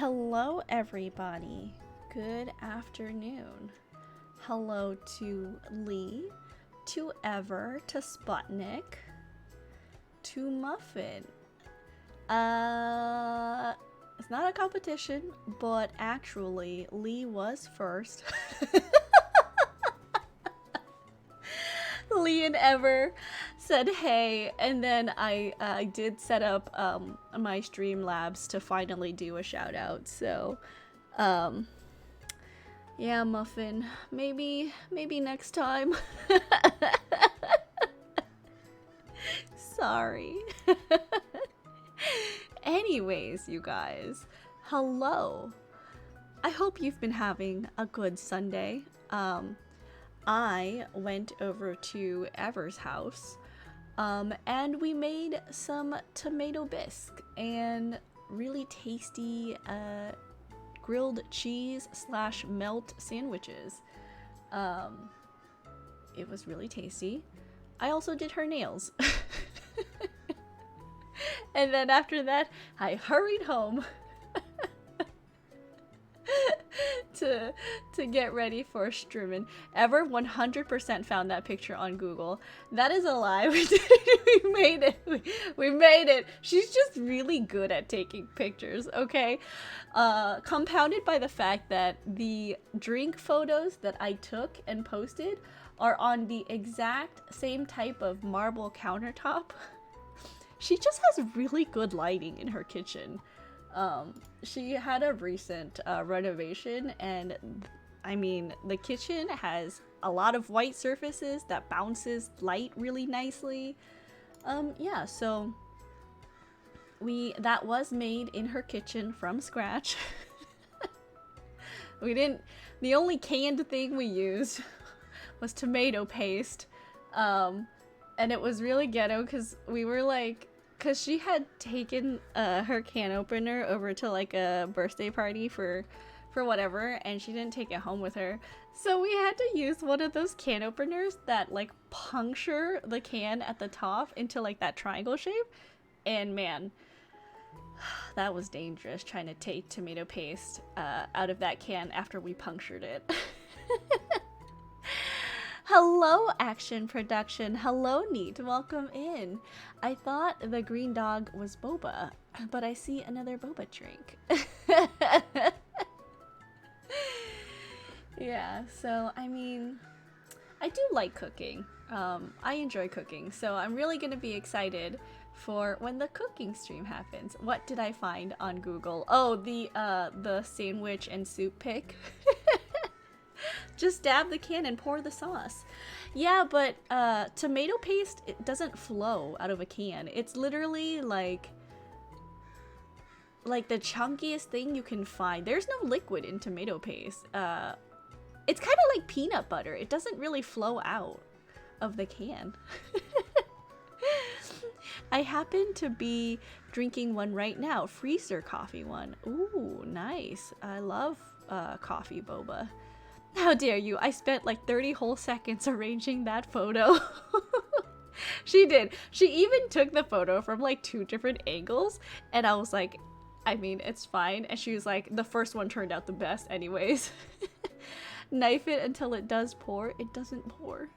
Hello, everybody. Good afternoon. Hello to Lee, to Ever, to Sputnik, to Muffin. It's not a competition, but actually, Lee was first. Lee and Ever said hey, and then I did set up my Streamlabs to finally do a shout out. So, yeah, Muffin, maybe next time. Sorry. Anyways, you guys, hello. I hope you've been having a good Sunday. I went over to Ever's house, and we made some tomato bisque and really tasty grilled cheese / melt sandwiches. It was really tasty. I also did her nails. And then after that, I hurried home to get ready for streaming. Ever 100% found that picture on Google. That is a lie. We did it. We made it. We made it. She's just really good at taking pictures, okay? Compounded by the fact that the drink photos that I took and posted are on the exact same type of marble countertop. She just has really good lighting in her kitchen. She had a recent renovation, and I mean, the kitchen has a lot of white surfaces that bounces light really nicely. Yeah, so that was made in her kitchen from scratch. The only canned thing we used was tomato paste. And it was really ghetto because we were like, because she had taken her can opener over to like a birthday party for whatever, and she didn't take it home with her. So we had to use one of those can openers that like puncture the can at the top into like that triangle shape. And man, that was dangerous trying to take tomato paste out of that can after we punctured it. Hello, Action Production. Hello, Neat. Welcome in. I thought the green dog was boba, but I see another boba drink. Yeah, so, I mean, I do like cooking. I enjoy cooking, so I'm really going to be excited for when the cooking stream happens. What did I find on Google? Oh, the sandwich and soup pic. Just dab the can and pour the sauce. Yeah, but tomato paste, it doesn't flow out of a can. It's literally like the chunkiest thing you can find. There's no liquid in tomato paste. It's kind of like peanut butter. It doesn't really flow out of the can. I happen to be drinking one right now, freezer coffee one. Ooh, nice. I love coffee boba. How dare you? I spent like 30 whole seconds arranging that photo. She did. She even took the photo from like 2 different angles, and I was like, I mean, it's fine. And she was like, the first one turned out the best anyways. Knife it until it does pour. It doesn't pour.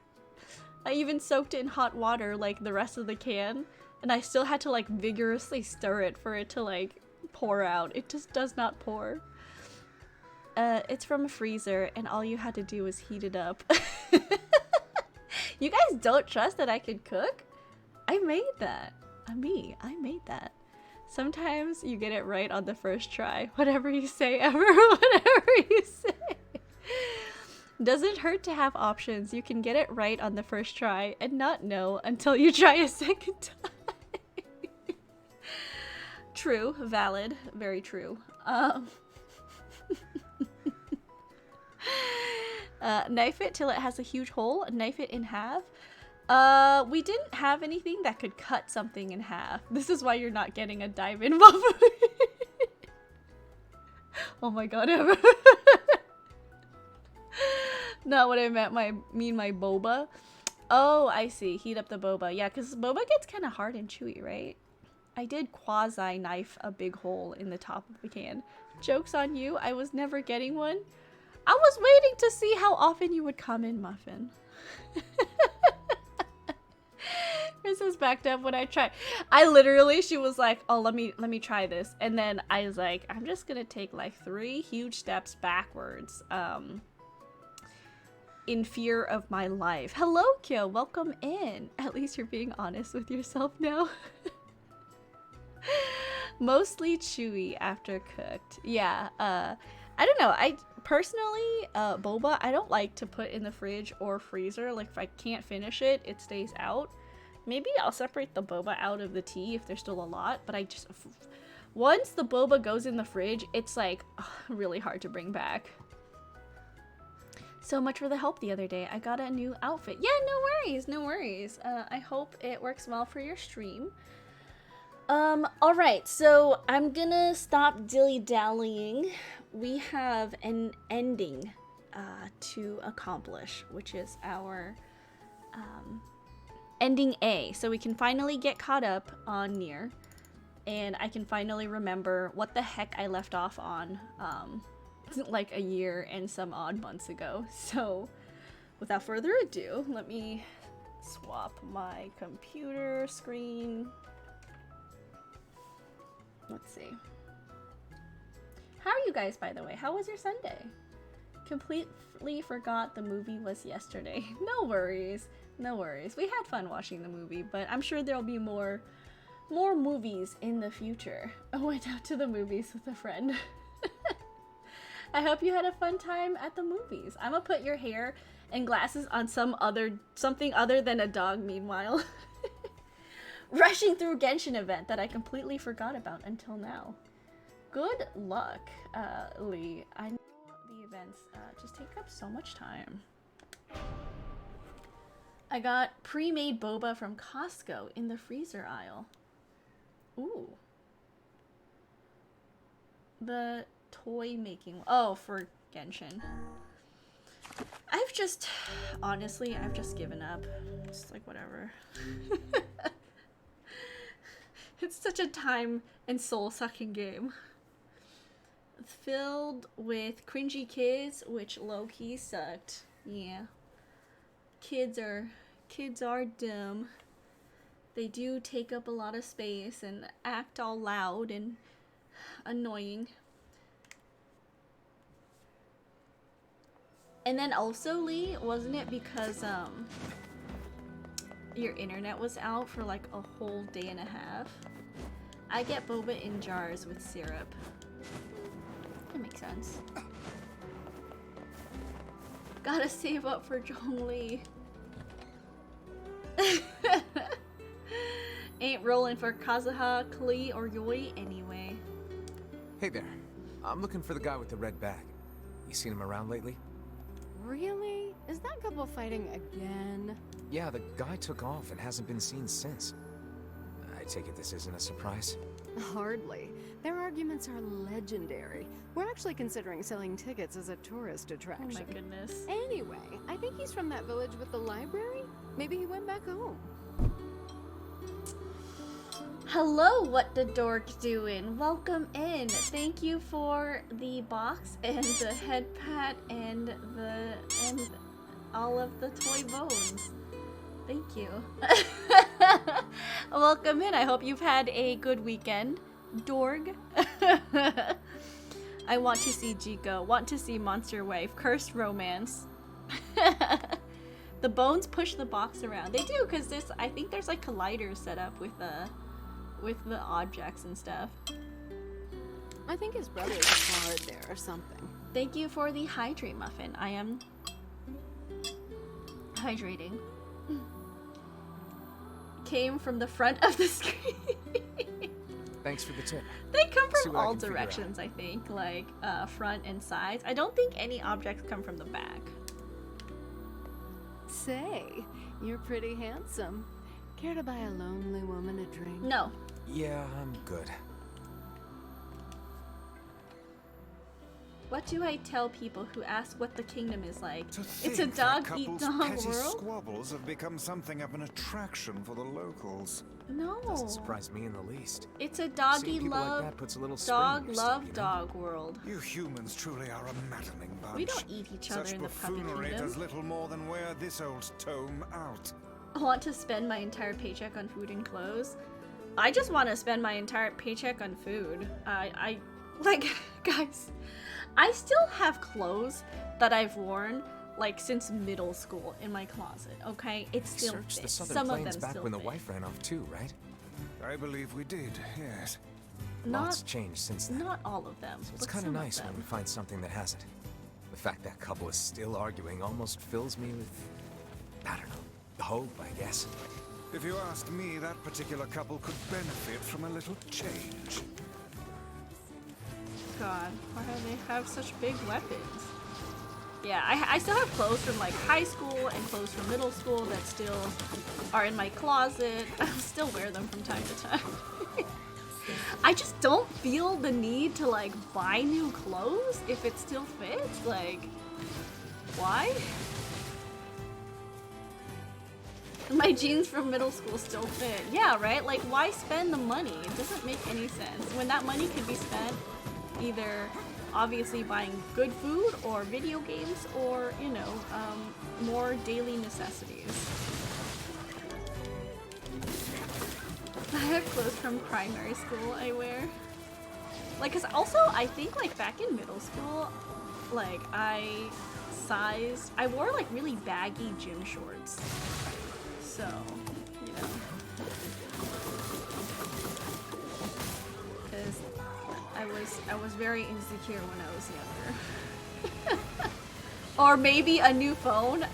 I even soaked it in hot water like the rest of the can, and I still had to like vigorously stir it for it to like pour out. It just does not pour. It's from a freezer, and all you had to do was heat it up. You guys don't trust that I could cook? I made that. I made that. Sometimes you get it right on the first try. Whatever you say, Ever. Whatever you say. Doesn't hurt to have options. You can get it right on the first try and not know until you try a second time. True. Valid. Very true. Knife it till it has a huge hole. Knife it in half. We didn't have anything that could cut something in half. This is why you're not getting a dive in buffet. Oh my god, Ever. Not what I meant. My boba. Oh, I see. Heat up the boba. Yeah, because boba gets kind of hard and chewy, right? I did quasi knife a big hole in the top of the can. Joke's on you, I was never getting one. I was waiting to see how often you would come in, Muffin. Princess backed up when I tried. She was like, oh, let me try this. And then I was like, I'm just gonna take like 3 huge steps backwards. In fear of my life. Hello, Kyo, welcome in. At least you're being honest with yourself now. Mostly chewy after cooked. Yeah, I don't know. I personally, boba, I don't like to put in the fridge or freezer. Like, if I can't finish it, it stays out. Maybe I'll separate the boba out of the tea if there's still a lot, but I just... Once the boba goes in the fridge, it's, like, really hard to bring back. So much for the help the other day. I got a new outfit. Yeah, no worries, no worries. I hope it works well for your stream. Alright, so I'm gonna stop dilly-dallying. We have an ending to accomplish, which is our ending A. So we can finally get caught up on Nier, and I can finally remember what the heck I left off on like a year and some odd months ago. So without further ado, let me swap my computer screen. Let's see. How are you guys, by the way? How was your Sunday? Completely forgot the movie was yesterday. No worries. No worries. We had fun watching the movie, but I'm sure there'll be more movies in the future. I went out to the movies with a friend. I hope you had a fun time at the movies. I'm gonna put your hair and glasses on something other than a dog meanwhile. Rushing through Genshin event that I completely forgot about until now. Good luck, Lee. I know the events just take up so much time. I got pre-made boba from Costco in the freezer aisle. Ooh. The toy making... Oh, for Genshin. Honestly, I've just given up. It's like, whatever. It's such a time and soul-sucking game. It's filled with cringy kids, which low-key sucked. Yeah. Kids are dumb. They do take up a lot of space and act all loud and annoying. And then also, Lee, wasn't it because your internet was out for like a whole day and a half? I get boba in jars with syrup. That makes sense. Gotta save up for Zhongli. Ain't rolling for Kazuha, Klee, or Yui anyway. Hey there. I'm looking for the guy with the red bag. You seen him around lately? Really? Is that couple fighting again? Yeah, the guy took off and hasn't been seen since. I take it this isn't a surprise? Hardly. Their arguments are legendary. We're actually considering selling tickets as a tourist attraction. Oh my goodness. Anyway, I think he's from that village with the library. Maybe he went back home. Hello, what the dork doing? Welcome in. Thank you for the box and the head pat and all of the toy bones. Thank you. Welcome in. I hope you've had a good weekend, Dorg. I want to see Jiko. Want to see Monster Wife. Cursed Romance. The bones push the box around. They do, because I think there's like colliders set up with the objects and stuff. I think his brother's a guard there or something. Thank you for the hydrate muffin. I am hydrating. Came from the front of the screen. Thanks for the tip. They come from all directions, I think, like front and sides. I don't think any objects come from the back. Say, you're pretty handsome. Care to buy a lonely woman a drink? No. Yeah, I'm good. What do I tell people who ask what the kingdom is like? To It's a think that dog-eat-dog couples' petty world? squabbles have become something of an attraction for the locals. No. Doesn't surprise me in the least. It's a Seeing doggy people like love, that puts a little spring in dog your step, love you know? dog world. You humans truly are a maddening bunch. We don't eat each other Such in the puppy buffoonery kingdom. does little more than wear this old tome out. I want to spend my entire paycheck on food and clothes. I just want to spend my entire paycheck on food. Like, guys, I still have clothes that I've worn like since middle school in my closet. Okay, it's We still searched the fits. Southern Some of Plains them back still when the fit. wife ran off too, right? I believe we did, yes. Lots Not, changed since then. not all of them. It's but kind of some nice when we them. find something that hasn't. The fact that couple is still arguing almost fills me with, I don't know, hope, I guess. If you ask me, that particular couple could benefit from a little change. God, why do they have such big weapons? Yeah, I still have clothes from like high school and clothes from middle school that still are in my closet. I still wear them from time to time. I just don't feel the need to like buy new clothes if it still fits. Like, why? My jeans from middle school still fit. Yeah, right? Like, why spend the money? It doesn't make any sense. When that money could be spent either obviously buying good food or video games or, you know, more daily necessities. I have clothes from primary school I wear. Like, cause also I think like back in middle school, like I wore like really baggy gym shorts. So, you know. Cause I was very insecure when I was younger. Or maybe a new phone.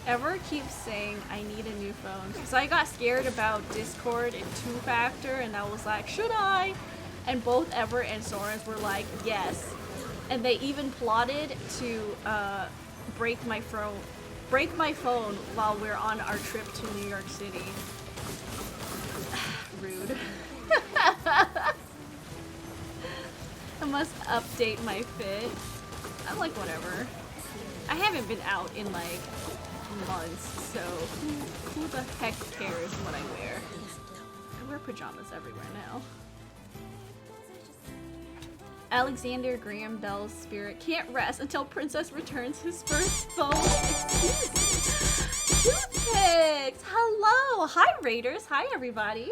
Ever keeps saying I need a new phone. So I got scared about Discord and two-factor and I was like, should I? And both Ever and Soren's were like, yes. And they even plotted to break my phone while we're on our trip to New York City. Rude. I must update my fit. I'm like, whatever. I haven't been out in like months, so who the heck cares what I wear? I wear pajamas everywhere now. Alexander Graham Bell's spirit can't rest until Princess returns his first phone. Excuse me. Toothpicks! Hello! Hi, Raiders! Hi, everybody!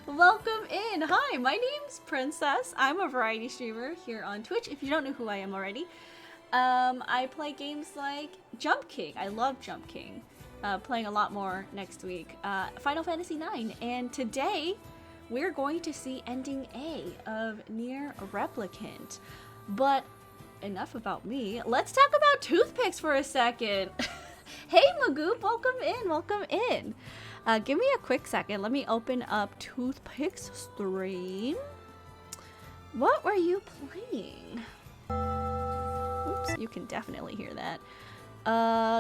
Welcome in! Hi, my name's Princess. I'm a variety streamer here on Twitch, if you don't know who I am already. I play games like Jump King. I love Jump King. Playing a lot more next week. Final Fantasy IX. And today, we're going to see Ending A of Nier Replicant. But enough about me. Let's talk about toothpicks for a second. Hey, Magoop, welcome in, welcome in. Give me a quick second. Let me open up Toothpicks stream. What were you playing? Oops, you can definitely hear that.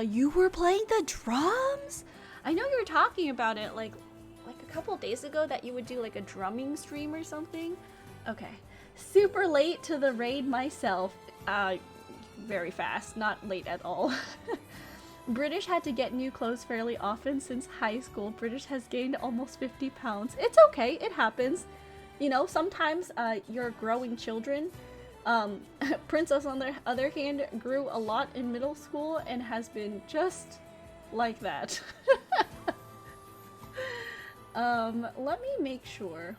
You were playing the drums? I know you were talking about it like a couple days ago that you would do like a drumming stream or something. Okay. Super late to the raid myself. Very fast, not late at all. British had to get new clothes fairly often since high school. British has gained almost 50 pounds. It's okay, it happens. You know, sometimes you're growing children. Princess, on the other hand, grew a lot in middle school and has been just like that. Let me make sure.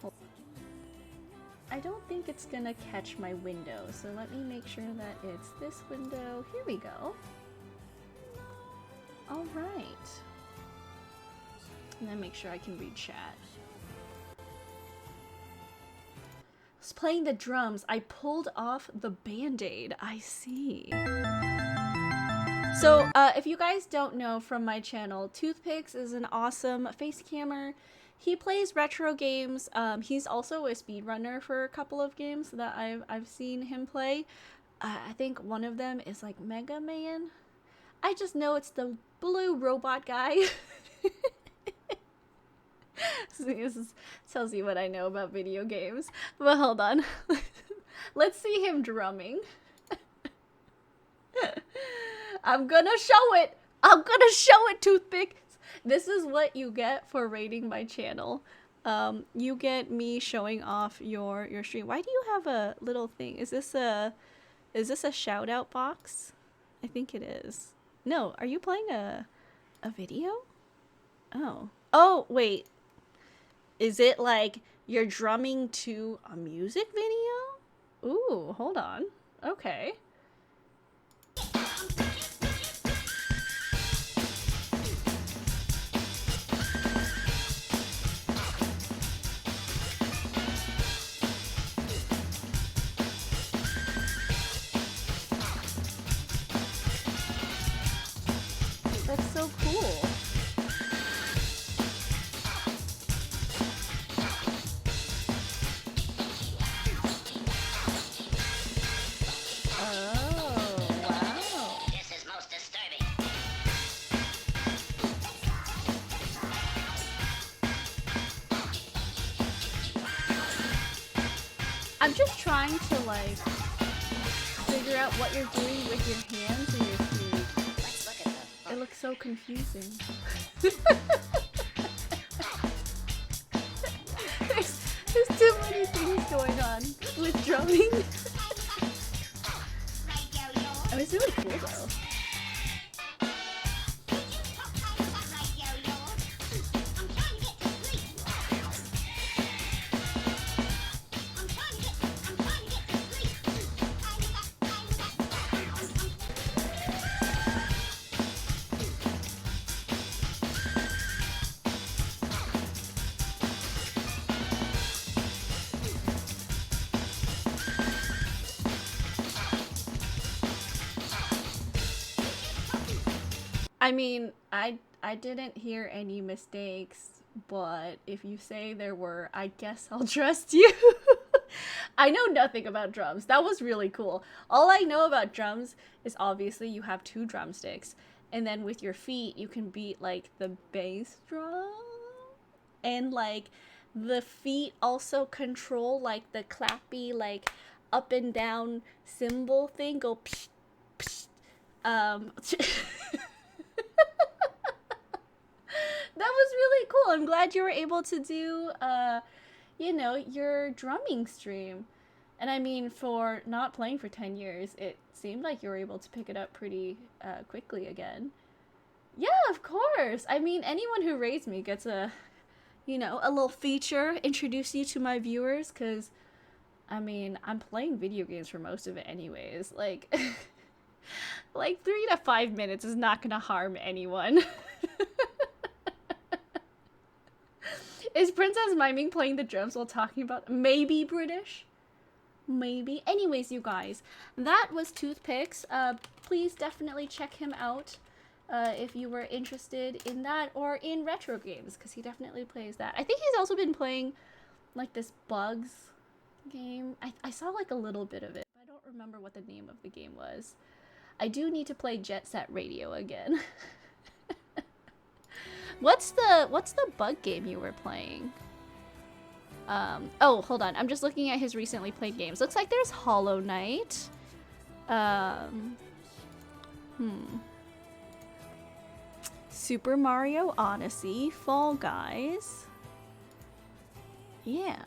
I don't think it's gonna catch my window, so let me make sure that it's this window. Here we go. Alright. And then make sure I can read chat. I was playing the drums. I pulled off the band-aid. I see. So, if you guys don't know from my channel, Toothpicks is an awesome face cammer. He plays retro games. He's also a speedrunner for a couple of games that I've seen him play. I think one of them is like Mega Man. I just know it's the blue robot guy. So this tells you what I know about video games. But hold on. Let's see him drumming. I'm gonna show it. I'm gonna show it, Toothpick. This is what you get for rating my channel. You get me showing off your stream. Why do you have a little thing? Is this a shout out box? I think it is. No, are you playing a video? Oh. Oh, wait. Is it like you're drumming to a music video? Ooh, hold on. Okay. That's so cool. I'm just trying to like figure out what you're doing with your hands and your feet. Let's look at the It looks so confusing. there's too many things going on with drumming. Oh, it's really cool though. I mean, I didn't hear any mistakes, but if you say there were, I guess I'll trust you. I know nothing about drums. That was really cool. All I know about drums is obviously you have 2 drumsticks, and then with your feet you can beat like the bass drum, and like the feet also control like the clappy like up and down cymbal thing. Go psh, psh. That was really cool. I'm glad you were able to do, you know, your drumming stream. And I mean, for not playing for 10 years, it seemed like you were able to pick it up pretty quickly again. Yeah, of course. I mean, anyone who raised me gets a, you know, a little feature, introduce you to my viewers, because, I mean, I'm playing video games for most of it anyways. Like, like 3 to 5 minutes is not gonna harm anyone. Is Princess Miming playing the drums while talking about maybe British? Maybe. Anyways, you guys, that was Toothpicks. Please definitely check him out if you were interested in that or in retro games, because he definitely plays that. I think he's also been playing like this Bugs game. I saw like a little bit of it. I don't remember what the name of the game was. I do need to play Jet Set Radio again. What's the bug game you were playing? Oh, hold on. I'm just looking at his recently played games. Looks like there's Hollow Knight. Super Mario Odyssey, Fall Guys. Yeah.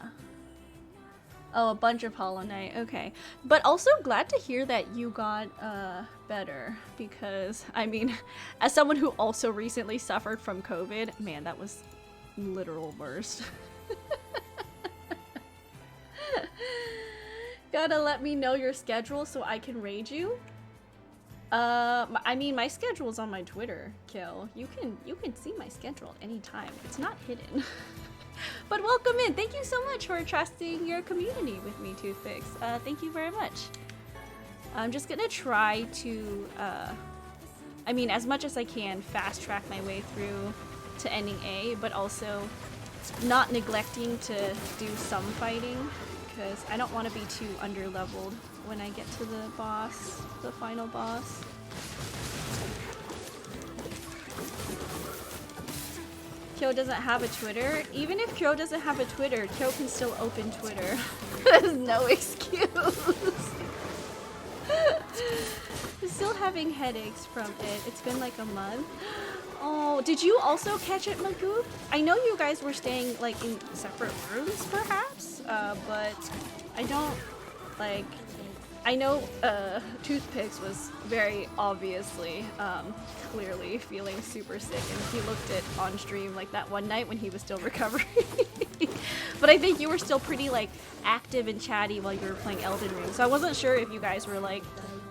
Oh, a bunch of Hollow Knight. Okay. But also glad to hear that you got better, because I mean, as someone who also recently suffered from COVID, man, that was literal worst. Gotta let me know your schedule so I can raid you. I mean, my schedule's on my Twitter, Kill. You can see my schedule anytime. It's not hidden. But welcome in. Thank you so much for trusting your community with me, Toothpicks. Thank you very much. I'm just gonna try to, I mean, as much as I can, fast track my way through to ending A, but also not neglecting to do some fighting, because I don't want to be too underleveled when I get to the boss, the final boss. Kyo doesn't have a Twitter. Even if Kyo doesn't have a Twitter, Kyo can still open Twitter. There's no excuse. I'm still having headaches from it. It's been like a month. Oh, did you also catch it, Magoo? I know you guys were staying like in separate rooms, perhaps, but I don't like. I know Toothpicks was very obviously, clearly feeling super sick, and he looked it on stream like that one night when he was still recovering. But I think you were still pretty like active and chatty while you were playing Elden Ring, so I wasn't sure if you guys were like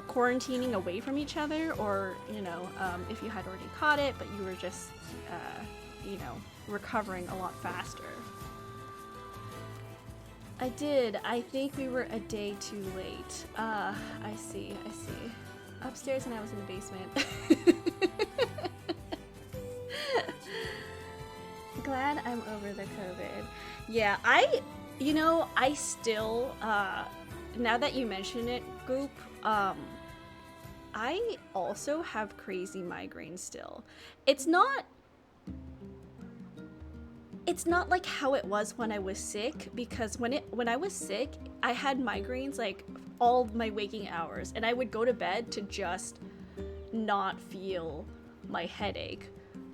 quarantining away from each other, or you know, if you had already caught it, but you were just, you know, recovering a lot faster. I did. I think we were a day too late. I see. Upstairs and I was in the basement. Glad I'm over the COVID. Yeah, I still, now that you mention it, Goop, I also have crazy migraines still. It's not like how it was when I was sick, because when I was sick, I had migraines like all my waking hours, and I would go to bed to just not feel my headache.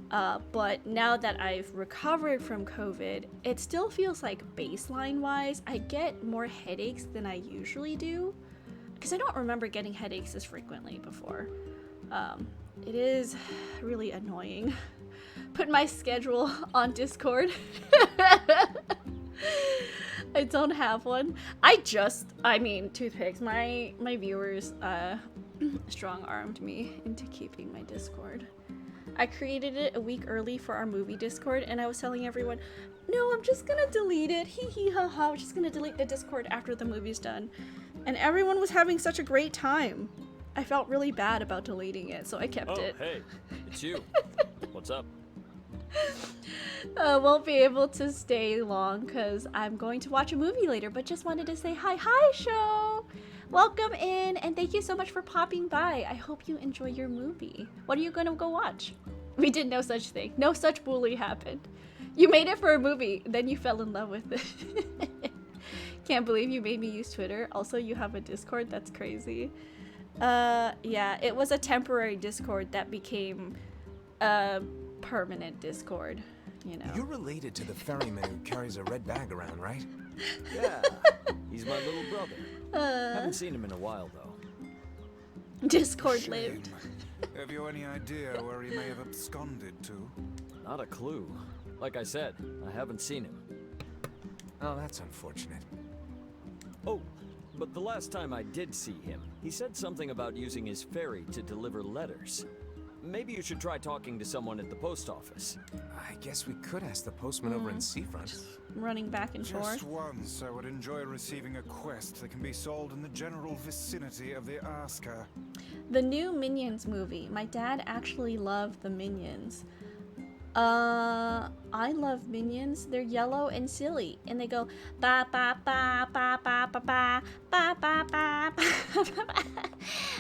But now that I've recovered from COVID, it still feels like baseline-wise, I get more headaches than I usually do, because I don't remember getting headaches this frequently before. It is really annoying. Put my schedule on Discord. I don't have one. I mean, Toothpicks, my viewers strong-armed me into keeping my Discord. I created it a week early for our movie Discord, and I was telling everyone, no, I'm just gonna delete it. Hee hee ha ha. I'm just gonna delete the Discord after the movie's done. And everyone was having such a great time. I felt really bad about deleting it, so I kept it. Oh, hey, it's you. What's up? Won't be able to stay long because I'm going to watch a movie later, but just wanted to say hi, show! Welcome in, and thank you so much for popping by. I hope you enjoy your movie. What are you gonna go watch? We did no such thing. No such bully happened. You made it for a movie, then you fell in love with it. Can't believe you made me use Twitter. Also, you have a Discord? That's crazy. Yeah, it was a temporary Discord that became a permanent Discord, you know. You're related to the ferryman who carries a red bag around, right? Yeah, he's my little brother. Haven't seen him in a while, though. Discord Shame. lived. Have you any idea where he may have absconded to? Not a clue. Like I said, I haven't seen him. Oh, that's unfortunate. Oh, but the last time I did see him, he said something about using his ferry to deliver letters. Maybe you should try talking to someone at the post office. I guess we could ask the postman over in Seafront. Running back and forth. Just once, I would enjoy receiving a quest that can be sold in the general vicinity of the Asker. The new Minions movie. My dad actually loved the Minions. I love Minions. They're yellow and silly, and they go ba ba ba ba ba ba ba ba ba ba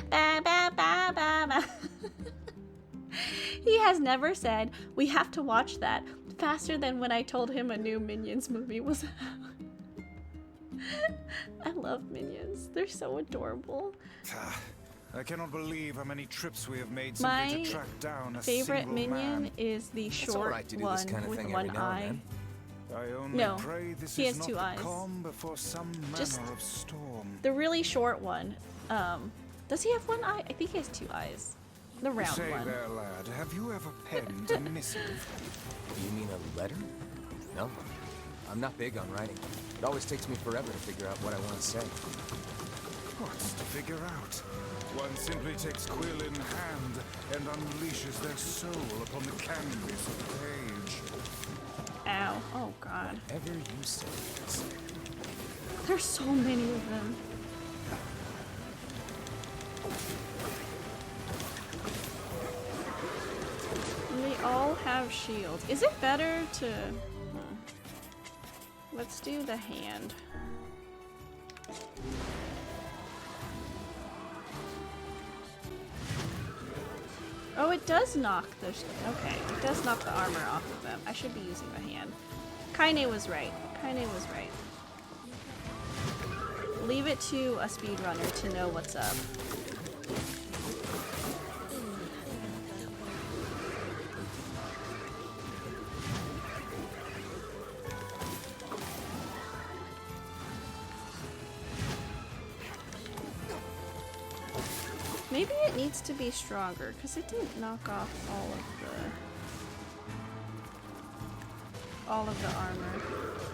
ba ba ba ba. He has never said we have to watch that faster than when I told him a new Minions movie was out. I love Minions. They're so adorable. I cannot believe how many trips we have made My simply to track down a favorite single Minion man. is the It's short alright to do one this kind of with thing one every now eye. and then. I only No, pray this he is has not two the eyes. calm before some Just manner of storm. The really short one. Does he have one eye? I think he has two eyes. The round Say one. there, lad, have you ever penned a missive? Do you mean a letter? No. I'm not big on writing. It always takes me forever to figure out what I want to say. What's to figure out? One simply takes quill in hand and unleashes their soul upon the canvas of the page. Ow. Oh god. Whatever you say. There's so many of them. And they all have shields. Is it better to... Let's do the hand. Oh, it does knock the... Okay, it does knock the armor off of them. I should be using the hand. Kaine was right. Kaine was right. Leave it to a speedrunner to know what's up. Maybe it needs to be stronger, because it didn't knock off all of the armor.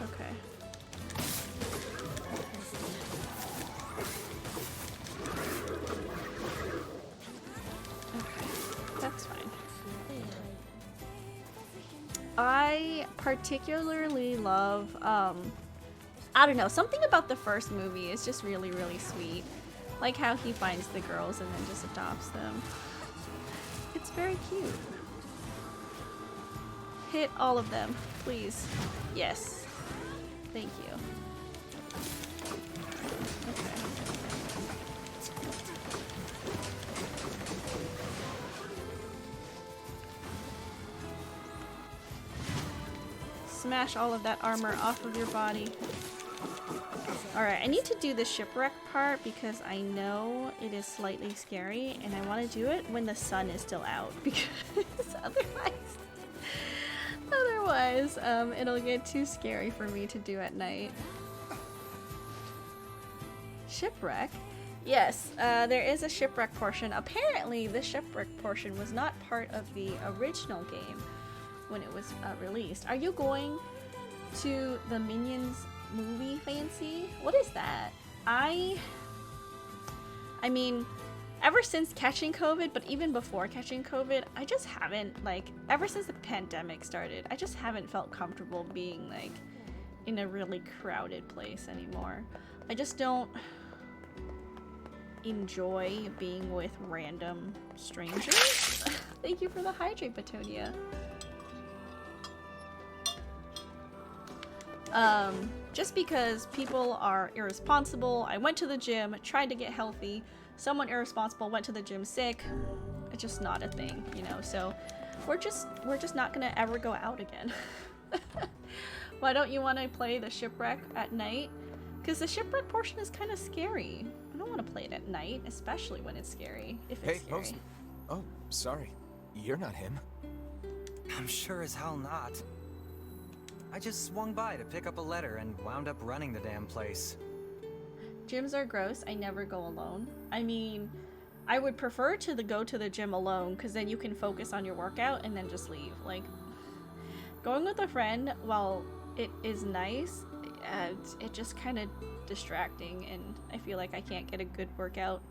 Okay. Okay, that's fine. I particularly love, I don't know, something about the first movie is just really, really sweet. Like how he finds the girls and then just adopts them. It's very cute. Hit all of them, please. Yes. Thank you. Okay. Smash all of that armor off of your body. Alright, I need to do the shipwreck part because I know it is slightly scary and I want to do it when the sun is still out because otherwise it'll get too scary for me to do at night. Shipwreck? Yes, there is a shipwreck portion. Apparently the shipwreck portion was not part of the original game when it was released. Are you going to the Minions movie fancy? What is that? I mean, ever since catching COVID, but even before catching COVID, I just haven't, like, ever since the pandemic started, I just haven't felt comfortable being, like, in a really crowded place anymore. I just don't enjoy being with random strangers. Thank you for the hydrate, Betonia. Just because people are irresponsible. I went to the gym, tried to get healthy. Someone irresponsible went to the gym sick. It's just not a thing, you know. So we're just not gonna ever go out again. Why don't you want to play the shipwreck at night? Because the shipwreck portion is kind of scary. I don't want to play it at night, especially when it's scary. If it's scary. Postman. Oh, sorry. You're not him. I'm sure as hell not. I just swung by to pick up a letter and wound up running the damn place. Gyms are gross. I never go alone. I mean, I would prefer to go to the gym alone because then you can focus on your workout and then just leave. Like, going with a friend, while it is nice, it just kind of distracting and I feel like I can't get a good workout.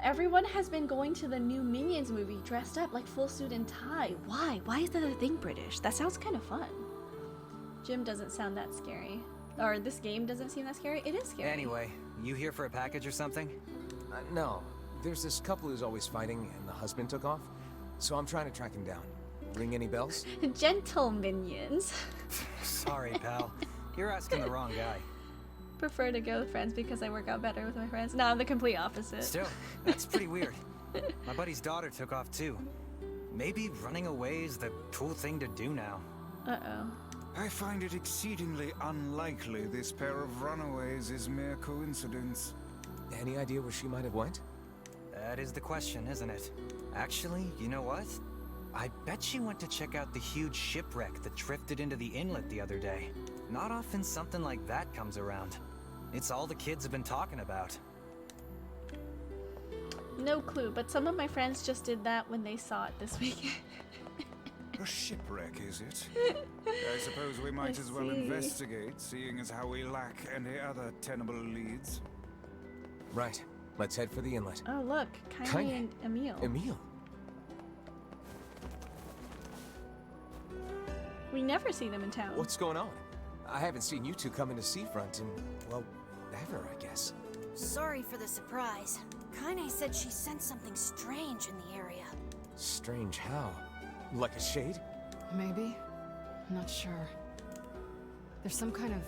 Everyone has been going to the new Minions movie dressed up like full suit and tie. Why? Why is that a thing, British? That sounds kind of fun. Gym doesn't sound that scary. Or this game doesn't seem that scary. It is scary. Anyway, you here for a package or something? No. There's this couple who's always fighting and the husband took off. So I'm trying to track him down. Ring any bells? Gentle Minions. Sorry, pal. You're asking the wrong guy. Prefer to go with friends because I work out better with my friends. No, I'm the complete opposite. Still, that's pretty weird. My buddy's daughter took off too. Maybe running away is the cool thing to do now. Uh-oh. I find it exceedingly unlikely this pair of runaways is mere coincidence. Any idea where she might have went? That is the question, isn't it? Actually, you know what? I bet she went to check out the huge shipwreck that drifted into the inlet the other day. Not often something like that comes around. It's all the kids have been talking about. No clue, but some of my friends just did that when they saw it this weekend. A shipwreck, is it? I suppose we might as well see. investigate, seeing as how we lack any other tenable leads. Right. Let's head for the inlet. Oh, look. Kylie Kaine. and Emil. Emil. We never see them in town. What's going on? I haven't seen you two come into Seafront in, well, ever, I guess. Sorry for the surprise. Kaine said she sensed something strange in the area. Strange how? Like a shade? Maybe? I'm not sure. There's some kind of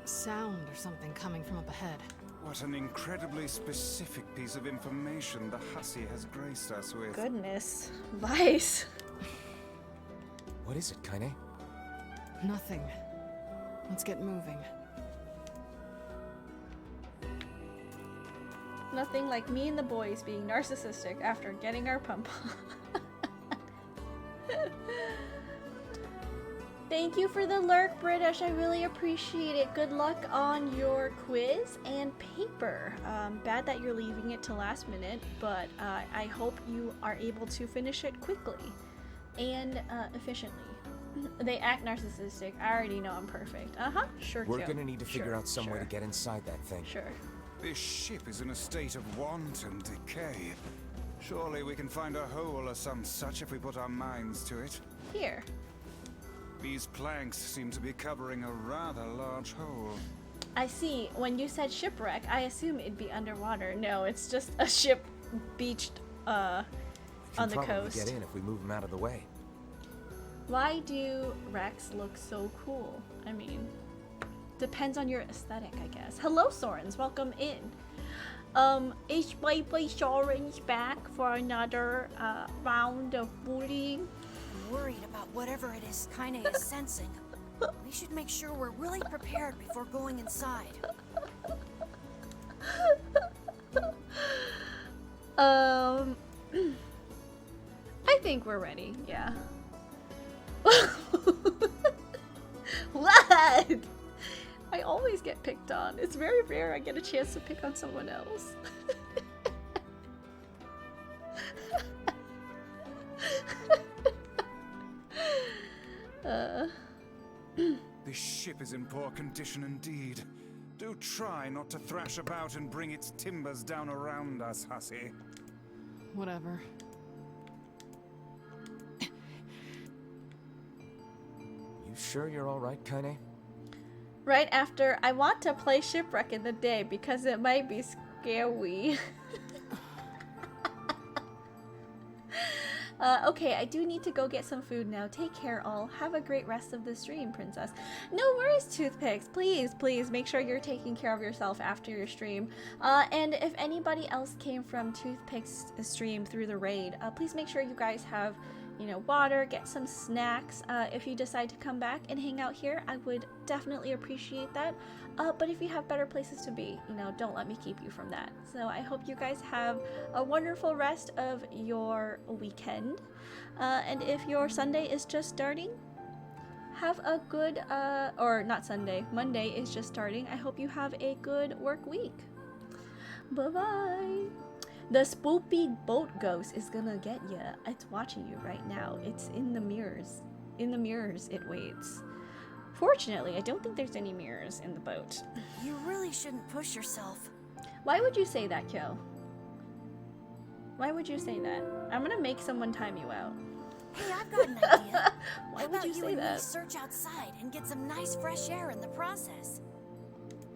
sound or something coming from up ahead. What an incredibly specific piece of information the hussy has graced us with. Goodness. Vice. What is it, Kaine? Nothing. Let's get moving. Nothing like me and the boys being narcissistic after getting our pump. Thank you for the lurk, British. I really appreciate it. Good luck on your quiz and paper. Bad that you're leaving it to last minute, but I hope you are able to finish it quickly and efficiently. They act narcissistic. I already know I'm perfect. Sure. We're Kyo. gonna need to figure out some way to sure. get inside that thing. Sure. This ship is in a state of wanton decay. Surely we can find a hole or some such if we put our minds to it. Here. These planks seem to be covering a rather large hole. I see. When you said shipwreck, I assume it'd be underwater. No, it's just a ship beached on the Probably coast. get in if we move them out of the way. Why do wrecks look so cool? I mean, depends on your aesthetic, I guess. Hello, Sorens. Welcome in. Is Playboy Sorens back for another round of bullying? I'm worried about whatever it is Kaine is sensing. We should make sure we're really prepared before going inside. I think we're ready, yeah. What? I always get picked on. It's very rare I get a chance to pick on someone else. This ship is in poor condition indeed. Do try not to thrash about and bring its timbers down around us, hussy. Whatever. You sure you're alright, Kaine? Right after, I want to play Shipwreck in the day because it might be scary. Okay, I do need to go get some food now. Take care, all. Have a great rest of the stream, princess. No worries, Toothpicks. Please, please make sure you're taking care of yourself after your stream. And if anybody else came from Toothpicks' stream through the raid, please make sure you guys have, you know, water, get some snacks. If you decide to come back and hang out here, I would definitely appreciate that. But if you have better places to be, you know, don't let me keep you from that. So I hope you guys have a wonderful rest of your weekend. And if your Sunday is just starting, have a good, or not Sunday, Monday is just starting. I hope you have a good work week. Bye-bye. The spoopy boat ghost is gonna get you. It's watching you right now. It's in the mirrors. In the mirrors it waits. Fortunately, I don't think there's any mirrors in the boat. You really shouldn't push yourself. Why would you say that, Kyo? Why would you say that? I'm gonna make someone time you out. Hey, I've got an idea. Why How would about you you say and me that? search outside and get some nice fresh air in the process?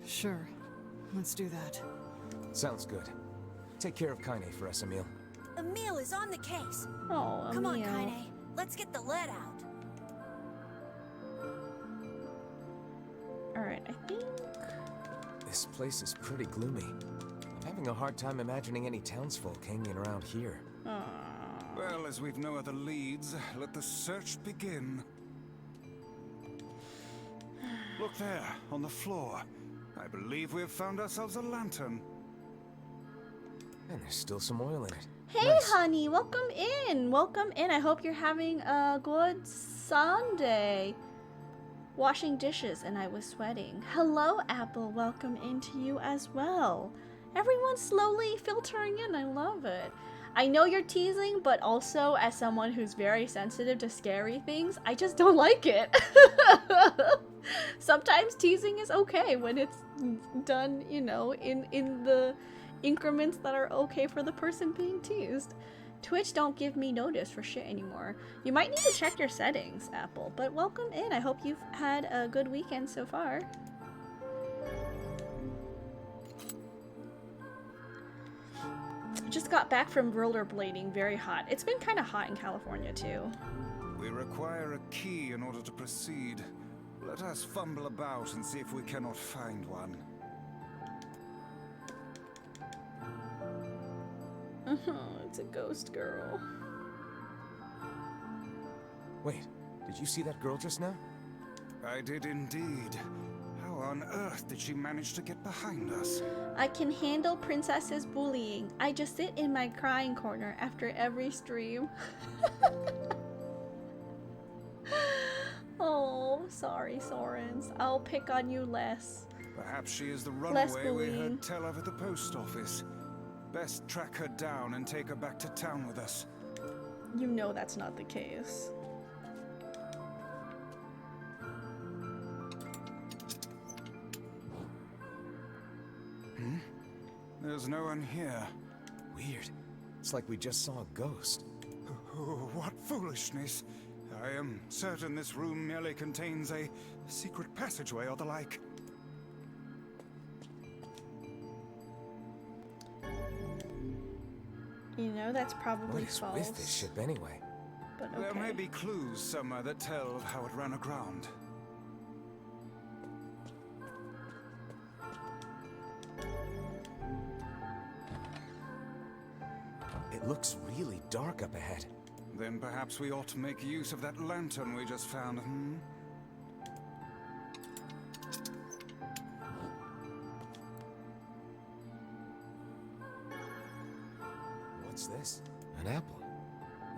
Sure. Let's do that. Sounds good. Take care of Kaine for us, Emil. Emil is on the case. Oh, Come on, Emil. Kaine. Let's get the lead out. Alright, I think... This place is pretty gloomy. I'm having a hard time imagining any townsfolk hanging around here. Well, as we've no other leads, let the search begin. Look there, on the floor. I believe we have found ourselves a lantern. And there's still some oil in it. Hey, Nice. honey, welcome in. Welcome in. I hope you're having a good Sunday. Washing dishes and I was sweating. Hello, Apple. Welcome into you as well. Everyone's slowly filtering in. I love it. I know you're teasing, but also as someone who's very sensitive to scary things, I just don't like it. Sometimes teasing is okay when it's done, you know, in the increments that are okay for the person being teased. Twitch don't give me notice for shit anymore. You might need to check your settings, Apple, but welcome in. I hope you've had a good weekend so far. Just got back from rollerblading, very hot. It's been kind of hot in California too. We require a key in order to proceed. Let us fumble about and see if we cannot find one. It's a ghost girl. Wait, did you see that girl just now? I did indeed. How on earth did she manage to get behind us? I can handle princesses bullying. I just sit in my crying corner after every stream. Oh, sorry, Sorens. I'll pick on you less. Perhaps she is the Less runaway we bullying. heard tell of at the post office. Best track her down and take her back to town with us. You know that's not the case. There's no one here. Weird. It's like we just saw a ghost. Oh, what foolishness. I am certain this room merely contains a secret passageway or the like. You know that's What probably is false. with this ship anyway? But okay. There may be clues somewhere that tell of how it ran aground. It looks really dark up ahead. Then perhaps we ought to make use of that lantern we just found, hmm? What's this? An apple.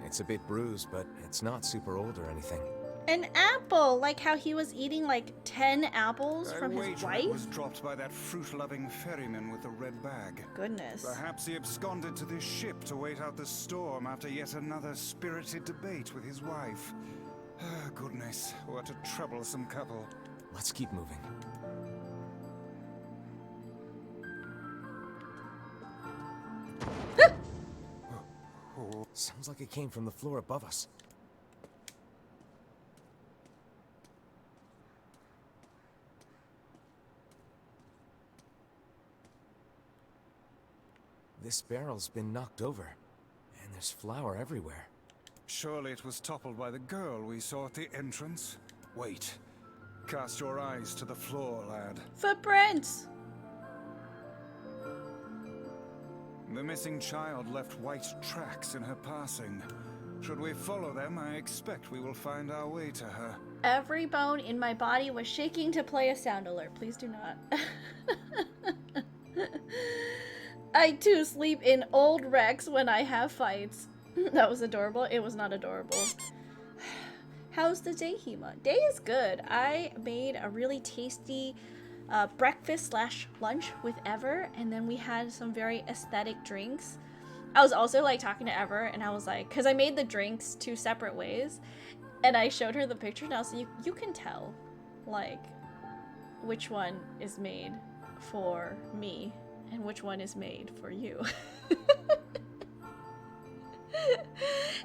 It's a bit bruised, but it's not super old or anything. An apple! Like how he was eating like 10 apples I from his wager wife? it was dropped by that fruit-loving ferryman with the red bag. Goodness. Perhaps he absconded to this ship to wait out the storm after yet another spirited debate with his wife. Ah, goodness, what a troublesome couple. Let's keep moving. Sounds like it came from the floor above us. This barrel's been knocked over, and there's flour everywhere. Surely it was toppled by the girl we saw at the entrance. Wait. Cast your eyes to the floor, lad. Footprints! The missing child left white tracks in her passing. Should we follow them, I expect we will find our way to her. Every bone in my body was shaking to play a sound alert. Please do not. I too sleep in old wrecks when I have fights. That was adorable. It was not adorable. How's the day, Hema? Day is good. I made a really tasty breakfast / lunch with Ever, and then we had some very aesthetic drinks. I was also like talking to Ever, and I was like, because I made the drinks 2 separate ways, and I showed her the picture. Now, so you can tell, like, which one is made for me and which one is made for you.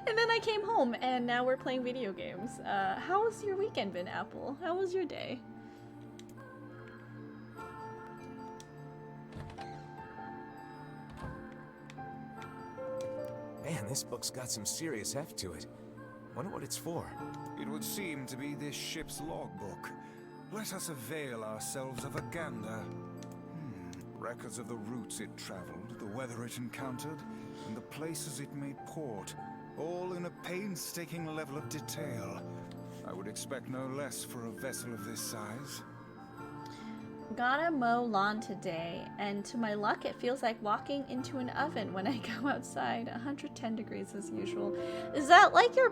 And then I came home, and now we're playing video games. How has your weekend been, Apple? How was your day? Man, this book's got some serious heft to it. Wonder what it's for. It would seem to be this ship's logbook. Let us avail ourselves of a gander. Records of the routes it traveled, the weather it encountered, and the places it made port, all in a painstaking level of detail. I would expect no less for a vessel of this size. Gotta mow lawn today, and to my luck, it feels like walking into an oven when I go outside. 110 degrees as usual. Is that like your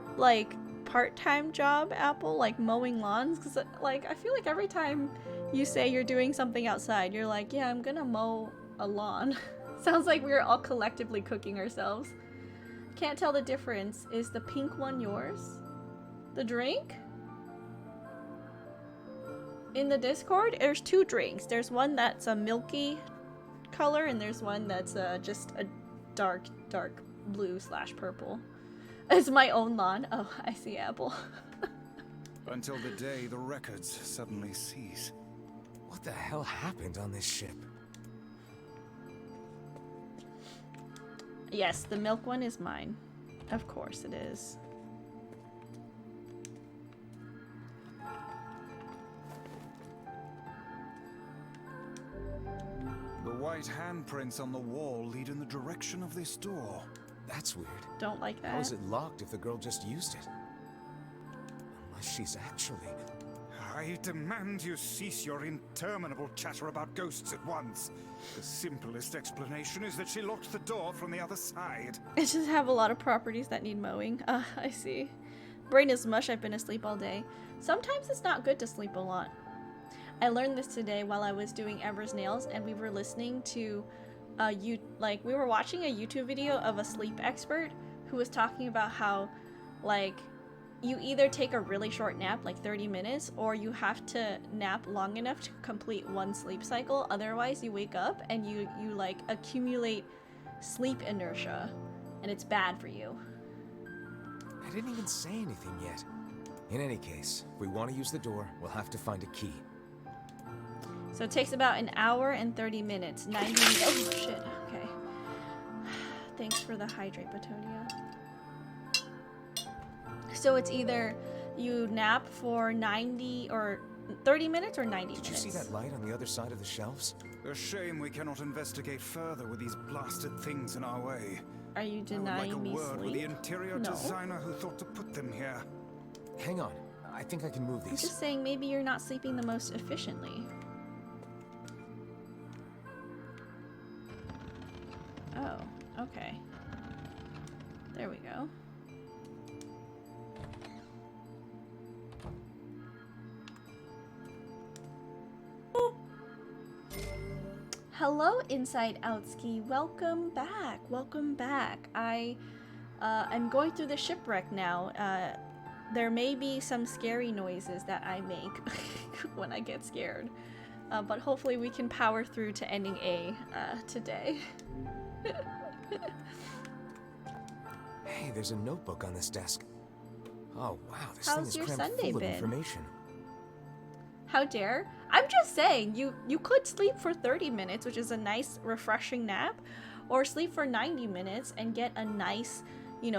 part-time job, Apple? Like mowing lawns? Because like I feel like every time you say you're doing something outside, you're like, yeah, I'm gonna mow a lawn. Sounds like we're all collectively cooking ourselves. Can't tell the difference. Is the pink one yours? The drink? In the Discord, there's 2 drinks. There's one that's a milky color, and there's one that's just a dark blue / purple. It's my own lawn. Oh, I see, Apple. Until the day the records suddenly cease. What the hell happened on this ship? Yes, the milk one is mine. Of course it is. The white handprints on the wall lead in the direction of this door. That's weird. Don't like that. How is it locked if the girl just used it? Unless she's actually... I demand you cease your interminable chatter about ghosts at once. The simplest explanation is that she locked the door from the other side. It just have a lot of properties that need mowing. I see. Brain is mush, I've been asleep all day. Sometimes it's not good to sleep a lot. I learned this today while I was doing Ever's nails, and we were listening to we were watching a YouTube video of a sleep expert who was talking about how, like, you either take a really short nap, like 30 minutes, or you have to nap long enough to complete one sleep cycle. Otherwise, you wake up and you like accumulate sleep inertia, and it's bad for you. I didn't even say anything yet. In any case, if we want to use the door, we'll have to find a key. So it takes about an hour and 30 minutes. 90 minutes. Oh shit. Okay. Thanks for the hydrate, Batonia. So it's either you nap for 90 or 30 minutes or 90 minutes. Did you see that light on the other side of the shelves? A shame we cannot investigate further with these blasted things in our way. Are you I would denying like a me word with the sleep? interior No. designer who thought to put them here. Hang on. I think I can move I'm these. just saying maybe you're not sleeping the most efficiently. Oh, okay. There we go. Boop. Hello, Inside Outski. Welcome back. Welcome back. I'm going through the shipwreck now. There may be some scary noises that I make when I get scared. But hopefully we can power through to ending A today. Hey, there's a notebook on this desk. Oh, wow, this How's thing is your crammed Sunday full of been? information. How dare? I'm just saying, you could sleep for 30 minutes, which is a nice, refreshing nap, or sleep for 90 minutes and get a nice,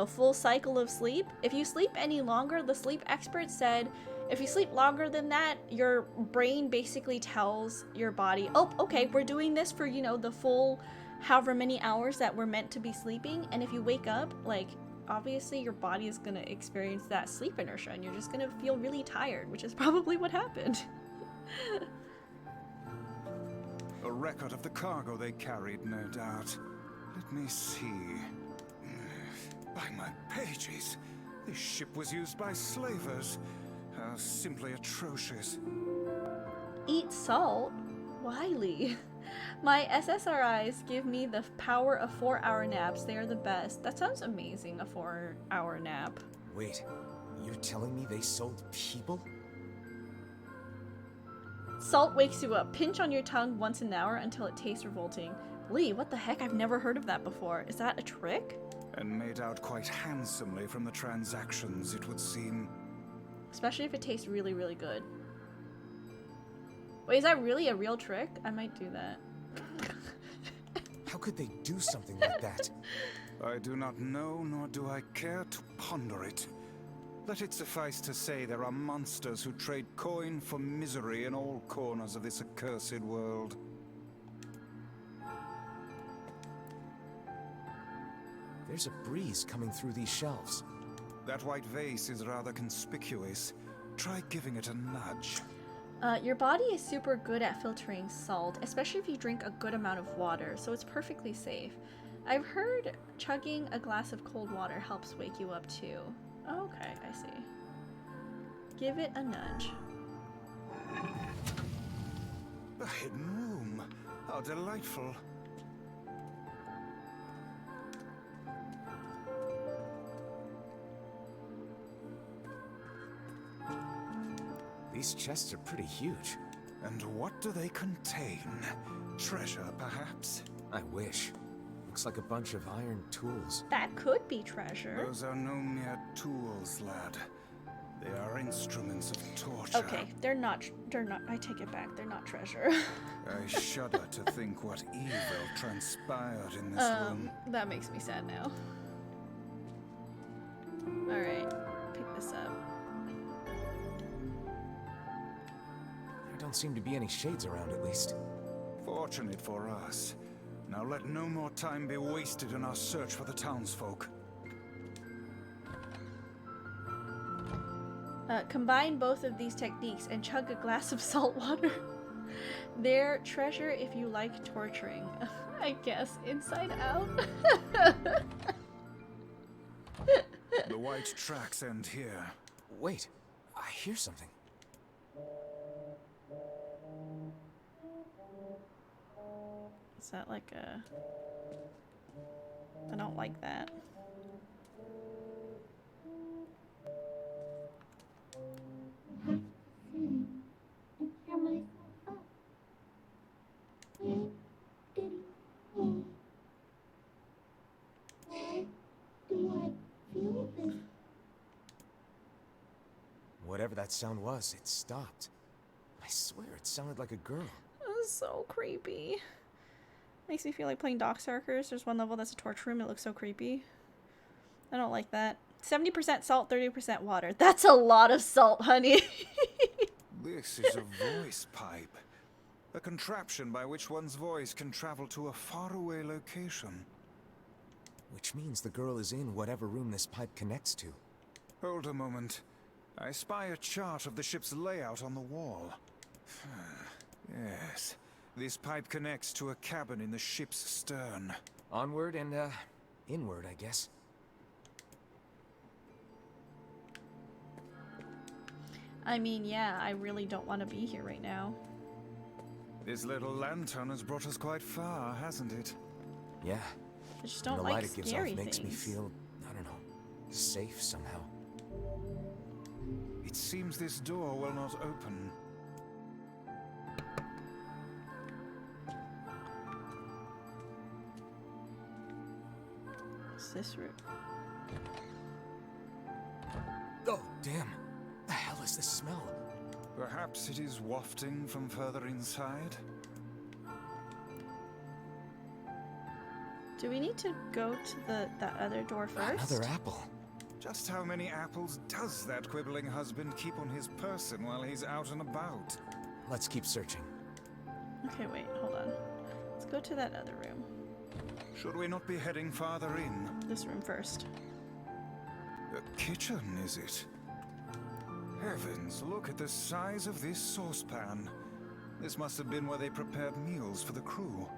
full cycle of sleep. If you sleep any longer, the sleep expert said, if you sleep longer than that, your brain basically tells your body, oh, okay, we're doing this for, the full however many hours that we're meant to be sleeping. And if you wake up, like, obviously your body is going to experience that sleep inertia and you're just going to feel really tired, which is probably what happened. A record of the cargo they carried, no doubt. Let me see. By my pages, this ship was used by slavers. How simply atrocious. Eat salt? Wiley. My SSRIs give me the power of 4-hour naps. They are the best. That sounds amazing, a 4-hour nap. Wait, you're telling me they sold people? Salt wakes you up. Pinch on your tongue once an hour until it tastes revolting. Lee, what the heck? I've never heard of that before. Is that a trick? And made out quite handsomely from the transactions, it would seem. Especially if it tastes really, really good. Wait, is that really a real trick? I might do that. How could they do something like that? I do not know, nor do I care to ponder it. Let it suffice to say there are monsters who trade coin for misery in all corners of this accursed world. There's a breeze coming through these shelves. That white vase is rather conspicuous. Try giving it a nudge. Your body is super good at filtering salt, especially if you drink a good amount of water, so it's perfectly safe. I've heard chugging a glass of cold water helps wake you up too. Okay, I see. Give it a nudge. A hidden room. How delightful. These chests are pretty huge. And what do they contain? Treasure, perhaps? I wish. Looks like a bunch of iron tools. That could be treasure. Those are no mere tools, lad. They are instruments of torture. Okay, they're not, I take it back, they're not treasure. I shudder to think what evil transpired in this room. That makes me sad now. Alright, pick this up. There don't seem to be any shades around, at least. Fortunate for us. Now let no more time be wasted in our search for the townsfolk. Combine both of these techniques and chug a glass of salt water. Their treasure if you like torturing. I guess inside out. The white tracks end here. Wait, I hear something. Is that like a... I don't like that. Whatever that sound was, it stopped. I swear it sounded like a girl. That's so creepy. Makes me feel like playing Darkstalkers. There's one level that's a torture room. It looks so creepy. I don't like that. 70% salt, 30% water. That's a lot of salt, honey. This is a voice pipe. A contraption by which one's voice can travel to a faraway location. Which means the girl is in whatever room this pipe connects to. Hold a moment. I spy a chart of the ship's layout on the wall. Yes. This pipe connects to a cabin in the ship's stern. Onward and, inward, I guess. I mean, yeah, I really don't want to be here right now. This little lantern has brought us quite far, hasn't it? Yeah. I just And don't the like light it gives scary off makes me things. feel, I don't know, safe somehow. It seems this door will not open. What's this room? Oh, damn. The hell is this smell? Perhaps it is wafting from further inside? Do we need to go to that other door first? Another apple. Just how many apples does that quibbling husband keep on his person while he's out and about? Let's keep searching. Okay, wait, hold on. Let's go to that other room. Should we not be heading farther in? This room first. The kitchen, is it? Heavens, look at the size of this saucepan. This must have been where they prepared meals for the crew.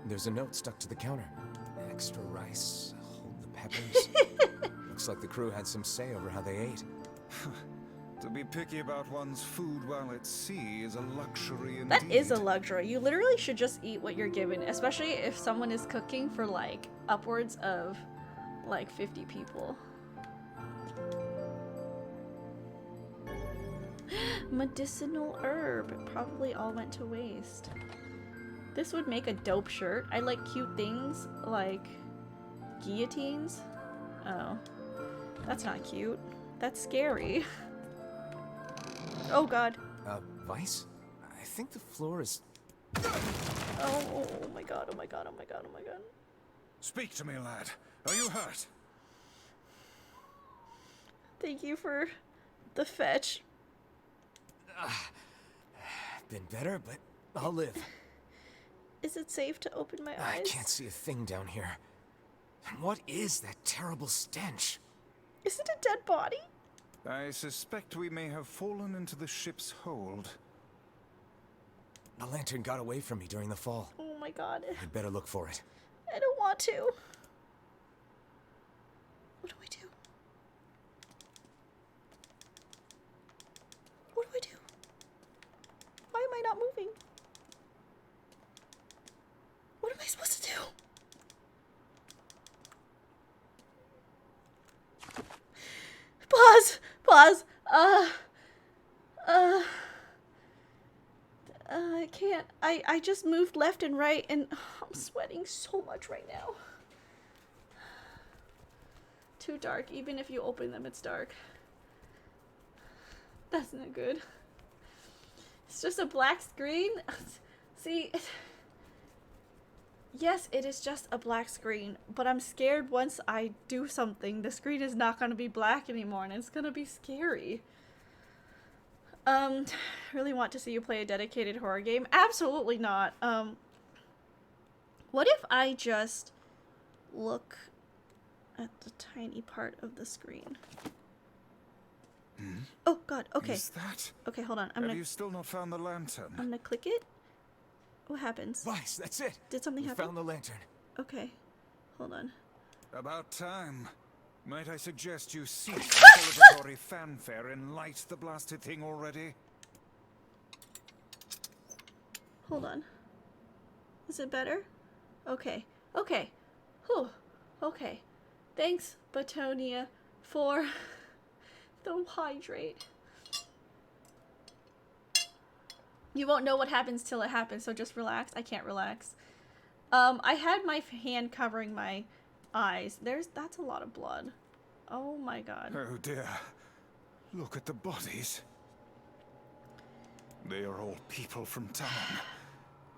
There's a note stuck to the counter. Extra rice, hold the peppers. Looks like the crew had some say over how they ate. To be picky about one's food while at sea is a luxury indeed. That is a luxury. You literally should just eat what you're given, especially if someone is cooking for like upwards of like 50 people. Medicinal herb. It probably all went to waste. This would make a dope shirt. I like cute things like guillotines. Oh, that's not cute. That's scary. Oh god. Vice? I think the floor is... Oh my god, oh my god, oh my god, oh my god. Speak to me, lad. Are you hurt? Thank you for the fetch. Been better, but I'll live. Is it safe to open my I eyes? can't see a thing down here. What is that terrible stench? Is it a dead body? I suspect we may have fallen into the ship's hold. The lantern got away from me during the fall. Oh my god. I'd better look for it. I don't want to. What do I do? What do I do? Why am I not moving? What am I supposed to do? Pause! Pause! I can't. I just moved left and right and I'm sweating so much right now. Too dark. Even if you open them, it's dark. That's not good. It's just a black screen. See, yes, it is just a black screen, but I'm scared once I do something, the screen is not going to be black anymore and it's going to be scary. Really want to see you play a dedicated horror game? Absolutely not. What if I just look at the tiny part of the screen? Oh god, okay. Is that? Okay, hold on. Have you still not found the lantern? I'm gonna click it. What happens? Vice, that's it. Did something We happen? found the lantern. Okay. Hold on. About time. Might I suggest you cease the celebratory fanfare and light the blasted thing already? Hold on. Is it better? Okay. Okay. Whew. Okay. Thanks, Batonia, for the hydrate. You won't know what happens till it happens, so just relax. I can't relax. I had my hand covering my eyes. That's a lot of blood. Oh my god. Oh dear. Look at the bodies. They are all people from town.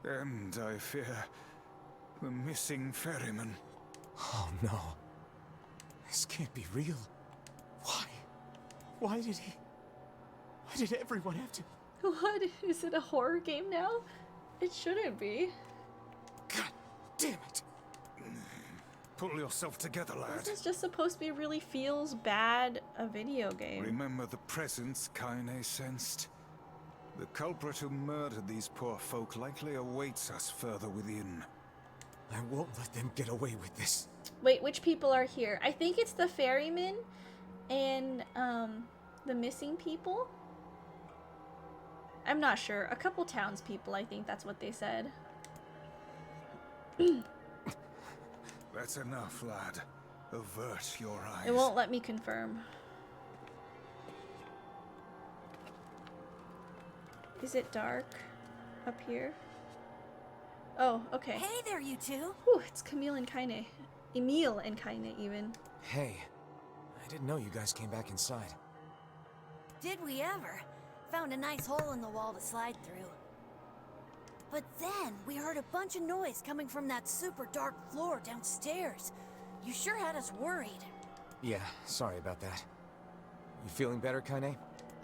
And I fear the missing ferryman. Oh no. This can't be real. Why? Why did everyone have to... What? Is it a horror game now? It shouldn't be. God damn it. Pull yourself together, lad. This is just supposed to be really feels bad a video game. Remember the presence Kaine sensed? The culprit who murdered these poor folk likely awaits us further within. I won't let them get away with this. Wait, which people are here? I think it's the ferryman and the missing people. I'm not sure. A couple townspeople, I think that's what they said. That's enough, lad. Avert your eyes. It won't let me confirm. Is it dark up here? Oh, okay. Hey there, you two. Whew, it's Camille and Kaine. Emil and Kaine, even. Hey, I didn't know you guys came back inside. Did we ever? Found a nice hole in the wall to slide through. But then we heard a bunch of noise coming from that super dark floor downstairs. You sure had us worried. Yeah, sorry about that. You feeling better, Kaine?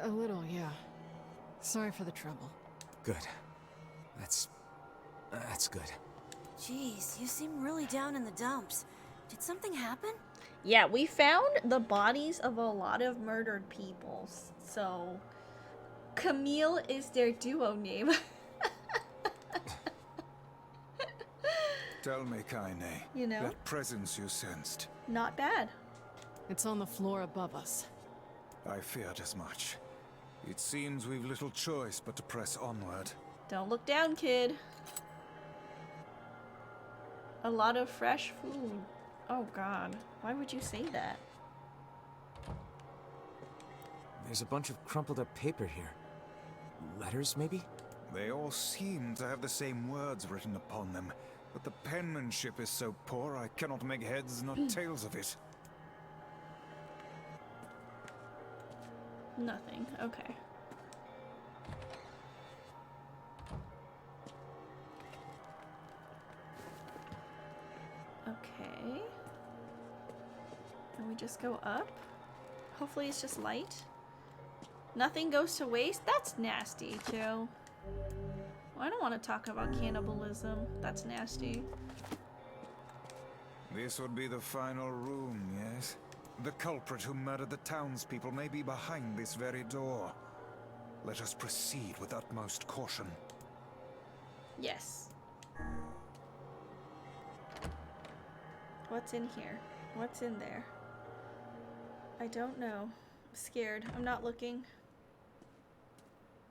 A little, yeah. Sorry for the trouble. Good. That's good. Jeez, you seem really down in the dumps. Did something happen? Yeah, we found the bodies of a lot of murdered people. So, Camille is their duo name. Tell me, Kaine. You know? That presence you sensed. Not bad. It's on the floor above us. I feared as much. It seems we've little choice but to press onward. Don't look down, kid. A lot of fresh food. Oh god. Why would you say that? There's a bunch of crumpled up paper here. Letters, maybe? They all seem to have the same words written upon them, but the penmanship is so poor I cannot make heads nor tails of it. Nothing. Okay. Okay. And we just go up. Hopefully it's just light. Nothing goes to waste? That's nasty, too. Well, I don't want to talk about cannibalism. That's nasty. This would be the final room, yes? The culprit who murdered the townspeople may be behind this very door. Let us proceed with utmost caution. Yes. What's in here? What's in there? I don't know. I'm scared. I'm not looking.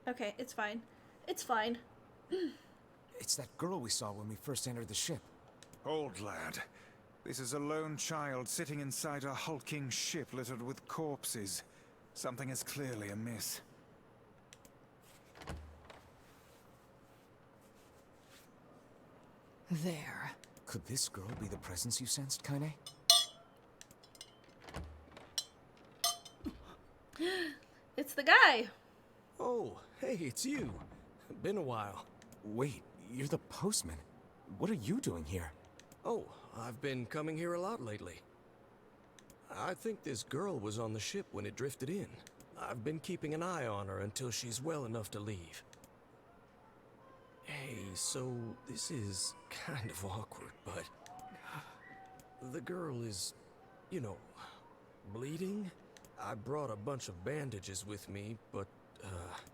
Okay, it's fine. It's fine. It's that girl we saw when we first entered the ship. Hold, lad. This is a lone child sitting inside a hulking ship littered with corpses. Something is clearly amiss. There. Could this girl be the presence you sensed, Kaine? It's the guy. Oh, hey, it's you. Been a while. Wait, you're the postman. What are you doing here? Oh, I've been coming here a lot lately. I think this girl was on the ship when it drifted in. I've been keeping an eye on her until she's well enough to leave. Hey, so this is kind of awkward, but the girl is, you know, bleeding. I brought a bunch of bandages with me, but,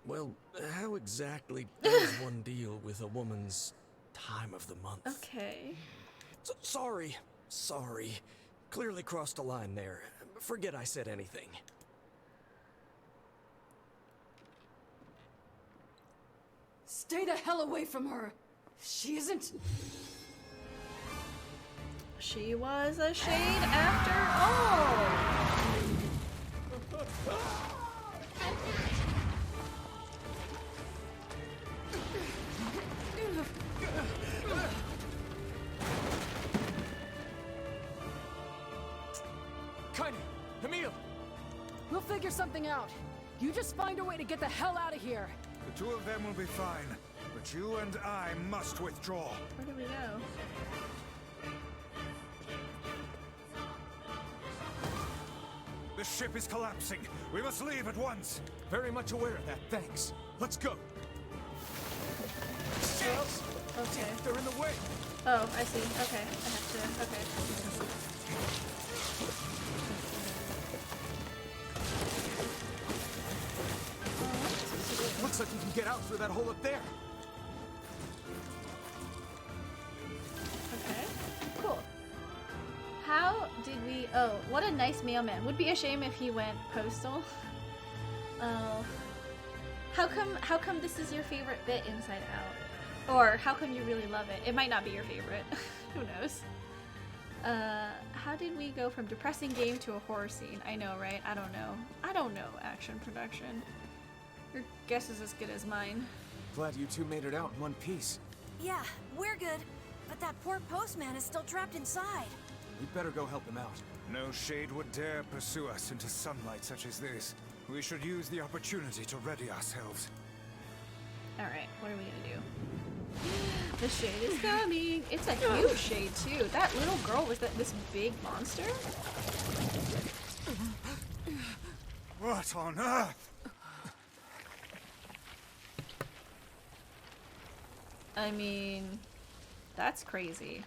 well, how exactly does one deal with a woman's time of the month? Okay. Sorry. Clearly crossed a line there. Forget I said anything. Stay the hell away from her. She isn't. She was a shade after all. Kaine! Emil! We'll figure something out. You just find a way to get the hell out of here. The two of them will be fine, but you and I must withdraw. Where do we go? The ship is collapsing. We must leave at once. Very much aware of that, thanks. Let's go. Okay. They're in the way. Oh, I see. Okay. I have to. Okay. Looks like you can get out through that hole up there. Okay. Cool. How did we... Oh, what a nice mailman. Would be a shame if he went postal. Oh. How come this is your favorite bit, Inside Out? Or how come you really love it? It might not be your favorite. Who knows? How did we go from depressing game to a horror scene? I know, right? I don't know, Action Production. Your guess is as good as mine. Glad you two made it out in one piece. Yeah, we're good. But that poor postman is still trapped inside. We'd better go help him out. No shade would dare pursue us into sunlight such as this. We should use the opportunity to ready ourselves. Alright, what are we gonna do? The shade is coming! It's a huge shade too. That little girl was this big monster? What on earth? I mean, that's crazy.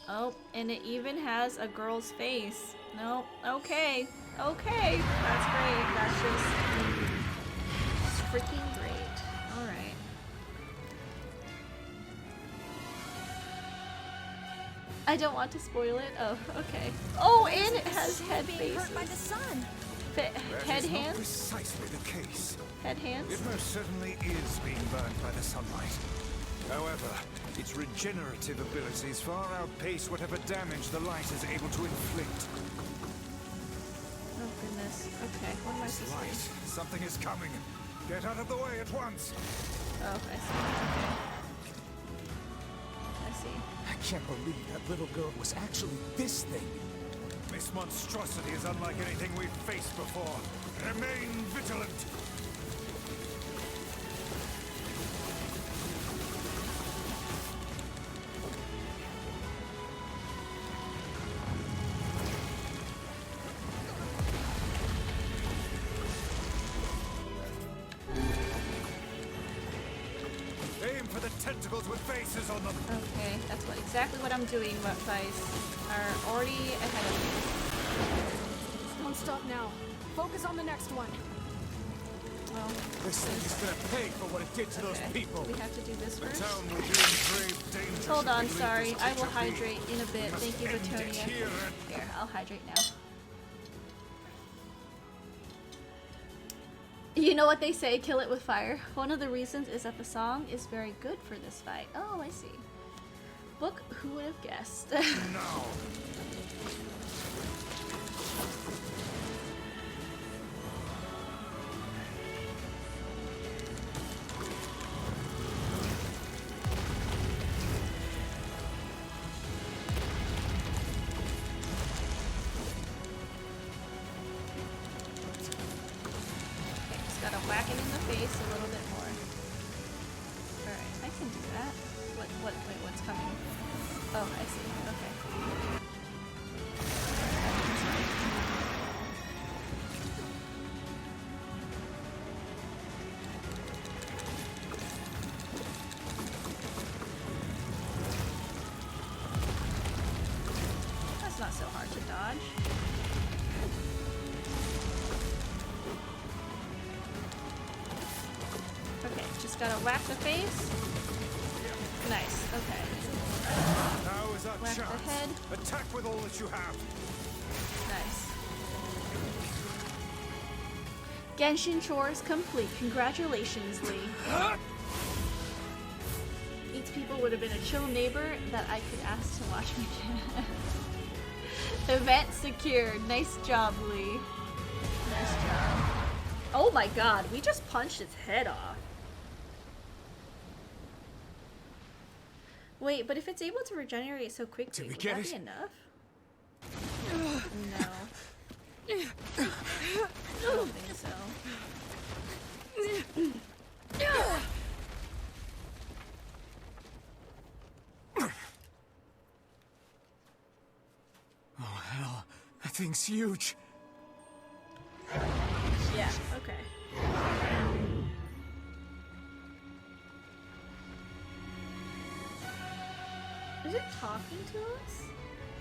Oh, and it even has a girl's face. Nope. Okay. Okay. That's great. That's just freaking great. Alright. I don't want to spoil it. Oh, okay. Oh, and it has head Being hurt by the faces. sun. Head That is not hands? precisely the case. Head hands? It most certainly is being burned by the sunlight. However, its regenerative abilities far outpace whatever damage the light is able to inflict. Oh goodness. Okay, what am I supposed to do? Light, something is coming. Get out of the way at once. Oh, I see. Okay. I see. I can't believe that little girl was actually this thing. This monstrosity is unlike anything we've faced before. Remain vigilant. Aim for the tentacles with faces on them. Okay, that's exactly what I'm doing, but guys are already ahead of me. Don't stop now. Focus on the next one. Well, This thing is gonna pay for what it did to those okay. people. We have to do this The first. town will be in grave danger. Hold if on, we leave sorry. this I will to be. hydrate in a bit. Must Thank you, end it Latonia. here. Here, I'll hydrate now. You know what they say, kill it with fire. One of the reasons is that the song is very good for this fight. Oh, I see. Book, who would have guessed? Now. Just gotta whack it in the face a little bit more. Alright, I can do that. Wait, what's coming? Oh, I see. Okay. Just gotta whack the face. Nice, okay. Now is our Whack the chance. head. Attack with all that you have. Nice. Genshin chores complete. Congratulations, Lee. Eats people would have been a chill neighbor that I could ask to watch me. Event secured. Nice job, Lee. Nice job. Oh my god, we just punched his head off. Wait, but if it's able to regenerate so quickly, Did we would get that it? be enough? No. I don't think so. Oh hell, that thing's huge. Yeah, okay. Is it talking to us?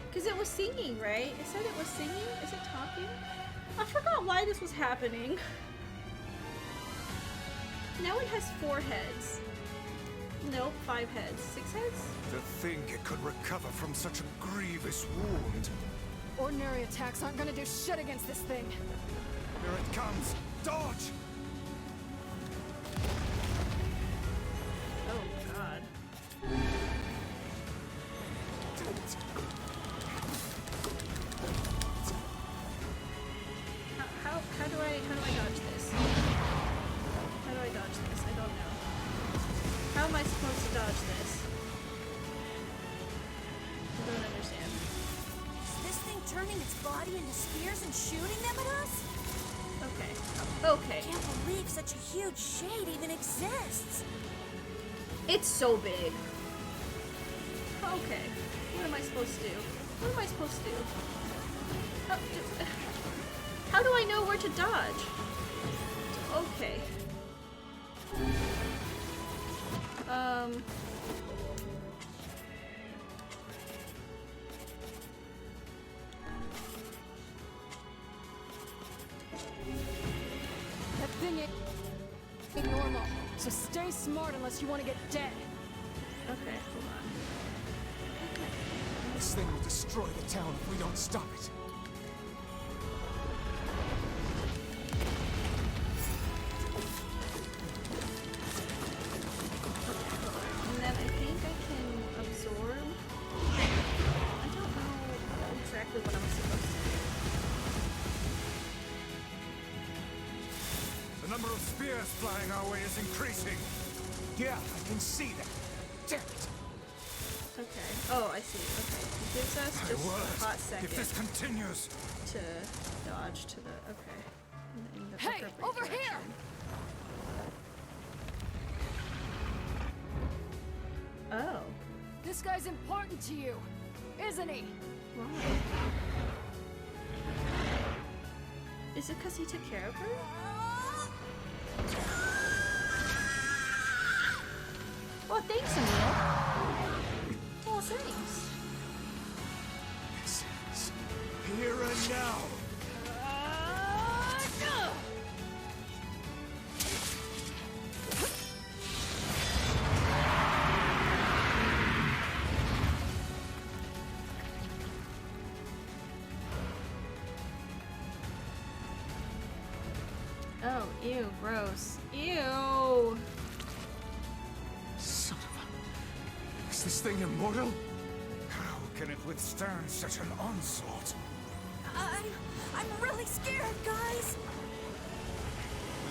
Because it was singing, right? It said it was singing? Is it talking? I forgot why this was happening. Now it has 4 heads. Nope, 5 heads. 6 heads? To think it could recover from such a grievous wound. Ordinary attacks aren't gonna do shit against this thing. Here it comes. Dodge! Oh god. How do I dodge this? How do I dodge this? I don't know. How am I supposed to dodge this? I don't understand. Is this thing turning its body into spears and shooting them at us? Okay. Okay. Can't believe such a huge shade even exists. It's so big. Okay. What am I supposed to do? What am I supposed to do? How do I know where to dodge? Okay. That thing ain't normal. So stay smart unless you want to get dead. Okay, hold on. This thing will destroy the town if we don't stop it. And then I think I can absorb. I don't know exactly what I'm supposed to do. The number of spears flying our way is increasing. Yeah, I can see that. Damn it. Okay. Oh, I see. Okay. It gives us My just word. a hot If second this continues, to dodge to the. Okay. In the Hey, appropriate over here! direction. Oh. This guy's important to you, isn't he? Why? Is it because he took care of her? Well, thanks, Emil. Well, thanks. This is here and now. Oh, ew, gross. Ew. Son of a... Is this thing immortal? how can it withstand such an onslaught? I'm really scared, guys.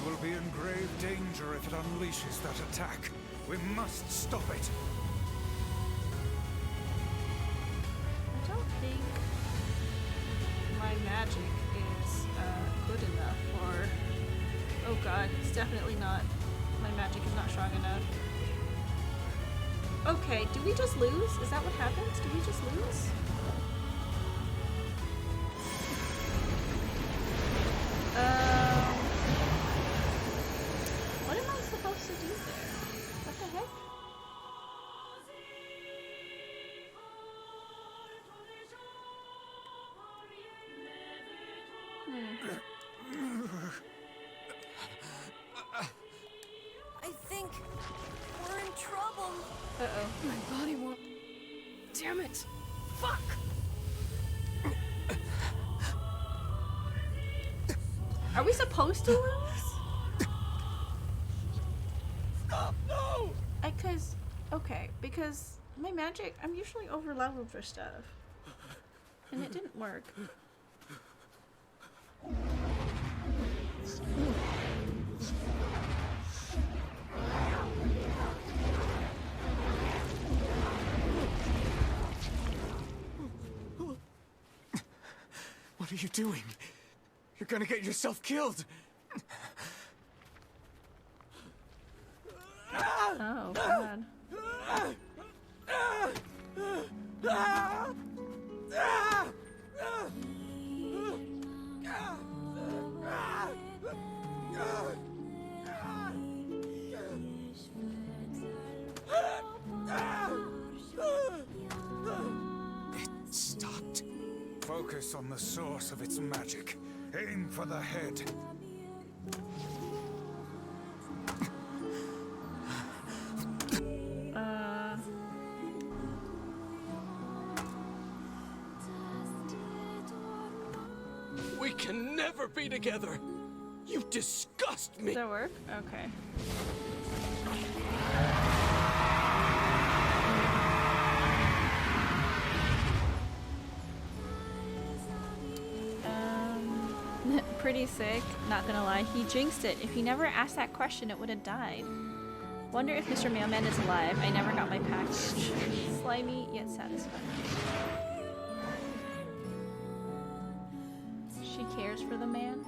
We will be in grave danger if it unleashes that attack. We must stop it. I don't think my magic is good enough, or oh god, it's definitely not. My magic is not strong enough. Okay, do we just lose? Is that what happens? Do we just lose? What am I supposed to do there? What the heck? I think My body won't. Damn it! Fuck! Are we supposed to lose? Stop! No! Because my magic, I'm usually over leveled for stuff. And it didn't work. What are you doing? You're gonna get yourself killed. Oh, God. It stopped. Focus on the source of its magic. Aim for the head. We can never be together! You disgust me! Does that work? Okay. Pretty sick, not gonna lie. He jinxed it. If he never asked that question, it would have died. Wonder if Mr. Mailman is alive. I never got my package. Slimy, yet satisfying. She cares for the man.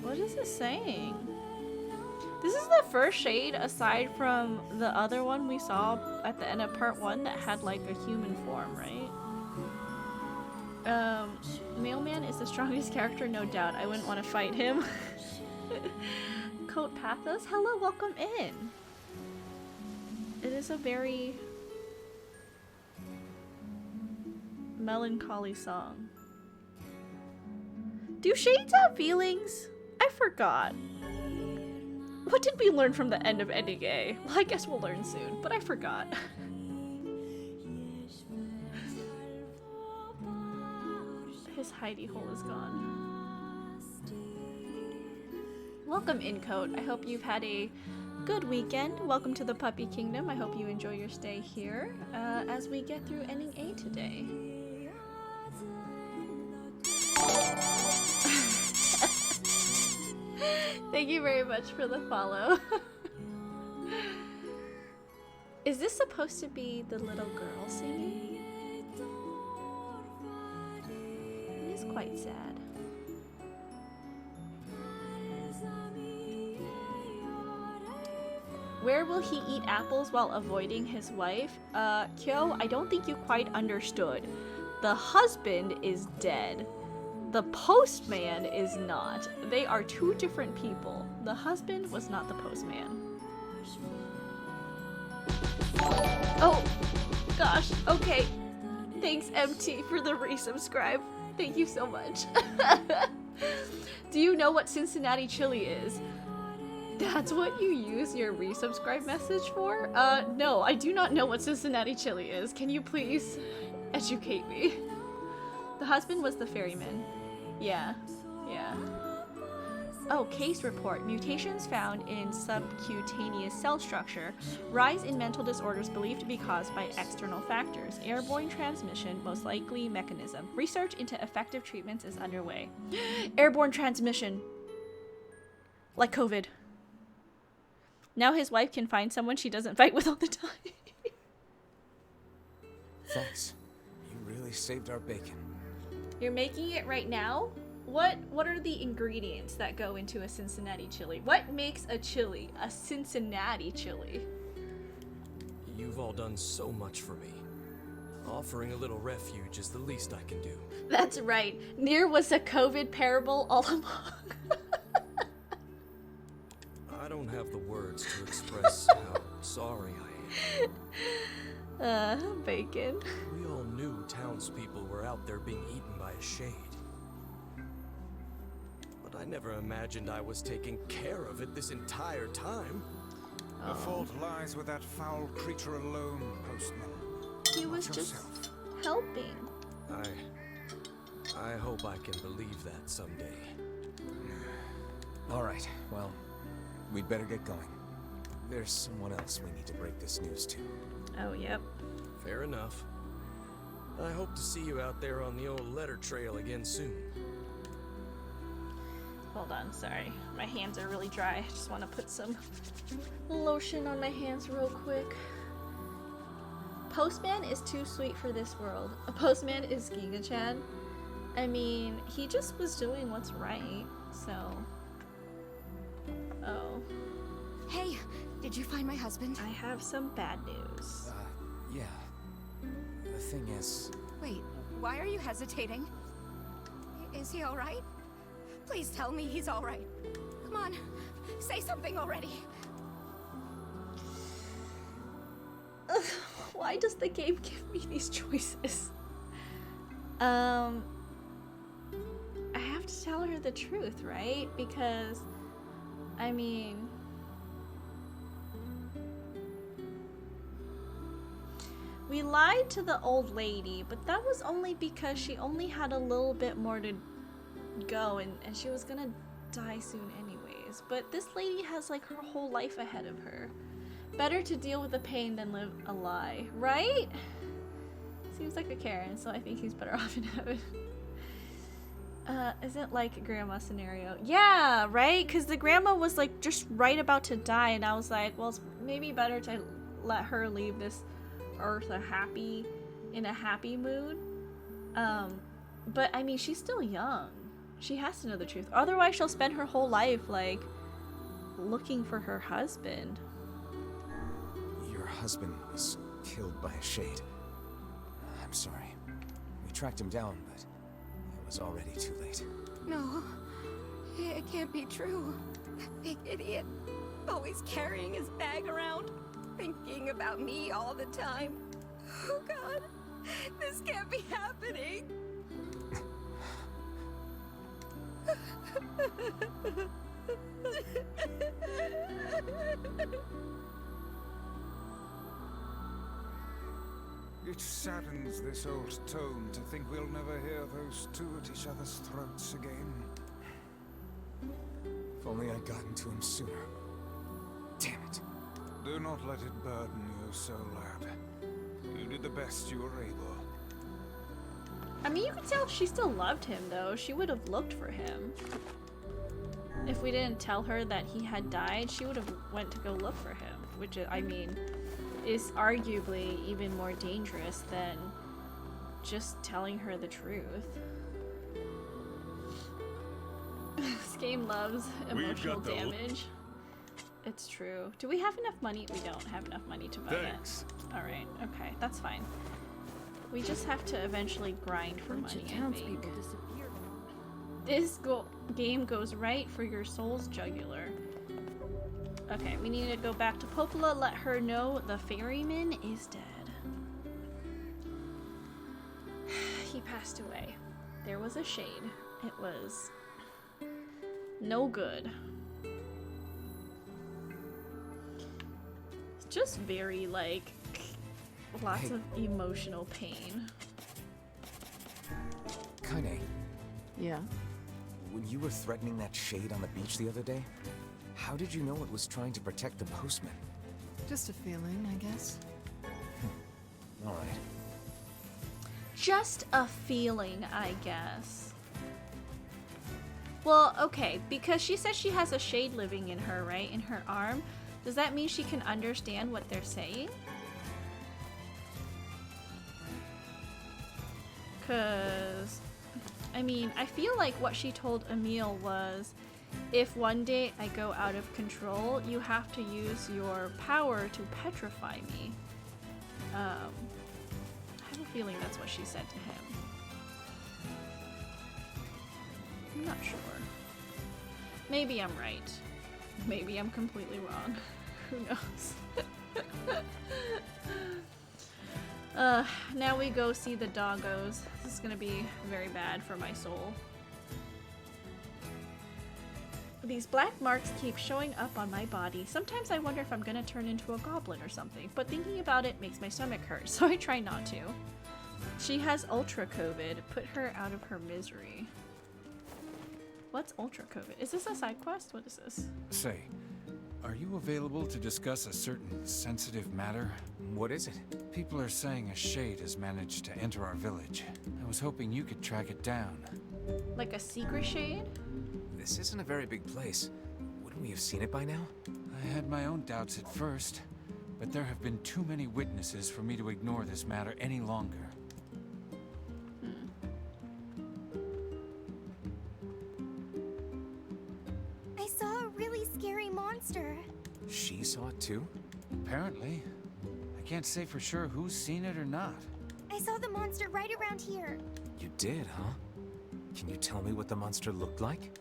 What is it saying? This is the first shade aside from the other one we saw at the end of part 1 that had like a human form, right? Mailman is the strongest character, no doubt. I wouldn't want to fight him. Coat Pathos, hello, welcome in. It is a very melancholy song. Do shades have feelings? I forgot. What did we learn from the end of NDA? Well, I guess we'll learn soon, but I forgot. His hidey hole is gone. Welcome, Incoat. I hope you've had a good weekend. Welcome to the Puppy Kingdom. I hope you enjoy your stay here as we get through ending A today. Thank you very much for the follow. Is this supposed to be the little girl singing? It is quite sad. Where will he eat apples while avoiding his wife? Kyo, I don't think you quite understood. The husband is dead. The postman is not. They are two different people. The husband was not the postman. Oh, gosh. Okay. Thanks, MT, for the resubscribe. Thank you so much. Do you know what Cincinnati chili is? That's what you use your resubscribe message for? No, I do not know what Cincinnati chili is. Can you please educate me? The husband was the ferryman. Yeah. Oh, case report. Mutations found in subcutaneous cell structure. Rise in mental disorders believed to be caused by external factors. Airborne transmission, most likely mechanism. Research into effective treatments is underway. Airborne transmission. Like COVID. Now his wife can find someone she doesn't fight with all the time. Thanks. You really saved our bacon. You're making it right now? What are the ingredients that go into a Cincinnati chili? What makes a chili a Cincinnati chili? You've all done so much for me. Offering a little refuge is the least I can do. That's right. Nier was a COVID parable all along. I don't have the words to express how sorry I am. Bacon. We all knew townspeople were out there being eaten by a shade. But I never imagined I was taking care of it this entire time. The fault lies with that foul creature alone, Postman. He was Not just yourself. helping. I hope I can believe that someday. All right, well, we'd better get going. There's someone else we need to break this news to. Oh, yep. Fair enough. I hope to see you out there on the old letter trail again soon. Hold on, sorry. My hands are really dry. I just want to put some lotion on my hands real quick. Postman is too sweet for this world. A postman is Giga-chan. I mean, he just was doing what's right, so... Oh. Hey, did you find my husband? I have some bad news. Yeah. The thing is... Wait, why are you hesitating? Is he alright? Please tell me he's alright. Come on, say something already. Why does the game give me these choices? I have to tell her the truth, right? Because, I mean... We lied to the old lady, but that was only because she only had a little bit more to go and she was gonna die soon anyways. But this lady has like her whole life ahead of her. Better to deal with the pain than live a lie, right? Seems like a Karen, so I think he's better off in heaven. Isn't like a grandma scenario. Yeah, right? Because the grandma was like just right about to die and I was like, well, it's maybe better to let her leave this earth in a happy mood. But I mean, she's still young. She has to know the truth. Otherwise, she'll spend her whole life like looking for her husband. Your husband was killed by a shade. I'm sorry. We tracked him down, but it was already too late. No, it can't be true. That big idiot, always carrying his bag around, thinking about me all the time. Oh God, this can't be happening. It saddens this old tome to think we'll never hear those two at each other's throats again. If only I'd gotten to him sooner. Damn it. Do not let it burden your soul, lad. You did the best you were able. I mean, you could tell she still loved him, though. She would have looked for him. If we didn't tell her that he had died, she would have went to go look for him. Which, I mean, is arguably even more dangerous than just telling her the truth. This game loves emotional damage. It's true. Do we have enough money? We don't have enough money to buy Thanks. it. Alright, okay, that's fine. We just have to eventually grind for money, I think. This game goes right for your soul's jugular. Okay, we need to go back to Popola, let her know the ferryman is dead. He passed away. There was a shade. It was no good. Just very, like, lots of emotional pain. Kaine, Yeah. when you were threatening that shade on the beach the other day, how did you know it was trying to protect the postman? Just a feeling, I guess. All right. Just a feeling, I guess. Well, okay, because she says she has a shade living in her, right? In her arm. Does that mean she can understand what they're saying? Cause, I mean, I feel like what she told Emil was, if one day I go out of control, you have to use your power to petrify me. I have a feeling that's what she said to him. I'm not sure. Maybe I'm right. Maybe I'm completely wrong. Who knows? Now we go see the doggos. This is gonna be very bad for my soul. These black marks keep showing up on my body. Sometimes I wonder if I'm gonna turn into a goblin or something, but thinking about it makes my stomach hurt, so I try not to. She has Ultra COVID. Put her out of her misery. What's Ultra COVID? Is this a side quest? What is this? Say, are you available to discuss a certain sensitive matter? What is it? People are saying a shade has managed to enter our village. I was hoping you could track it down. Like a secret shade? This isn't a very big place. Wouldn't we have seen it by now? I had my own doubts at first, but there have been too many witnesses for me to ignore this matter any longer. I saw a really scary monster. She saw it too? Apparently. I can't say for sure who's seen it or not. I saw the monster right around here. You did, huh? Can you tell me what the monster looked like?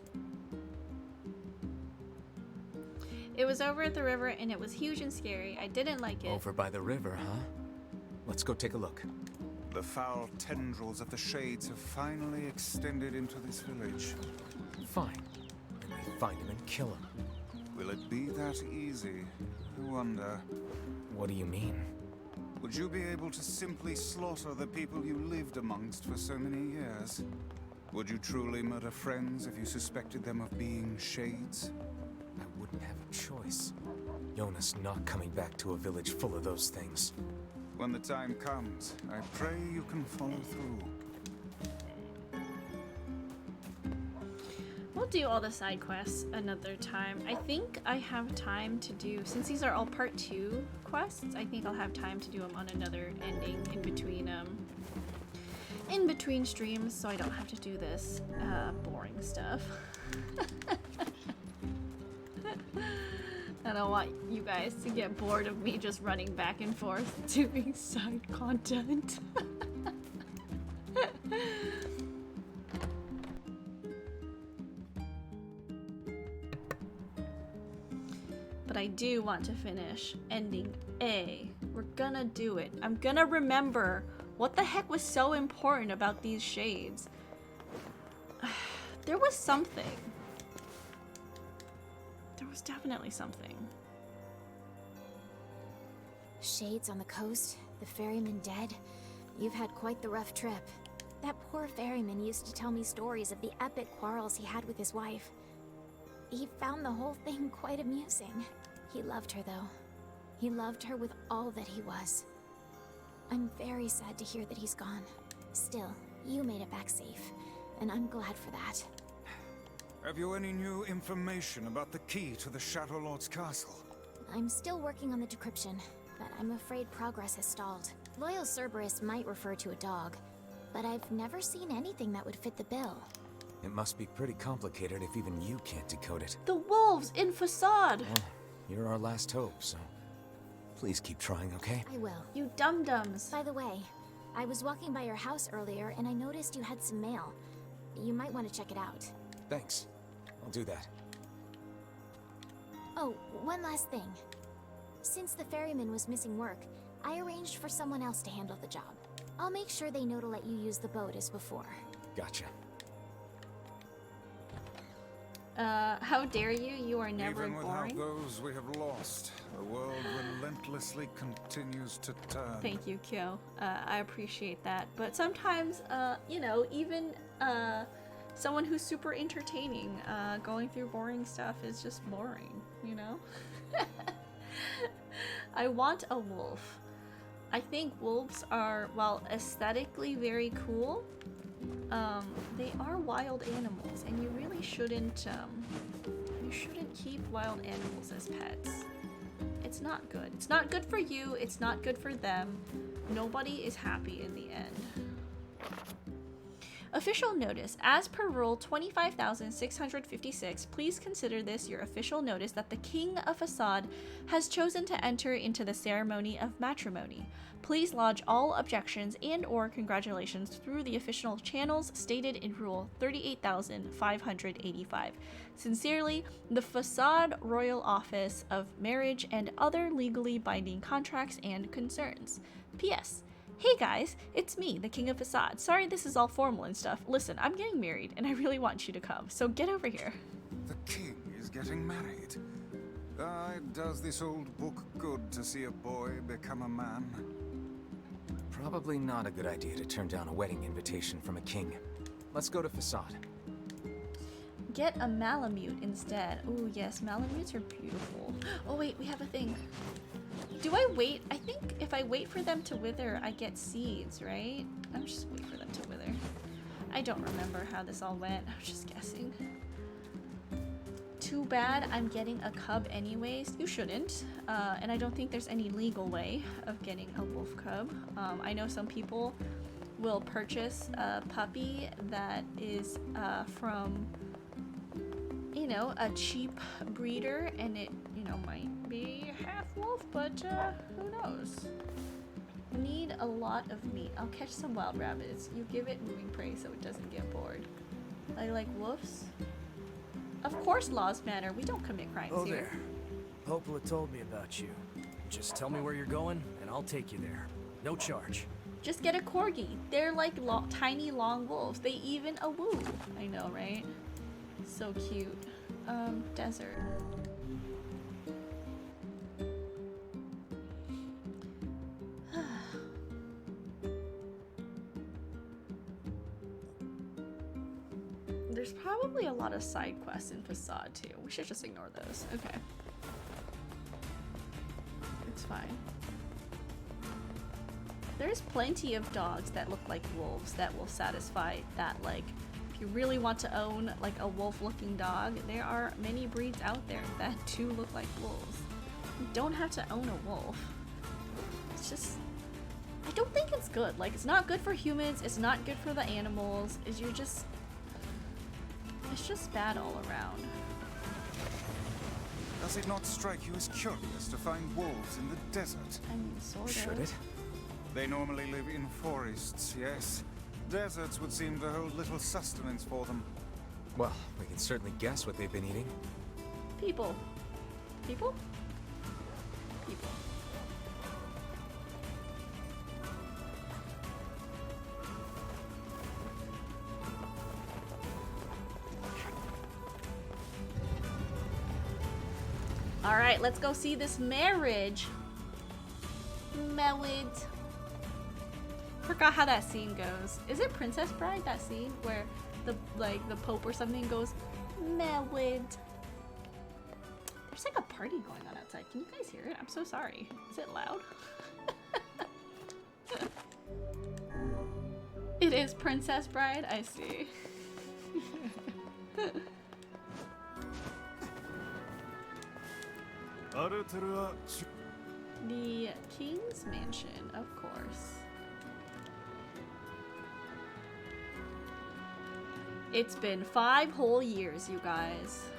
It was over at the river and it was huge and scary. I didn't like it. Over by the river, huh? Let's go take a look. The foul tendrils of the shades have finally extended into this village. Fine. Then we find him and kill him. Will it be that easy? I wonder. What do you mean? Would you be able to simply slaughter the people you lived amongst for so many years? Would you truly murder friends if you suspected them of being shades? I wouldn't have a choice. Jonas not coming back to a village full of those things. When the time comes, I pray you can follow through. We'll do all the side quests another time. I think I have time to do, since these are all part 2 quests, I think I'll have time to do them on another ending in between streams, so I don't have to do this boring stuff. I don't want you guys to get bored of me just running back and forth doing side content. But I do want to finish ending A. We're gonna do it. I'm gonna remember what the heck was so important about these shades. There was something. There was definitely something. Shades on the coast, the ferryman dead. You've had quite the rough trip. That poor ferryman used to tell me stories of the epic quarrels he had with his wife. He found the whole thing quite amusing. He loved her, though. He loved her with all that he was. I'm very sad to hear that he's gone. Still, you made it back safe, and I'm glad for that. Have you any new information about the key to the Shadow Lord's castle? I'm still working on the decryption, but I'm afraid progress has stalled. Loyal Cerberus might refer to a dog, but I've never seen anything that would fit the bill. It must be pretty complicated if even you can't decode it. The wolves in Facade! Well, you're our last hope, so please keep trying, okay? I will. You dum-dums. By the way, I was walking by your house earlier and I noticed you had some mail. You might want to check it out. Thanks. I'll do that. Oh, one last thing. Since the ferryman was missing work, I arranged for someone else to handle the job. I'll make sure they know to let you use the boat as before. Gotcha. How dare you? You are never Even boring. without those we have lost, the world relentlessly continues to turn. Thank you, Kyo. I appreciate that. But sometimes, you know, even someone who's super entertaining, going through boring stuff is just boring, you know? I want a wolf. I think wolves are, while aesthetically very cool, they are wild animals, and you really shouldn't keep wild animals as pets. It's not good. It's not good for you, it's not good for them. Nobody is happy in the end. Official notice. As per Rule 25,656, please consider this your official notice that the King of Facade has chosen to enter into the ceremony of matrimony. Please lodge all objections and or congratulations through the official channels stated in Rule 38,585. Sincerely, the Facade Royal Office of Marriage and other legally binding contracts and concerns. P.S. Hey guys, it's me, the King of Facade. Sorry this is all formal and stuff. Listen, I'm getting married and I really want you to come, so get over here. The king is getting married. It does this old book good to see a boy become a man. Probably not a good idea to turn down a wedding invitation from a king. Let's go to Facade. Get a Malamute instead. Oh yes, Malamutes are beautiful. Oh wait, we have a thing. Do I wait? I think if I wait for them to wither, I get seeds, right? I'm just waiting for them to wither. I don't remember how this all went. I was just guessing. Too bad I'm getting a cub anyways. You shouldn't. And I don't think there's any legal way of getting a wolf cub. I know some people will purchase a puppy that is from, you know, a cheap breeder, and it, you know, might be half wolf, but who knows? Need a lot of meat. I'll catch some wild rabbits. You give it moving prey so it doesn't get bored. I like wolves. Of course laws matter. We don't commit crimes Oh, here. there. Popola told me about you. Just tell me where you're going, and I'll take you there. No charge. Just get a corgi. They're like tiny long wolves. They even a woo. I know, right? So cute. Desert. There's probably a lot of side quests in Facade too. We should just ignore those. Okay. It's fine. There's plenty of dogs that look like wolves that will satisfy that, like, if you really want to own like a wolf-looking dog, there are many breeds out there that do look like wolves. You don't have to own a wolf. It's just, I don't think it's good. Like, it's not good for humans, it's not good for the animals. It's just bad all around. Does it not strike you as curious to find wolves in the desert? I mean, sort of. Should it? They normally live in forests, yes. Deserts would seem to hold little sustenance for them. Well, we can certainly guess what they've been eating. People. People? People. Alright, let's go see this marriage. Marriage. Forgot how that scene goes. Is it Princess Bride, that scene where the Pope or something goes, marriage? There's like a party going on outside. Can you guys hear it? I'm so sorry. Is it loud? It is Princess Bride? I see. The King's Mansion, of course. It's been 5 whole years, you guys.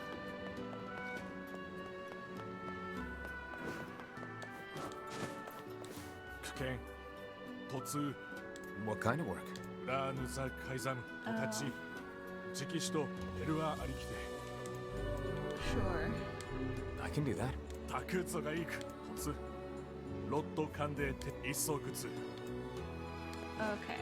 What kind of work? Sure. I can do that. Okay.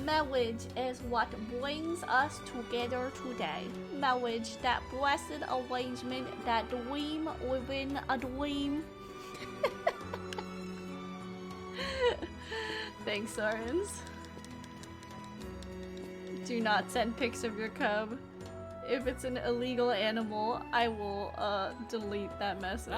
Marriage is what brings us together today. Marriage, that blessed arrangement, that dream within a dream. Thanks, Sorens. Do not send pics of your cub. If it's an illegal animal, I will delete that message.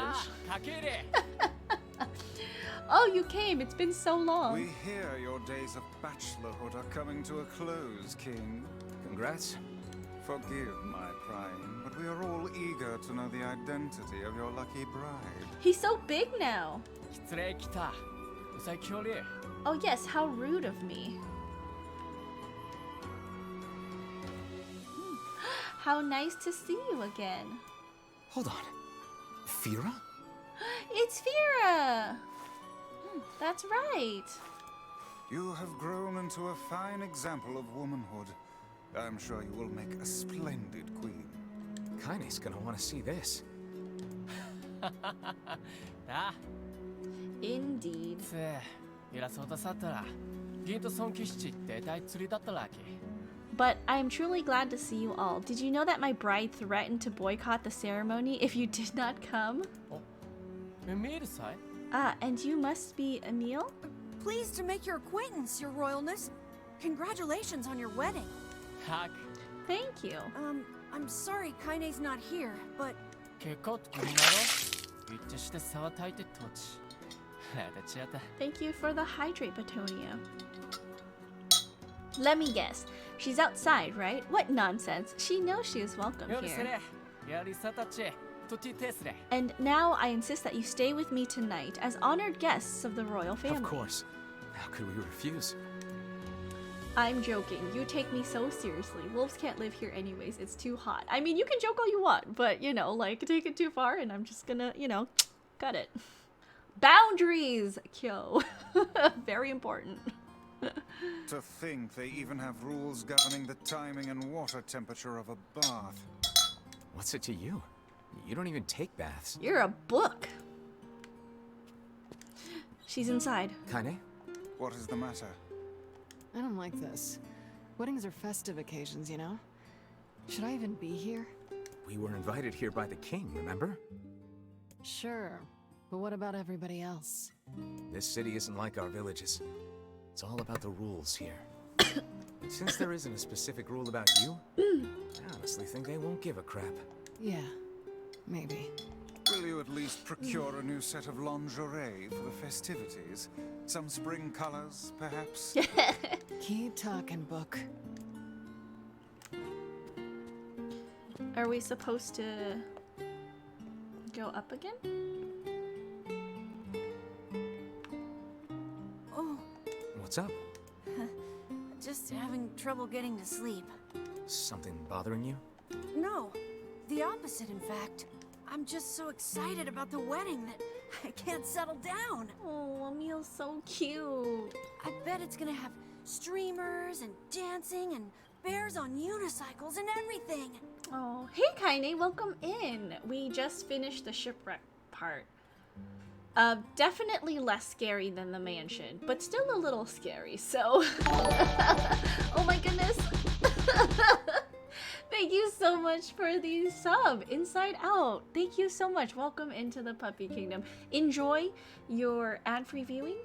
Oh, you came. It's been so long. We hear your days of bachelorhood are coming to a close, King. Congrats. Forgive my prying, but we are all eager to know the identity of your lucky bride. He's so big now. Oh yes, how rude of me. How nice to see you again. Hold on. Fira? It's Fira! That's right. You have grown into a fine example of womanhood. I'm sure you will make a splendid queen. Kaine's gonna want to see this. Indeed. 偉そうださったら、ギンと尊敬しって大釣りだったらけ。 But I'm truly glad to see you all. Did you know that my bride threatened to boycott the ceremony if you did not come? 見るさい Ah, and you must be Emil? Pleased to make your acquaintance, Your Royalness. Congratulations on your wedding. は Thank you. I'm sorry Kaine's not here, but 結構って君だろ一致して触たいて土地。That's it. Thank you for the hydrate, Batonia. Let me guess. She's outside, right? What nonsense. She knows she is welcome よろし here. れ。やりさたち。とてですれ。 And now I insist that you stay with me tonight as honored guests of the royal family. Of course. How could we refuse? I'm joking. You take me so seriously. Wolves can't live here anyways. It's too hot. I mean, you can joke all you want, but, you know, like, take it too far and I'm just gonna, you know, cut it. Boundaries, Kyo. Very important. To think they even have rules governing the timing and water temperature of a bath. What's it to you? You don't even take baths. You're a book. She's inside. Kaine? What is the matter? I don't like this. Weddings are festive occasions, you know? Should I even be here? We were invited here by the king, remember? Sure. But what about everybody else? This city isn't like our villages. It's all about the rules here. Since there isn't a specific rule about you, I honestly think they won't give a crap. Yeah, maybe. Will you at least procure a new set of lingerie for the festivities? Some spring colors, perhaps? Keep talking, book. Are we supposed to go up again? oh, What's up? just having trouble getting to sleep. Something bothering you? No, the opposite in fact. I'm just so excited about the wedding that I can't settle down. Oh, Emil's so cute. I bet it's gonna have streamers and dancing and bears on unicycles and everything. Oh, hey Kaine, welcome in. We just finished the shipwreck part. Definitely less scary than the mansion, but still a little scary, so... Oh my goodness. Thank you so much for the sub, Inside Out. Thank you so much. Welcome into the Puppy Kingdom. Enjoy your ad-free viewing,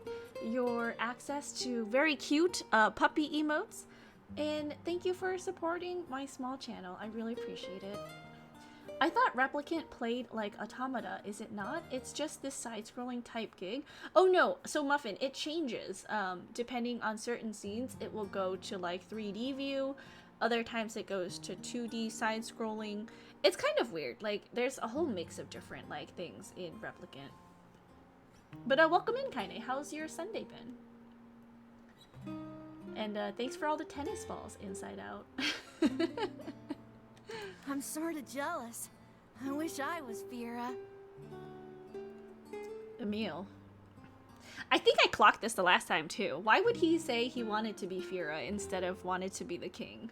your access to very cute puppy emotes, and thank you for supporting my small channel. I really appreciate it. I thought Replicant played like Automata, is it not? It's just this side-scrolling type gig. Oh no, so Muffin, it changes. Depending on certain scenes, it will go to like 3D view. Other times it goes to 2D side-scrolling. It's kind of weird. Like, there's a whole mix of different like things in Replicant. But welcome in, Kaine. How's your Sunday been? And thanks for all the tennis balls, Inside Out. I'm sorta jealous. I wish I was Fira. Emil. I think I clocked this the last time too. Why would he say he wanted to be Fira instead of wanted to be the king?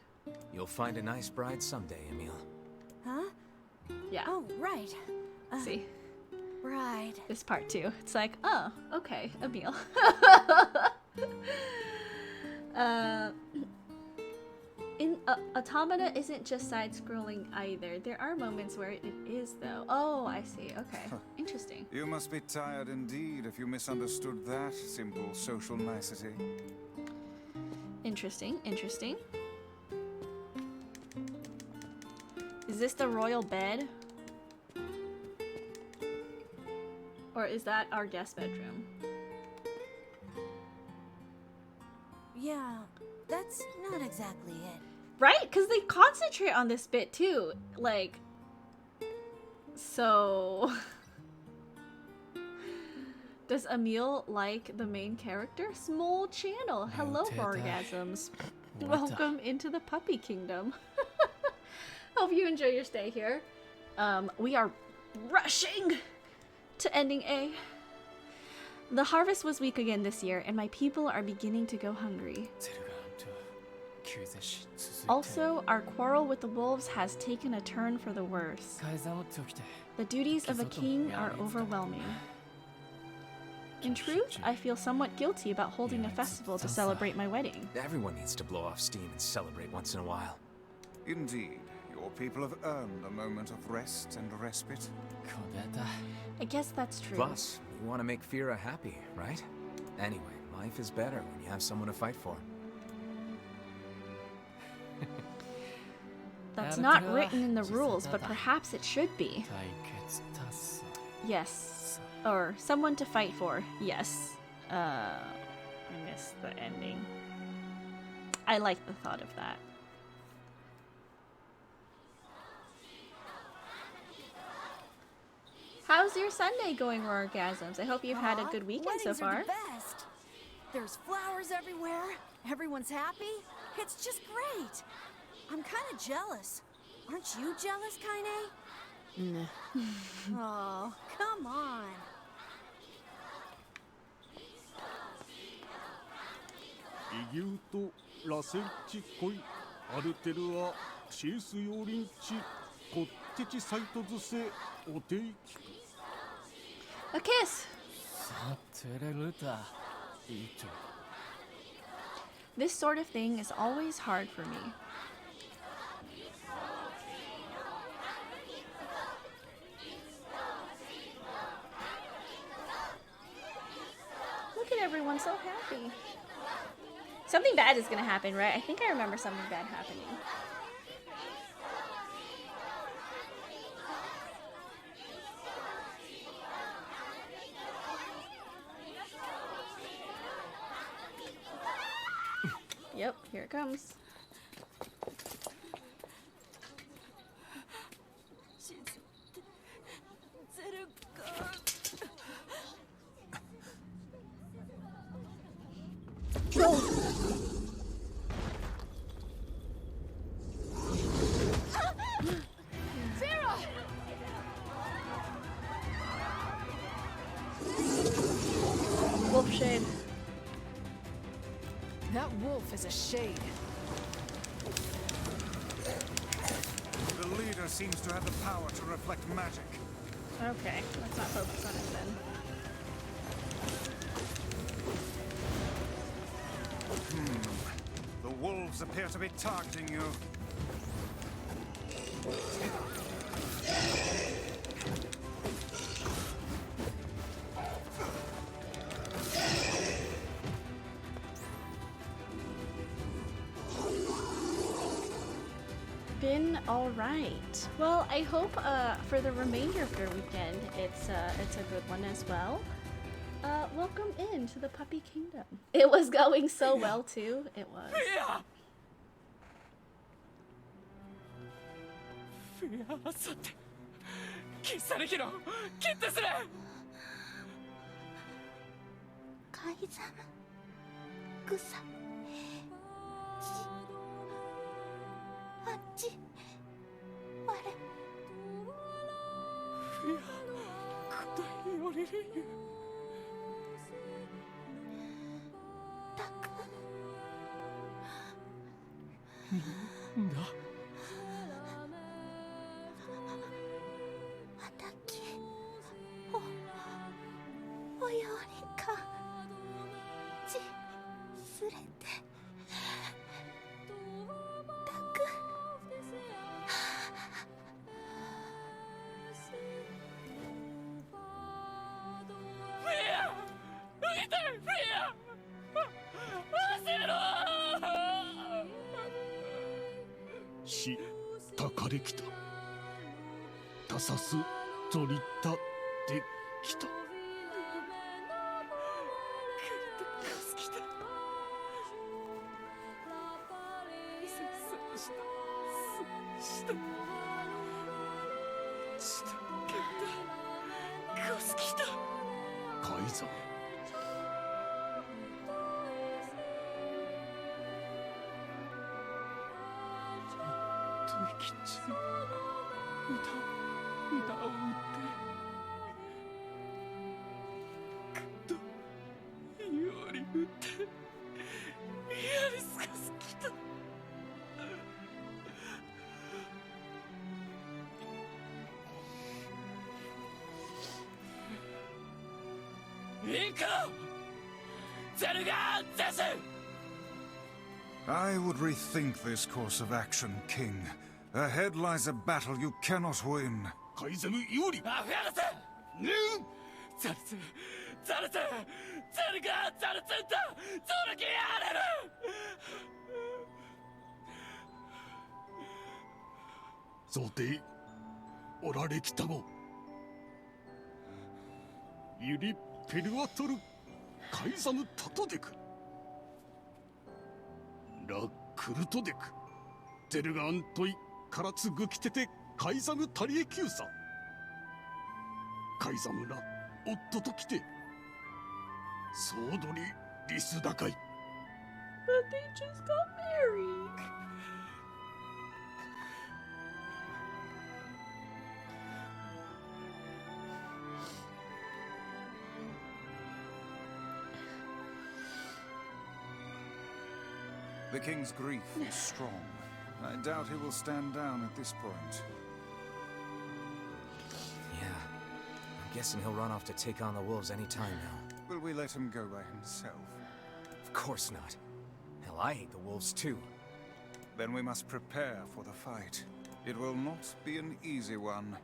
You'll find a nice bride someday, Emil. Huh? Yeah. Oh, right. See? Right. This part too. It's like, oh, okay, Emil. In Automata isn't just side-scrolling either. There are moments where it is, though. Oh, I see. Okay. Interesting. You must be tired indeed if you misunderstood that simple social nicety. Interesting. Interesting. Is this the royal bed? Or is that our guest bedroom? Yeah, that's not exactly it. Right? Because they concentrate on this bit too. Like, so... Does Emil like the main character? Small channel. Hello, orgasms. Welcome into the puppy kingdom. Hope you enjoy your stay here. We are rushing to ending A. The harvest was weak again this year, and my people are beginning to go hungry. Also, our quarrel with the wolves has taken a turn for the worse. The duties of a king are overwhelming. In truth, I feel somewhat guilty about holding a festival to celebrate my wedding. Everyone needs to blow off steam and celebrate once in a while. Indeed, your people have earned a moment of rest and respite. I guess that's true. Plus, you want to make Fira happy, right? Anyway, life is better when you have someone to fight for. That's not written in the rules, but perhaps it should be. Yes. Or someone to fight for. Yes. I missed the ending. I like the thought of that. How's your Sunday going, Orgasms? I hope you've had a good weekend so far. Are the best. There's flowers everywhere. Everyone's happy. It's just great. I'm kind of jealous. Aren't you jealous, Kaine? Oh, come on. イギュートラセンチコイアルテルアシースヨーリンチコッテチサイトズセおていき A kiss! This sort of thing is always hard for me. Look at everyone so happy. Something bad is gonna happen, right? I think I remember something bad happening. Yep, here it comes. Wolf shade. That wolf is a shade. The leader seems to have the power to reflect magic. Okay, let's not focus on it then. The wolves appear to be targeting you. Been all right. Well, I hope for the remainder of your weekend, it's a good one as well. Welcome into the Puppy Kingdom. It was going so well too. It was.し、たかれきた。たさす、ぞりた、できた。カザム。吐息中歌を歌ってぐっとより打ってヤリスが好きだ。行こうゼルガーゼス。 I would rethink this course of action, King. Ahead lies a battle you cannot win. カイザム有利。アフェルセザルツザルツゼルガーザルツンとゾルキアレル。想定オラレキタゴユリ・ペルアトルカイザム・タトデクラ・クルトデクゼルガ・アントイ・カラツ・グキテテカイザム・タリエキューサカイザムラ・オットと来てソードリ・リスダカイ But they just got married. The king's grief is strong. I doubt he will stand down at this point. Yeah. I'm guessing he'll run off to take on the wolves any time now. Will we let him go by himself? Of course not. Hell, I hate the wolves too. Then we must prepare for the fight. It will not be an easy one.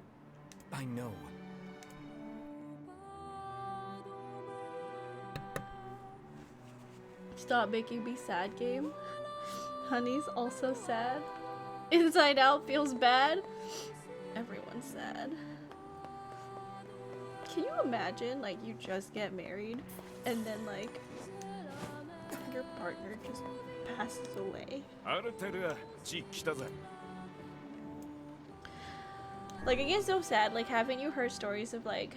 I know. Stop making me sad, game. Honey's also sad. Inside Out feels bad. Everyone's sad. Can you imagine, like, you just get married and then, like, your partner just passes away? Like, it gets so sad. Like, haven't you heard stories of, like,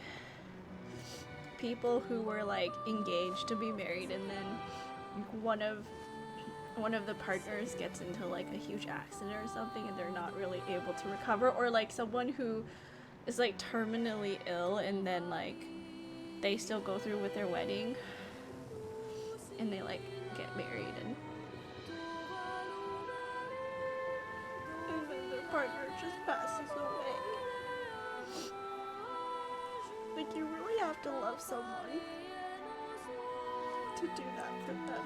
people who were, like, engaged to be married and then one of the partners gets into like a huge accident or something and they're not really able to recover, or like someone who is like terminally ill and then like they still go through with their wedding and they like get married and then their partner just passes away. Like, you really have to love someone to do that for them.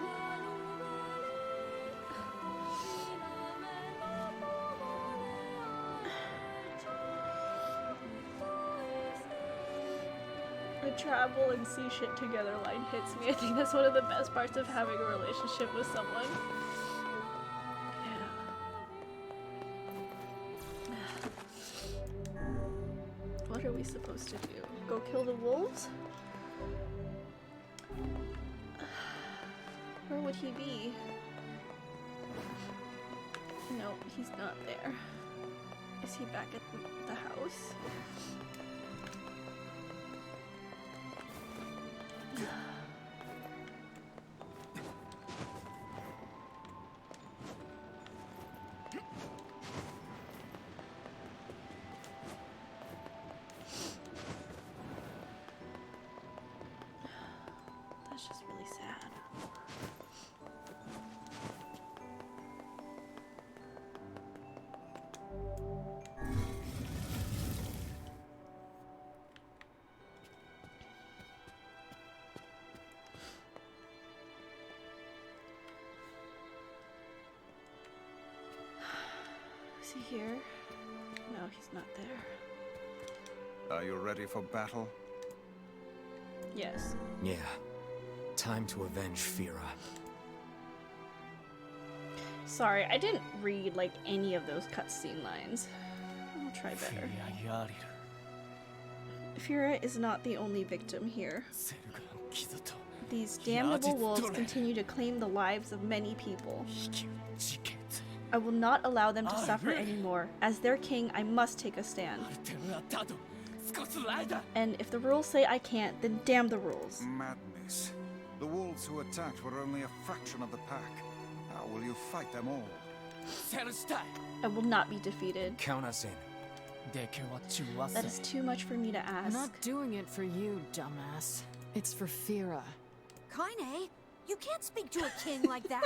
The travel and see shit together line hits me. I think that's one of the best parts of having a relationship with someone. Yeah. What are we supposed to do? Go kill the wolves? Where would he be? No, he's not there. Is he back at the house? That's just really sad. Is he here? No, he's not there. Are you ready for battle? Yes. Yeah. Time to avenge Fira. Sorry, I didn't read like any of those cutscene lines. I'll try better. Fira is not the only victim here. These damnable wolves continue to claim the lives of many people. I will not allow them to suffer anymore. As their king, I must take a stand. 少しの間 And if the rules say I can't, then damn the rules. Madness. The wolves who attacked were only a fraction of the pack. How will you fight them all? セルしたい I will not be defeated. Count us in. でけは中和 That is too much for me to I'm ask. not doing it for you, dumbass. It's for Fira. Kaine, you can't speak to a king like that.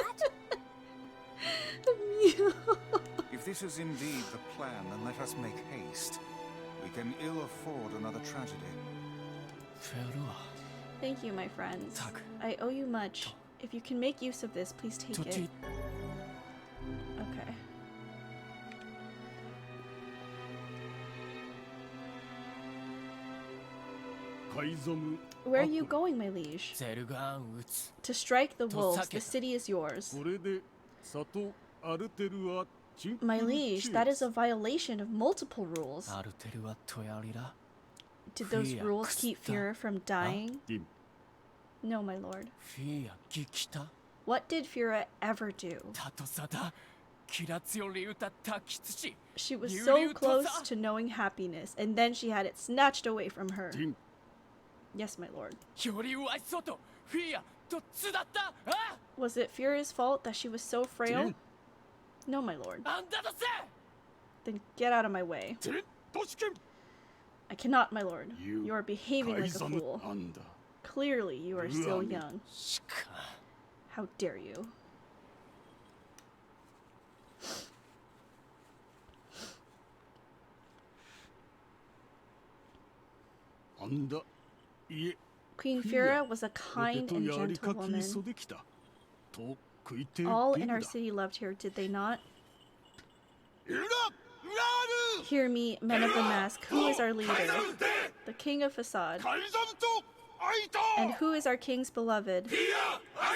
If this is indeed the plan, then let us make haste. We can ill afford another tragedy. フェルは Thank you, my friends. Tak. I owe you much. If you can make use of this, please take 土地 it. Okay. Where are you going, my liege? ゼルガン撃つ To strike the wolves. The Tosaketa. city is yours. これで里アルテルはチンプル My liege, チェ that イ is a violation of multiple rules. アルテルはトヤリラ Did those Fia rules keep Kusta. Fira from dying? ディン No, my lord. フィアギキタ What did Fira ever do? タトサダキラツヨリウタタキツシ She was You so knew close Tosa. to knowing happiness, and then she had it snatched away from her. ディン Yes, my lord. よりワイソトフィアとツだったあ Was it Fira's fault that she was so frail? No, my lord. あんだとせ Then get out of my way. テレ都市圏 I cannot, my lord. You You are behaving カイ like a ザム fool. なんだ Clearly, you are still Ruami. young. しか How dare you? Queen Fira was a kind and gentle woman. できたと食いて All ディ in ン our だ city loved her, did they not? うらうら Hear me, men of the mask. Who is our leader? The king of Facade. カイザムと会いた And who is our king's beloved?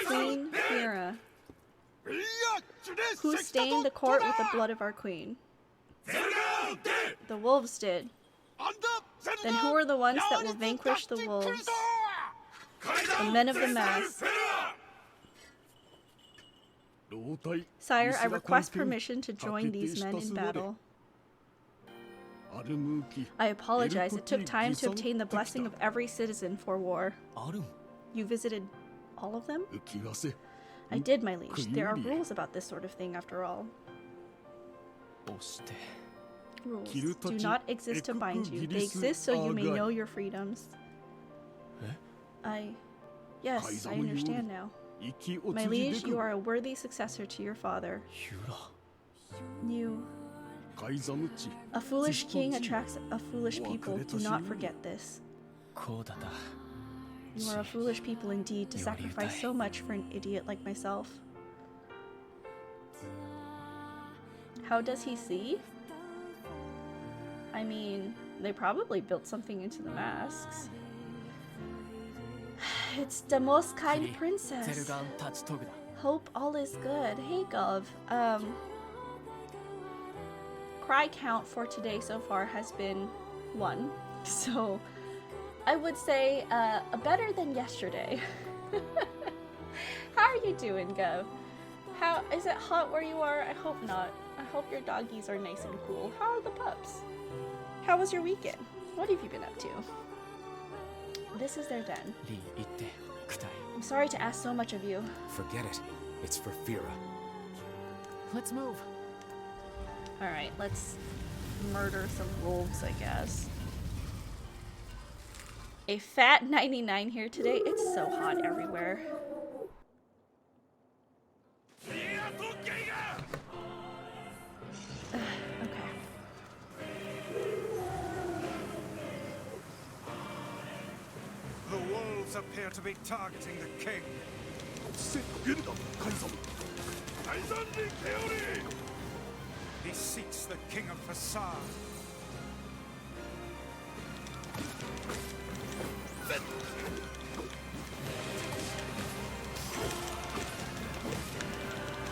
Queen Fira. いやチュレ Who セキタ stained the と court with the blood of our queen? The wolves did. あんだセル Then who are the ones that will vanquish the wolves? The men of the mask. 老体 Sire, I ミスラ request 関係 permission to join these men in battle. アルムーキ I apologize. It took time to obtain the blessing of every citizen for war. あるん You visited all of them? 浮きわせ I did, my liege. There are Clearly. rules about this sort of thing, after all. 押して Rules Kirutochi do not exist to bind you. They Ekugirisu exist so you may Agai. know your freedoms. Eh? Yes, I Kaizamu understand Yuri. now. 生き落 My ちで liege, く you are a worthy successor to your father. ユラ You, カイザムチ a foolish king Zippo-ji. attracts a foolish people. Do not forget this. こうだだ You are a foolish people indeed to Yori sacrifice utai. so much for an idiot like myself. How does he see? I mean, they probably built something into the masks. It's the most kind ゼル princess. ガンタチトグだ Hope all is good. Hey, Gov. Cry count for today so far has been 1. So, I would say better than yesterday. How are you doing, Gov? How is it hot where you are? I hope not. I hope your doggies are nice and cool. How are the pups? How was your weekend? What have you been up to? This is their den. リー行ってくたい I'm sorry to ask so much of you. Forget it. It's for Fira. Let's move. Alright, let's murder some wolves, I guess. A fat 99 here today. It's so hot everywhere. Okay. The wolves appear to be targeting the king. せゲルダカイザムカイザンにケオリ He seeks the king of Facade.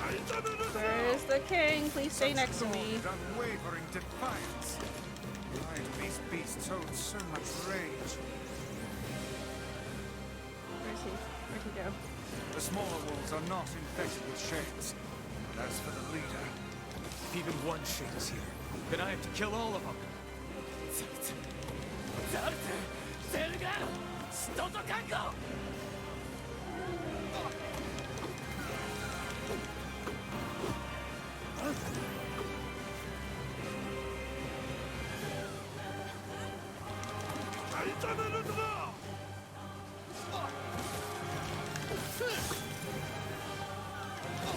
Where's the king? Please stay next to Such me. dogged, unwavering defiance. Why do these beasts hold so much rage? Where's he? Where'd he go? The smaller wolves are not infested with shades. But as for the leader, if even one shade is here, then I have to kill all of them. ザルツゼルガンシトトカンゴ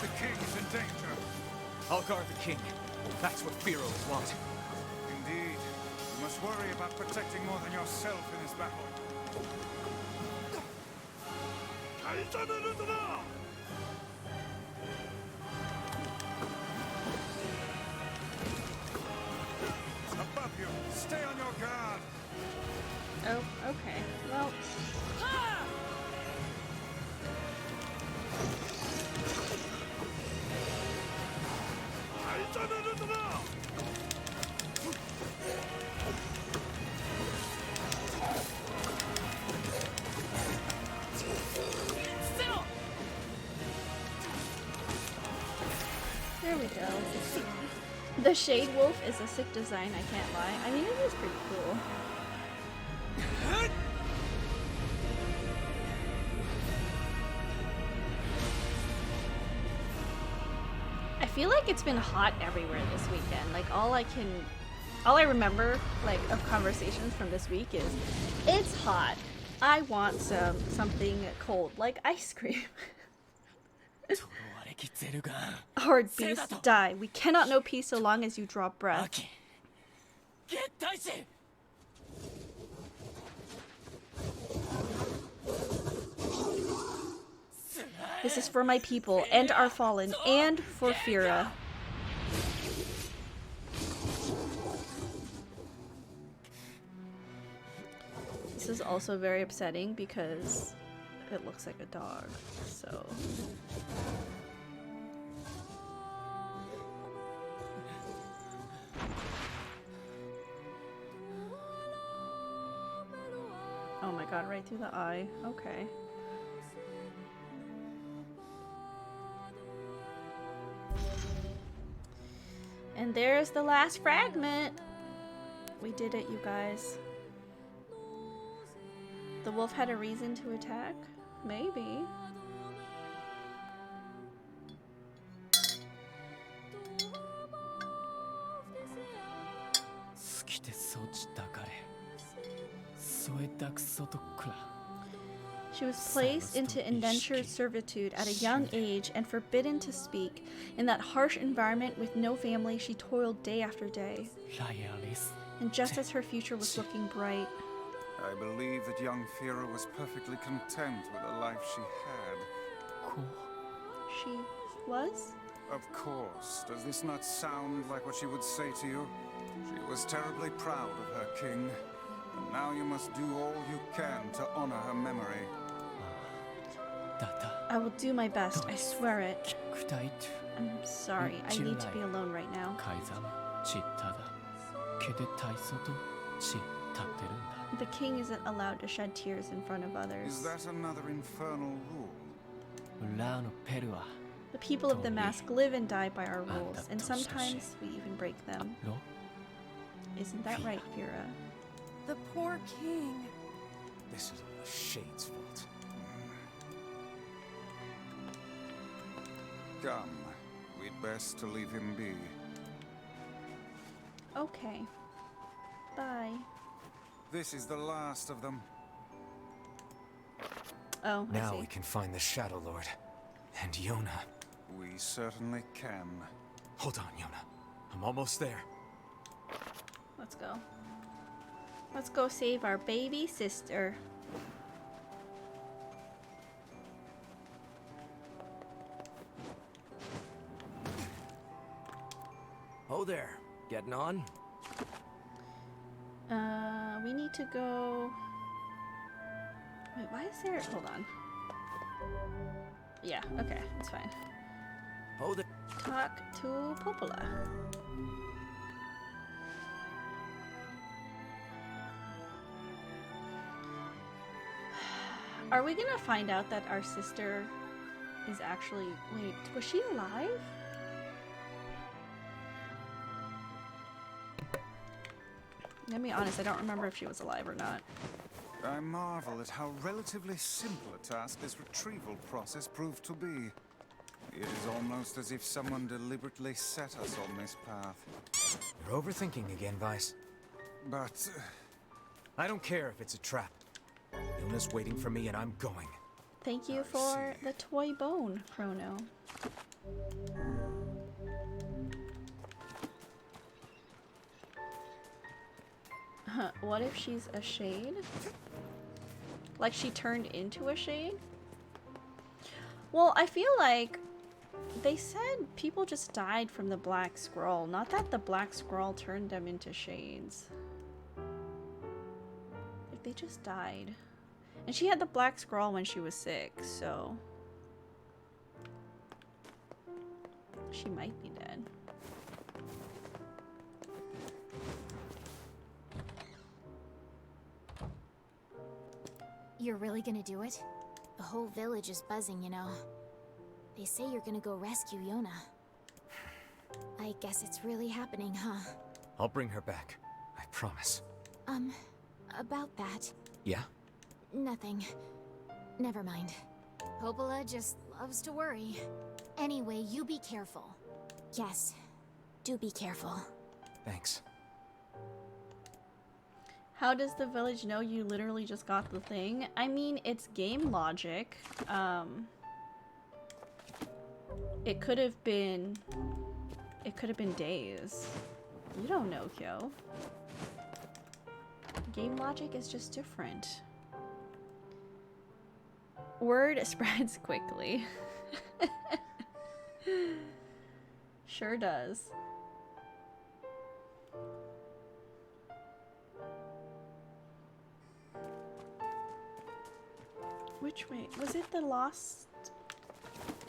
The king is in danger. I'll guard the king. That's what Firos want. Indeed. You must worry about protecting more than yourself in this battle. Above you. Stay on your guard. Oh, okay. Well, there we go. The Shade Wolf is a sick design, I can't lie. I mean, it is pretty cool. I feel like it's been hot everywhere this weekend. Like all I remember like of conversations from this week is it's hot. I want something cold like ice cream. Horde beasts die. We cannot know peace so long as you draw breath. This is for my people and our fallen and for Fira. This is also very upsetting because it looks like a dog, so... Oh my god, right through the eye. Okay. And there's the last fragment. We did it, you guys. The wolf had a reason to attack? Maybe. She was placed into indentured servitude at a young age and forbidden to speak. In that harsh environment with no family, she toiled day after day. And just as her future was looking bright, I believe that young Fira was perfectly content with the life she had. she was? Of course. Does this not sound like what she would say to you? She was terribly proud of her king. And now you must do all you can to honor her memory. I will do my best, I swear it. I'm sorry, I need to be alone right now. The king isn't allowed to shed tears in front of others. Is that another infernal rule? The people of the Mask live and die by our rules, and sometimes we even break them. Isn't that right, Fira? The poor king. This is all the Shade's fault. Come. We'd best to leave him be. Okay. Bye. This is the last of them. Oh, I Now see. we can find the Shadow Lord. And Yona. We certainly can. Hold on, Yona. I'm almost there. Let's go. Let's go save our baby sister. Oh there. Getting on? We need to go... Wait, why is there... Hold on. Yeah, okay, it's fine. Oh there. Talk to Popola. Are we gonna find out that our sister is actually... Wait, was she alive? I'm gonna be honest, I don't remember if she was alive or not. I marvel at how relatively simple a task this retrieval process proved to be. It is almost as if someone deliberately set us on this path. You're overthinking again, Vice. But... I don't care if it's a trap. Yona's waiting for me and I'm going. Thank you for the toy bone, Chrono. What if she's a shade? Like she turned into a shade? Well, I feel like they said people just died from the Black Scroll, not that the Black Scroll turned them into shades. Like they just died. And she had the Black Scroll when she was sick, so she might be dead. You're really gonna do it? The whole village is buzzing, you know. They say you're gonna go rescue Yona. I guess it's really happening, huh? I'll bring her back. I promise. About that. Yeah? Nothing. Never mind. Popola just loves to worry. Anyway, you be careful. Yes, do be careful. Thanks. How does the village know you literally just got the thing? I mean, it's game logic. It could have been days. You don't know, Kyo. Game logic is just different. Word spreads quickly. Sure does. Which way? Was it the lost?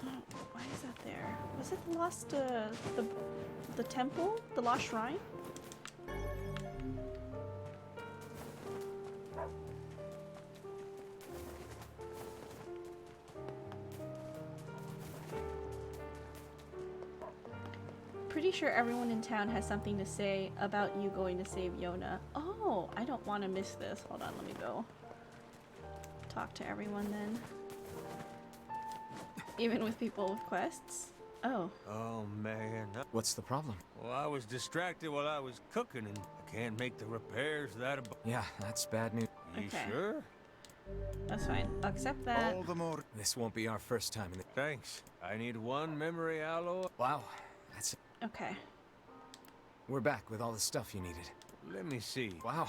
Oh, why is that there? Was it the lost, the temple? The lost shrine? Pretty sure everyone in town has something to say about you going to save Yona. Oh, I don't want to miss this. Hold on, let me go talk to everyone then. Even with people with quests? Oh. Oh man. What's the problem? Well, I was distracted while I was cooking and I can't make the repairs that Yeah, that's bad news. You Okay. sure? That's fine. I'll accept that. All the more... This won't be our first time in the... Thanks. I need one memory alloy. Wow, that's it. Okay. We're back with all the stuff you needed. Let me see. Wow.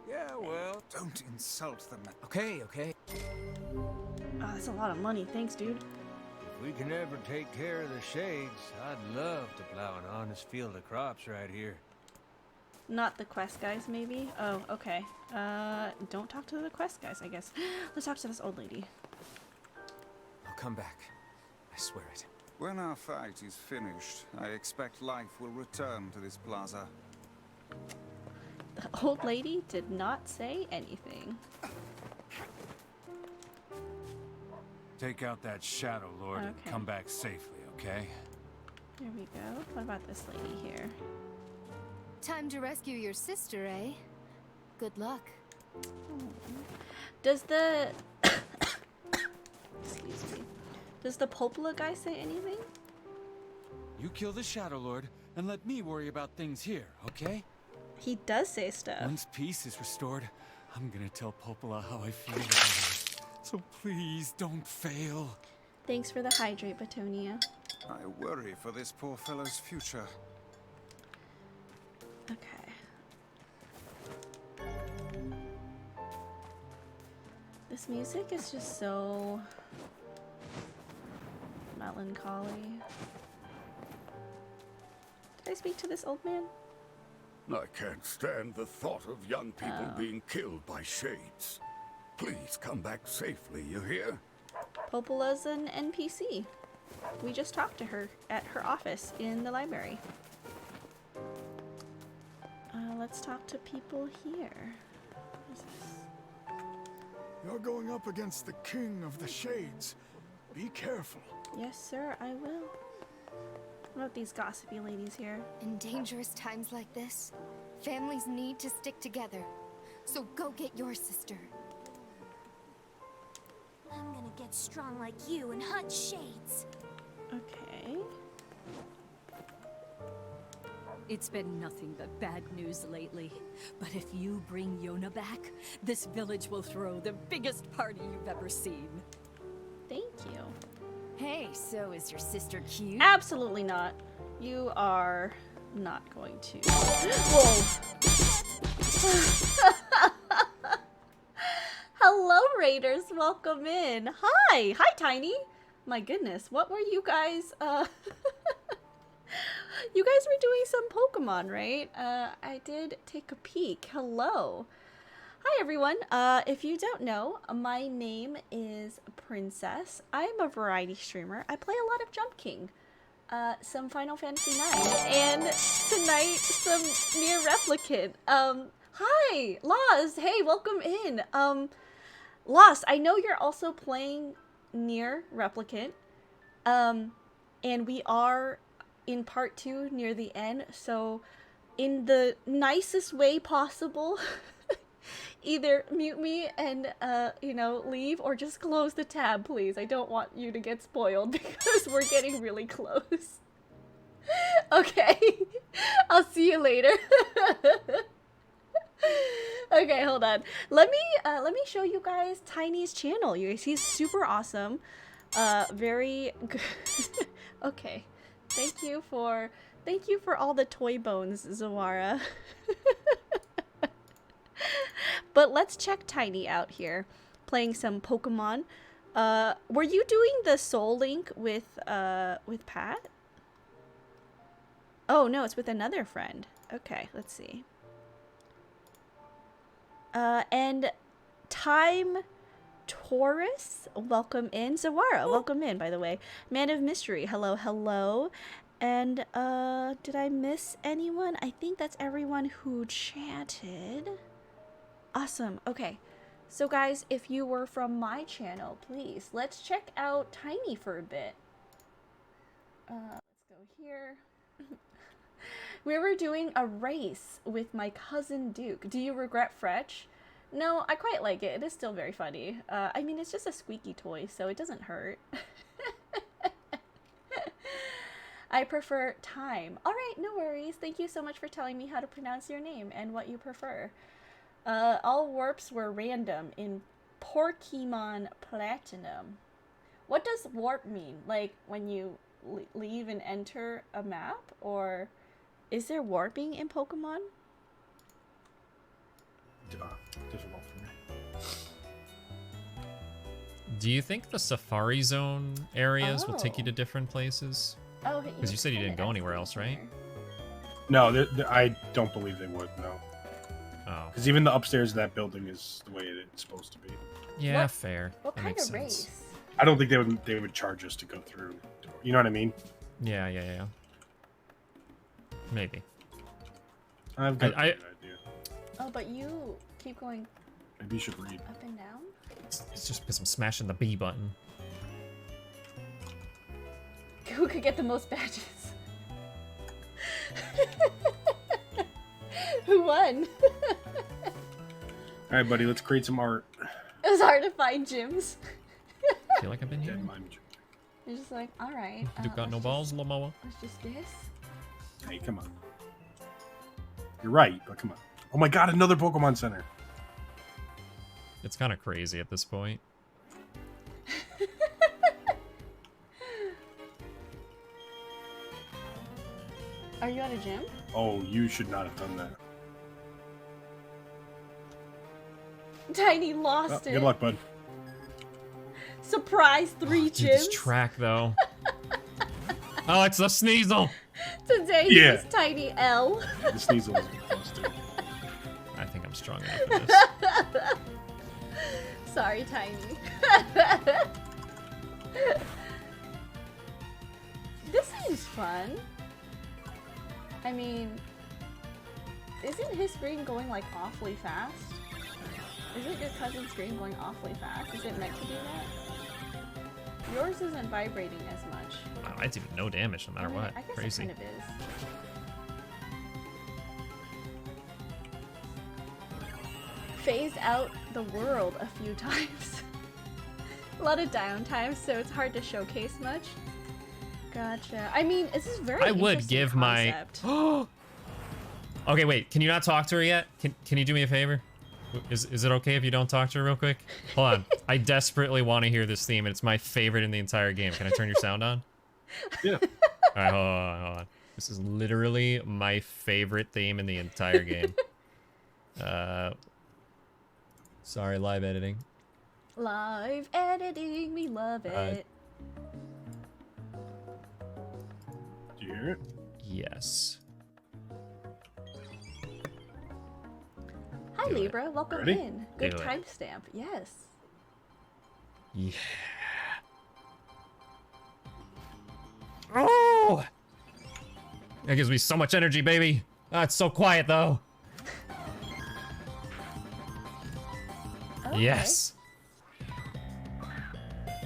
Yeah, well... Don't insult them. Okay. Oh, that's a lot of money. Thanks, dude. If we can ever take care of the shades, I'd love to plow an honest field of crops right here. Not the quest guys, maybe? Oh, okay. Don't talk to the quest guys, I guess. Let's talk to this old lady. I'll come back. I swear it. When our fight is finished, I expect life will return to this plaza. The old lady did not say anything. Take out that Shadow Lord and Okay. come back safely, okay? There we go. What about this lady here? Time to rescue your sister, eh? Good luck. Does the... Excuse me. Does the Popola guy say anything? You kill the Shadow Lord and let me worry about things here, okay? He does say stuff. Once peace is restored, I'm gonna tell Popola how I feel about her. So please don't fail. Thanks for the hydrate, Batonia. I worry for this poor fellow's future. Okay. This music is just so melancholy. Did I speak to this old man? I can't stand the thought of young people being killed by shades. Please come back safely, you hear? Popola's an NPC. We just talked to her at her office in the library. Let's talk to people here. What is this? You're going up against the king of the shades. Be careful. Yes, sir, I will. What about these gossipy ladies here? In dangerous times like this, Families need to stick together. So go get your sister. I'm gonna get strong like you and hunt shades. Okay. It's been nothing but bad news lately. But if you bring Yona back, this village will throw the biggest party you've ever seen. Thank you. Hey, so is your sister cute? Absolutely not. You are not going to. Whoa. Hello, Raiders. Welcome in. Hi. Hi, Tiny. My goodness. What were you guys, You guys were doing some Pokemon, right? I did take a peek. Hello. Hi, everyone. If you don't know, my name is Princess. I'm a variety streamer. I play a lot of Jump King, some Final Fantasy IX, and tonight some Nier Replicant. Hi, Loz. Hey, welcome in. Loz, I know you're also playing Nier Replicant, and we are in part 2 near the end, so in the nicest way possible, either mute me and, you know, leave, or just close the tab, please. I don't want you to get spoiled because we're getting really close. Okay, I'll see you later. Okay, hold on. Let me show you guys Tiny's channel. You guys, he's super awesome. Very good. Okay. Thank you for all the toy bones, Zawara. But let's check Tiny out here, playing some Pokemon. Were you doing the Soul Link with Pat? Oh no, it's with another friend. Okay, let's see. And Time Taurus, welcome in. Zawara, welcome in, by the way. Man of Mystery, hello, hello. And, did I miss anyone? I think that's everyone who chatted. Awesome, okay. So guys, if you were from my channel, please, let's check out Tiny for a bit. Let's go here. We were doing a race with my cousin Duke. Do you regret Fretch? No, I quite like it. It is still very funny. I mean, it's just a squeaky toy, so it doesn't hurt. I prefer Time. Alright, no worries. Thank you so much for telling me how to pronounce your name and what you prefer. All warps were random in Pokemon Platinum. What does warp mean? Like, when you leave and enter a map? Or is there warping in Pokemon? Difficult for me. Do you think the Safari Zone areas will take you to different places? Oh, because you said you didn't go anywhere else, right? No, I don't believe they would, no. Oh. Because even the upstairs of that building is the way it's supposed to be. Yeah, fair. What that kind makes of sense. race? I don't think they would charge us to go through. You know what I mean? Yeah. Maybe. I've got a good idea. Oh, but you keep going. Maybe you should read. Up and down? It's just because I'm smashing the B button. Who could get the most badges? Who won? Alright, buddy, let's create some art. It was hard to find gyms. I feel like I've been here. You're just like, alright. Duke got no balls, Lamoa. Let's just this. Hey, come on. You're right, but come on. Oh my god, another Pokemon Center. It's kind of crazy at this point. Are you at a gym? Oh, you should not have done that. Tiny lost it. Good luck, bud. Surprise, 3 Dude, gyms. this track, though. Oh, it's a Sneasel. Today Yeah. he's Tiny L. The Sneasel is close to it. I think I'm strong enough for this. Sorry, Tiny. This seems fun. I mean, isn't his screen going like awfully fast? Isn't your cousin's screen going awfully fast? Is it meant to do that? Yours isn't vibrating as much. Wow, I do no damage no matter what. I guess Crazy. it kind of is. phased out the world a few times. A lot of downtime, so it's hard to showcase much. Gotcha. I mean, this is very. I would interesting give concept. my. Okay, wait. Can you not talk to her yet? Can you do me a favor? Is it okay if you don't talk to her real quick? Hold on. I desperately want to hear this theme, and it's my favorite in the entire game. Can I turn your sound on? Yeah. All right, hold on. This is literally my favorite theme in the entire game. Sorry, live editing. Live editing, we love it. Do you hear it? Yes. Hi, Libra. Welcome Ready? in. Good Do it. timestamp. Yes. Yeah. Oh! That gives me so much energy, baby. Ah, it's so quiet, though. Okay. Yes.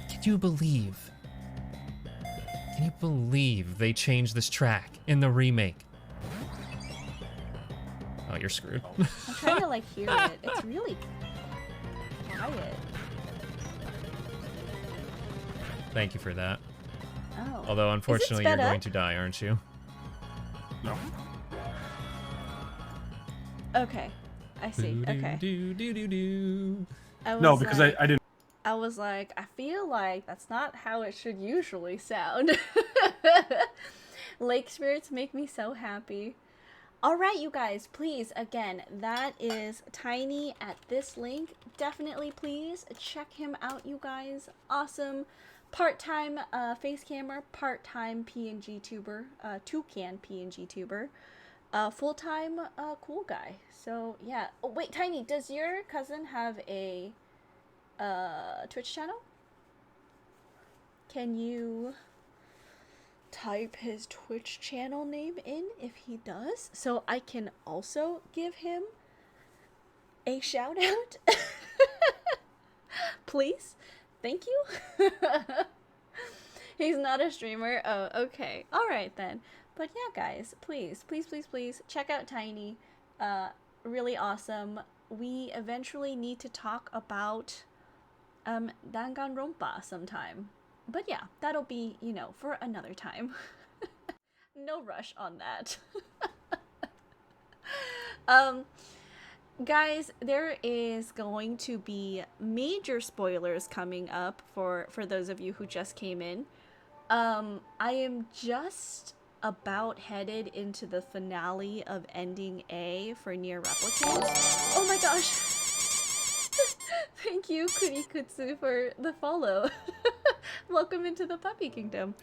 Can you believe? Can you believe they changed this track in the remake? Oh, you're screwed. I'm trying to like hear it. It's really quiet. Thank you for that. Oh. Although, unfortunately, you're sped going up? to die, aren't you? No. Okay. I see. Okay. No, because I didn't. I was like, I feel like that's not how it should usually sound. Lake spirits make me so happy. All right, you guys, please, again, that is Tiny at this link. Definitely, please check him out, you guys. Awesome. Part-time face camera, part-time PNG tuber, toucan PNG tuber, full-time cool guy. So, yeah. Oh, wait, Tiny, does your cousin have a Twitch channel? Can you type his Twitch channel name in if he does, so I can also give him a shout out? Please? Thank you. He's not a streamer. Oh, okay. All right then. But yeah, guys, please check out Tiny. Really awesome. We eventually need to talk about Danganronpa sometime. But yeah, that'll be, you know, for another time. No rush on that. Guys, there is going to be major spoilers coming up for those of you who just came in. I am just about headed into the finale of Ending A for Nier Replicant. Oh my gosh! Thank you, Kurikutsu, for the follow. Welcome into the Puppy Kingdom.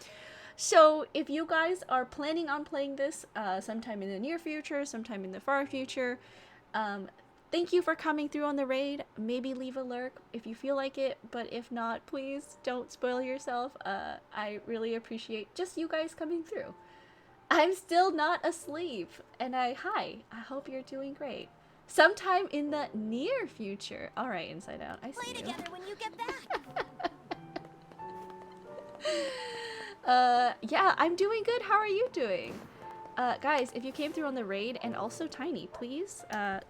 So, if you guys are planning on playing this sometime in the near future, sometime in the far future, thank you for coming through on the raid. Maybe leave a lurk if you feel like it, but if not, please don't spoil yourself. I really appreciate just you guys coming through. I'm still not asleep, and hi, I hope you're doing great. Sometime in the near future. All right, Inside Out, I see you. Play together when you get back. Yeah, I'm doing good. How are you doing? Guys, if you came through on the raid, and also Tiny, please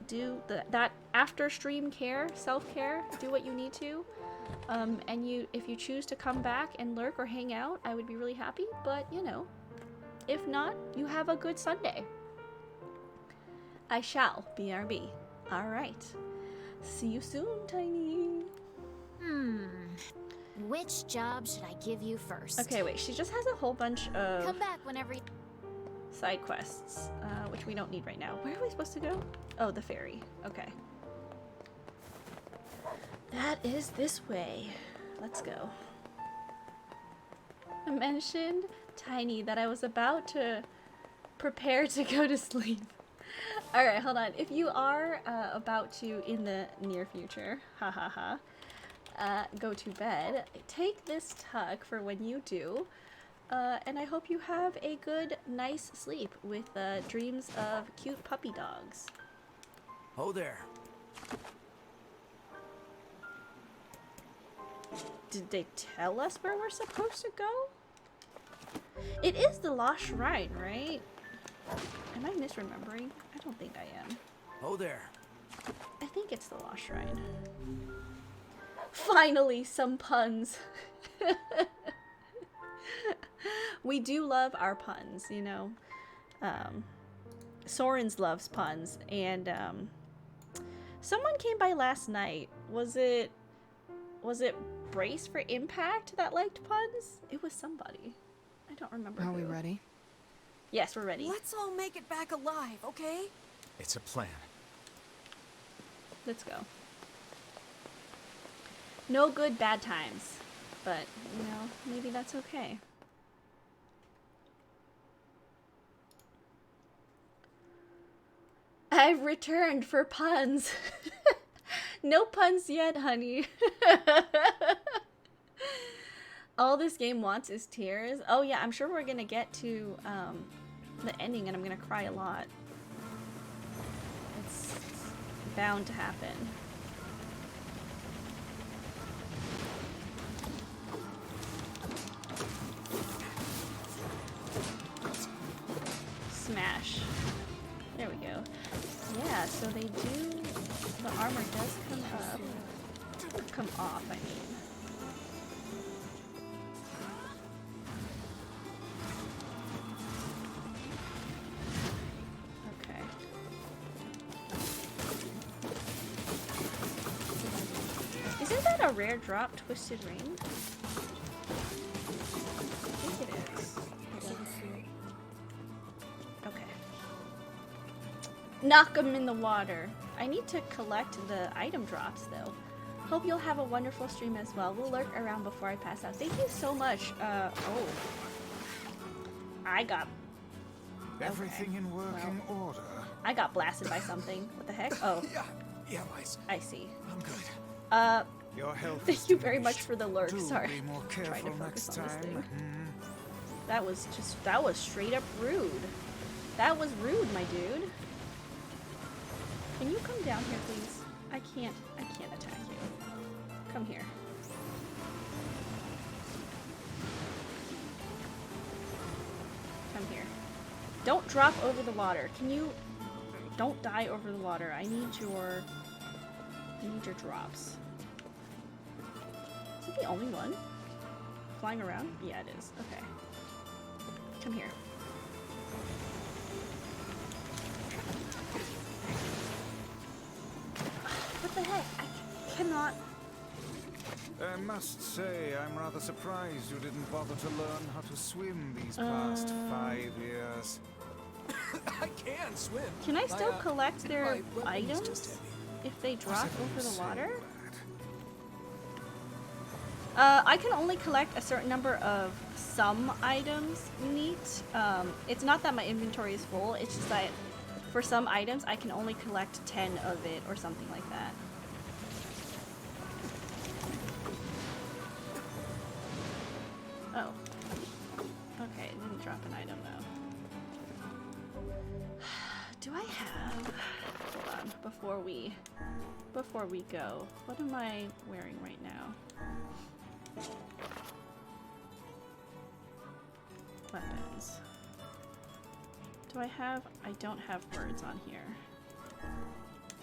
do that after stream care, self-care, do what you need to. And if you choose to come back and lurk or hang out, I would be really happy, but you know, if not, you have a good Sunday. I shall, BRB. Alright. See you soon, Tiny. Which job should I give you first? Okay, wait, she just has a whole bunch of Come back whenever you... side quests, which we don't need right now. Where are we supposed to go? Oh, the ferry. Okay. That is this way. Let's go. I mentioned, Tiny, that I was about to prepare to go to sleep. Alright, hold on. If you are about to, in the near future, go to bed, take this tuck for when you do. And I hope you have a good, nice sleep with dreams of cute puppy dogs. Oh there. Did they tell us where we're supposed to go? It is the Lost Shrine, right? Am I misremembering? I don't think I am. Oh there. I think it's the Lost Shrine. Finally, some puns. We do love our puns, you know. Soren's loves puns, and someone came by last night. Was it Brace for Impact that liked puns? It was somebody. I don't remember. Are who. we ready? Yes, we're ready. Let's all make it back alive, okay? It's a plan. Let's go. No good bad times, but you know, maybe that's okay. I've returned for puns. No puns yet, honey. All this game wants is tears. Oh yeah, I'm sure we're gonna get to the ending and I'm gonna cry a lot. It's bound to happen. Smash. There we go. Yeah, so they do, the armor does come up, or come off, I mean. Okay. Isn't that a rare drop, Twisted Ring? I think it is. Okay. Knock them in the water. I need to collect the item drops though. Hope you'll have a wonderful stream as well. We'll lurk around before I pass out. Thank you so much. Oh. I got... Everything in working order. I got blasted by something. What the heck? Oh. Yeah, Weiss. I see. I'm good. Your health Thank you very much for the lurk. Do Sorry. be more Trying to careful focus next on this time. thing. That was straight up rude. That was rude, my dude. Can you come down here, please? I can't attack you. Come here. Come here. Don't drop over the water. Can you... Don't die over the water. I need your drops. Is it the only one? Flying around? Yeah, it is. Okay. Come here. What the heck? I cannot... I must say, I'm rather surprised you didn't bother to learn how to swim these past 5 years. I can swim. Can I still collect their my weapon's just items heavy. if they drop Possibly over the say water? that. I can only collect a certain number of some items, Neat. It's not that my inventory is full, it's just that for some items I can only collect 10 of it or something like that. Oh. Okay, it didn't drop an item though. Do I have... Hold on, before we go. What am I wearing right now? Weapons. Do I have... I don't have words on here.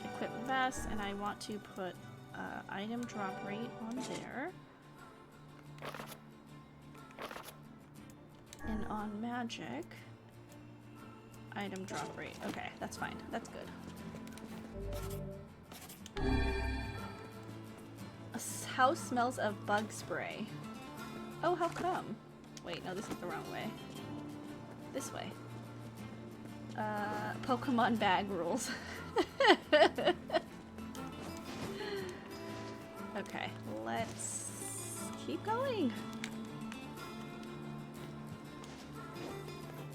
Equip vest, and I want to put item drop rate on there. And on magic, item drop rate. Okay, that's fine. That's good. A house smells of bug spray. Oh, how come? Wait, no, this is the wrong way. This way. Pokemon bag rules. Okay, let's keep going.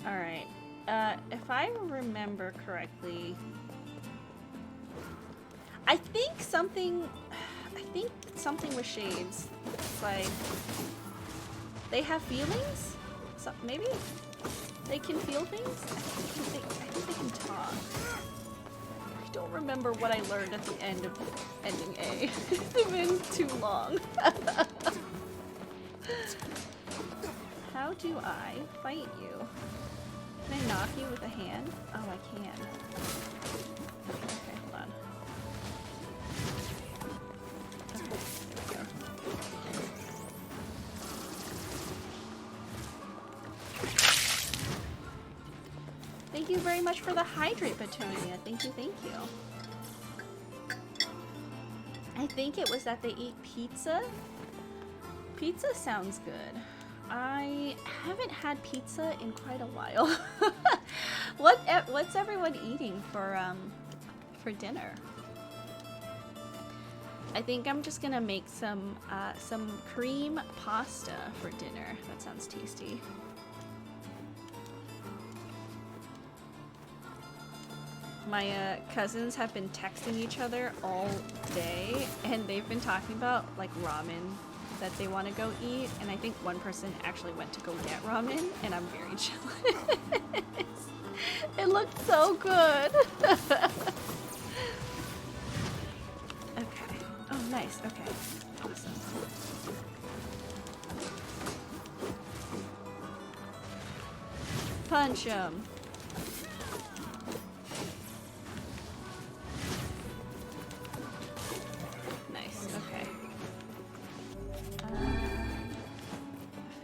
Alright, if I remember correctly, I think something with shades. It's like, they have feelings? So, maybe? They can feel things? I think they can talk. I don't remember what I learned at the end of ending A. It's been too long. How do I fight you? Can I knock you with a hand? Oh, I can. Okay, hold on. Thank you very much for the hydrate, Petunia. Thank you, thank you. I think it was that they ate pizza. Pizza sounds good. I haven't had pizza in quite a while. What's everyone eating for dinner? I think I'm just gonna make some cream pasta for dinner. That sounds tasty. My cousins have been texting each other all day, and they've been talking about like ramen that they want to go eat, and I think one person actually went to go get ramen, and I'm very jealous. It looked so good. Okay. Oh, nice. Okay. Awesome. Punch him. Nice. Okay. I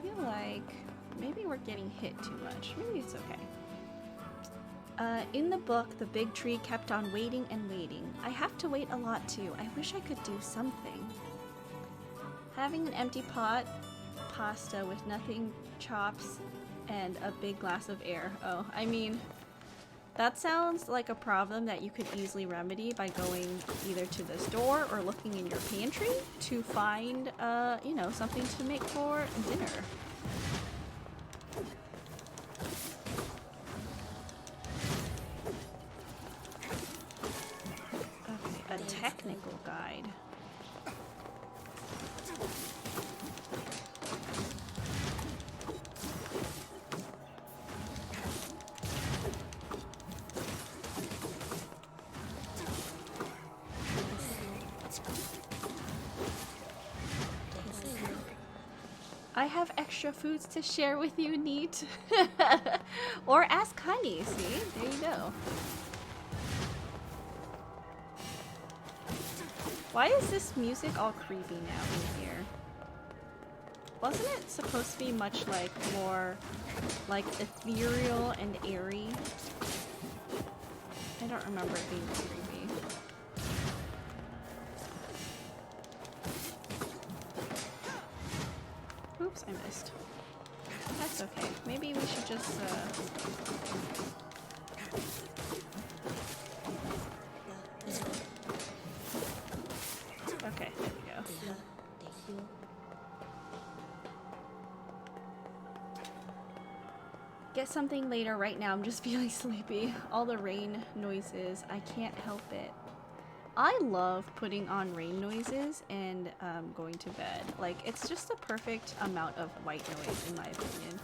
feel like maybe we're getting hit too much. Maybe it's okay. In the book, the big tree kept on waiting and waiting. I have to wait a lot too. I wish I could do something. Having an empty pot, pasta with nothing, chops, and a big glass of air. Oh, I mean, that sounds like a problem that you could easily remedy by going either to the store or looking in your pantry to find, you know, something to make for dinner. A technical guide. I have extra foods to share with you, Neat. Or ask Honey, see? There you go. Why is this music all creepy now in here? Wasn't it supposed to be much like more like ethereal and airy? I don't remember it being creepy. Oops, I missed. That's okay. Maybe we should just okay, there we go. Get something later. Right now I'm just feeling sleepy. All the rain noises, I can't help it. I love putting on rain noises and going to bed. Like, it's just the perfect amount of white noise in my opinion.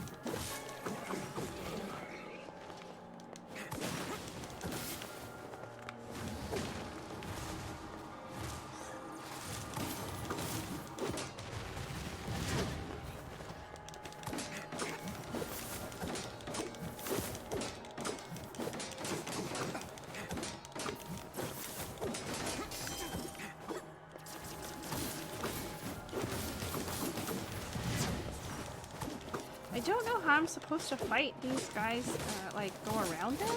I don't know how I'm supposed to fight these guys, like, go around them.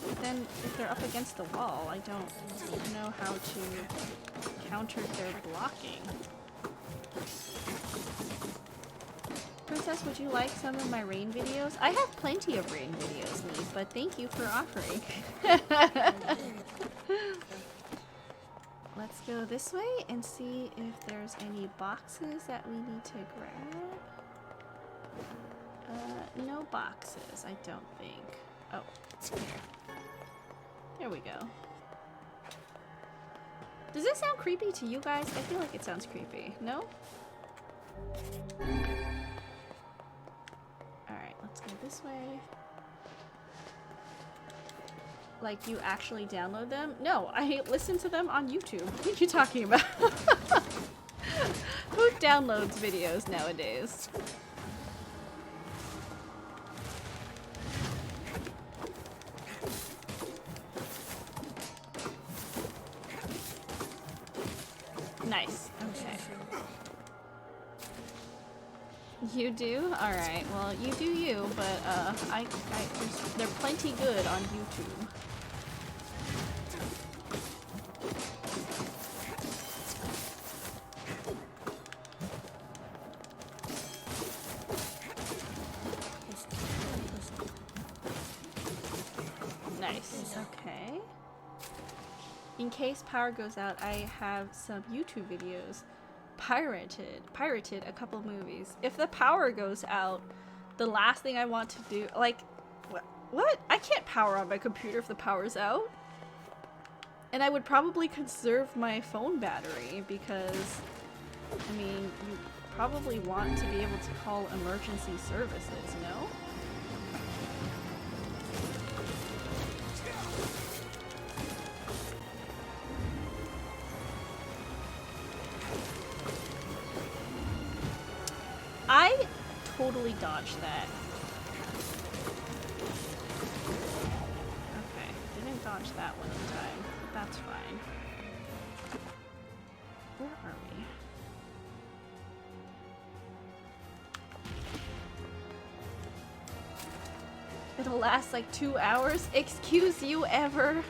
But then, if they're up against the wall, I don't know how to counter their blocking. Princess, would you like some of my rain videos? I have plenty of rain videos, Lee, but thank you for offering. Let's go this way and see if there's any boxes that we need to grab. No boxes, I don't think. Oh, here. There we go. Does this sound creepy to you guys? I feel like it sounds creepy. No? Alright, let's go this way. Like, you actually download them? No, I listen to them on YouTube. What are you talking about? Who downloads videos nowadays? Nice. Okay. You do? Alright, well, you do you, but they're plenty good on YouTube. Nice, okay. In case power goes out, I have some YouTube videos. Pirated a couple movies. If the power goes out, the last thing I want to do, like, what? I can't power on my computer if the power's out. And I would probably conserve my phone battery because, I mean, you probably want to be able to call emergency services, no? I totally dodged that. Okay, didn't dodge that one in time. That's fine. Where are we? It'll last like 2 hours? Excuse you ever?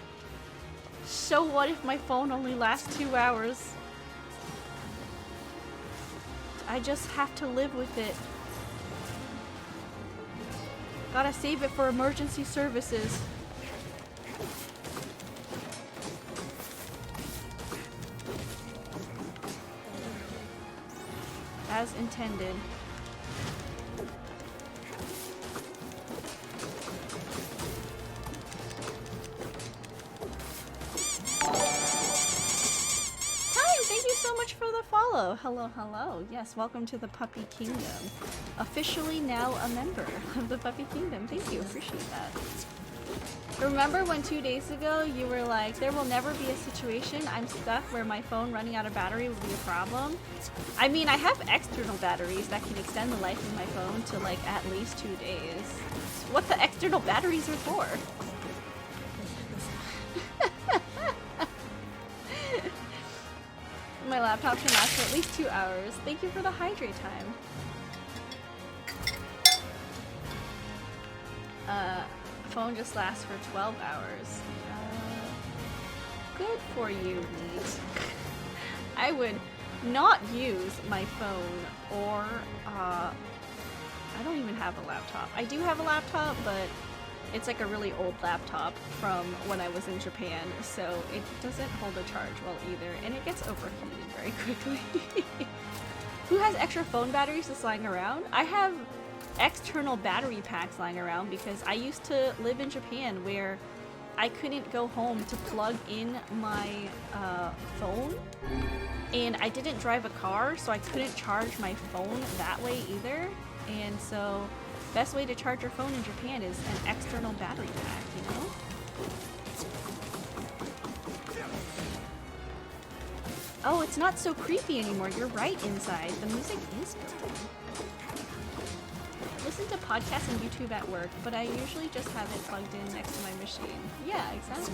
So what if my phone only lasts 2 hours? I just have to live with it. Gotta save it for emergency services. As intended. Thank you so much for the follow. Hello, hello. Yes, welcome to the Puppy Kingdom. Officially now a member of the Puppy Kingdom. Thank you, appreciate that. Remember when 2 days ago you were like, there will never be a situation I'm stuck where my phone running out of battery will be a problem? I mean, I have external batteries that can extend the life of my phone to like at least 2 days. It's what the external batteries are for. My laptop can last for at least 2 hours. Thank you for the hydrate time. Phone just lasts for 12 hours. Good for you, Neat. I would not use my phone or, I don't even have a laptop. I do have a laptop, but it's like a really old laptop from when I was in Japan, so it doesn't hold a charge well either, and it gets overheated very quickly. Who has extra phone batteries just lying around? I have external battery packs lying around because I used to live in Japan where I couldn't go home to plug in my phone, and I didn't drive a car, so I couldn't charge my phone that way either, and so best way to charge your phone in Japan is an external battery pack, you know? Oh, it's not so creepy anymore. You're right, Inside. The music is good. Listen to podcasts and YouTube at work, but I usually just have it plugged in next to my machine. Yeah, exactly.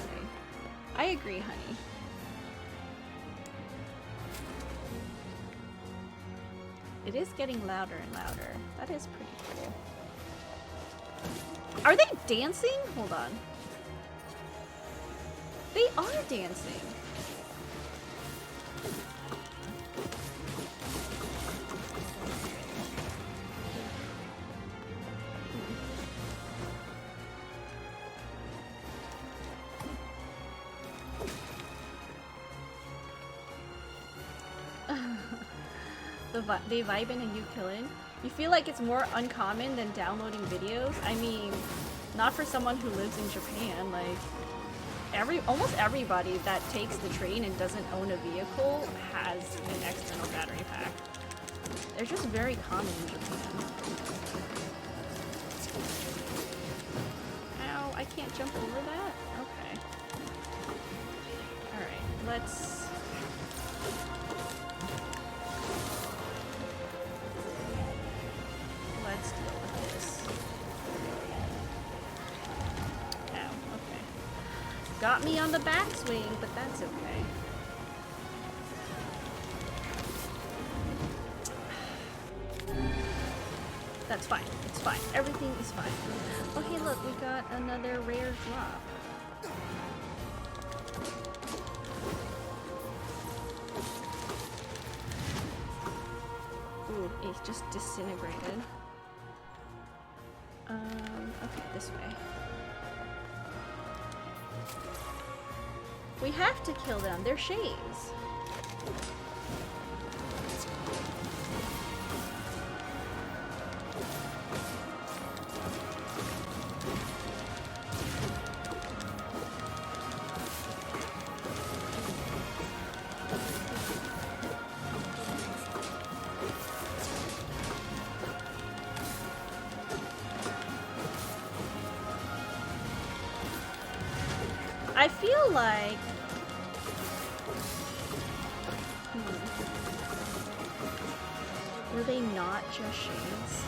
I agree, honey. It is getting louder and louder. That is pretty cool. Are they dancing? Hold on. They are dancing. They vibing and you killing. You feel like it's more uncommon than downloading videos? I mean, not for someone who lives in Japan. Like, almost everybody that takes the train and doesn't own a vehicle has an external battery pack. They're just very common in Japan. Ow, I can't jump over that? Okay. Alright, let's deal with this. Ow, okay. Got me on the backswing, but that's okay. That's fine. It's fine. Everything is fine. Oh, hey, look, we got another rare drop. Ooh, it's just disintegrated. Okay, this way. We have to kill them. They're shades. I feel like... Were they not just shades?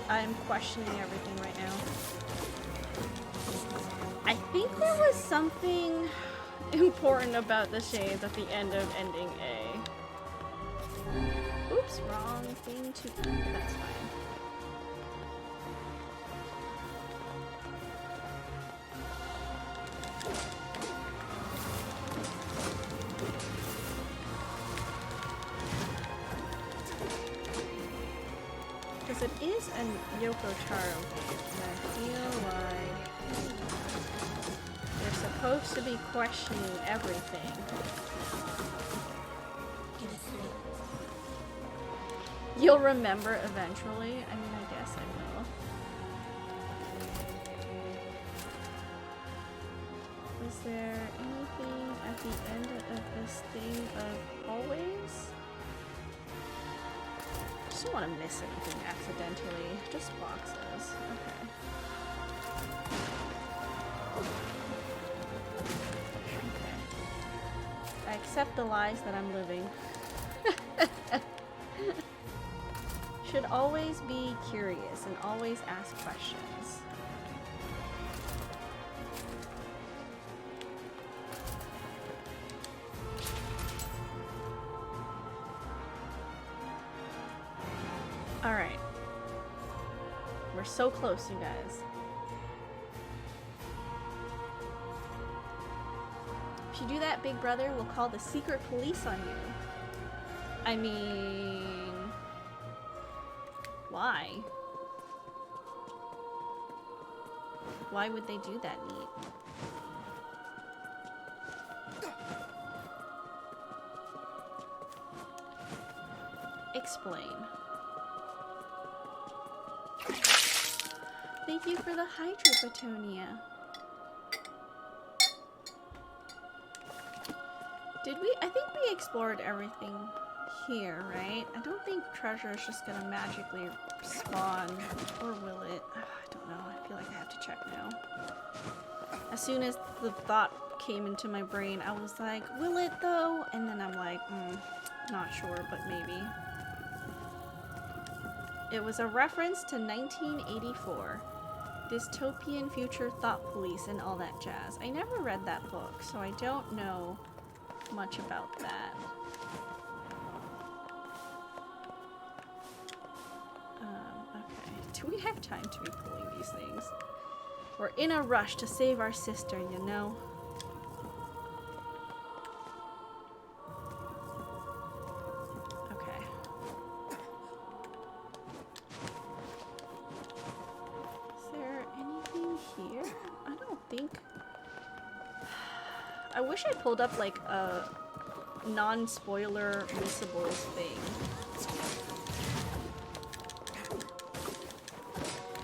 I'm questioning everything right now. I think there was something important about the shades at the end of ending A. Oops, wrong thing to eat. That's fine. Because it is a Yoko Taro game, and I feel like we're supposed to be questioning everything. You'll remember eventually. I mean, I guess I will. Was there anything at the end of this thing of always? I don't want to miss anything accidentally. Just boxes. Okay. I accept the lies that I'm living. Should always be curious and always ask questions. Alright. We're so close, you guys. If you do that, Big Brother will call the secret police on you. I mean... why? Why would they do that, Neat? Explain. Thank you for the Hydropatonia. Did we? I think we explored everything here, right? I don't think treasure is just gonna magically spawn. Or will it? I don't know. I feel like I have to check now. As soon as the thought came into my brain, I was like, will it though? And then I'm like, not sure, but maybe. It was a reference to 1984. Dystopian future thought police and all that jazz. I never read that book, so I don't know much about that. Okay. Do we have time to be pulling these things? We're in a rush to save our sister, you know? I wish I pulled up like a non-spoiler missables thing.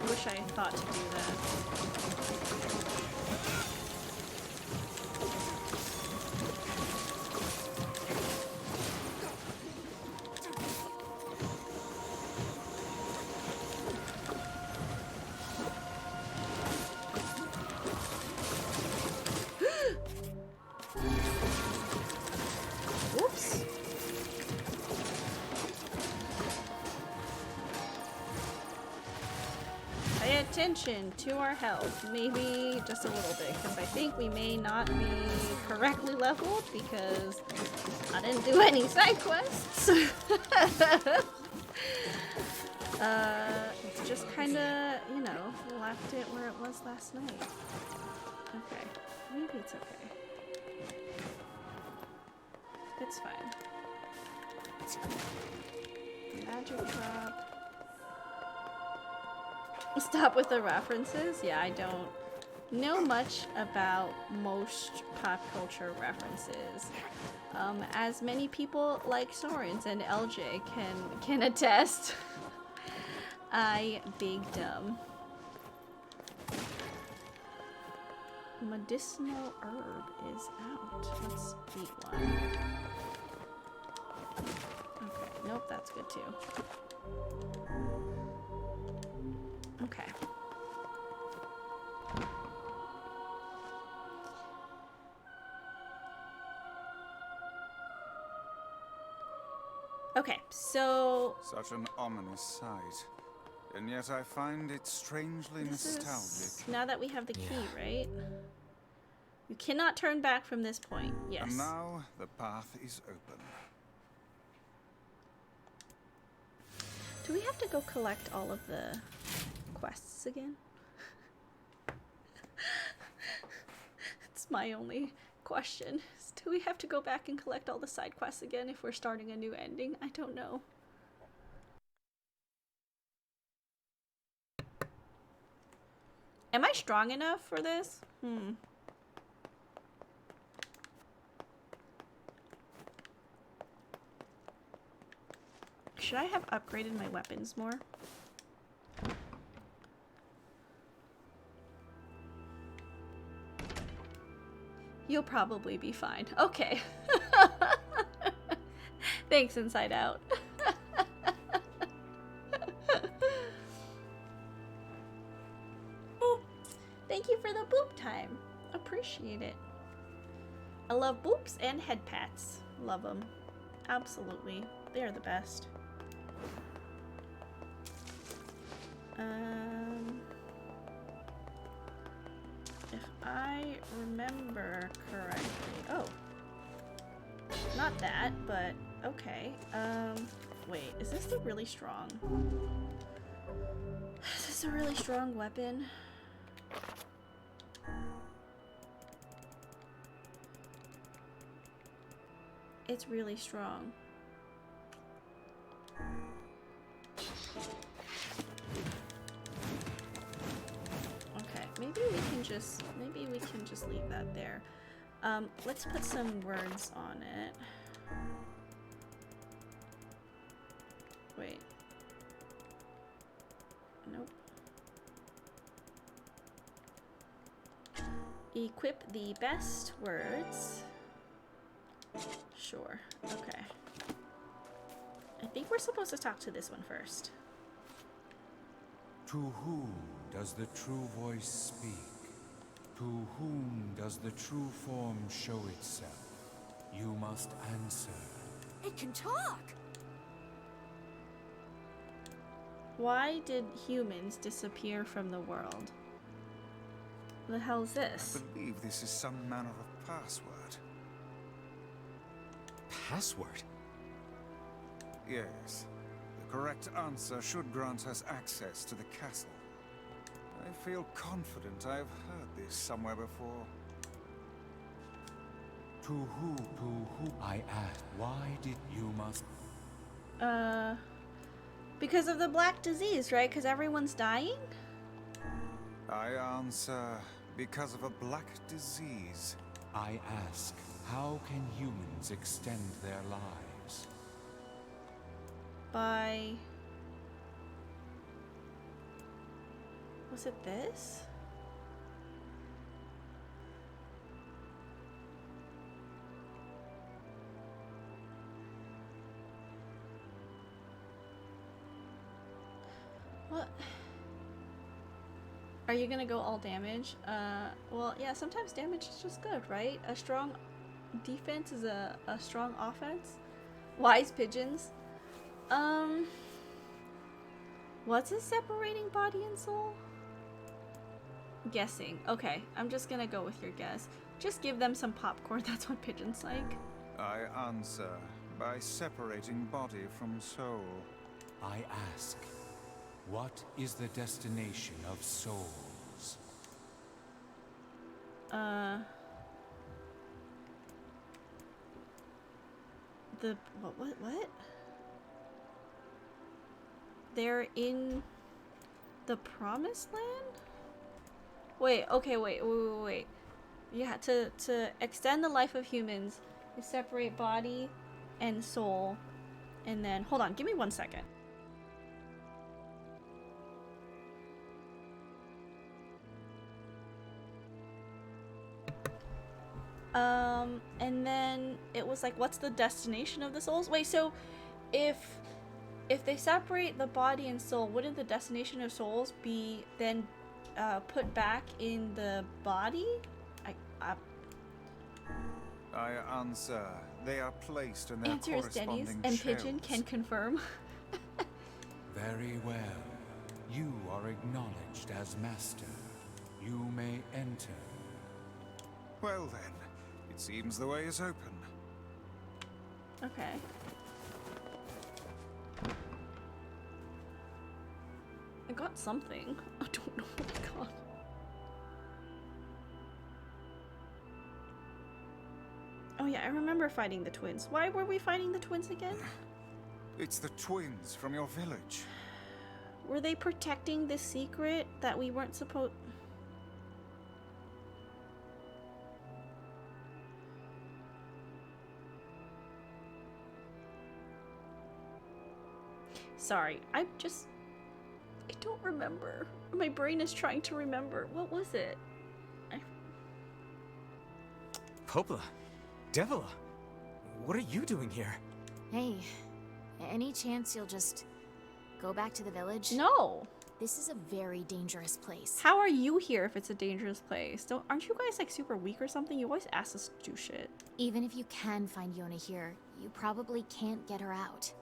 I wish I thought to do that. Whoops. Pay attention to our health. Maybe just a little bit, because I think we may not be correctly leveled because I didn't do any side quests. It's just kind of, you know, left it where it was last night. Okay, maybe it's okay. It's fine. Magic drop. Stop with the references. Yeah, I don't know much about most pop culture references. As many people like Sorens and LJ can attest. I big dumb. Medicinal herb is out. Let's eat one. Okay, nope, that's good too. Okay. Okay, so... Such an ominous sight. And yet I find it strangely nostalgic. Now that we have the key, right? You cannot turn back from this point. Yes. And now the path is open. Do we have to go collect all of the quests again? That's my only question. Do we have to go back and collect all the side quests again if we're starting a new ending? I don't know. Am I strong enough for this? Should I have upgraded my weapons more? You'll probably be fine. Okay. Thanks, Inside Out. Boop. Thank you for the boop time. Appreciate it. I love boops and head pats. Love them. Absolutely. They are the best. If I remember correctly, oh, not that, but okay. Wait, is this the really strong? Is this a really strong weapon? It's really strong. Maybe we can just leave that there. Let's put some words on it. Wait. Nope. Equip the best words. Sure. Okay. I think we're supposed to talk to this one first. To whom does the true voice speak? To whom does the true form show itself? You must answer. It can talk! Why did humans disappear from the world? What the hell is this? I believe this is some manner of password. Password? Yes. The correct answer should grant us access to the castle. I feel confident I've heard this somewhere before. To who? I asked, why did you must... Because of the black disease, right? Because everyone's dying? I answer, because of a black disease. I ask, How can humans extend their lives? By... Was it this? What? Are you gonna go all damage? Well, yeah, sometimes damage is just good, right? A strong defense is a strong offense. Wise pigeons. What's a separating body and soul? Guessing. Okay, I'm just gonna go with your guess. Just give them some popcorn, that's what pigeons like. I answer by separating body from soul. I ask, what is the destination of souls? What? They're in the promised land? Wait, okay, wait. Yeah, to extend the life of humans, you separate body and soul. And then, hold on, give me 1 second. And then it was like, what's the destination of the souls? Wait, so if they separate the body and soul, wouldn't the destination of souls be then put back in the body? I answer, they are placed in their Answer is corresponding Denny's, and Pigeon shells. can confirm. Very well. You are acknowledged as master. You may enter. Well then, it seems the way is open. Okay. I got something. I don't know what I got. Oh yeah, I remember fighting the twins. Why were we fighting the twins again? It's the twins from your village. Were they protecting this secret that we weren't supposed... Sorry, I don't remember. My brain is trying to remember. What was it? Popola, Devila, what are you doing here? Hey, any chance you'll just go back to the village? No. This is a very dangerous place. How are you here if it's a dangerous place? Aren't you guys like super weak or something? You always ask us to do shit. Even if you can find Yona here, you probably can't get her out.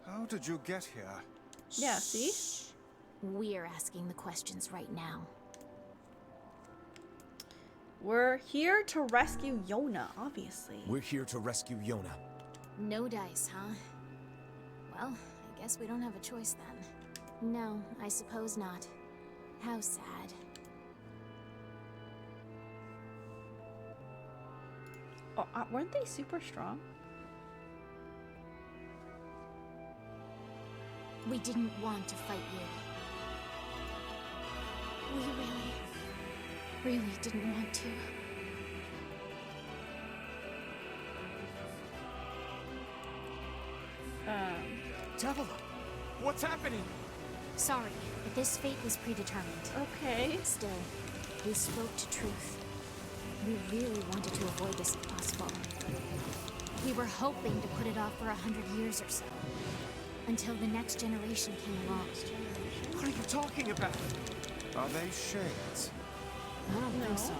How did you get here? Yeah, see? We're asking the questions right now. We're here to rescue Yona, obviously. We're here to rescue Yona. No dice, huh? Well, I guess we don't have a choice then. No, I suppose not. How sad. Oh, weren't they super strong? We didn't want to fight you. We really didn't want to. Devila, what's happening? Sorry, but this fate was predetermined. Okay. Still, we spoke to truth. We really wanted to avoid this if possible. We were hoping to put it off for 100 years or so. Until the next generation came along. What are you talking about? Are they shades? I don't think so.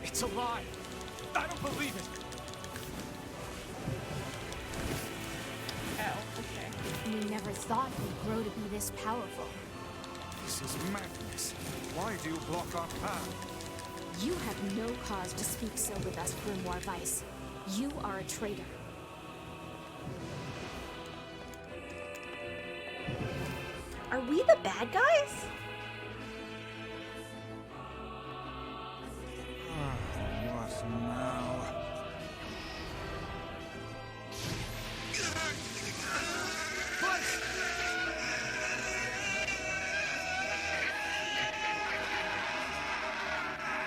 It's a lie. I don't believe it. Oh, okay. We never thought we'd grow to be this powerful. This is madness. Why do you block our path? You have no cause to speak so with us, Grimoire Weiss. You are a traitor. Are we the bad guys? What now?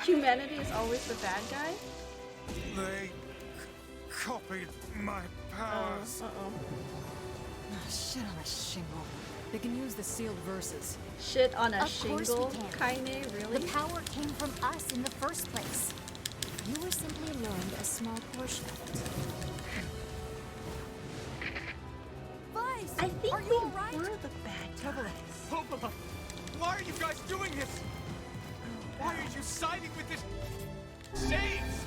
Humanity is always the bad guy? They copied my powers. Ah, shit on a shingle. They can use the sealed verses. Shit on a Of course we shingle? can. Kaine, really? The power came from us in the first place. You were simply loaned a small portion of it. Vice! I think are we you alright? were the bad guys. Popola, why are you guys doing this? Why are you siding with this Shades?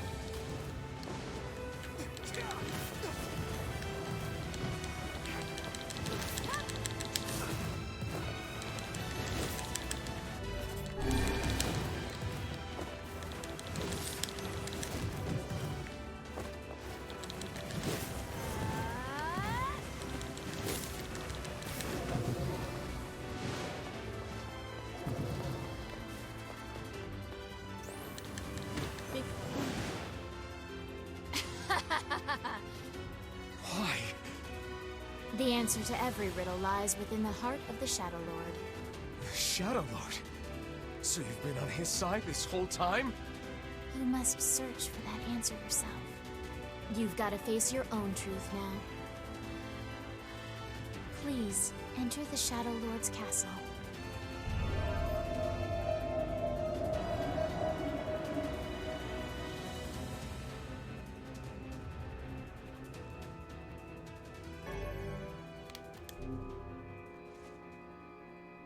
Why? The answer to every riddle lies within the heart of the Shadow Lord. Shadow Lord. So you've been on his side this whole time? You must search for that answer yourself. You've got to face your own truth now. Please, enter the Shadow Lord's castle.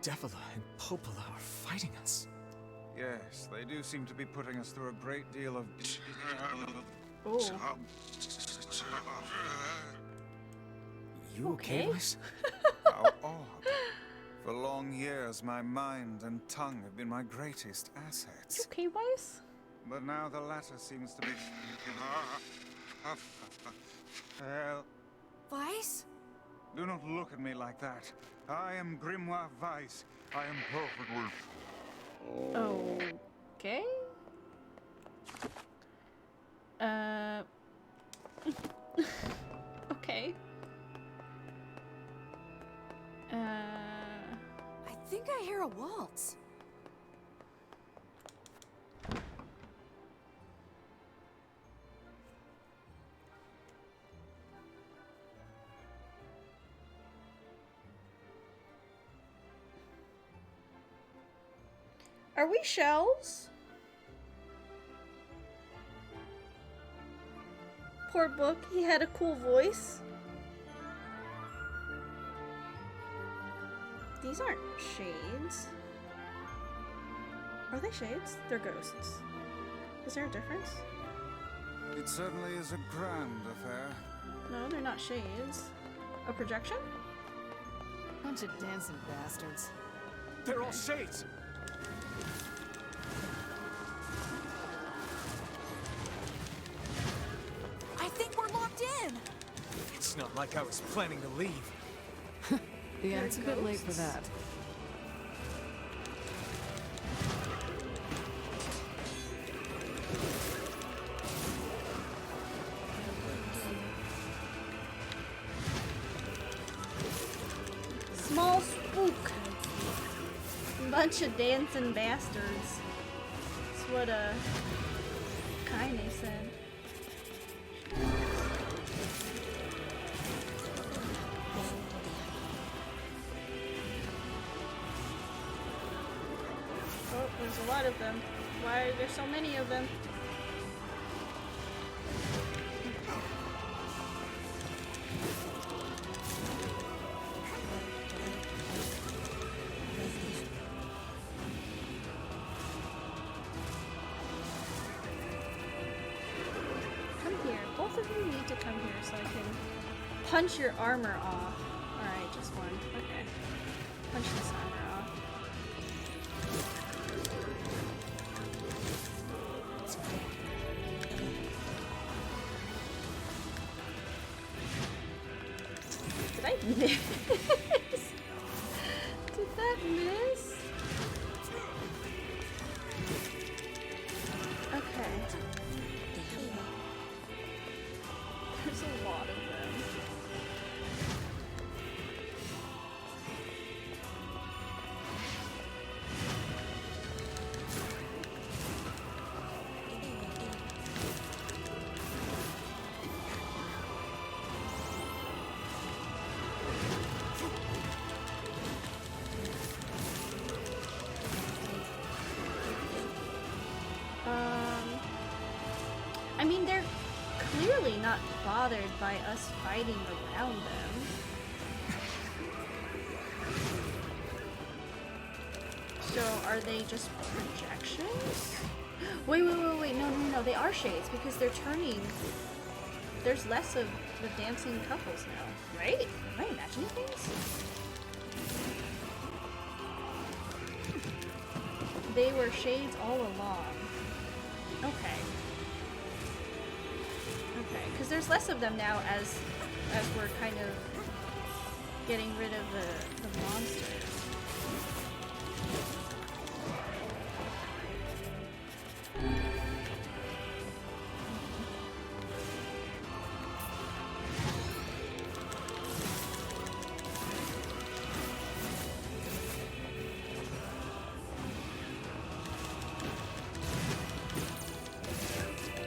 Devila and Popola are fighting us. Yes, they do seem to be putting us through a great deal of... You okay, Weiss? How odd. For long years, my mind and tongue have been my greatest assets. You okay, Weiss? But now the latter seems to be... Well, Vice? do not look at me like that. I am Grimoire Weiss. I am perfectly... Okay. Okay. I think I hear a waltz. Are we shells? Poor Book, he had a cool voice. These aren't shades. Are they shades? They're ghosts. Is there a difference? It certainly is a grand affair. No, they're not shades. A projection? Bunch of dancing bastards. They're all shades! I think we're locked in! It's not like I was planning to leave. Yeah, it's a bit late for that. Small spook. Bunch of dancing bastards. That's what Kaine said. Oh, there's a lot of them. Why are there so many of them? Come here. Both of you need to come here so I can punch your armor off. Alright, just one. Okay. Punch this armor off. Did I miss? Did that miss? Okay. There's a lot of them. clearly not bothered by us fighting around them. So are they just projections? Wait, no, they are shades because they're turning. There's less of the dancing couples now, right? Am I imagining things? They were shades all along. Okay. Okay, because there's less of them now as we're kind of getting rid of the monsters.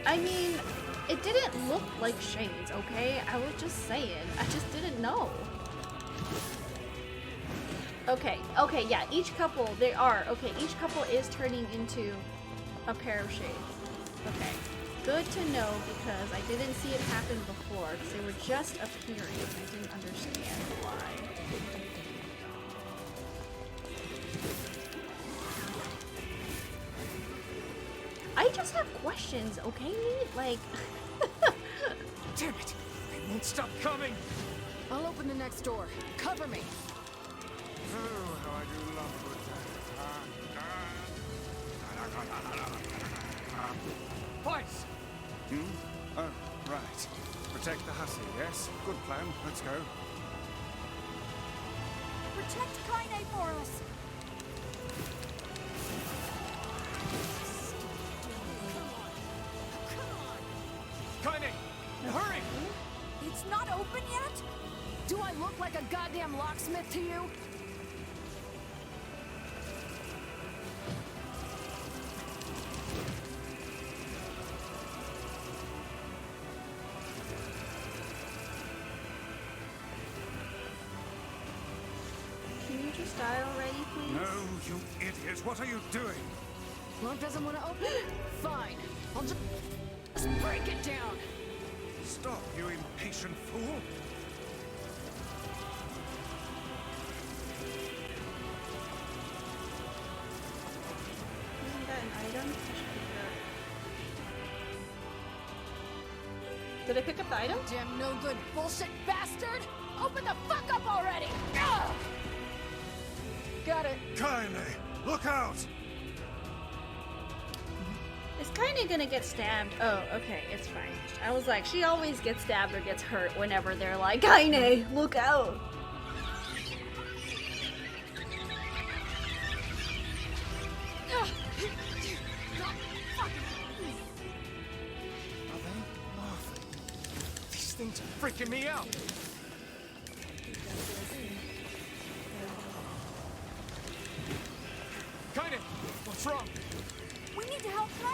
I mean, it didn't look like shades, okay? I was just saying. I just didn't know. Okay, yeah, each couple, each couple is turning into a pair of shades. Okay, good to know because I didn't see it happen before because they were just appearing and I didn't understand why. I just have questions, okay? Like... Damn it! They won't stop coming! I'll open the next door. Cover me! Oh, how I do love good Twice! Oh, right. Protect the hussy, yes? Good plan. Let's go. Protect Kaine for us! Kaine! Hurry! It's not open yet? Do I look like a goddamn locksmith to you? Can you just die already, please? No, you idiot! What are you doing? Lock doesn't want to open? Fine. I'll just break it down. Stop, you impatient fool! Isn't that an item? I should pick it up. Did I pick up the item? Damn no good bullshit bastard! Open the fuck up already! Ugh! Got it. Kaine, look out! It's kind of gonna get stabbed. Oh, okay, it's fine. I was like, she always gets stabbed or gets hurt whenever they're like, Kaine, look out! Are they laughing? These things are freaking me out! Kaine, what's wrong? We need to help Kaine!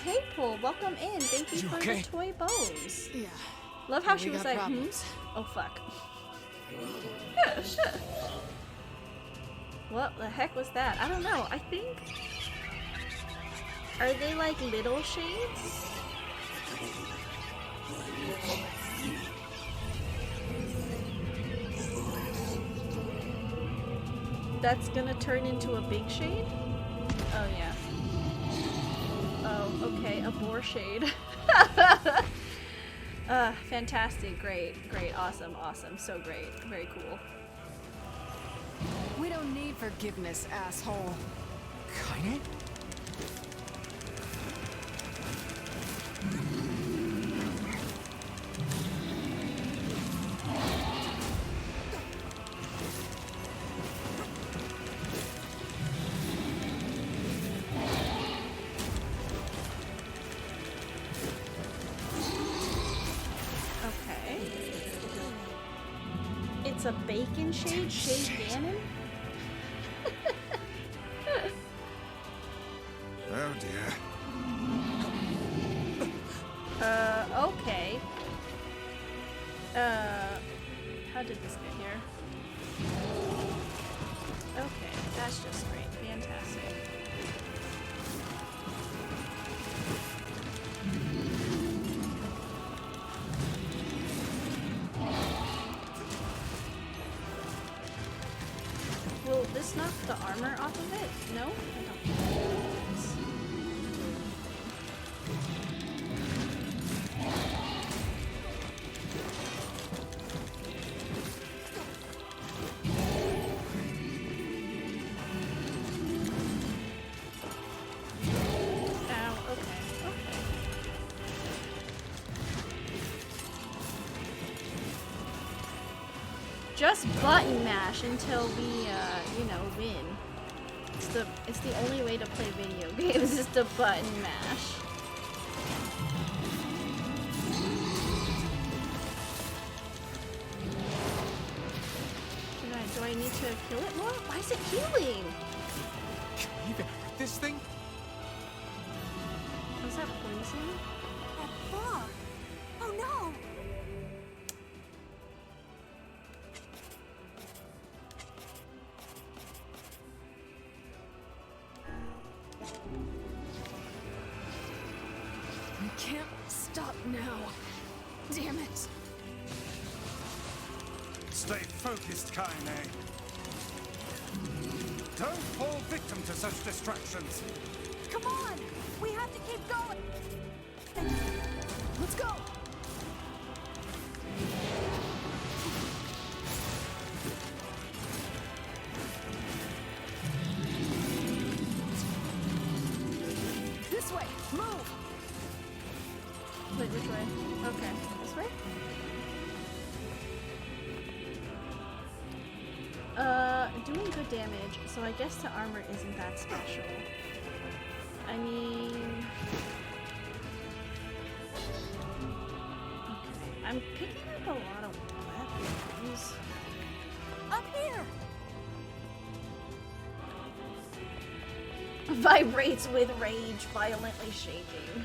Hey Paul, welcome in. Thank you for okay? the toy bows. Yeah. Love how We she was got like, problems. Oh fuck. What the heck was that? I don't know. I think... Are they like little shades? That's gonna turn into a big shade? Oh yeah. Oh, okay, a boar shade. Fantastic, great, awesome, so great, very cool. We don't need forgiveness, asshole. Kaine? Okay. It's a bacon shade? Shade Ganon? Oh dear. Okay. How did this get here? Okay, that's just great. Fantastic. this knock the armor off of it? No? I don't think it does. Just button mash until we, you know, win. It's the only way to play video games is to button mash. Do I need to kill it more? Why is it healing? Can we even hurt this thing? Was that poison? That fog. Oh no! I can't stop now. Damn it. Stay focused, Kaine. Don't fall victim to such distractions. Come on! We have to keep going! Let's go! This way! Move! Wait, which way? Okay. This way? Doing good damage, so I guess the armor isn't that special. I mean... Okay, I'm picking up a lot of weapons. Up here! Vibrates with rage, violently shaking.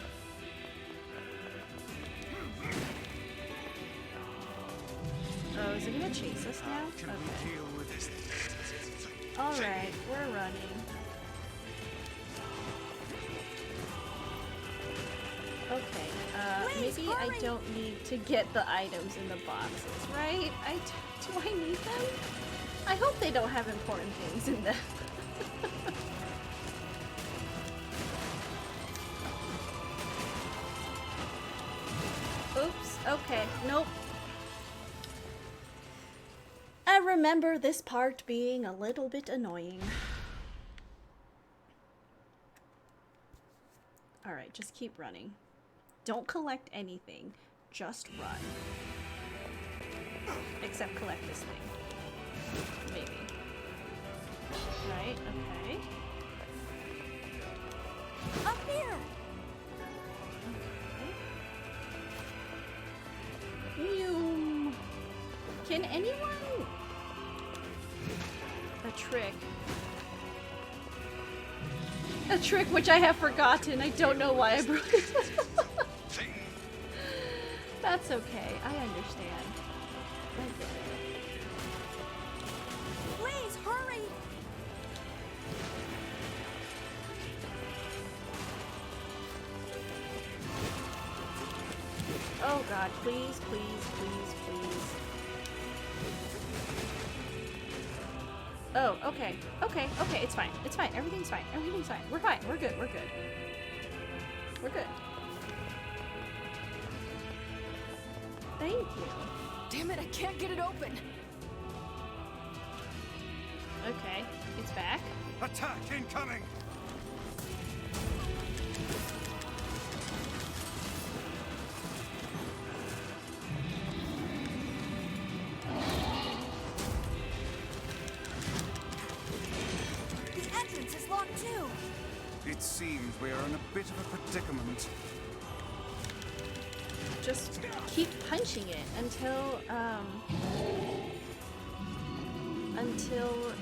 Oh, is it gonna chase us now? Okay. Alright, we're running. Okay, maybe I don't need to get the items in the boxes, right? Do I need them? I hope they don't have important things in them. Oops, okay, nope. I remember this part being a little bit annoying. Alright, just keep running. Don't collect anything, just run. Except collect this thing. Maybe. Right, okay. Up here! Okay. Can anyone... A trick which I have forgotten. I don't know why I broke it. That's okay. I understand. I get it. Please, hurry! Oh god, please, please, please, please. Oh, okay. Okay, okay, it's fine. It's fine. Everything's fine. Everything's fine. We're fine. We're good. We're good. We're good. Thank you. Damn it, I can't get it open. Okay, it's back. Attack incoming! The entrance is locked too. It seems we are in a bit of a predicament. Just keep punching it until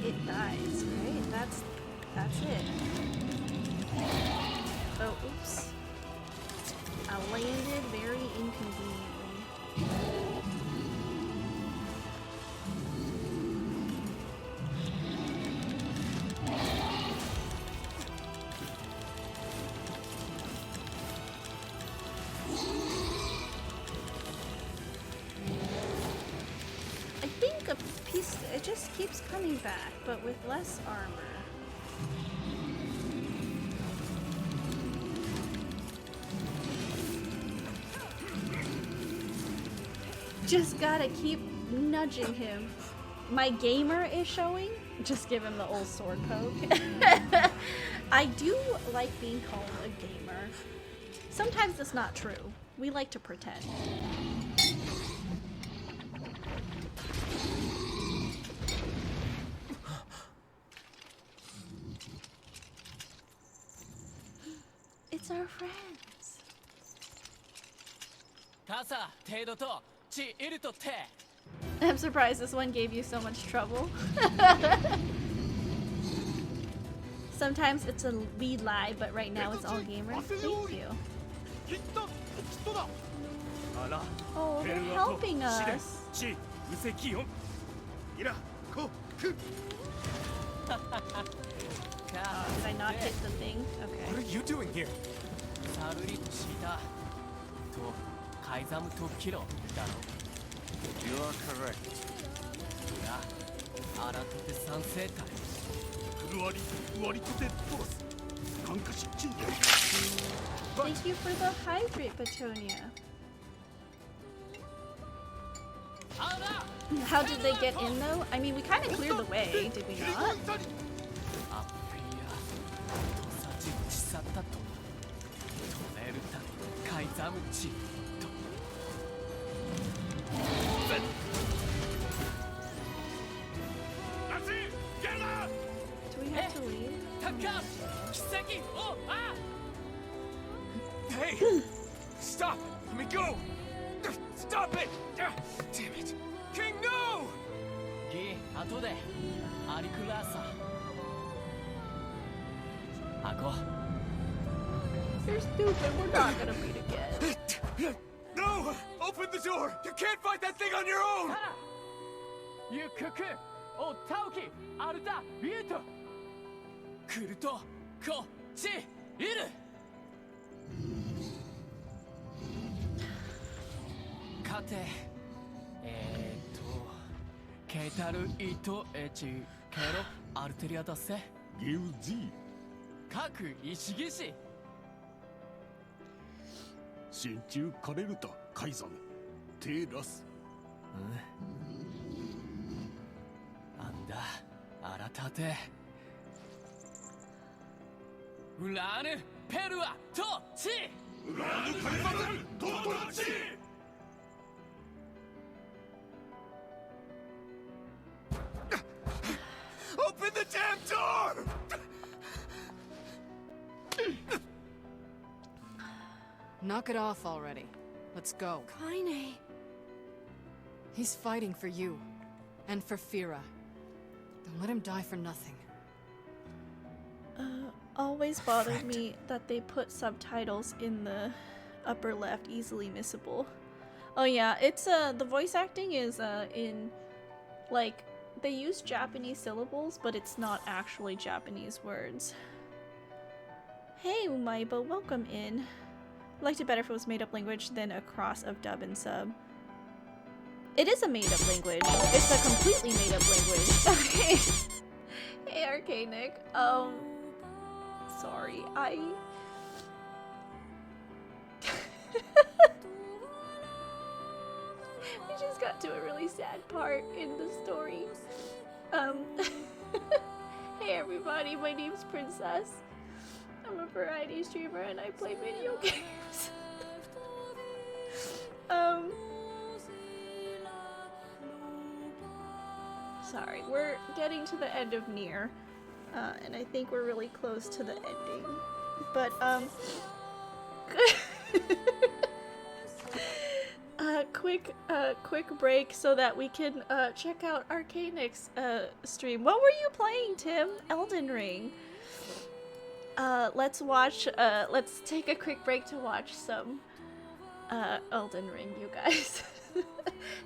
it dies, right? That's it. Oh, oops. I landed very inconveniently. I think a piece, just keeps coming back, but with less armor. Just gotta keep nudging him. My gamer is showing. Just give him the old sword poke. I do like being called a gamer. Sometimes it's not true. We like to pretend. It's our friends. I'm surprised this one gave you so much trouble. Sometimes it's a lead lie, but right now it's all gamer. Thank you. Oh, they're helping us. Did I not hit the thing? Okay. What are you doing here? You are correct. Thank you for the hydrate, Petunia. How did they get in though? I mean, we kind of cleared the way, did we not? Do we have to leave? Hey! Stop! Let me go! Stop it! Damn it! King, no! You're stupid. We're not gonna meet again. No! Open the door! You can't fight that thing on your own! Open the damn door! Knock it off already. Let's go. Kaine. He's fighting for you. And for Fira. Don't let him die for nothing. Always bothered me that they put subtitles in the upper left, easily missable. Oh yeah, it's the voice acting is in like they use Japanese syllables, but it's not actually Japanese words. Hey Umaiba, welcome in. Liked it better if it was made-up language than a cross of dub and sub. It is a made-up language. It's a completely made-up language. Okay. Hey Arcanic. Sorry, we just got to a really sad part in the story. Hey everybody, my name's Princess. I'm a variety streamer and I play video games. Sorry, we're getting to the end of Nier. And I think we're really close to the ending. But, quick break so that we can, check out Arcanic's, stream. What were you playing, Tim? Elden Ring. Let's take a quick break to watch some, Elden Ring, you guys.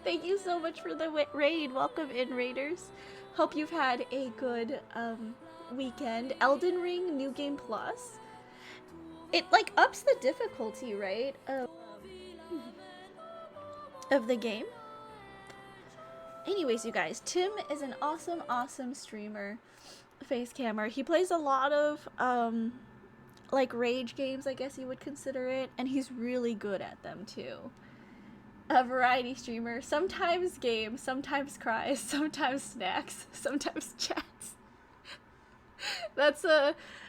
Thank you so much for the raid. Welcome in, raiders. Hope you've had a good, weekend. Elden Ring New Game Plus. It like ups the difficulty, right? Of the game. Anyways, you guys, Tim is an awesome, awesome streamer, face cammer. He plays a lot of, like, rage games, I guess you would consider it, and he's really good at them, too. A variety streamer, sometimes games, sometimes cries, sometimes snacks, sometimes chats. That's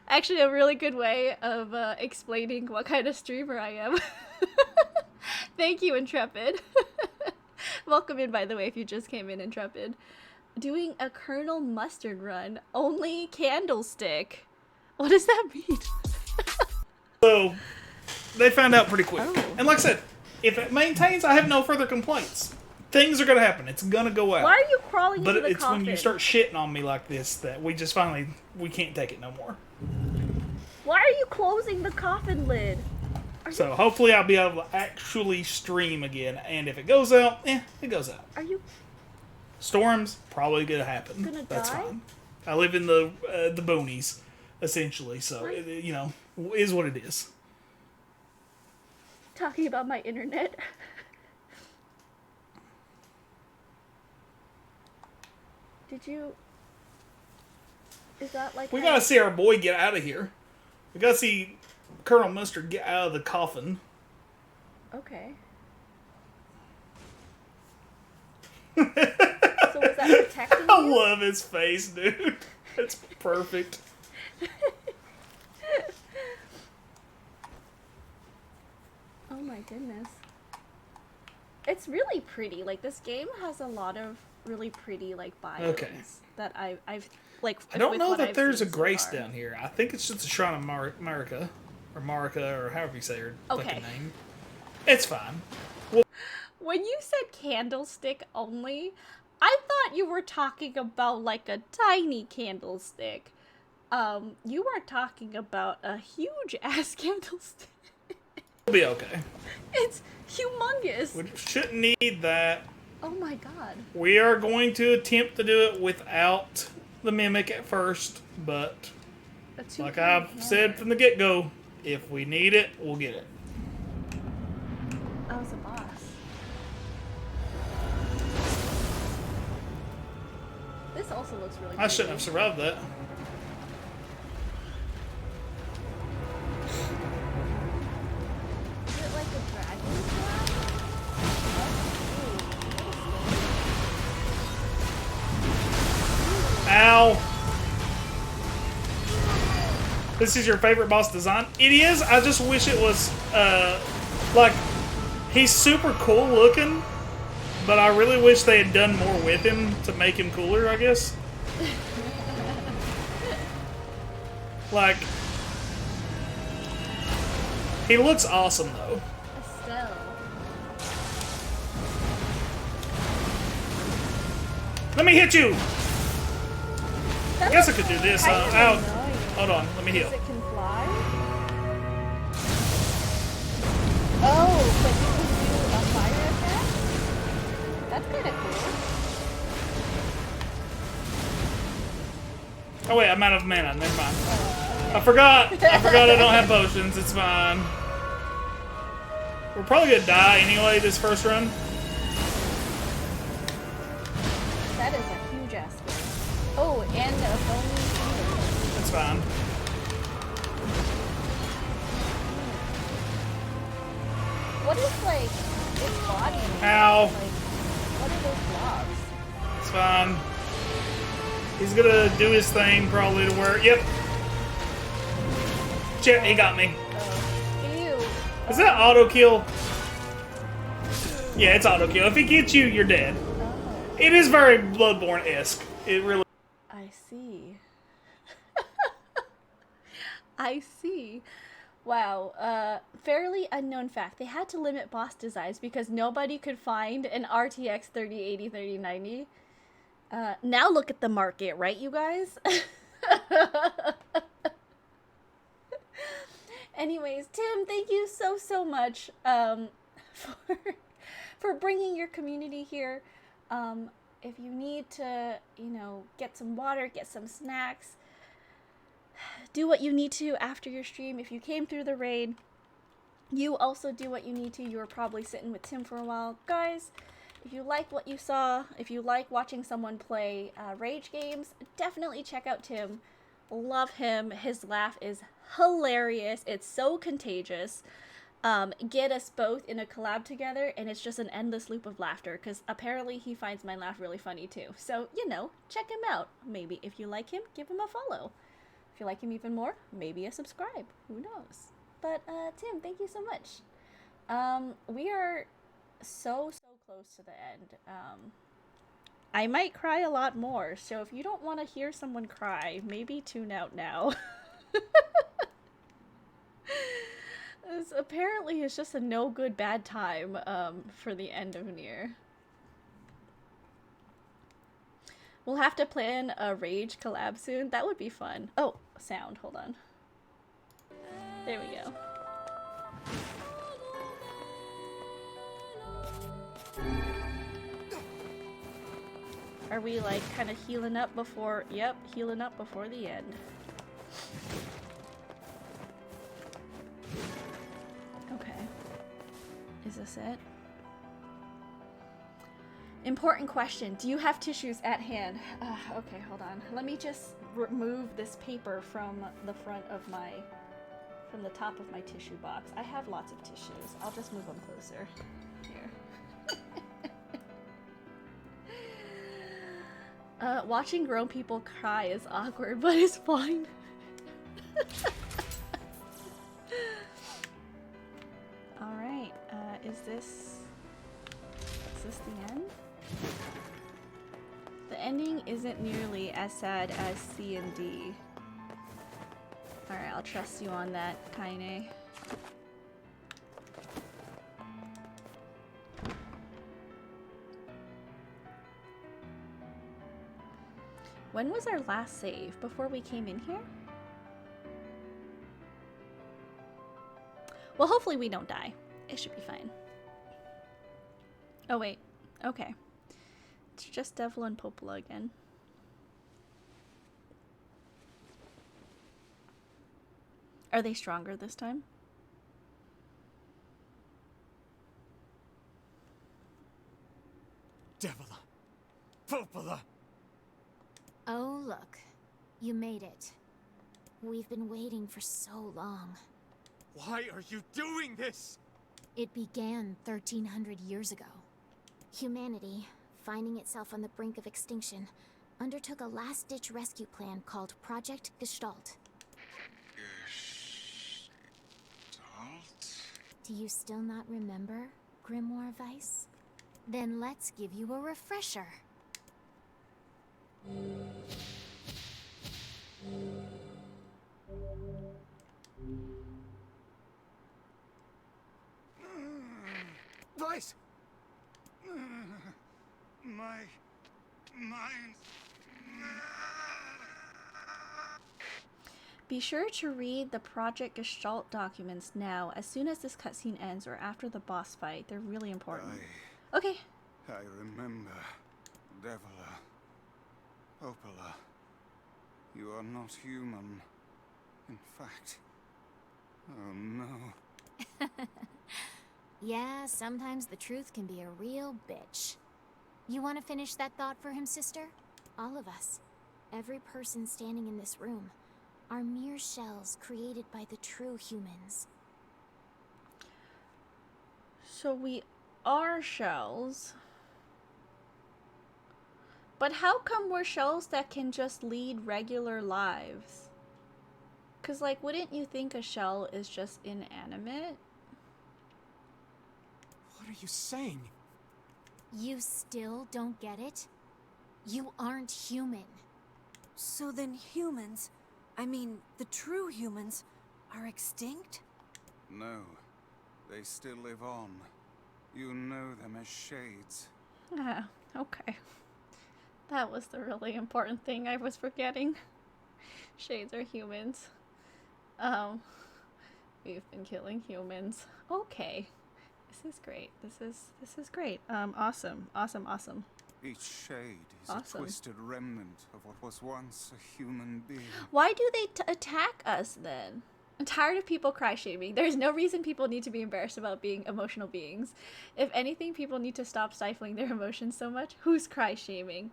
actually a really good way of explaining what kind of streamer I am. Thank you, Intrepid. Welcome in, by the way, if you just came in, Intrepid. Doing a Colonel Mustard run, only candlestick. What does that mean? So, they found out pretty quick. And like I said, if it maintains, I have no further complaints. Things are going to happen. It's going to go out. Why are you crawling into the But it's coffin? when you start shitting on me like this that we just finally, we can't take it no more. Why are you closing the coffin lid? So hopefully I'll be able to actually stream again. And if it goes out, it goes out. Are you Storms, probably going to happen. gonna That's die? fine. I live in the boonies, essentially. So, you know, is what it is. Talking about my internet? Did you... Is that like... We gotta see our boy get out of here. We gotta see Colonel Mustard get out of the coffin. Okay. So was that protecting I you? love his face, dude. It's perfect. Oh my goodness. It's really pretty. Like, this game has a lot of really pretty, like, biomes Okay. that I've like, I don't with know what that I've there's a seen so grace far. down here. I think it's just a Shrine of Marika. Or Marika, or however you say her Okay. fucking name. It's fine. When you said candlestick only, I thought you were talking about like a tiny candlestick. You are talking about a huge ass candlestick. We'll be okay. It's humongous. We shouldn't need that. Oh my god. We are going to attempt to do it without the mimic at first, but like I've said from the get-go, if we need it, we'll get it. I was a boss. This also looks really I shouldn't have survived that. Is it like a dragon slab? Ow! This is your favorite boss design? It is. I just wish it was, like, he's super cool looking, but I really wish they had done more with him to make him cooler, I guess. Like, he looks awesome, though. Estelle. Let me hit you! I That guess I looks could do this. kind of Ow. annoying. Hold on, let me heal. Because it can fly? Oh, but you can do a fire attack? That's kind of cool. Oh wait, I'm out of mana. Never mind. I forgot. I forgot I don't have potions. It's fine. We're probably gonna die anyway this first run. That is a huge ass game. Oh, and a bony finger. It's fine. What is, like, its body? Ow. Like, what are those blobs? It's fine. He's gonna do his thing probably to work. Yep. Shit, he got me. Ew. Is that auto kill? Yeah, it's auto kill. If he gets you, you're dead. It is very Bloodborne-esque. It really. I see. I see. Wow. Fairly unknown fact. They had to limit boss designs because nobody could find an RTX 3080, 3090. Now look at the market, right, you guys? Anyways, Tim, thank you so much for bringing your community here. If you need to, you know, get some water, get some snacks, do what you need to after your stream. If you came through the raid, you also do what you need to. You were probably sitting with Tim for a while. Guys, If you liked what you saw, if you like watching someone play rage games, definitely check out Tim. Love him. His laugh is hilarious. It's so contagious. Get us both in a collab together, and it's just an endless loop of laughter, because apparently he finds my laugh really funny too. So, you know, check him out. Maybe if you like him, give him a follow. If you like him even more, maybe a subscribe. Who knows? But, Tim, thank you so much. We are so close to the end. I might cry a lot more, so if you don't want to hear someone cry, maybe tune out now. Apparently it's just a no good bad time for the end of Nier. We'll have to plan a Rage collab soon. That would be fun. Oh, sound, hold on. There we go. Are we like kind of healing up before, yep, healing up before the end. Okay. Is this it? Important question. Do you have tissues at hand? Okay, hold on. Let me just remove this paper from the front of my, from the top of my tissue box. I have lots of tissues. I'll just move them closer. Here. Watching grown people cry is awkward, but it's fine. Alright, is this the end? The ending isn't nearly as sad as C and D. Alright, I'll trust you on that, Kaine. When was our last save? Before we came in here? Well, hopefully we don't die. It should be fine. Oh, wait. Okay. It's just Devil and Popola again. Are they stronger this time? Devil. Popola. Oh, look. You made it. We've been waiting for so long. Why are you doing this? It began 1300 years ago. Humanity, finding itself on the brink of extinction, undertook a last-ditch rescue plan called Project Gestalt. Gestalt? Do you still not remember, Grimoire Weiss? Then let's give you a refresher. Weiss! My mind. Be sure to read the Project Gestalt documents now, as soon as this cutscene ends or after the boss fight. They're really important. Okay. I remember. Devila. Popola. You are not human. In fact. Oh no. Yeah, sometimes the truth can be a real bitch. You want to finish that thought for him, sister? All of us, every person standing in this room, are mere shells created by the true humans. So we are shells. But how come we're shells that can just lead regular lives? 'Cause like, wouldn't you think a shell is just inanimate? What are you saying? You still don't get it? You aren't human. So then humans, I mean the true humans, are extinct? No. They still live on. You know them as shades. Ah, okay. That was the really important thing I was forgetting. Shades are humans. We've been killing humans. Okay. This is great. This is great. Awesome. Each shade is Awesome. a twisted remnant of what was once a human being. Why do they attack us then? I'm tired of people cry shaming. There's no reason people need to be embarrassed about being emotional beings. If anything, people need to stop stifling their emotions so much. Who's cry shaming?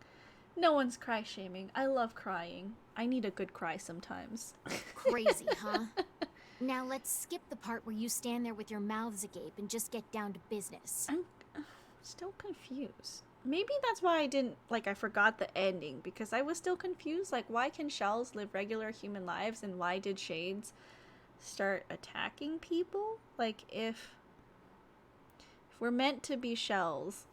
No one's cry shaming. I love crying. I need a good cry sometimes. Crazy, huh? Now let's skip the part where you stand there with your mouths agape and just get down to business. I'm still confused. Maybe that's why I forgot the ending, because I was still confused. Like, why can shells live regular human lives, and why did shades start attacking people? Like, if we're meant to be shells,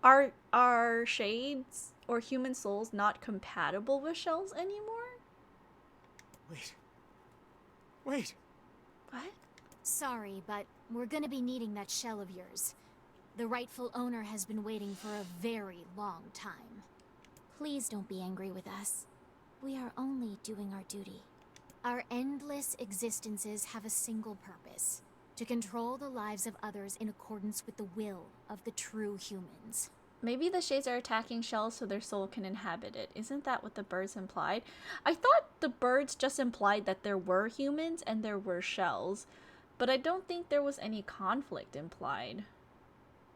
are shades or human souls not compatible with shells anymore? Wait. What? Sorry, but we're gonna be needing that shell of yours. The rightful owner has been waiting for a very long time. Please don't be angry with us. We are only doing our duty. Our endless existences have a single purpose: to control the lives of others in accordance with the will of the true humans. Maybe the shades are attacking shells so their soul can inhabit it. Isn't that what the birds implied? I thought the birds just implied that there were humans and there were shells, but I don't think there was any conflict implied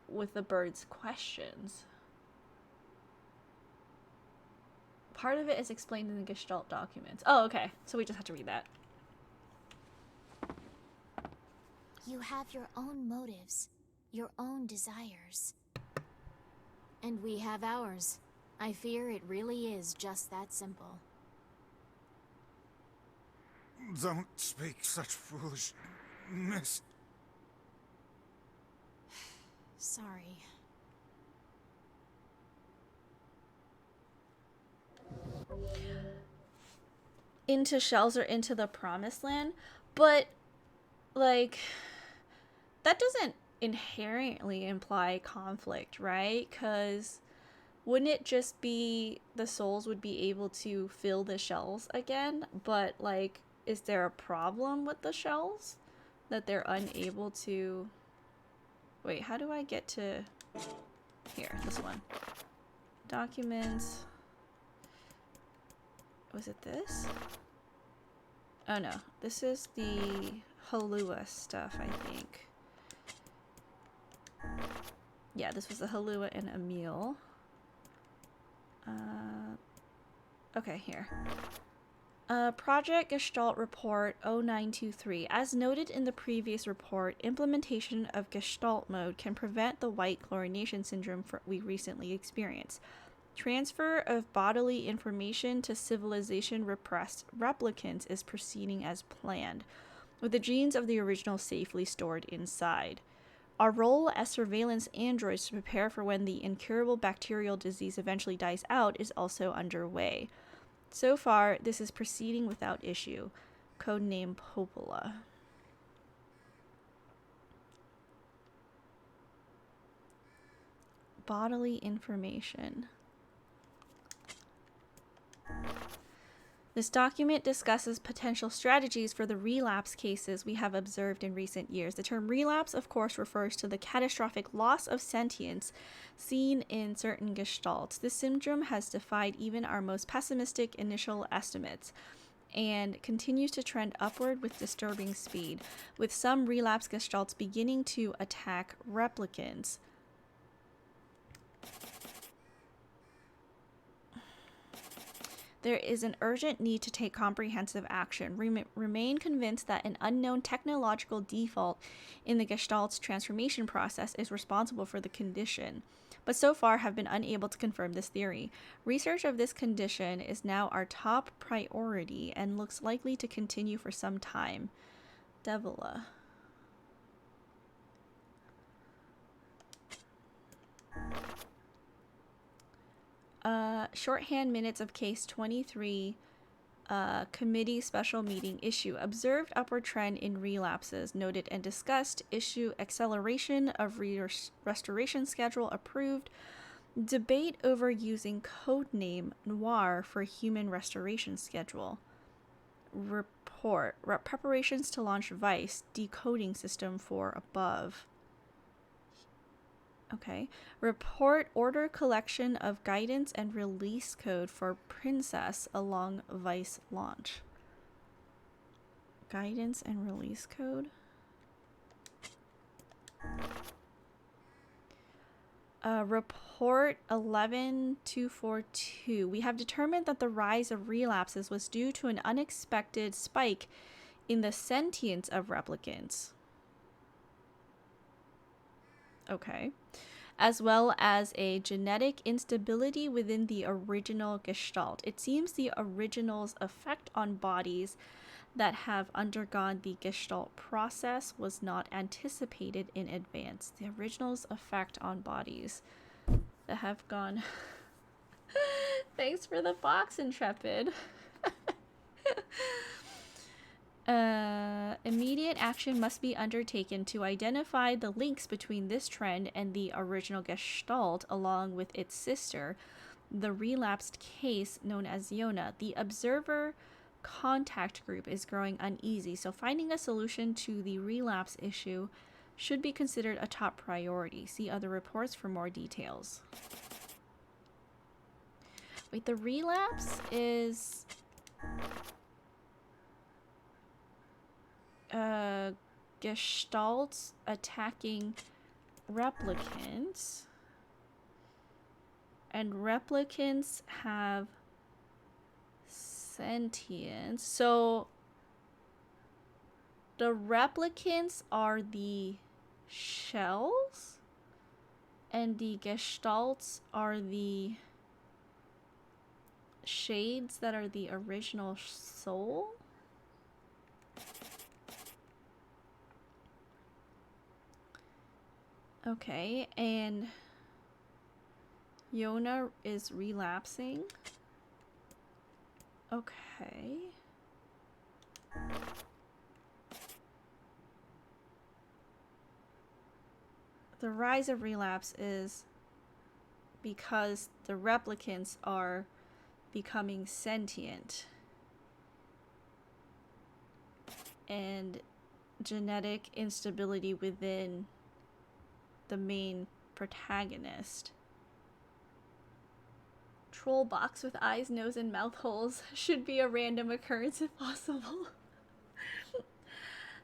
with the birds' questions. Part of it is explained in the Gestalt documents. Oh, okay. So we just have to read that. You have your own motives, your own desires. And we have ours. I fear it really is just that simple. Don't speak such foolishness. Sorry. Into shells or into the promised land, but like that doesn't inherently imply conflict, right? Because wouldn't it just be the souls would be able to fill the shells again? But like, is there a problem with the shells that they're unable to? Wait, how do I get to here? This one. Documents. Was it this? Oh no, this is the Halua stuff, I think. Yeah, this was the Halua and Emil. Okay, here. Project Gestalt Report 0923. As noted in the previous report, implementation of Gestalt mode can prevent the white chlorination syndrome we recently experienced. Transfer of bodily information to civilization repressed replicants is proceeding as planned, with the genes of the original safely stored inside. Our role as surveillance androids to prepare for when the incurable bacterial disease eventually dies out is also underway. So far, this is proceeding without issue. Codename Popola. Bodily information. This document discusses potential strategies for the relapse cases we have observed in recent years. The term relapse, of course, refers to the catastrophic loss of sentience seen in certain gestalts. This syndrome has defied even our most pessimistic initial estimates and continues to trend upward with disturbing speed, with some relapse gestalts beginning to attack replicants. There is an urgent need to take comprehensive action. Remain convinced that an unknown technological default in the Gestalt's transformation process is responsible for the condition, but so far have been unable to confirm this theory. Research of this condition is now our top priority and looks likely to continue for some time. Devila. Shorthand minutes of case 23, committee special meeting issue. Observed upward trend in relapses. Noted and discussed. Issue acceleration of restoration schedule approved. Debate over using codename Noir for human restoration schedule. Report. Preparations to launch Vice. Decoding system for above. Okay. Report order collection of guidance and release code for Princess along Vice launch. Guidance and release code. Report 11242. We have determined that the rise of relapses was due to an unexpected spike in the sentience of replicants. Okay. As well as a genetic instability within the original gestalt. It seems the original's effect on bodies that have undergone the gestalt process was not anticipated in advance. The original's effect on bodies that have gone... Thanks for the box, Intrepid. Immediate action must be undertaken to identify the links between this trend and the original gestalt, along with its sister, the relapsed case known as Yona. The observer contact group is growing uneasy, so finding a solution to the relapse issue should be considered a top priority. See other reports for more details. Wait, the relapse is... gestalts attacking replicants, and replicants have sentience. So the replicants are the shells and the gestalts are the shades that are the original soul. Okay, and Yona is relapsing. Okay. The rise of relapse is because the replicants are becoming sentient. And genetic instability within the main protagonist. Troll box with eyes, nose, and mouth holes should be a random occurrence if possible.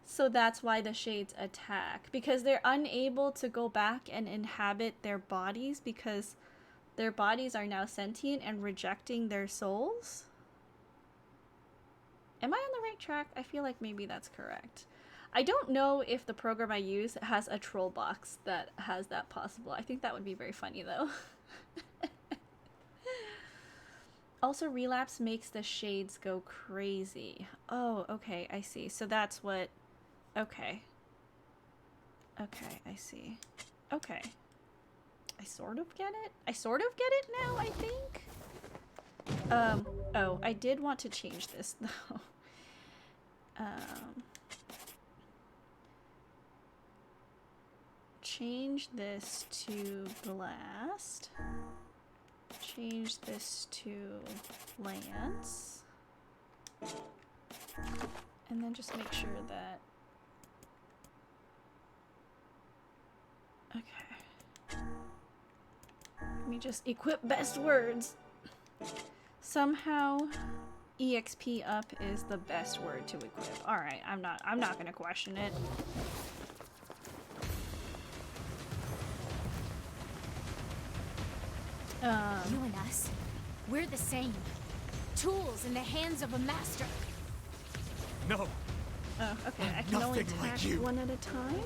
So that's why the shades attack, because they're unable to go back and inhabit their bodies because their bodies are now sentient and rejecting their souls. Am I on the right track? I feel like maybe that's correct. I don't know if the program I use has a troll box that has that possible. I think that would be very funny though. Also, relapse makes the shades go crazy. Oh, okay, I see. So that's what... Okay. Okay, I see. Okay. I sort of get it. I sort of get it now, I think. Oh, I did want to change this though. Change this to blast. Change this to lance. And then just make sure that... Okay. Let me just equip best words. Somehow EXP up is the best word to equip. Alright, I'm not gonna question it. You and us, we're the same. Tools in the hands of a master. No. Oh, okay. I can only attack one at a time.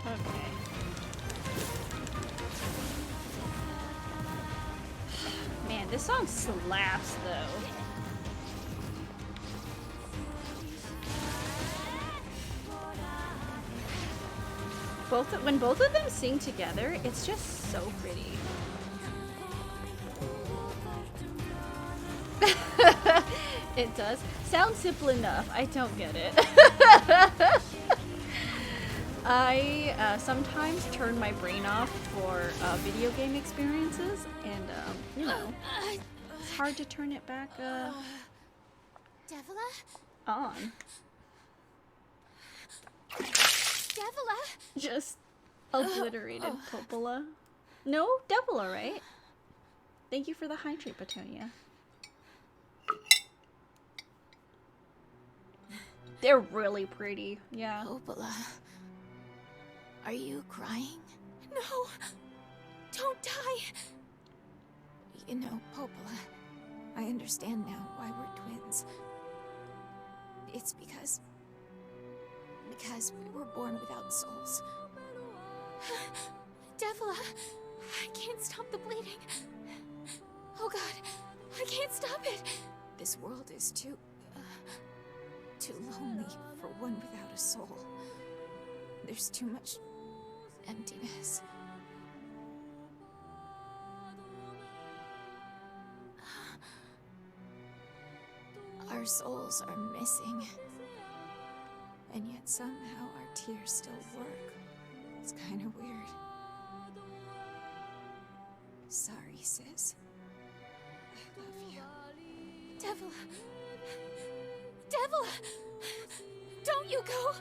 Okay. Man, this song slaps though. When both of them sing together, it's just so pretty. It does. Sounds simple enough. I don't get it. I sometimes turn my brain off for video game experiences, and you know, it's hard to turn it back Devila? on. Devila! Just obliterated Popola. No, Devila, right? Thank you for the hydrate, Petunia. They're really pretty, yeah. Popola, are you crying? No! Don't die! You know, Popola, I understand now why we're twins. It's because we were born without souls. Devila, I can't stop the bleeding. Oh God, I can't stop it. This world is too lonely for one without a soul. There's too much emptiness. Our souls are missing. And yet somehow our tears still work. It's kind of weird. Sorry, sis. I love you. Devila! Devila! Don't you go!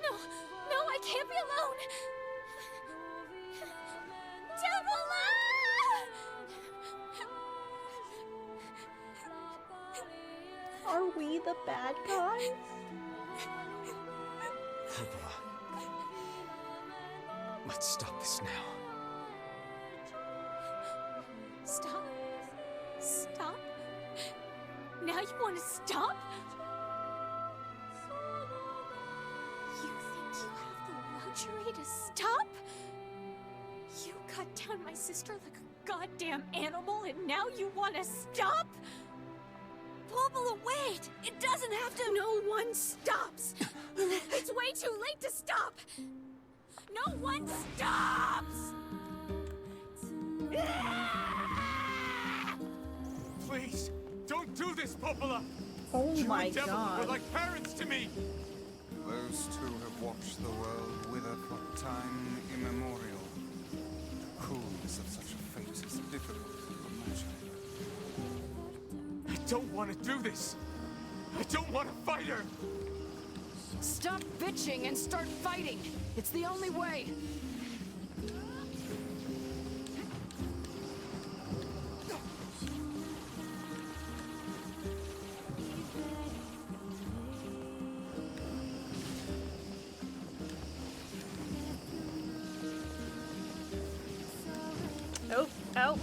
No, I can't be alone! Devila! Are we the bad guys? Popola. Let's stop this now. Stop? Stop? Now you want to stop? You think you have the luxury to stop? You cut down my sister like a goddamn animal and now you want to stop? Popola, wait! It doesn't have to— No one stops! It's way too late to stop! No one stops! Please, don't do this, Popola! Oh You my and Devil God. were like parents to me! Those two have watched the world wither for time immemorial. The coolness of such a fate is difficult to imagine. I don't want to do this! I don't want to fight her! Stop bitching and start fighting! It's the only way! Oh, oh.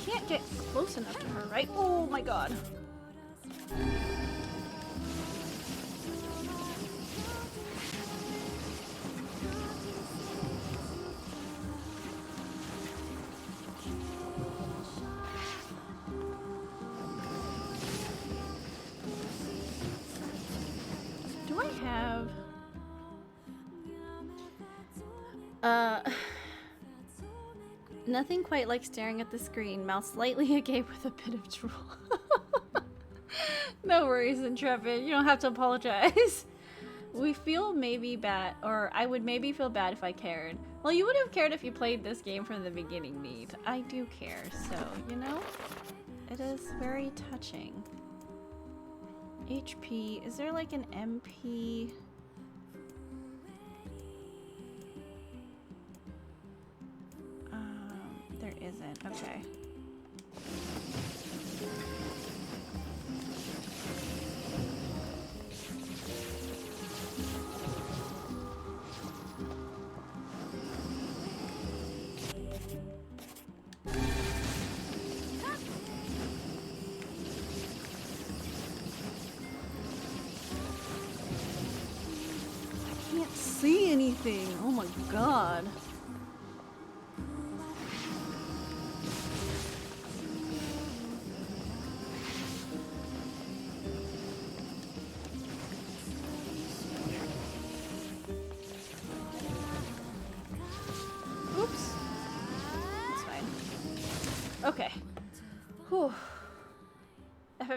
Can't get close enough to her, right? Oh my God. Do I have... Nothing quite like staring at the screen, mouth slightly agape with a bit of drool. No worries, Intrepid. You don't have to apologize. We feel maybe bad, or I would maybe feel bad if I cared. Well, you would have cared if you played this game from the beginning, Mead. I do care, so, you know? It is very touching. HP. Is there like an MP? There isn't. Okay. I can't see anything. Oh my God.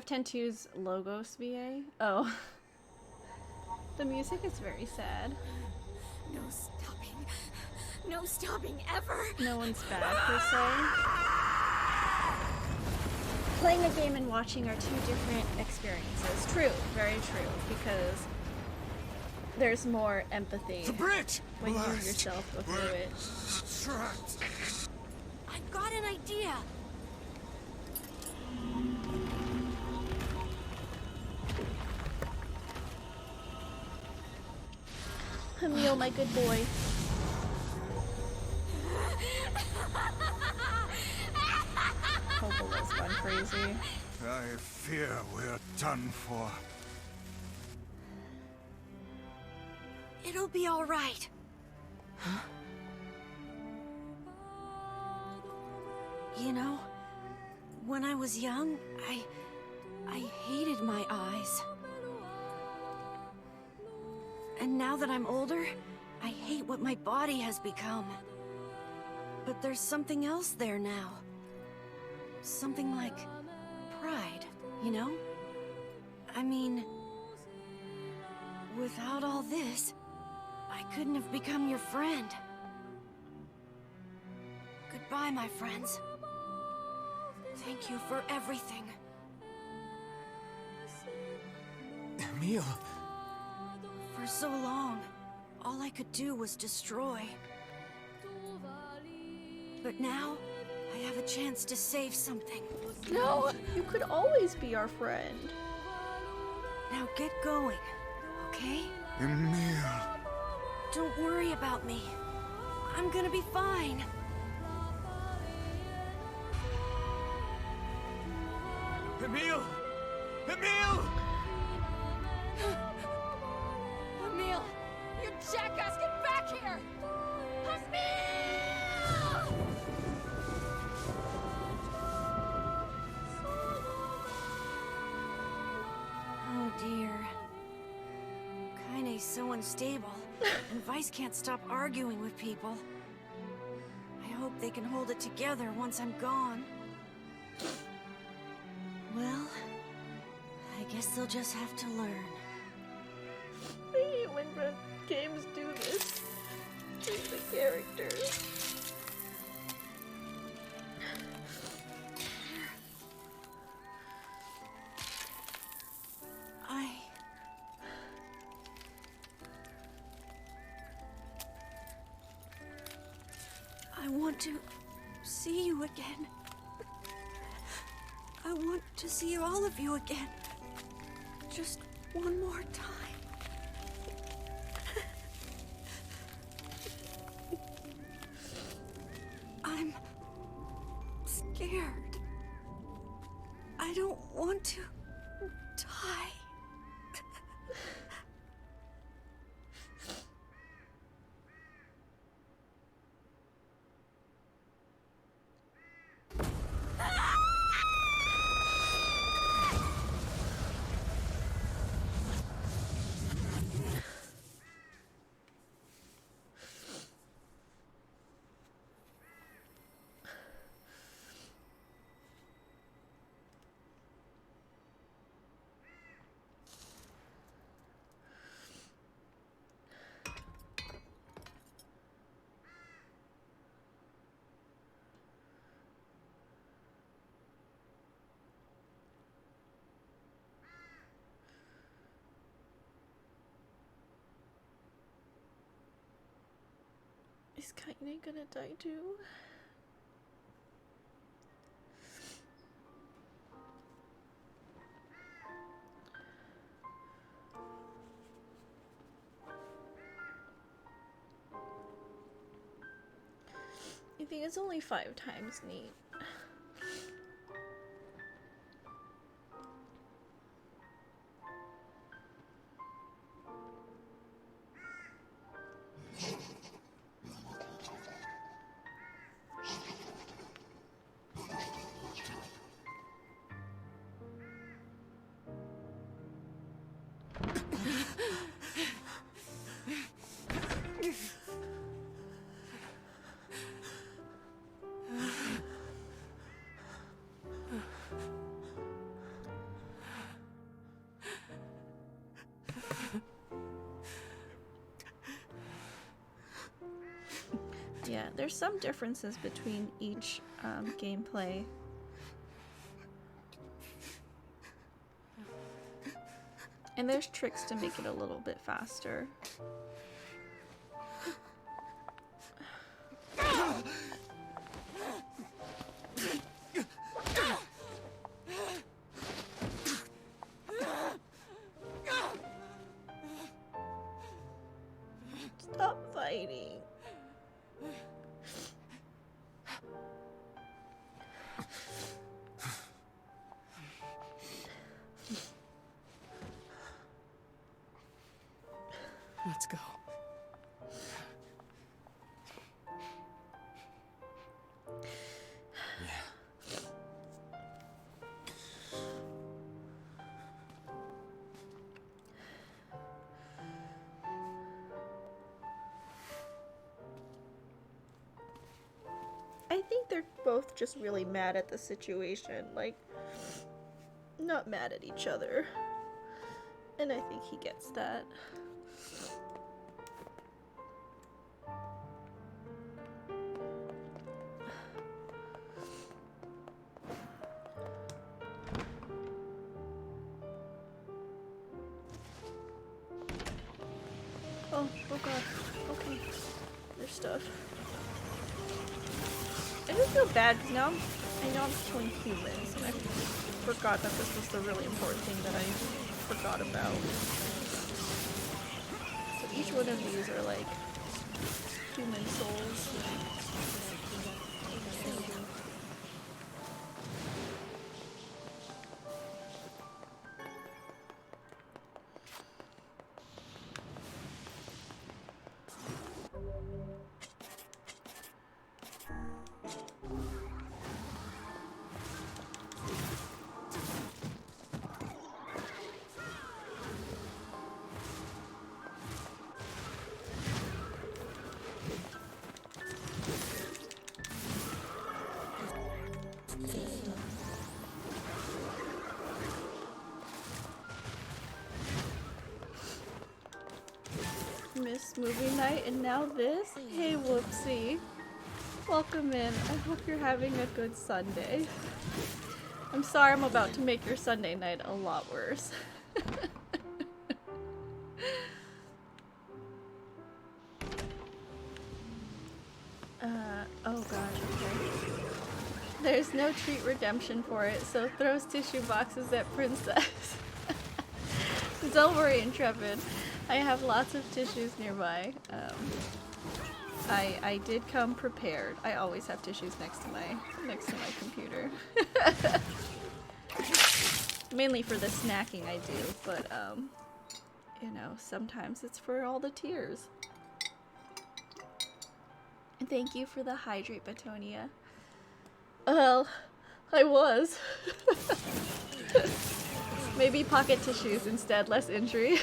F-102's Logos VA? Oh. The music is very sad. No stopping. No stopping ever. No one's bad, per se. Playing a game and watching are two different experiences. True, very true, because there's more empathy when you yourself go through it. I've got an idea. Emil, my good boy. Popola's gone crazy. I fear we're done for. It'll be all right. Huh? You know, when I was young, I hated my eyes. And now that I'm older, I hate what my body has become. But there's something else there now. Something like pride, you know? I mean, without all this, I couldn't have become your friend. Goodbye, my friends. Thank you for everything. Emil. For so long, all I could do was destroy. But now, I have a chance to save something. No, you could always be our friend. Now get going, okay? Emil. Don't worry about me. I'm gonna be fine. Emil! Emil! Emil! You jackass, get back here! Emil! Oh dear. Kaine's so unstable, and Vice can't stop arguing with people. I hope they can hold it together once I'm gone. Well, I guess they'll just have to learn. I hate when games do this to the characters. I want to see you again. I want to see all of you again. Just one more time. I'm scared. I don't want to die. Is Kaine gonna die too? I think it's only 5 times neat. Yeah, there's some differences between each gameplay. And there's tricks to make it a little bit faster. Stop fighting. Let's go. I think they're both just really mad at the situation, like, not mad at each other. And I think he gets that. Oh god. Okay. There's stuff. I just feel bad because now I know I'm killing humans, and I forgot that this was the really important thing that I forgot about. So each one of these are like human souls. Missed movie night and now this? Hey Whoopsie. Welcome in. I hope you're having a good Sunday. I'm sorry I'm about to make your Sunday night a lot worse. Oh gosh, okay. There's no treat redemption for it, so throws tissue boxes at Princess. Don't worry, Intrepid. I have lots of tissues nearby. I did come prepared. I always have tissues next to my computer. Mainly for the snacking I do, but you know, sometimes it's for all the tears. And thank you for the hydrate, Batonia. Well, I was. Maybe pocket tissues instead, less injury.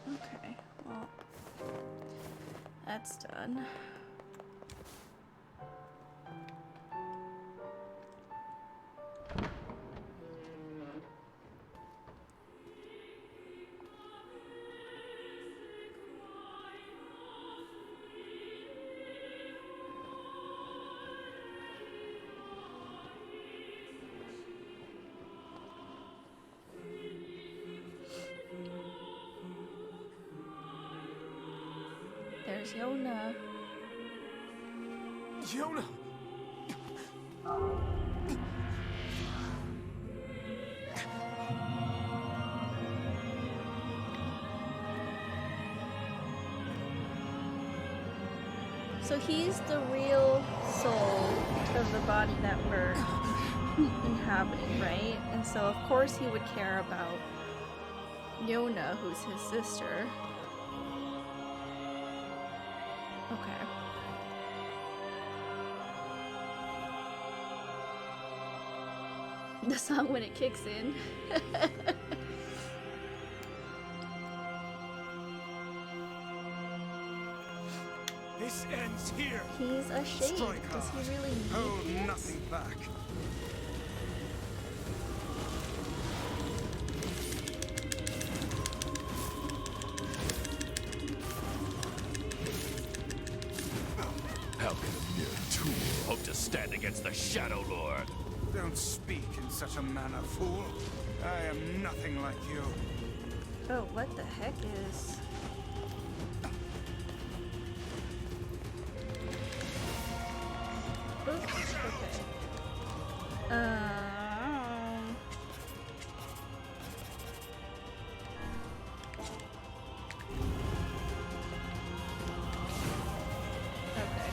Okay, well, that's done. There's Yona. Yona! So he's the real soul of the body that we're inhabiting, right? And so of course he would care about Yona, who's his sister. Okay. The song when it kicks in. This ends here. He's a shade. Strike Does he hard. really need Hold this? nothing back. How can a mere tool hope to stand against the Shadow Lord? Don't speak in such a manner, fool. I am nothing like you. Oh, what the heck is... Oops, okay. Okay.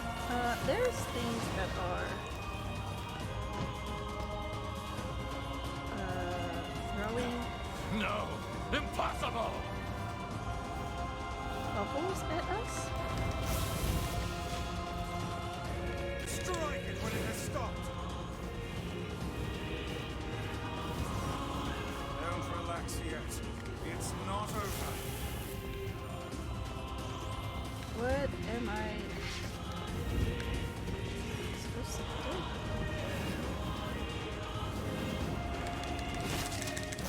There's things that are... throwing No! Impossible! bubbles at us? Strike it when it has stopped. Don't relax yet. It's not over. What am I supposed to do?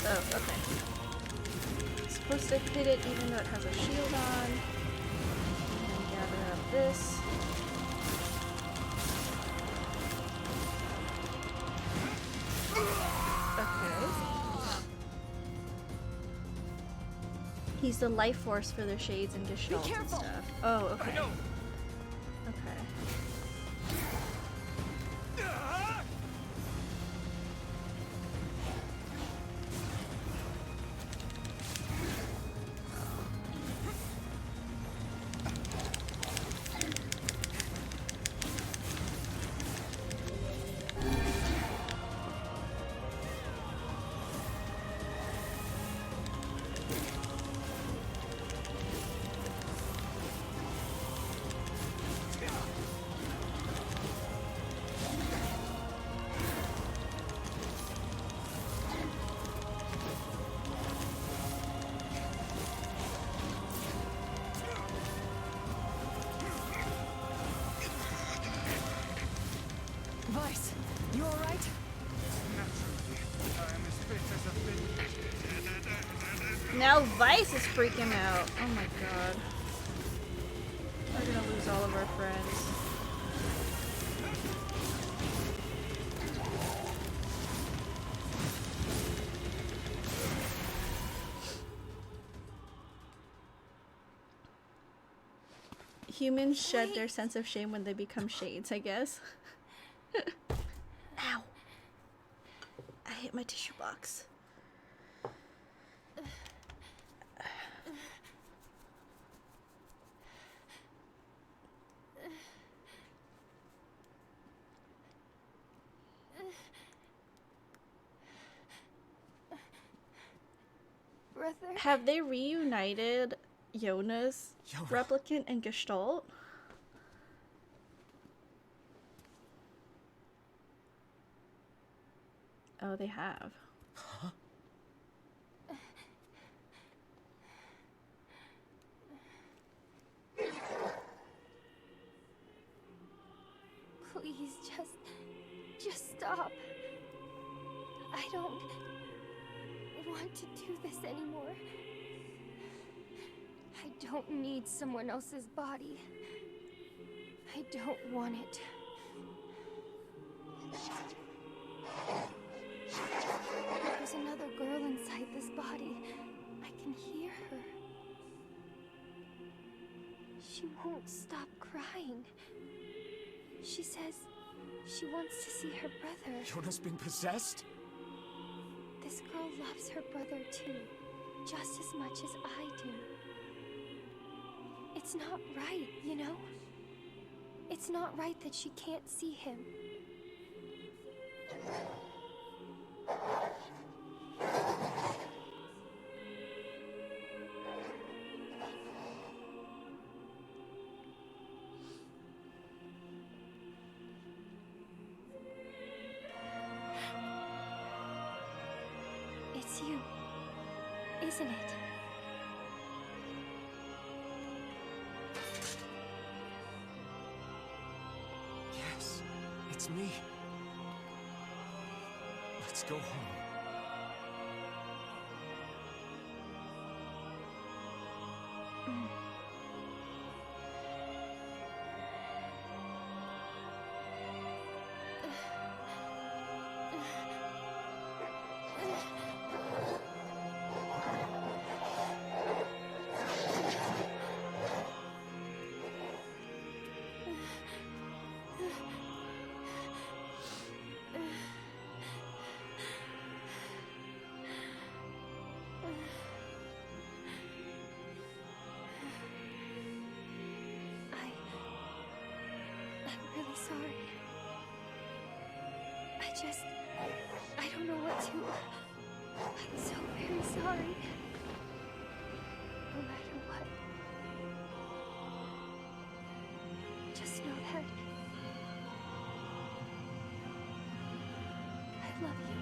Oh, okay. Supposed to hit it even though it has a shield on. And gather up this. Okay. He's the life force for the shades and Gestalt and stuff. Oh, okay. Okay. Vice, you alright? Now Vice is freaking out. Oh my god. We're gonna lose all of our friends. Humans shed their sense of shame when they become shades, I guess. Ow. I hit my tissue box. Brother? Have they reunited Yona's replicant and Gestalt? Oh, they have. Huh? Please, just stop. I don't want to do this anymore. I don't need someone else's body. I don't want it. There's another girl inside this body. I can hear her. She won't stop crying. She says she wants to see her brother. Yona's been possessed? This girl loves her brother too, just as much as I do. It's not right, you know? It's not right that she can't see him. It's you, isn't it? it's me. Let's go home. I'm really sorry. I don't know what to... I'm so very sorry. No matter what. Just know that... I love you.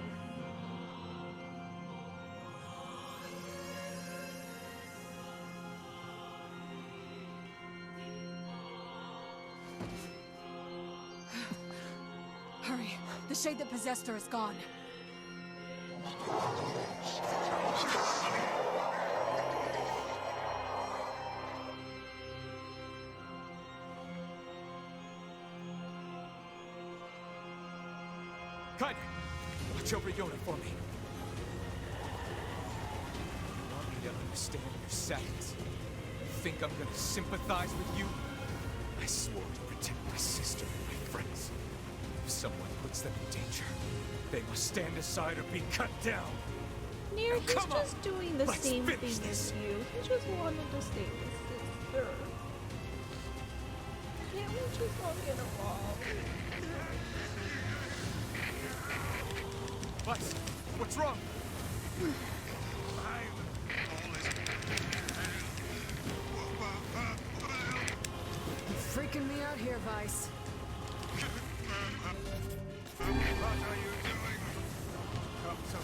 Hurry. The shade that possessed her is gone. Kaede, watch over Yona for me. You want me to understand your sadness? You think I'm gonna sympathize with you? I swore to protect my sister and my friends. If someone puts them in danger, they must stand aside or be cut down. Nier, he's come just on. doing the Let's same thing finish as you. He just wanted to stay with sister. Can't we just all get along? Vice, what's wrong? You're freaking me out here, Vice. What are you doing? Come to...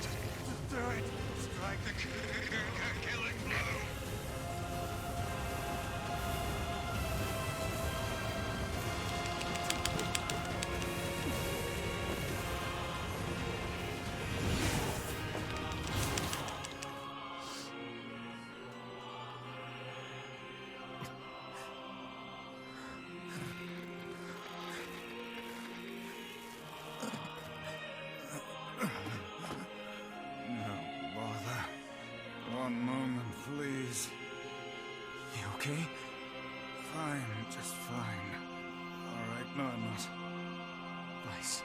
Just do it. Strike the killing blow. One moment, please. You okay? Fine, just fine. All right, no, I'm not. Vice.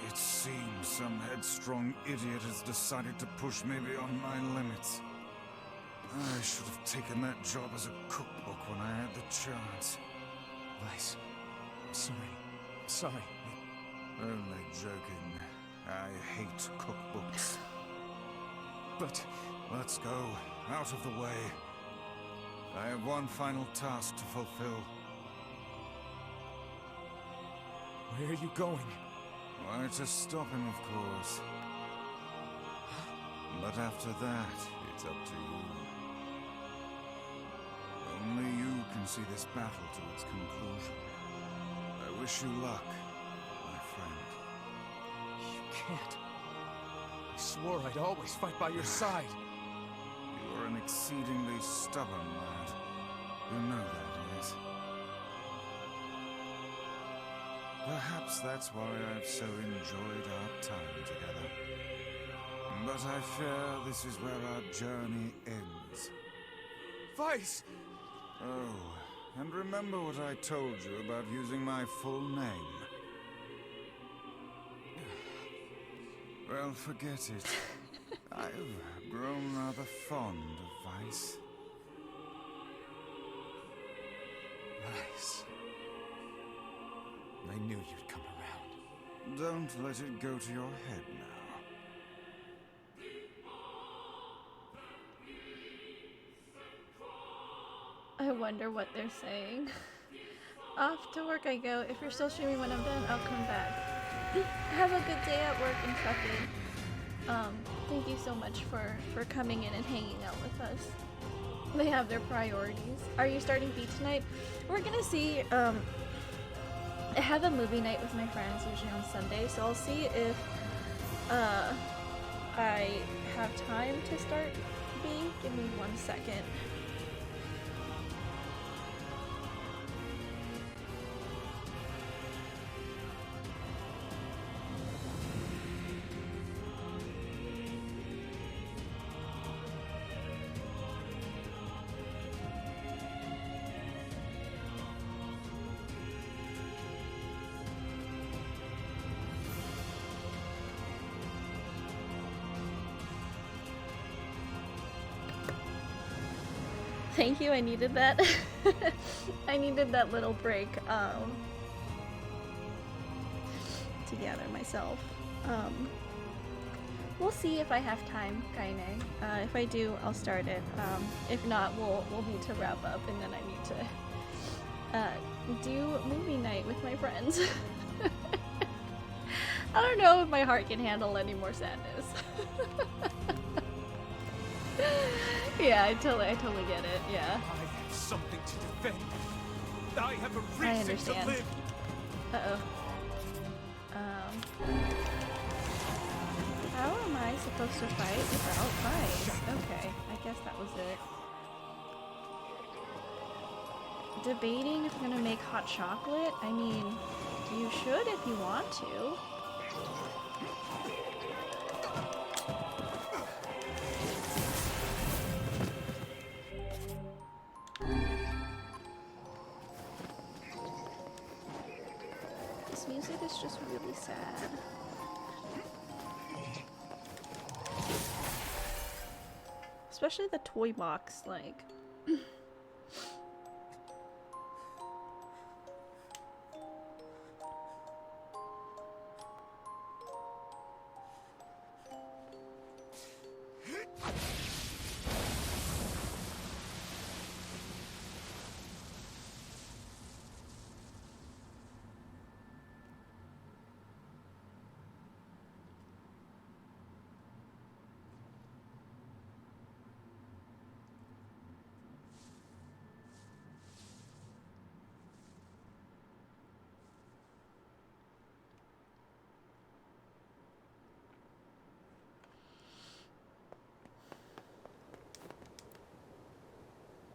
It seems some headstrong idiot has decided to push me beyond my limits. I should have taken that job as a cookbook when I had the chance. Vice, I'm sorry. I'm sorry. Only joking. I hate cookbooks. But... let's go. Out of the way. I have one final task to fulfill. where are you going? Why, to stop him, of course. But after that, it's up to you. Only you can see this battle to its conclusion. I wish you luck, my friend. You can't. I swore I'd always fight by your side. You're an exceedingly stubborn lad. You know that, yes? Perhaps that's why I've so enjoyed our time together. But I fear this is where our journey ends. Vice! Oh, and remember what I told you about using my full name. Well, forget it. I've grown rather fond of Vice. Vice. I knew you'd come around. Don't let it go to your head now. I wonder what they're saying. Off to work I go. If you're still streaming when I'm done, I'll come back. Have a good day at work, Intrepid. Thank you so much for coming in and hanging out with us. They have their priorities. Are you starting B tonight? We're gonna see, I have a movie night with my friends usually on Sunday, so I'll see if I have time to start B. Give me 1 second. Thank you, I needed that. I needed that little break to gather myself. We'll see if I have time, Kaine. If I do, I'll start it. If not, we'll need to wrap up, and then I need to do movie night with my friends. I don't know if my heart can handle any more sadness. Yeah, I totally get it. Yeah. I have something to defend. I have a reason I understand. to live. Uh-oh. How am I supposed to fight without fight? Okay, I guess that was it. Debating if I'm gonna make hot chocolate? I mean, you should if you want to. This music is just really sad. Especially the toy box, like.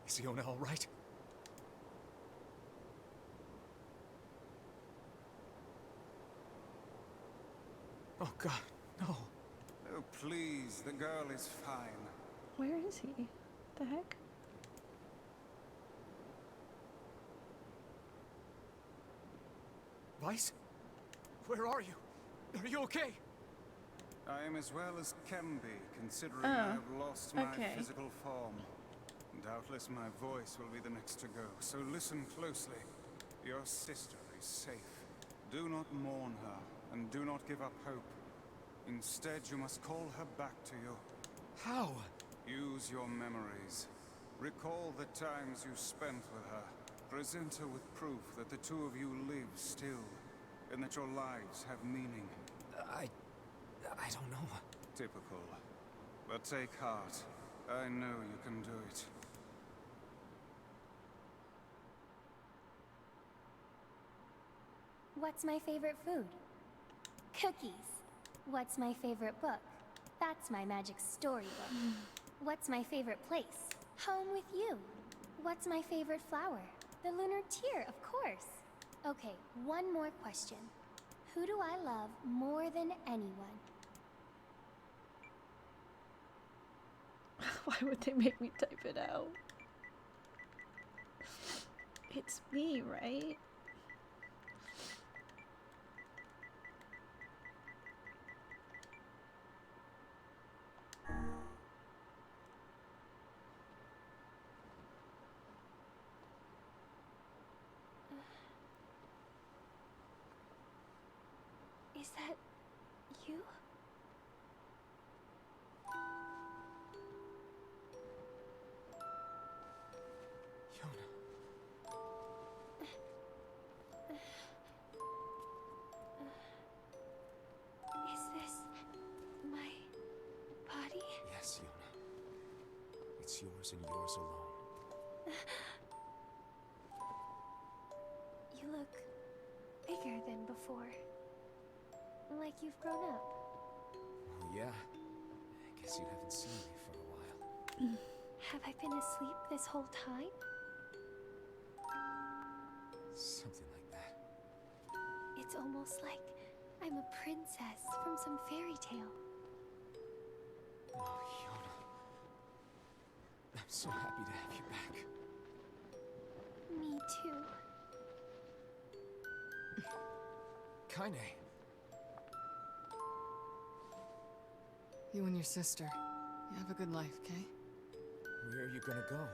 Is Yona all right? Oh God, no. Oh, please, the girl is fine. Where is he? The heck? Weiss? Where are you? Are you okay? I am as well as can be, considering Oh, I have lost my okay. physical form. Doubtless my voice will be the next to go, so listen closely. Your sister is safe. Do not mourn her, and do not give up hope. Instead, you must call her back to you. How? Use your memories. Recall the times you spent with her. Present her with proof that the two of you live still, and that your lives have meaning. I don't know. Typical. But take heart. I know you can do it. What's my favorite food? Cookies. What's my favorite book? That's my magic storybook. What's my favorite place? Home with you. What's my favorite flower? The lunar tear, of course. Okay, one more question. Who do I love more than anyone? Why would they make me type it out? It's me, right? Is that you? Is this my body? Yes, Yona. It's yours and yours alone. You look you've grown up. Oh, yeah. I guess you haven't seen me for a while. Have I been asleep this whole time? Something like that. It's almost like I'm a princess from some fairy tale. Oh, Yona. I'm so happy to have you back. Me too. Kaine. You and your sister, you have a good life, Kay? Where are you gonna go?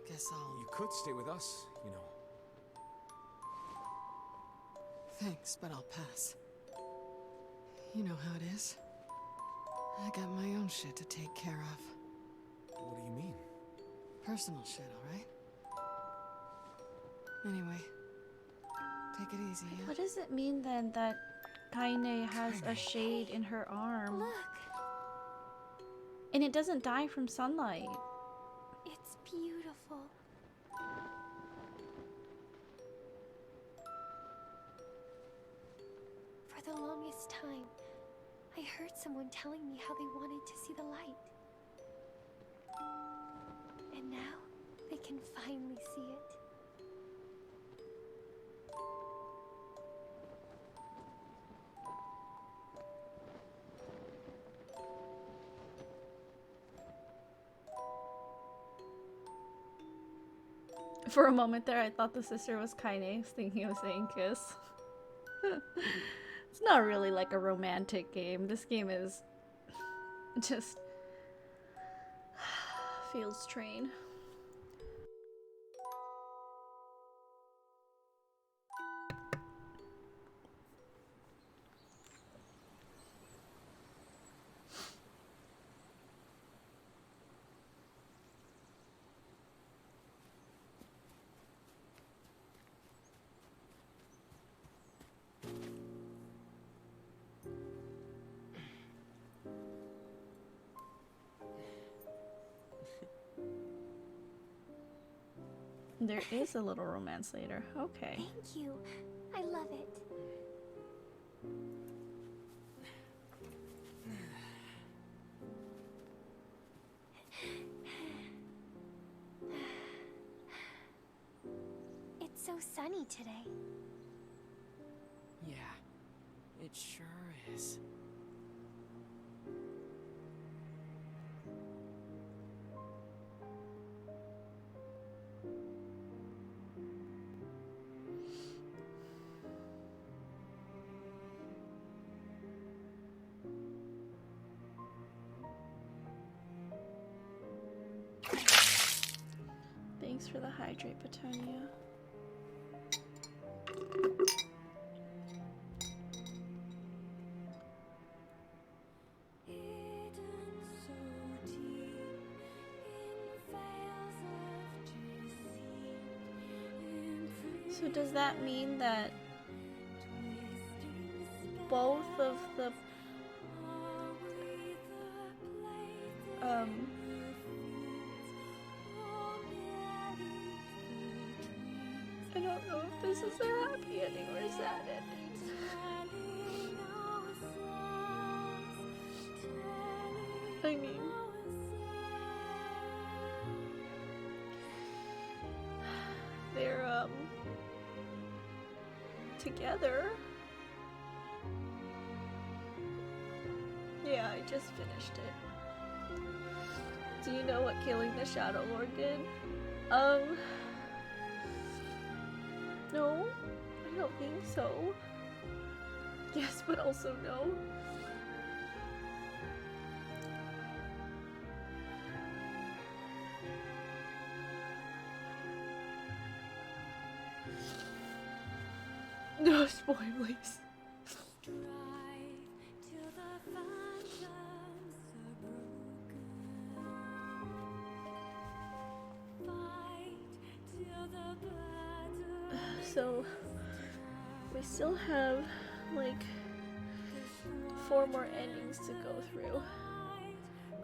Guess I'll... You could stay with us, you know. Thanks, but I'll pass. You know how it is. I got my own shit to take care of. What do you mean? Personal shit, alright? Anyway, take it easy, yeah? What does it mean then that Kaine has a shade in her arm? Look! And it doesn't die from sunlight. It's beautiful. For the longest time, I heard someone telling me how they wanted to see the light. And now, they can finally see it. For a moment there, I thought the sister was Kaine, thinking of saying kiss. It's not really like a romantic game. This game is just Fields Train. There is a little romance later. Okay. Thank you. I love it. It's so sunny today. Yeah, it sure is. Thanks for the hydrate, Petunia. So does that mean that both of the I don't know if this is a happy ending or a sad ending. I mean, they're together. Yeah, I just finished it. Do you know what killing the Shadow Lord did? No, I don't think so. Yes, but also no. No spoilers. So, we still have, like, 4 more endings to go through.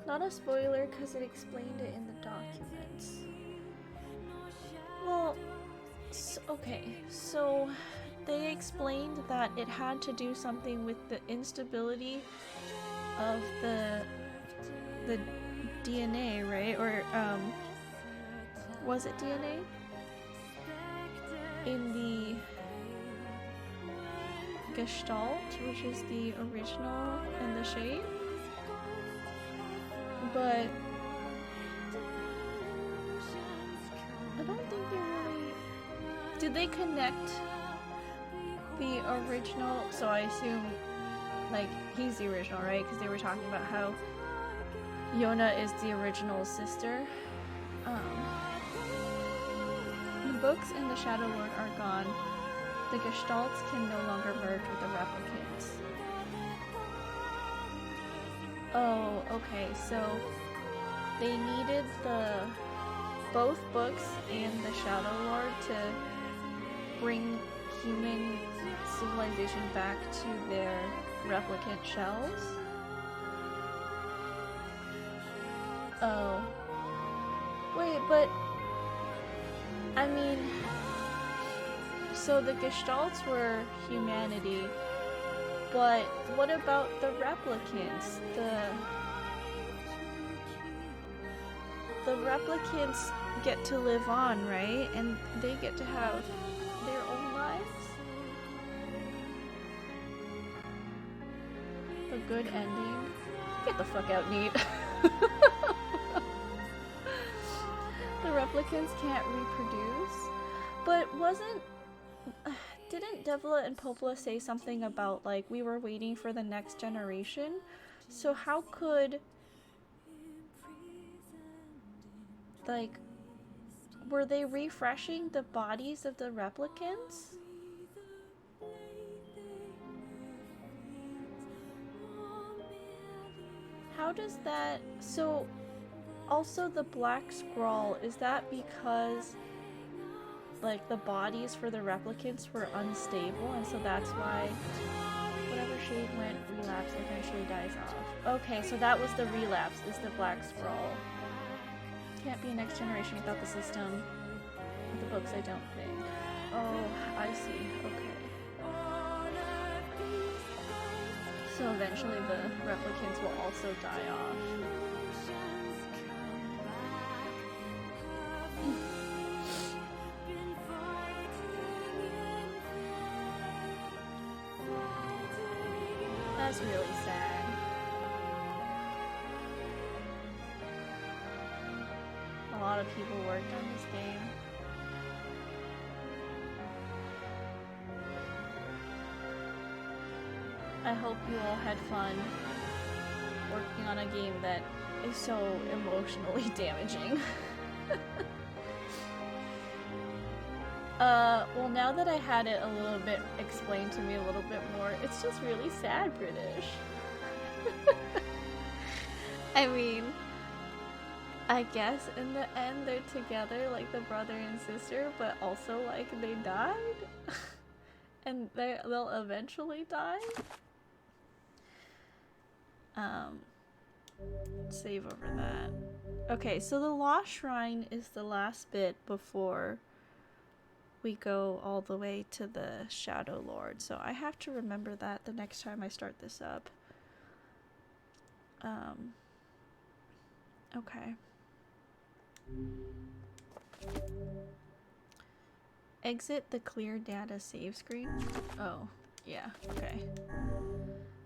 Not a spoiler, because it explained it in the documents. Well, okay, so they explained that it had to do something with the instability of the DNA, right? Or was it DNA? In the Gestalt, which is the original in the shape. But I don't think they really... Did they connect the original? So I assume, like, he's the original, right? Because they were talking about how Yona is the original sister. The books in the Shadow Lord are gone. The Gestalts can no longer merge with the replicants. Oh, okay, so they needed both books and the Shadow Lord to bring human civilization back to their replicant shells. Oh. Wait, but I mean, so the Gestalts were humanity, but what about the replicants? The replicants get to live on, right? And they get to have their own lives? The good ending? Get the fuck out, Neat. The replicants can't reproduce? But didn't Devla and Popola say something about, like, we were waiting for the next generation? So how could, like, were they refreshing the bodies of the replicants? How does that... So, also the Black Scrawl, is that because, like, the bodies for the replicants were unstable, and so that's why whatever shade went relapse eventually dies off? Okay, so that was the relapse, is the Black Scrawl. Can't be a next generation without the system. With the books, I don't think. Oh, I see. Okay. So eventually the replicants will also die off. That's really sad. A lot of people worked on this game. I hope you all had fun working on a game that is so emotionally damaging. Well, now that I had it a little bit explained to me a little bit more, it's just really sad, British. I mean, I guess in the end they're together like the brother and sister, but also like they died? And they'll eventually die? Save over that. Okay, so the Lost Shrine is the last bit before we go all the way to the Shadow Lord. So I have to remember that the next time I start this up. Okay. Exit the clear data save screen. Oh, yeah, okay.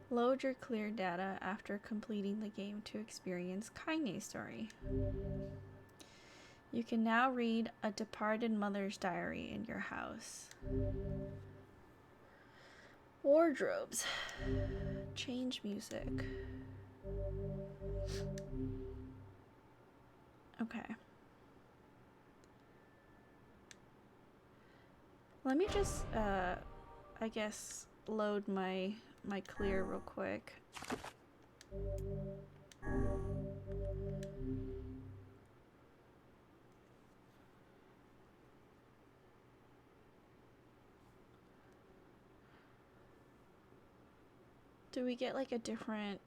Load your clear data after completing the game to experience Kaine story. You can now read a departed mother's diary in your house. Wardrobes. Change music. Okay. Let me just, I guess, load my clear real quick. Do we get like a different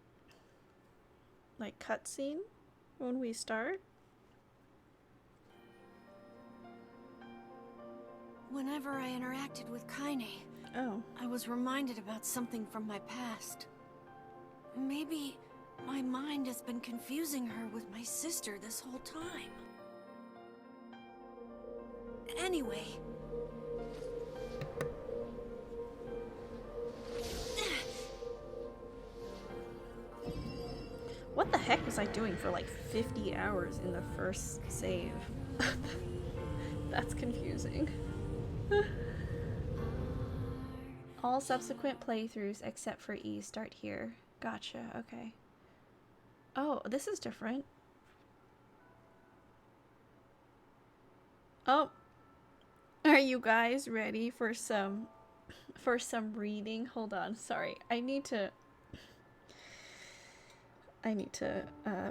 like cutscene when we start? Whenever I interacted with Kaine, Oh. I was reminded about something from my past. Maybe my mind has been confusing her with my sister this whole time. Anyway. What the heck was I doing for like 50 hours in the first save? That's confusing. All subsequent playthroughs except for E start here. Gotcha, okay. Oh, this is different. Oh. Are you guys ready for some reading? Hold on, sorry. I need to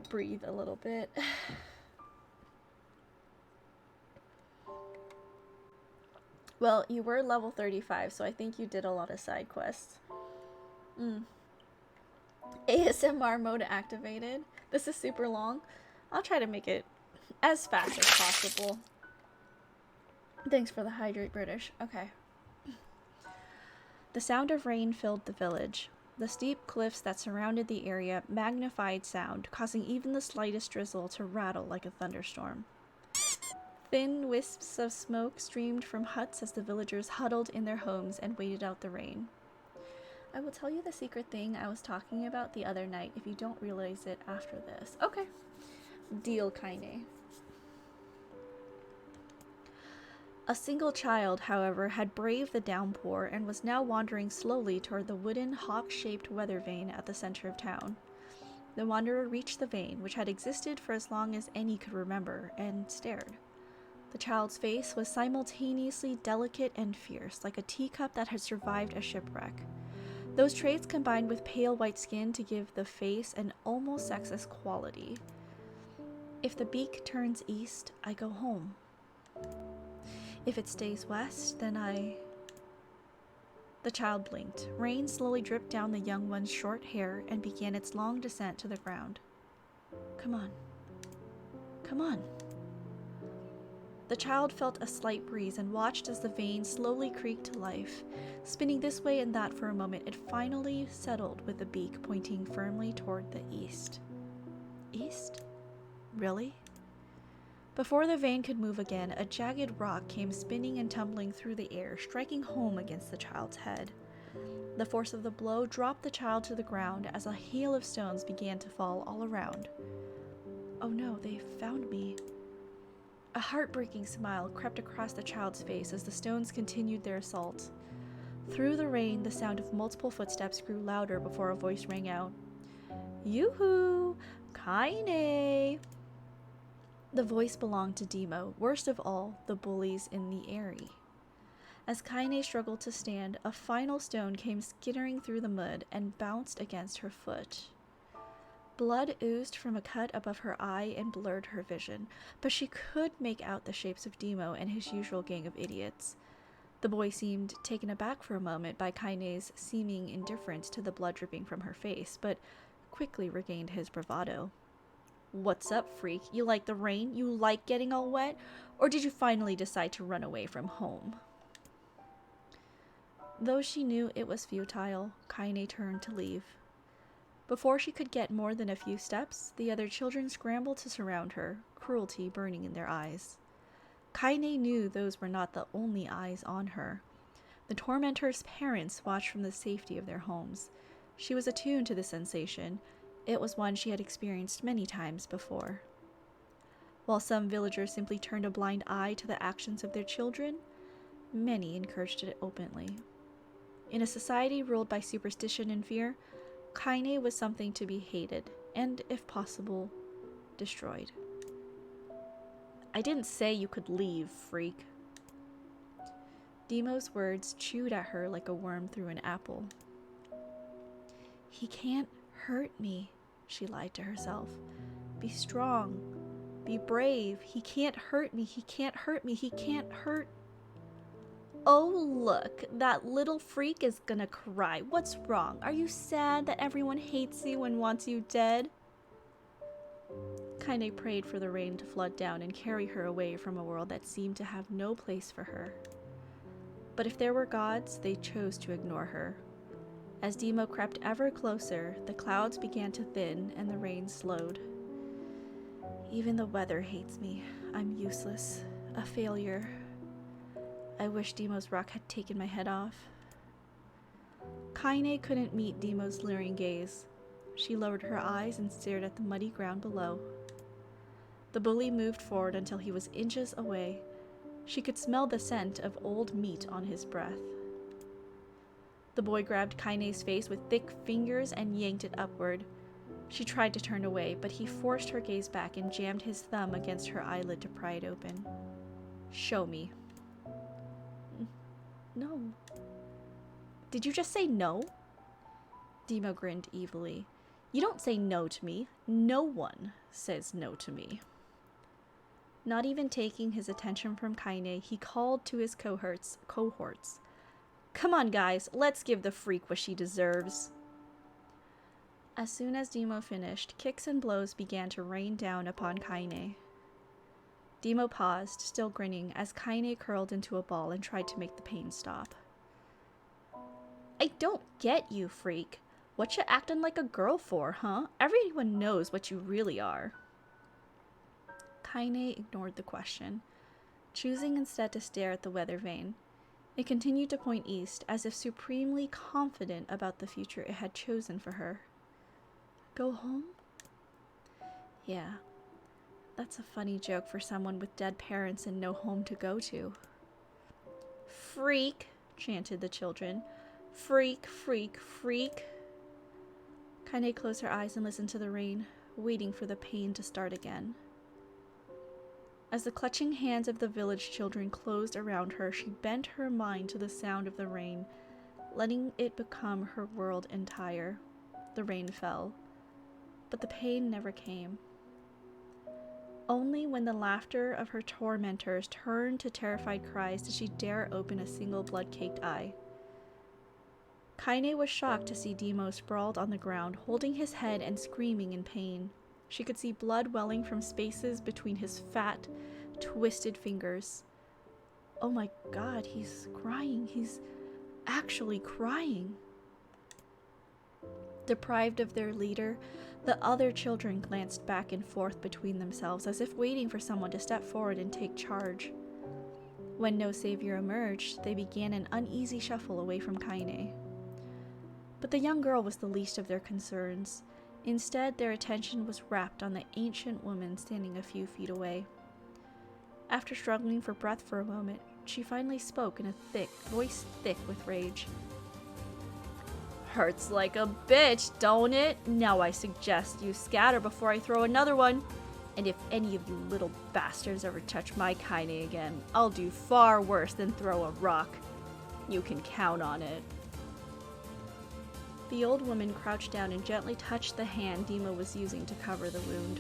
breathe a little bit. Well, you were level 35, so I think you did a lot of side quests. ASMR mode activated. This is super long. I'll try to make it as fast as possible. Thanks for the hydrate, British. Okay. The sound of rain filled the village. The steep cliffs that surrounded the area magnified sound, causing even the slightest drizzle to rattle like a thunderstorm. Thin wisps of smoke streamed from huts as the villagers huddled in their homes and waited out the rain. I will tell you the secret thing I was talking about the other night if you don't realize it after this. Okay. Deal, Kaine. A single child, however, had braved the downpour and was now wandering slowly toward the wooden, hawk-shaped weather vane at the center of town. The wanderer reached the vane, which had existed for as long as any could remember, and stared. The child's face was simultaneously delicate and fierce, like a teacup that had survived a shipwreck. Those traits combined with pale white skin to give the face an almost sexist quality. If the beak turns east, I go home. If it stays west, then I... The child blinked. Rain slowly dripped down the young one's short hair and began its long descent to the ground. Come on. Come on. The child felt a slight breeze and watched as the vane slowly creaked to life. Spinning this way and that for a moment, it finally settled with the beak pointing firmly toward the east. East? Really? Before the vane could move again, a jagged rock came spinning and tumbling through the air, striking home against the child's head. The force of the blow dropped the child to the ground as a hail of stones began to fall all around. Oh no, they found me. A heartbreaking smile crept across the child's face as the stones continued their assault. Through the rain, the sound of multiple footsteps grew louder before a voice rang out. Yoo-hoo! Kaine! The voice belonged to Demo, worst of all, the bullies in the Eyrie. As Kaine struggled to stand, a final stone came skittering through the mud and bounced against her foot. Blood oozed from a cut above her eye and blurred her vision, but she could make out the shapes of Demo and his usual gang of idiots. The boy seemed taken aback for a moment by Kaine's seeming indifference to the blood dripping from her face, but quickly regained his bravado. What's up, freak? You like the rain? You like getting all wet? Or did you finally decide to run away from home? Though she knew it was futile, Kaine turned to leave. Before she could get more than a few steps, the other children scrambled to surround her, cruelty burning in their eyes. Kaine knew those were not the only eyes on her. The tormentor's parents watched from the safety of their homes. She was attuned to the sensation. It was one she had experienced many times before. While some villagers simply turned a blind eye to the actions of their children, many encouraged it openly. In a society ruled by superstition and fear, Kaine was something to be hated, and, if possible, destroyed. I didn't say you could leave, freak. Demo's words chewed at her like a worm through an apple. He can't hurt me, she lied to herself. Be strong. Be brave. He can't hurt me. He can't hurt me. He can't hurt... Oh, look, that little freak is gonna cry. What's wrong? Are you sad that everyone hates you and wants you dead? Kaine prayed for the rain to flood down and carry her away from a world that seemed to have no place for her. But if there were gods, they chose to ignore her. As Demo crept ever closer, the clouds began to thin and the rain slowed. Even the weather hates me. I'm useless. A failure. I wish Demo's rock had taken my head off. Kaine couldn't meet Demo's leering gaze. She lowered her eyes and stared at the muddy ground below. The bully moved forward until he was inches away. She could smell the scent of old meat on his breath. The boy grabbed Kaine's face with thick fingers and yanked it upward. She tried to turn away, but he forced her gaze back and jammed his thumb against her eyelid to pry it open. Show me. No. Did you just say no? Demo grinned evilly. You don't say no to me. No one says no to me. Not even taking his attention from Kaine, he called to his cohorts. Come on, guys, let's give the freak what she deserves. As soon as Demo finished, kicks and blows began to rain down upon Kaine. Demo paused, still grinning, as Kaine curled into a ball and tried to make the pain stop. I don't get you, freak. What you acting like a girl for, huh? Everyone knows what you really are. Kaine ignored the question, choosing instead to stare at the weather vane. It continued to point east, as if supremely confident about the future it had chosen for her. Go home? Yeah, that's a funny joke for someone with dead parents and no home to go to. Freak, chanted the children. Freak, freak, freak. Kaine closed her eyes and listened to the rain, waiting for the pain to start again. As the clutching hands of the village children closed around her, she bent her mind to the sound of the rain, letting it become her world entire. The rain fell, but the pain never came. Only when the laughter of her tormentors turned to terrified cries did she dare open a single blood-caked eye. Kaine was shocked to see Demo sprawled on the ground, holding his head and screaming in pain. She could see blood welling from spaces between his fat, twisted fingers. Oh my god, he's crying. He's actually crying. Deprived of their leader, the other children glanced back and forth between themselves as if waiting for someone to step forward and take charge. When no savior emerged, they began an uneasy shuffle away from Kaine. But the young girl was the least of their concerns. Instead, their attention was rapt on the ancient woman standing a few feet away. After struggling for breath for a moment, she finally spoke in a voice thick with rage. Hurts like a bitch, don't it? Now I suggest you scatter before I throw another one. And if any of you little bastards ever touch my Kaine again, I'll do far worse than throw a rock. You can count on it. The old woman crouched down and gently touched the hand Demo was using to cover the wound.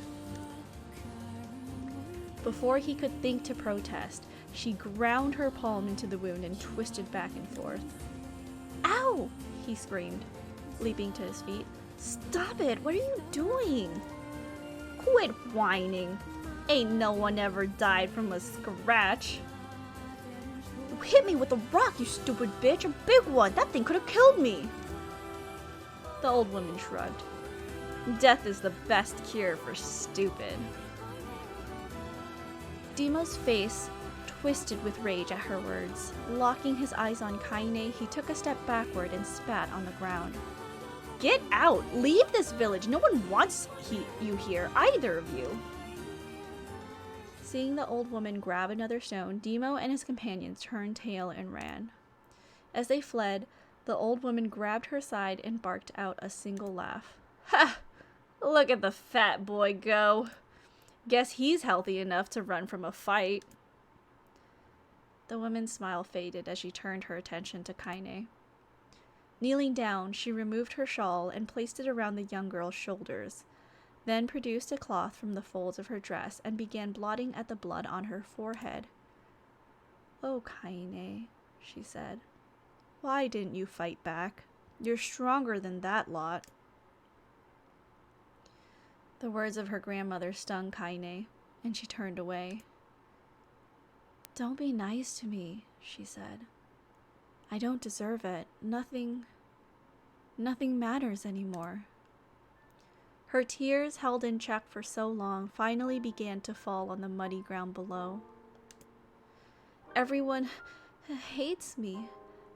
Before he could think to protest, she ground her palm into the wound and twisted back and forth. Ow! He screamed, leaping to his feet. Stop it! What are you doing? Quit whining. Ain't no one ever died from a scratch. You hit me with a rock, you stupid bitch! A big one! That thing could have killed me! The old woman shrugged. Death is the best cure for stupid. Demo's face twisted with rage at her words. Locking his eyes on Kaine, he took a step backward and spat on the ground. Get out! Leave this village! No one wants you here, either of you! Seeing the old woman grab another stone, Demo and his companions turned tail and ran. As they fled, the old woman grabbed her side and barked out a single laugh. Ha! Look at the fat boy go! Guess he's healthy enough to run from a fight. The woman's smile faded as she turned her attention to Kaine. Kneeling down, she removed her shawl and placed it around the young girl's shoulders, then produced a cloth from the folds of her dress and began blotting at the blood on her forehead. Oh, Kaine, she said. Why didn't you fight back? You're stronger than that lot. The words of her grandmother stung Kaine, and she turned away. Don't be nice to me, she said. I don't deserve it. Nothing matters anymore. Her tears, held in check for so long, finally began to fall on the muddy ground below. Everyone hates me.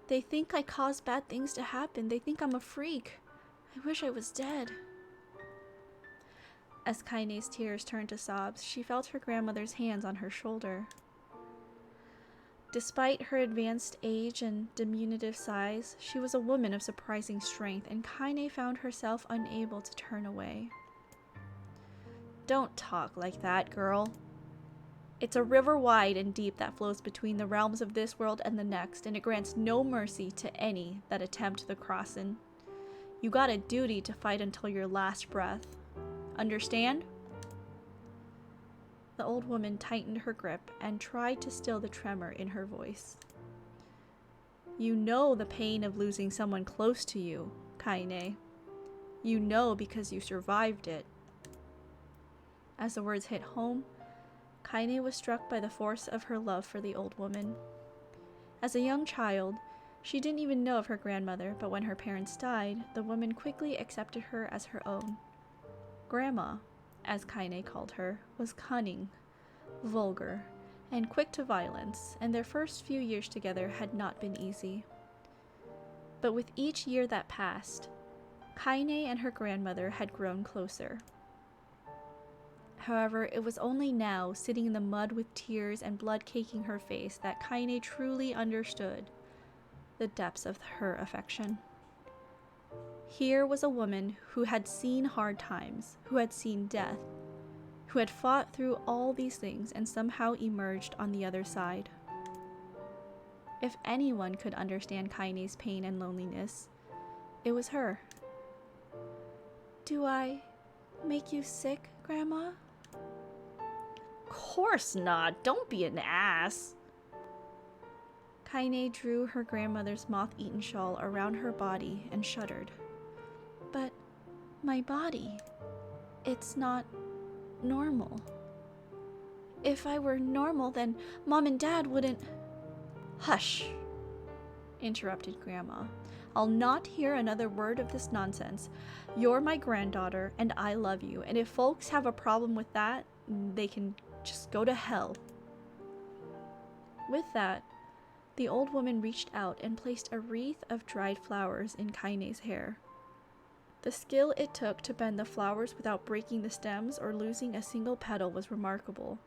They think I cause bad things to happen. They think I'm a freak. I wish I was dead. As Kaine's tears turned to sobs, she felt her grandmother's hands on her shoulder. Despite her advanced age and diminutive size, she was a woman of surprising strength, and Kaine found herself unable to turn away. Don't talk like that, girl. It's a river wide and deep that flows between the realms of this world and the next, and it grants no mercy to any that attempt the crossing. You got a duty to fight until your last breath. Understand? The old woman tightened her grip and tried to still the tremor in her voice. You know the pain of losing someone close to you, Kaine. You know because you survived it. As the words hit home, Kaine was struck by the force of her love for the old woman. As a young child, she didn't even know of her grandmother, but when her parents died, the woman quickly accepted her as her own. Grandma, as Kaine called her, was cunning, vulgar, and quick to violence, and their first few years together had not been easy. But with each year that passed, Kaine and her grandmother had grown closer. However, it was only now, sitting in the mud with tears and blood caking her face, that Kaine truly understood the depths of her affection. Here was a woman who had seen hard times, who had seen death, who had fought through all these things and somehow emerged on the other side. If anyone could understand Kaine's pain and loneliness, it was her. Do I make you sick, Grandma? Course not. Don't be an ass. Kaine drew her grandmother's moth-eaten shawl around her body and shuddered. But my body, it's not normal. If I were normal, then Mom and Dad wouldn't... Hush, interrupted Grandma. I'll not hear another word of this nonsense. You're my granddaughter, and I love you, and if folks have a problem with that, they can just go to hell. With that, the old woman reached out and placed a wreath of dried flowers in Kaine's hair. The skill it took to bend the flowers without breaking the stems or losing a single petal was remarkable,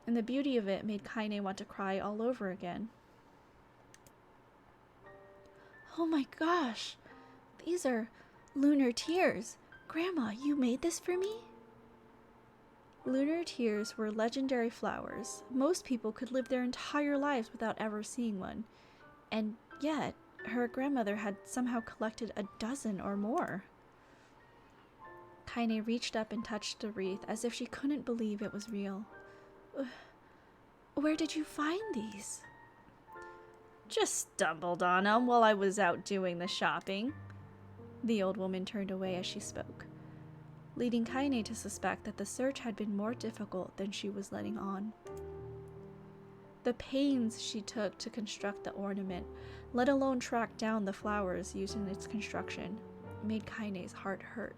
and the beauty of it made Kaine want to cry all over again. Oh my gosh, these are lunar tears. Grandma, you made this for me? Lunar tears were legendary flowers. Most people could live their entire lives without ever seeing one, and yet her grandmother had somehow collected a dozen or more. Kaine reached up and touched the wreath as if she couldn't believe it was real. Where did you find these? Just stumbled on them while I was out doing the shopping. The old woman turned away as she spoke, leading Kaine to suspect that the search had been more difficult than she was letting on. The pains she took to construct the ornament, let alone track down the flowers used in its construction, made Kaine's heart hurt.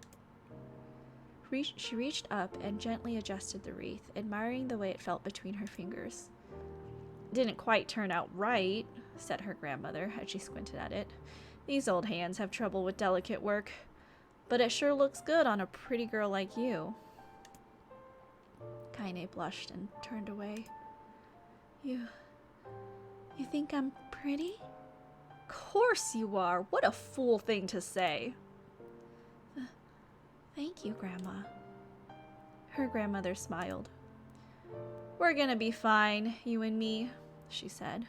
She reached up and gently adjusted the wreath, admiring the way it felt between her fingers. Didn't quite turn out right, said her grandmother as she squinted at it. These old hands have trouble with delicate work, but it sure looks good on a pretty girl like you. Kaine blushed and turned away. You think I'm pretty? Course you are. What a fool thing to say. Thank you, Grandma. Her grandmother smiled. We're gonna be fine, you and me, she said.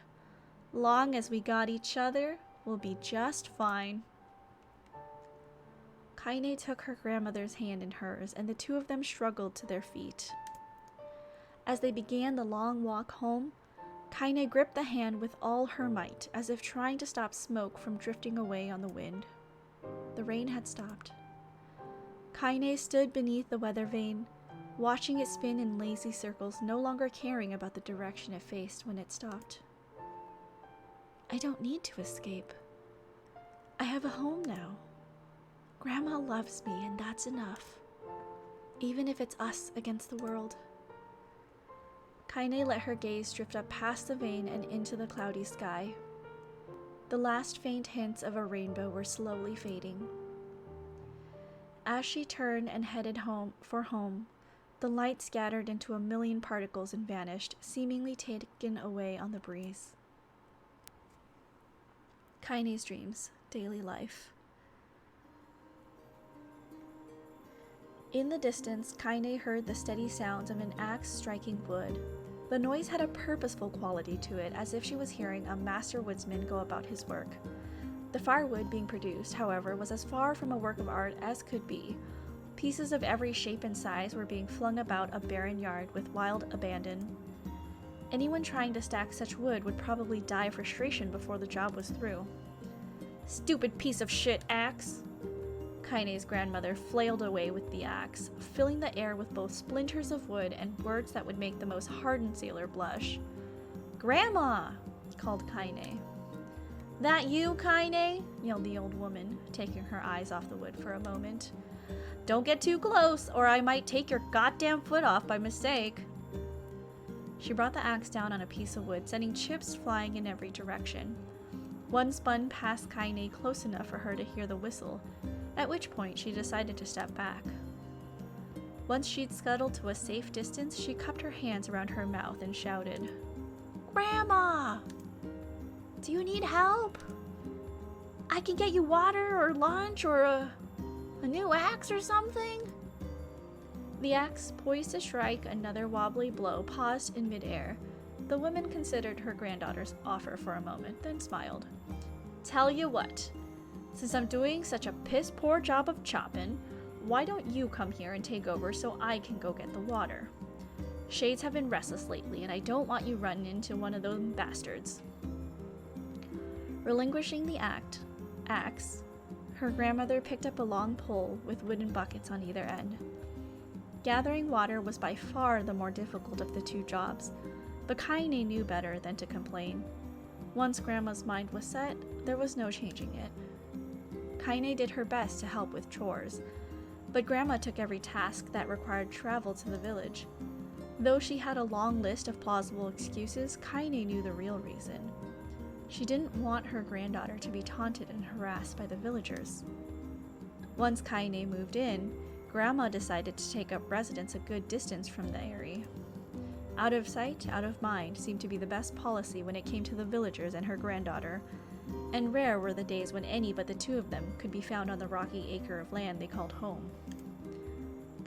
Long as we got each other, we'll be just fine. Kaine took her grandmother's hand in hers, and the two of them struggled to their feet. As they began the long walk home, Kaine gripped the hand with all her might, as if trying to stop smoke from drifting away on the wind. The rain had stopped. Kaine stood beneath the weather vane, watching it spin in lazy circles, no longer caring about the direction it faced when it stopped. I don't need to escape. I have a home now. Grandma loves me, and that's enough. Even if it's us against the world. Kaine let her gaze drift up past the vein and into the cloudy sky. The last faint hints of a rainbow were slowly fading. As she turned and headed for home, the light scattered into a million particles and vanished, seemingly taken away on the breeze. Kaine's dreams, daily life. In the distance, Kaine heard the steady sounds of an axe striking wood. The noise had a purposeful quality to it, as if she was hearing a master woodsman go about his work. The firewood being produced, however, was as far from a work of art as could be. Pieces of every shape and size were being flung about a barren yard with wild abandon. Anyone trying to stack such wood would probably die of frustration before the job was through. Stupid piece of shit axe! Kaine's grandmother flailed away with the axe, filling the air with both splinters of wood and words that would make the most hardened sailor blush. "Grandma!" called Kaine. "That you, Kaine?" yelled the old woman, taking her eyes off the wood for a moment. "Don't get too close, or I might take your goddamn foot off by mistake." She brought the axe down on a piece of wood, sending chips flying in every direction. One spun past Kaine close enough for her to hear the whistle, at which point she decided to step back. Once she'd scuttled to a safe distance, she cupped her hands around her mouth and shouted, "Grandma! Do you need help? I can get you water or lunch or a new axe or something?" The axe, poised to strike another wobbly blow, paused in midair. The woman considered her granddaughter's offer for a moment, then smiled. "Tell you what, since I'm doing such a piss-poor job of chopping, why don't you come here and take over so I can go get the water? Shades have been restless lately, and I don't want you running into one of those bastards." Relinquishing the axe, her grandmother picked up a long pole with wooden buckets on either end. Gathering water was by far the more difficult of the two jobs, but Kaine knew better than to complain. Once Grandma's mind was set, there was no changing it. Kaine did her best to help with chores, but Grandma took every task that required travel to the village. Though she had a long list of plausible excuses, Kaine knew the real reason. She didn't want her granddaughter to be taunted and harassed by the villagers. Once Kaine moved in, Grandma decided to take up residence a good distance from the area. Out of sight, out of mind seemed to be the best policy when it came to the villagers and her granddaughter, and rare were the days when any but the two of them could be found on the rocky acre of land they called home.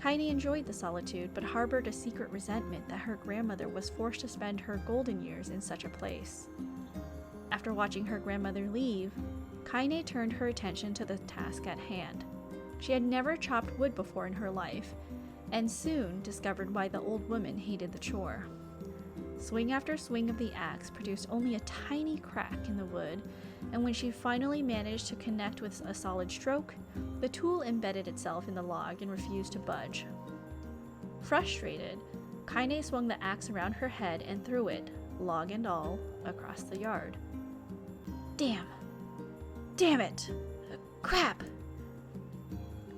Kaine enjoyed the solitude, but harbored a secret resentment that her grandmother was forced to spend her golden years in such a place. After watching her grandmother leave, Kaine turned her attention to the task at hand. She had never chopped wood before in her life, and soon discovered why the old woman hated the chore. Swing after swing of the axe produced only a tiny crack in the wood, and when she finally managed to connect with a solid stroke, the tool embedded itself in the log and refused to budge. Frustrated, Kaine swung the axe around her head and threw it, log and all, across the yard. Damn it! Crap!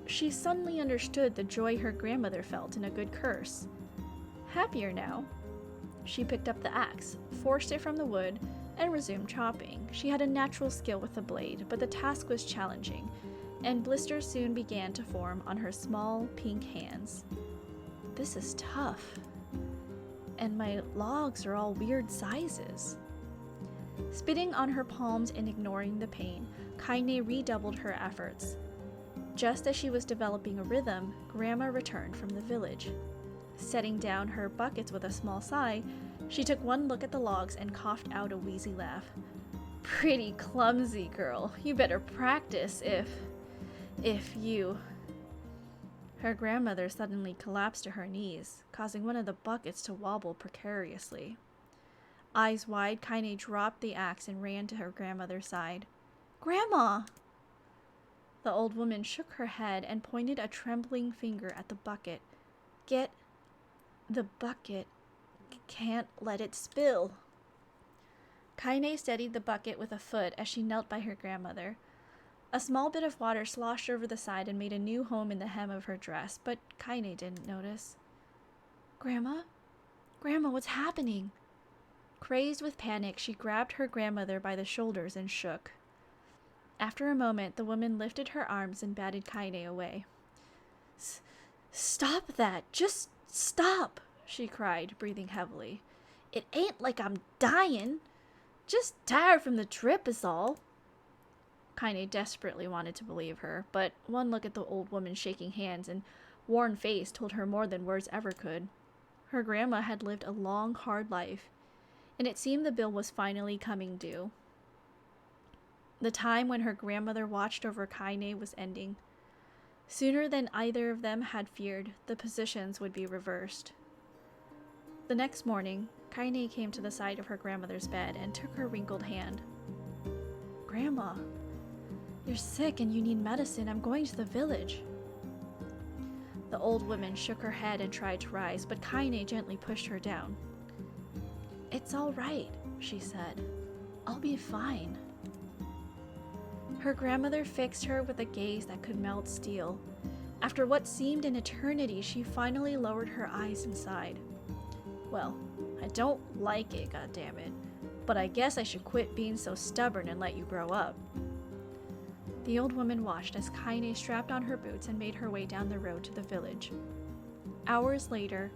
She suddenly understood the joy her grandmother felt in a good curse. Happier now, she picked up the axe, forced it from the wood, and resumed chopping. She had a natural skill with the blade, but the task was challenging, and blisters soon began to form on her small, pink hands. This is tough. And my logs are all weird sizes. Spitting on her palms and ignoring the pain, Kaine redoubled her efforts. Just as she was developing a rhythm, Grandma returned from the village. Setting down her buckets with a small sigh, she took one look at the logs and coughed out a wheezy laugh. "Pretty clumsy, girl. You better practice if you..." Her grandmother suddenly collapsed to her knees, causing one of the buckets to wobble precariously. Eyes wide, Kaine dropped the axe and ran to her grandmother's side. "Grandma!" The old woman shook her head and pointed a trembling finger at the bucket. "Get the bucket. Can't let it spill." Kaine steadied the bucket with a foot as she knelt by her grandmother. A small bit of water sloshed over the side and made a new home in the hem of her dress, but Kaine didn't notice. Grandma? Grandma, what's happening? Crazed with panic, she grabbed her grandmother by the shoulders and shook. After a moment, the woman lifted her arms and batted Kaine away. Stop that! Just stop! She cried, breathing heavily. It ain't like I'm dying. Just tired from the trip is all. Kaine desperately wanted to believe her, but one look at the old woman shaking hands and worn face told her more than words ever could. Her grandma had lived a long, hard life, and it seemed the bill was finally coming due. The time when her grandmother watched over Kaine was ending. Sooner than either of them had feared, the positions would be reversed. The next morning, Kaine came to the side of her grandmother's bed and took her wrinkled hand. Grandma, you're sick and you need medicine. I'm going to the village. The old woman shook her head and tried to rise, but Kaine gently pushed her down. It's all right, she said. I'll be fine. Her grandmother fixed her with a gaze that could melt steel. After what seemed an eternity, she finally lowered her eyes and sighed. Well, I don't like it, goddammit, but I guess I should quit being so stubborn and let you grow up. The old woman watched as Kaine strapped on her boots and made her way down the road to the village. Hours later,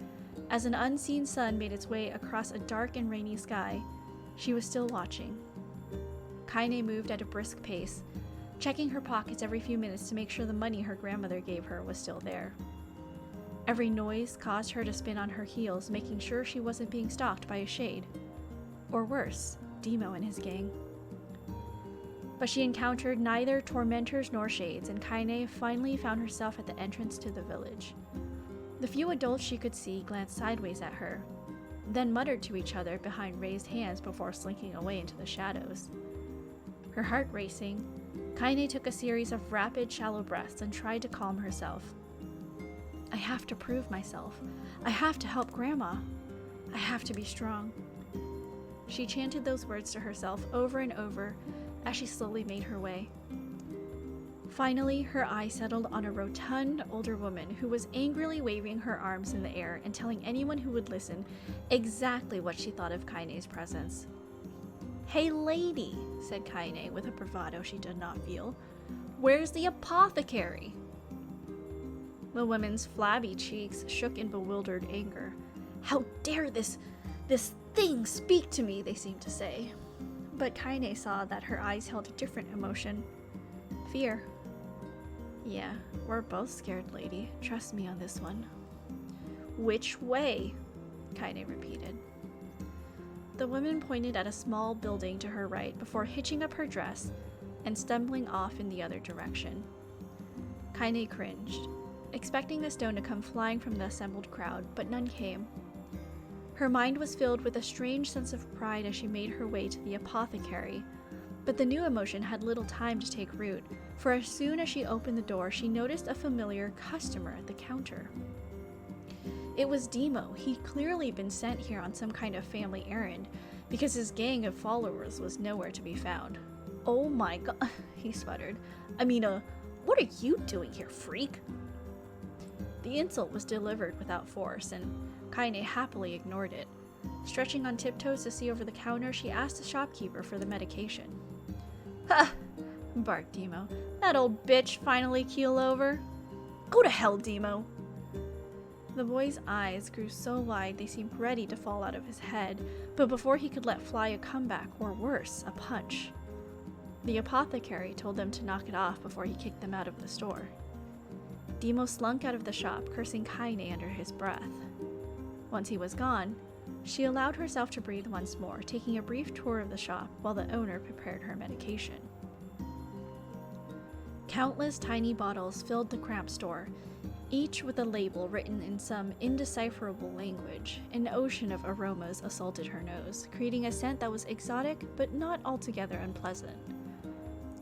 as an unseen sun made its way across a dark and rainy sky, she was still watching. Kaine moved at a brisk pace, checking her pockets every few minutes to make sure the money her grandmother gave her was still there. Every noise caused her to spin on her heels, making sure she wasn't being stalked by a shade. Or worse, Demo and his gang. But she encountered neither tormentors nor shades, and Kaine finally found herself at the entrance to the village. The few adults she could see glanced sideways at her, then muttered to each other behind raised hands before slinking away into the shadows. Her heart racing, Kaine took a series of rapid, shallow breaths and tried to calm herself. I have to prove myself. I have to help Grandma. I have to be strong. She chanted those words to herself over and over as she slowly made her way. Finally, her eye settled on a rotund older woman who was angrily waving her arms in the air and telling anyone who would listen exactly what she thought of Kaine's presence. Hey lady, said Kaine with a bravado she did not feel. Where's the apothecary? The woman's flabby cheeks shook in bewildered anger. How dare this thing speak to me, they seemed to say. But Kaine saw that her eyes held a different emotion. Fear. Yeah, we're both scared, lady. Trust me on this one. Which way? Kaine repeated. The woman pointed at a small building to her right before hitching up her dress and stumbling off in the other direction. Kaine cringed, expecting the stone to come flying from the assembled crowd, but none came. Her mind was filled with a strange sense of pride as she made her way to the apothecary, but the new emotion had little time to take root, for as soon as she opened the door, she noticed a familiar customer at the counter. It was Demo. He'd clearly been sent here on some kind of family errand, because his gang of followers was nowhere to be found. Oh my god, he sputtered. What are you doing here, freak? The insult was delivered without force, and Kaine happily ignored it. Stretching on tiptoes to see over the counter, she asked the shopkeeper for the medication. Ha! Barked Demo. That old bitch finally keel over. Go to hell, Demo! The boy's eyes grew so wide they seemed ready to fall out of his head, but before he could let fly a comeback, or worse, a punch. The apothecary told them to knock it off before he kicked them out of the store. Demo slunk out of the shop, cursing Kaine under his breath. Once he was gone, she allowed herself to breathe once more, taking a brief tour of the shop while the owner prepared her medication. Countless tiny bottles filled the cramped store, each with a label written in some indecipherable language. An ocean of aromas assaulted her nose, creating a scent that was exotic but not altogether unpleasant.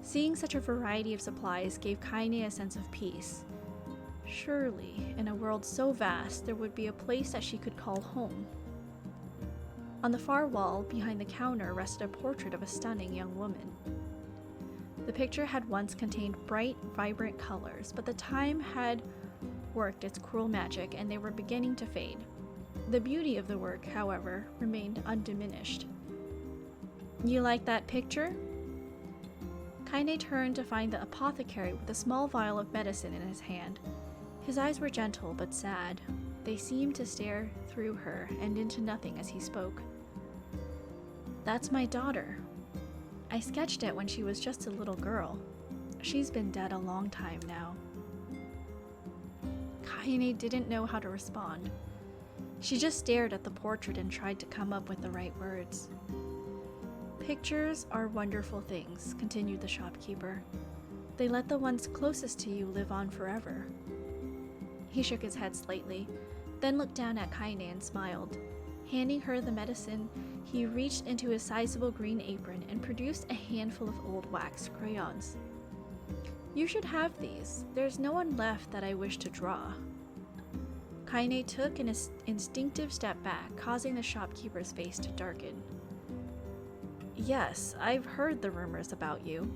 Seeing such a variety of supplies gave Kaine a sense of peace. Surely, in a world so vast, there would be a place that she could call home. On the far wall, behind the counter, rested a portrait of a stunning young woman. The picture had once contained bright, vibrant colors, but the time had worked its cruel magic and they were beginning to fade. The beauty of the work, however, remained undiminished. You like that picture? Kaine turned to find the apothecary with a small vial of medicine in his hand. His eyes were gentle but sad. They seemed to stare through her and into nothing as he spoke. That's my daughter. I sketched it when she was just a little girl. She's been dead a long time now. Kaine didn't know how to respond. She just stared at the portrait and tried to come up with the right words. Pictures are wonderful things, continued the shopkeeper. They let the ones closest to you live on forever. He shook his head slightly, then looked down at Kaine and smiled. Handing her the medicine, he reached into his sizable green apron and produced a handful of old wax crayons. You should have these. There's no one left that I wish to draw. Kaine took an instinctive step back, causing the shopkeeper's face to darken. Yes, I've heard the rumors about you,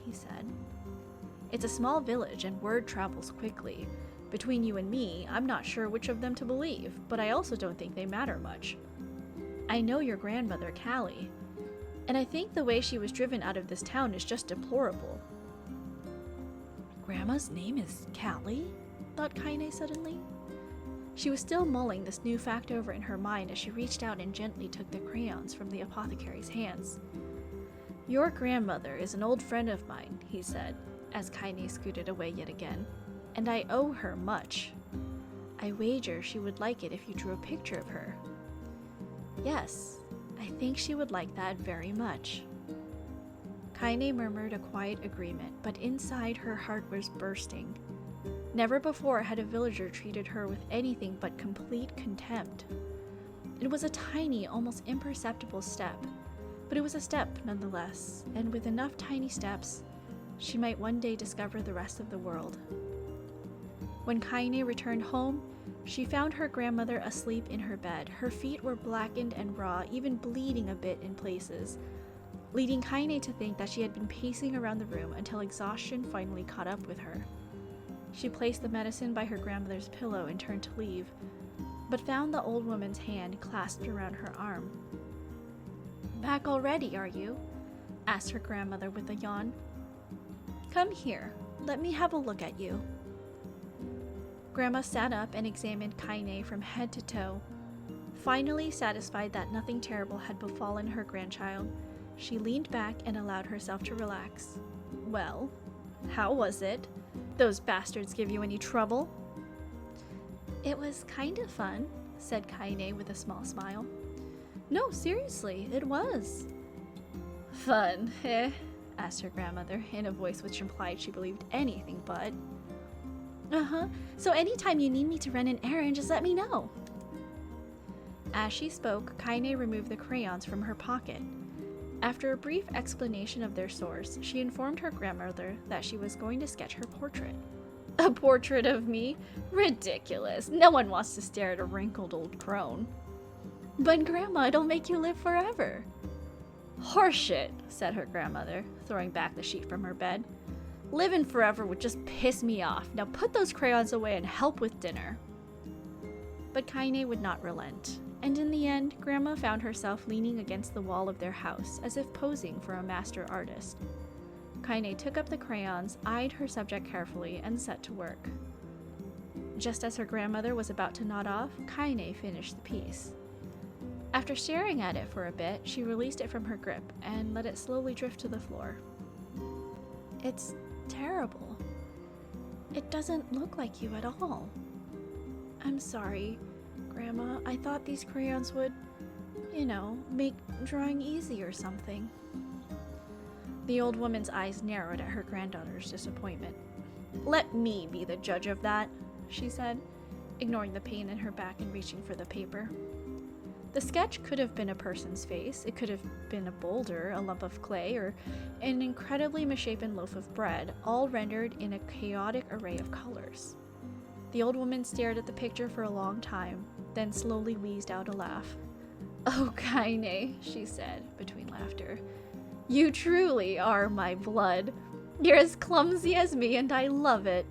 he said. It's a small village and word travels quickly. Between you and me, I'm not sure which of them to believe, but I also don't think they matter much. I know your grandmother, Callie, and I think the way she was driven out of this town is just deplorable. Grandma's name is Callie? Thought Kaine suddenly. She was still mulling this new fact over in her mind as she reached out and gently took the crayons from the apothecary's hands. Your grandmother is an old friend of mine, he said, as Kaine scooted away yet again, and I owe her much. I wager she would like it if you drew a picture of her. Yes, I think she would like that very much. Kaine murmured a quiet agreement, but inside her heart was bursting. Never before had a villager treated her with anything but complete contempt. It was a tiny, almost imperceptible step, but it was a step nonetheless, and with enough tiny steps, she might one day discover the rest of the world. When Kaine returned home, she found her grandmother asleep in her bed. Her feet were blackened and raw, even bleeding a bit in places, leading Kaine to think that she had been pacing around the room until exhaustion finally caught up with her. She placed the medicine by her grandmother's pillow and turned to leave, but found the old woman's hand clasped around her arm. Back already, are you? Asked her grandmother with a yawn. Come here, let me have a look at you. Grandma sat up and examined Kaine from head to toe. Finally satisfied that nothing terrible had befallen her grandchild, she leaned back and allowed herself to relax. Well, how was it? Those bastards give you any trouble? It was kind of fun, said Kaine with a small smile. No, seriously, it was. Fun, eh? Asked her grandmother in a voice which implied she believed anything but. Uh-huh, so anytime you need me to run an errand, just let me know. As she spoke, Kaine removed the crayons from her pocket. After a brief explanation of their source, she informed her grandmother that she was going to sketch her portrait. A portrait of me? Ridiculous. No one wants to stare at a wrinkled old crone. But Grandma, it'll make you live forever. Horseshit, said her grandmother, throwing back the sheet from her bed. Living forever would just piss me off. Now put those crayons away and help with dinner. But Kaine would not relent, and in the end, Grandma found herself leaning against the wall of their house as if posing for a master artist. Kaine took up the crayons, eyed her subject carefully, and set to work. Just as her grandmother was about to nod off, Kaine finished the piece. After staring at it for a bit, she released it from her grip and let it slowly drift to the floor. It's terrible. It doesn't look like you at all. I'm sorry, Grandma. I thought these crayons would, make drawing easy or something. The old woman's eyes narrowed at her granddaughter's disappointment. Let me be the judge of that, she said, ignoring the pain in her back and reaching for the paper. The sketch could have been a person's face, it could have been a boulder, a lump of clay, or an incredibly misshapen loaf of bread, all rendered in a chaotic array of colors. The old woman stared at the picture for a long time, then slowly wheezed out a laugh. Oh, Kaine, she said, between laughter. You truly are my blood. You're as clumsy as me, and I love it.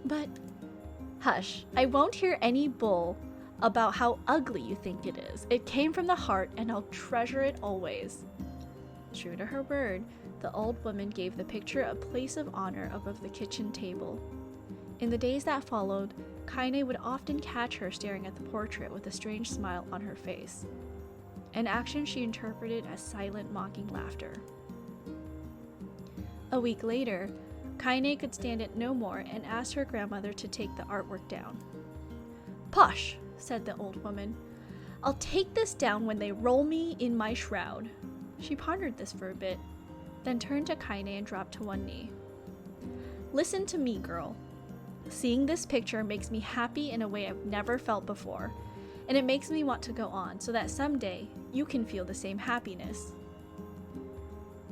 But, hush, I won't hear any bull about how ugly you think it is. It came from the heart, and I'll treasure it always. True to her word, the old woman gave the picture a place of honor above the kitchen table. In the days that followed, Kaine would often catch her staring at the portrait with a strange smile on her face, an action she interpreted as silent, mocking laughter. A week later, Kaine could stand it no more and asked her grandmother to take the artwork down. Posh, said the old woman. I'll take this down when they roll me in my shroud. She pondered this for a bit, then turned to Kaine and dropped to one knee. Listen to me, girl. Seeing this picture makes me happy in a way I've never felt before, and it makes me want to go on so that someday you can feel the same happiness.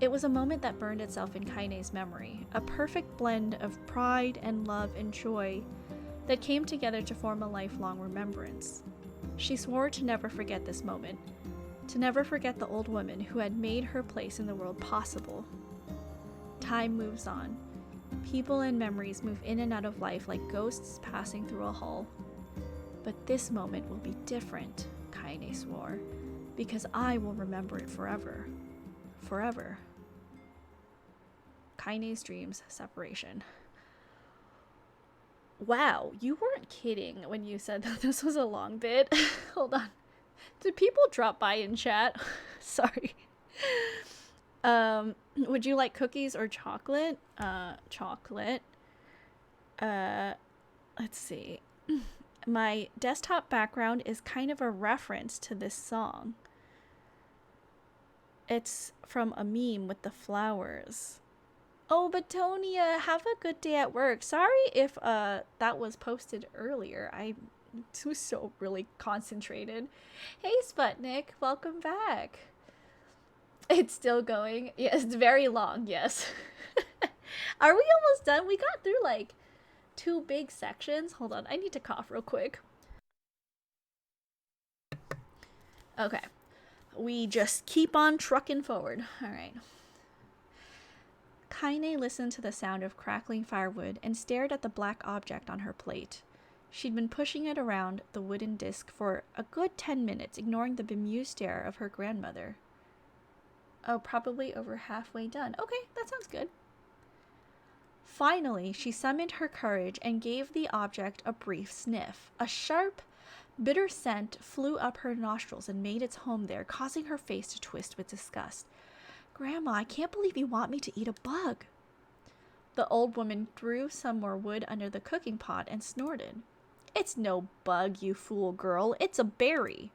It was a moment that burned itself in Kaine's memory, a perfect blend of pride and love and joy that came together to form a lifelong remembrance. She swore to never forget this moment, to never forget the old woman who had made her place in the world possible. Time moves on. People and memories move in and out of life like ghosts passing through a hall. But this moment will be different, Kaine swore, because I will remember it forever. Forever. Kaine's dreams separation. Wow, you weren't kidding when you said that this was a long bit. Hold on. Did people drop by in chat? Sorry. Would you like cookies or chocolate? Chocolate. Let's see. My desktop background is kind of a reference to this song. It's from a meme with the flowers. Oh, Betonia, have a good day at work. Sorry if that was posted earlier. I was so really concentrated. Hey, Sputnik, welcome back. It's still going. Yeah, it's very long, yes. Are we almost done? We got through like 2 big sections. Hold on, I need to cough real quick. Okay. We just keep on trucking forward. All right. Kaine listened to the sound of crackling firewood and stared at the black object on her plate. She'd been pushing it around the wooden disc for a good 10 minutes, ignoring the bemused stare of her grandmother. Oh, probably over halfway done. Okay, that sounds good. Finally, she summoned her courage and gave the object a brief sniff. A sharp, bitter scent flew up her nostrils and made its home there, causing her face to twist with disgust. Grandma, I can't believe you want me to eat a bug. The old woman threw some more wood under the cooking pot and snorted. It's no bug, you fool girl. It's a berry.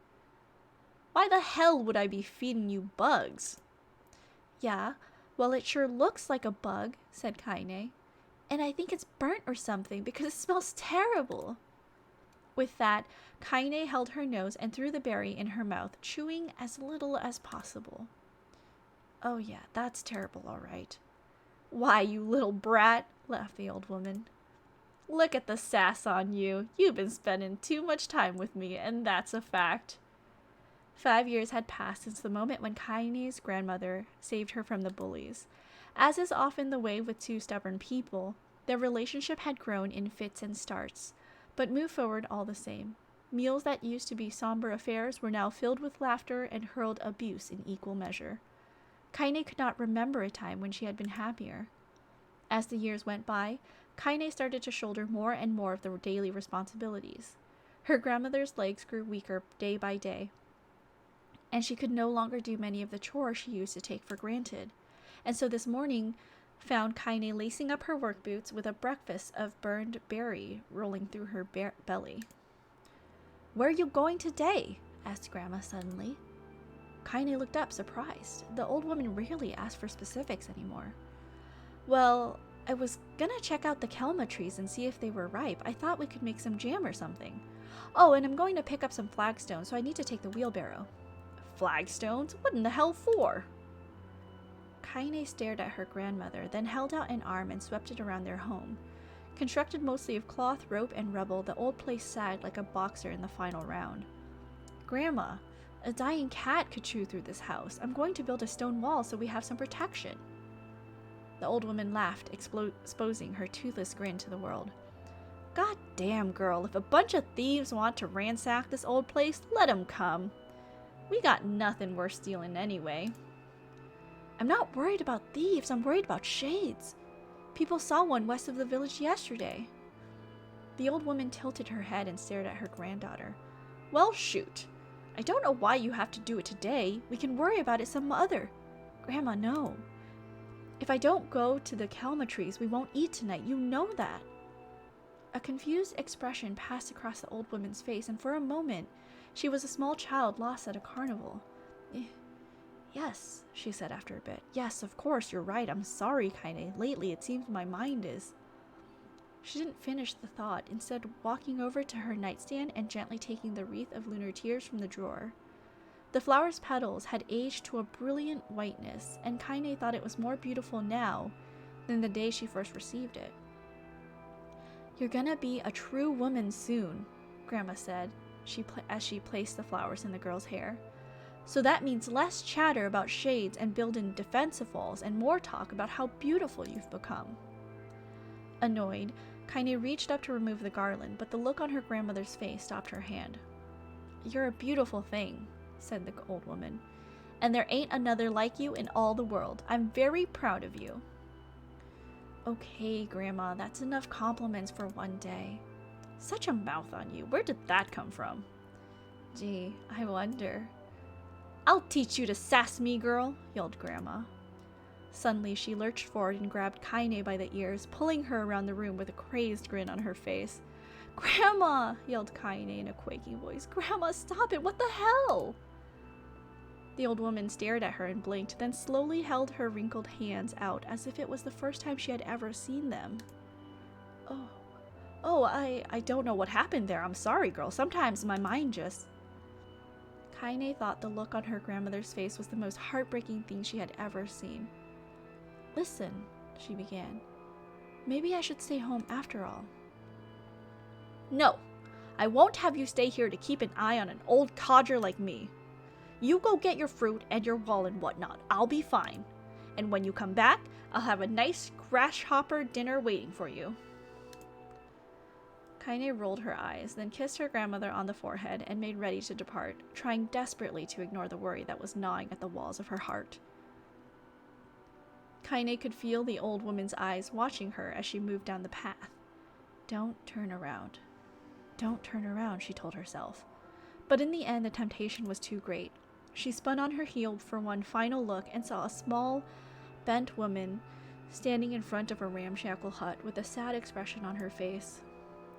Why the hell would I be feeding you bugs? Yeah, well, it sure looks like a bug, said Kaine. And I think it's burnt or something because it smells terrible. With that, Kaine held her nose and threw the berry in her mouth, chewing as little as possible. Oh yeah, that's terrible, all right. Why, you little brat, laughed the old woman. Look at the sass on you. You've been spending too much time with me, and that's a fact. 5 years had passed since the moment when Kaine's grandmother saved her from the bullies. As is often the way with 2 stubborn people, their relationship had grown in fits and starts, but moved forward all the same. Meals that used to be somber affairs were now filled with laughter and hurled abuse in equal measure. Kaine could not remember a time when she had been happier. As the years went by, Kaine started to shoulder more and more of the daily responsibilities. Her grandmother's legs grew weaker day by day, and she could no longer do many of the chores she used to take for granted. And so this morning found Kaine lacing up her work boots with a breakfast of burned berry rolling through her belly. Where are you going today? Asked Grandma suddenly. Kaine looked up, surprised. The old woman rarely asked for specifics anymore. Well, I was gonna check out the kelma trees and see if they were ripe. I thought we could make some jam or something. Oh, and I'm going to pick up some flagstones, so I need to take the wheelbarrow. Flagstones? What in the hell for? Kaine stared at her grandmother, then held out an arm and swept it around their home. Constructed mostly of cloth, rope, and rubble, the old place sagged like a boxer in the final round. Grandma, A dying cat could chew through this house. I'm going to build a stone wall so we have some protection. The old woman laughed, exposing her toothless grin to the world. God damn, girl, if a bunch of thieves want to ransack this old place, let 'em come. We got nothing worth stealing anyway. I'm not worried about thieves, I'm worried about shades. People saw one west of the village yesterday. The old woman tilted her head and stared at her granddaughter. Well, shoot. I don't know why you have to do it today. We can worry about it some other. Grandma, no. If I don't go to the Kelma trees, we won't eat tonight. You know that. A confused expression passed across the old woman's face, and for a moment, she was a small child lost at a carnival. Yes, she said after a bit. Yes, of course, you're right. I'm sorry, Kaine. Lately, it seems my mind is... She didn't finish the thought, instead walking over to her nightstand and gently taking the wreath of lunar tears from the drawer. The flower's petals had aged to a brilliant whiteness, and Kaine thought it was more beautiful now than the day she first received it. You're gonna be a true woman soon, Grandma said, as she placed the flowers in the girl's hair. So that means less chatter about shades and building defensive walls and more talk about how beautiful you've become. Annoyed, Kaine reached up to remove the garland, but the look on her grandmother's face stopped her hand. You're a beautiful thing, said the old woman, and there ain't another like you in all the world. I'm very proud of you. Okay, Grandma, that's enough compliments for one day. Such a mouth on you. Where did that come from? Gee, I wonder. I'll teach you to sass me, girl, yelled Grandma. Suddenly, she lurched forward and grabbed Kaine by the ears, pulling her around the room with a crazed grin on her face. Grandma, yelled Kaine in a quaking voice. Grandma, stop it! What the hell? The old woman stared at her and blinked, then slowly held her wrinkled hands out as if it was the first time she had ever seen them. I don't know what happened there. I'm sorry, girl. Sometimes my mind just... Kaine thought the look on her grandmother's face was the most heartbreaking thing she had ever seen. Listen, she began. Maybe I should stay home after all. No, I won't have you stay here to keep an eye on an old codger like me. You go get your fruit and your wall and whatnot. I'll be fine. And when you come back, I'll have a nice grasshopper dinner waiting for you. Kaine rolled her eyes, then kissed her grandmother on the forehead and made ready to depart, trying desperately to ignore the worry that was gnawing at the walls of her heart. Kaine could feel the old woman's eyes watching her as she moved down the path. Don't turn around. Don't turn around, she told herself. But in the end, the temptation was too great. She spun on her heel for one final look and saw a small, bent woman standing in front of a ramshackle hut with a sad expression on her face.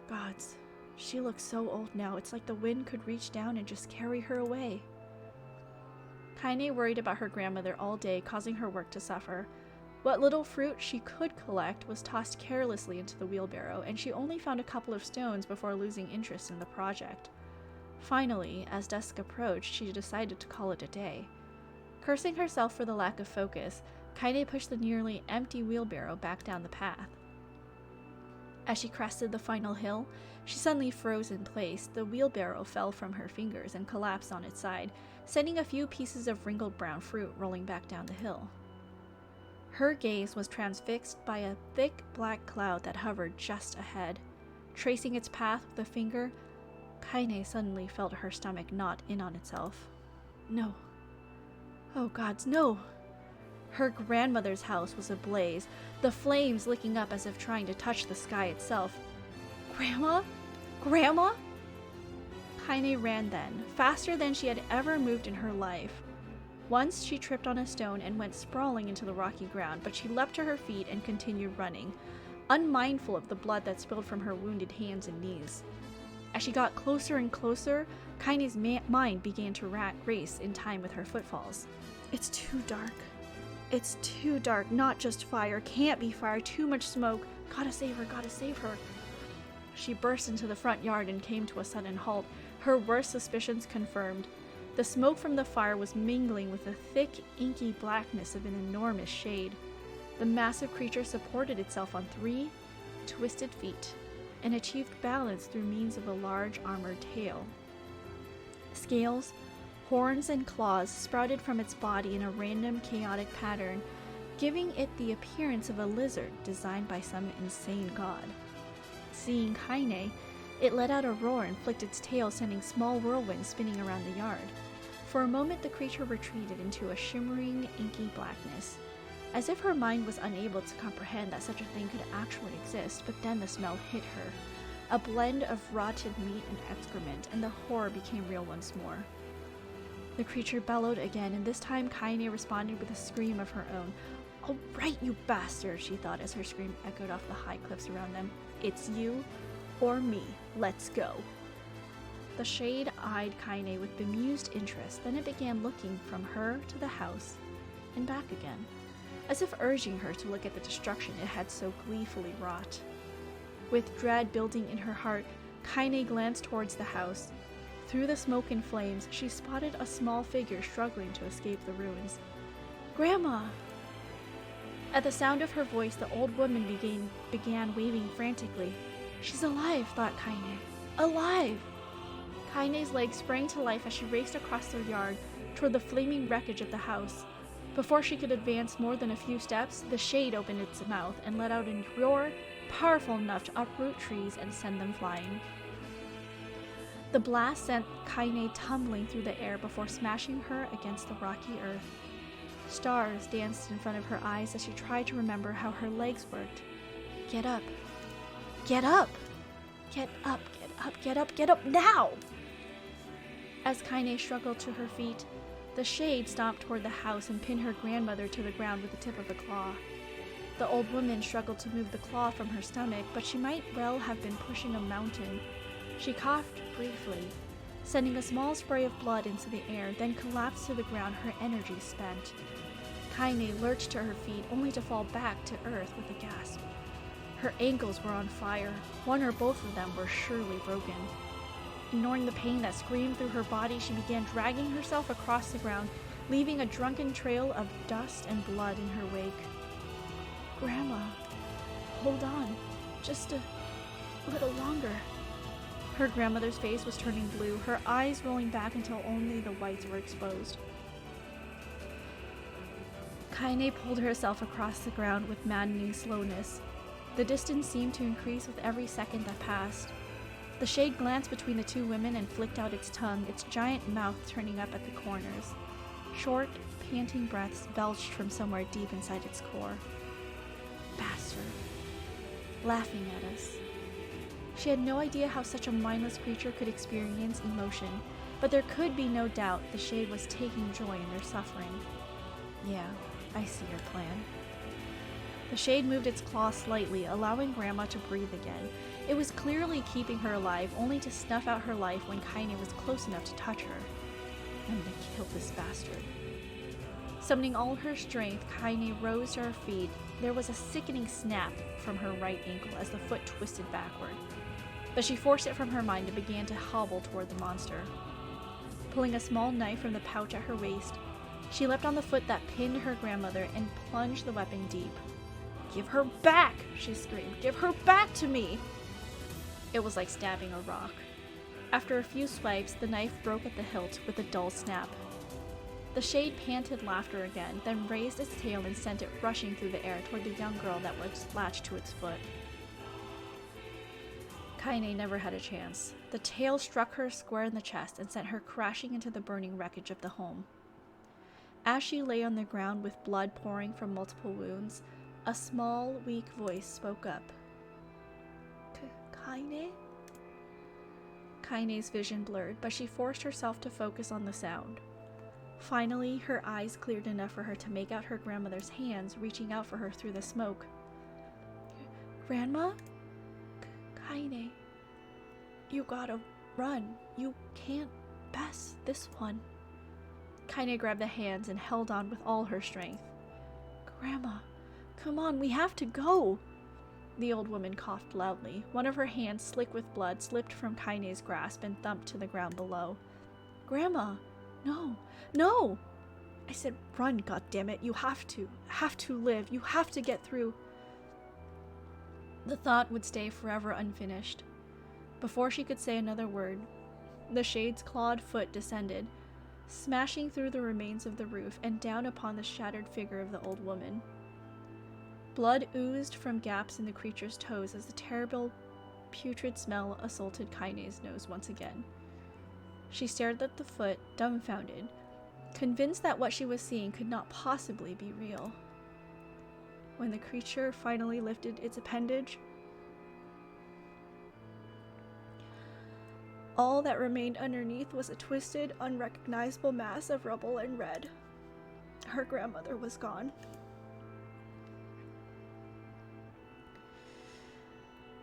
Gods, she looks so old now, it's like the wind could reach down and just carry her away. Kaine worried about her grandmother all day, causing her work to suffer. What little fruit she could collect was tossed carelessly into the wheelbarrow, and she only found a couple of stones before losing interest in the project. Finally, as dusk approached, she decided to call it a day. Cursing herself for the lack of focus, Kaine pushed the nearly empty wheelbarrow back down the path. As she crested the final hill, she suddenly froze in place. The wheelbarrow fell from her fingers and collapsed on its side, sending a few pieces of wrinkled brown fruit rolling back down the hill. Her gaze was transfixed by a thick black cloud that hovered just ahead. Tracing its path with a finger, Kaine suddenly felt her stomach knot in on itself. No. Oh gods, no! Her grandmother's house was ablaze, the flames licking up as if trying to touch the sky itself. Grandma? Grandma? Kaine ran then, faster than she had ever moved in her life. Once she tripped on a stone and went sprawling into the rocky ground, but she leapt to her feet and continued running, unmindful of the blood that spilled from her wounded hands and knees. As she got closer and closer, Kaine's mind began to race in time with her footfalls. It's too dark. It's too dark. Not just fire. Can't be fire. Too much smoke. Gotta save her. Gotta save her. She burst into the front yard and came to a sudden halt, her worst suspicions confirmed. The smoke from the fire was mingling with the thick, inky blackness of an enormous shade. The massive creature supported itself on 3 twisted feet and achieved balance through means of a large armored tail. Scales, Horns and claws sprouted from its body in a random, chaotic pattern, giving it the appearance of a lizard designed by some insane god. Seeing Kaine, it let out a roar and flicked its tail, sending small whirlwinds spinning around the yard. For a moment, the creature retreated into a shimmering, inky blackness, as if her mind was unable to comprehend that such a thing could actually exist. But then the smell hit her, a blend of rotted meat and excrement, and the horror became real once more. The creature bellowed again, and this time Kaine responded with a scream of her own. "All right, you bastard," she thought as her scream echoed off the high cliffs around them. "It's you or me. Let's go." The shade eyed Kaine with bemused interest, then it began looking from her to the house and back again, as if urging her to look at the destruction it had so gleefully wrought. With dread building in her heart, Kaine glanced towards the house. Through the smoke and flames, she spotted a small figure struggling to escape the ruins. "Grandma!" At the sound of her voice, the old woman began waving frantically. "She's alive," thought Kaine. "Alive!" Kaine's legs sprang to life as she raced across the yard toward the flaming wreckage of the house. Before she could advance more than a few steps, the shade opened its mouth and let out a roar powerful enough to uproot trees and send them flying. The blast sent Kaine tumbling through the air before smashing her against the rocky earth. Stars danced in front of her eyes as she tried to remember how her legs worked. Get up. Get up! Get up, get up, get up, get up now! As Kaine struggled to her feet, the shade stomped toward the house and pinned her grandmother to the ground with the tip of a claw. The old woman struggled to move the claw from her stomach, but she might well have been pushing a mountain. She coughed briefly, sending a small spray of blood into the air, then collapsed to the ground, her energy spent. Kaine lurched to her feet, only to fall back to earth with a gasp. Her ankles were on fire. One or both of them were surely broken. Ignoring the pain that screamed through her body, she began dragging herself across the ground, leaving a drunken trail of dust and blood in her wake. "Grandma, hold on, just a little longer." Her grandmother's face was turning blue, her eyes rolling back until only the whites were exposed. Kaine pulled herself across the ground with maddening slowness. The distance seemed to increase with every second that passed. The shade glanced between the two women and flicked out its tongue, its giant mouth turning up at the corners. Short, panting breaths belched from somewhere deep inside its core. Bastard. Laughing at us. She had no idea how such a mindless creature could experience emotion, but there could be no doubt the shade was taking joy in their suffering. Yeah, I see your plan. The shade moved its claw slightly, allowing Grandma to breathe again. It was clearly keeping her alive, only to snuff out her life when Kaine was close enough to touch her. I'm gonna kill this bastard. Summoning all her strength, Kaine rose to her feet. There was a sickening snap from her right ankle as the foot twisted backward. But she forced it from her mind and began to hobble toward the monster. Pulling a small knife from the pouch at her waist, she leapt on the foot that pinned her grandmother and plunged the weapon deep. "Give her back!" she screamed. "Give her back to me!" It was like stabbing a rock. After a few swipes, the knife broke at the hilt with a dull snap. The shade panted laughter again, then raised its tail and sent it rushing through the air toward the young girl that was latched to its foot. Kaine never had a chance. The tail struck her square in the chest and sent her crashing into the burning wreckage of the home. As she lay on the ground with blood pouring from multiple wounds, a small, weak voice spoke up. "Kaine?" Kaine's vision blurred, but she forced herself to focus on the sound. Finally, her eyes cleared enough for her to make out her grandmother's hands reaching out for her through the smoke. "Grandma? Kaine, you gotta run. You can't pass this one." Kaine grabbed the hands and held on with all her strength. "Grandma, come on, we have to go." The old woman coughed loudly. One of her hands, slick with blood, slipped from Kaine's grasp and thumped to the ground below. "Grandma, no, no!" I said run, goddammit. You have to live. You have to get through. The thought would stay forever unfinished. Before she could say another word, the shade's clawed foot descended, smashing through the remains of the roof and down upon the shattered figure of the old woman. Blood oozed from gaps in the creature's toes as the terrible, putrid smell assaulted Kaine's nose once again. She stared at the foot, dumbfounded, convinced that what she was seeing could not possibly be real. When the creature finally lifted its appendage, all that remained underneath was a twisted, unrecognizable mass of rubble and red. Her grandmother was gone.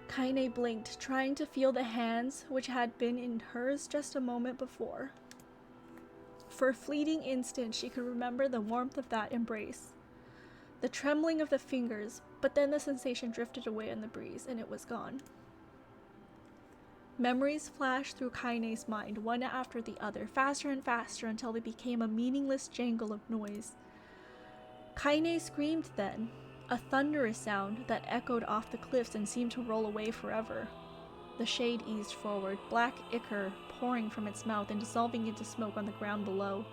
Kaine blinked, trying to feel the hands which had been in hers just a moment before. For a fleeting instant, she could remember the warmth of that embrace, the trembling of the fingers, but then the sensation drifted away in the breeze, and it was gone. Memories flashed through Kaine's mind, one after the other, faster and faster until they became a meaningless jangle of noise. Kaine screamed then, a thunderous sound that echoed off the cliffs and seemed to roll away forever. The shade eased forward, black ichor pouring from its mouth and dissolving into smoke on the ground below.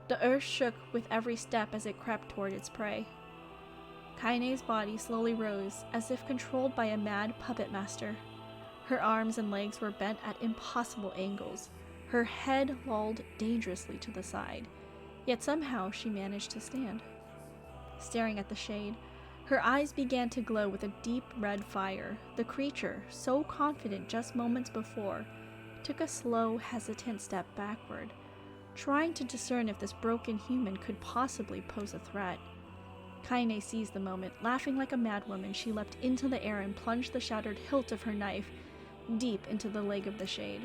The earth shook with every step as it crept toward its prey. Kaine's body slowly rose, as if controlled by a mad puppet master. Her arms and legs were bent at impossible angles. Her head lolled dangerously to the side, yet somehow she managed to stand. Staring at the shade, her eyes began to glow with a deep red fire. The creature, so confident just moments before, took a slow, hesitant step backward, trying to discern if this broken human could possibly pose a threat. Kaine seized the moment. Laughing like a madwoman, she leapt into the air and plunged the shattered hilt of her knife deep into the leg of the shade.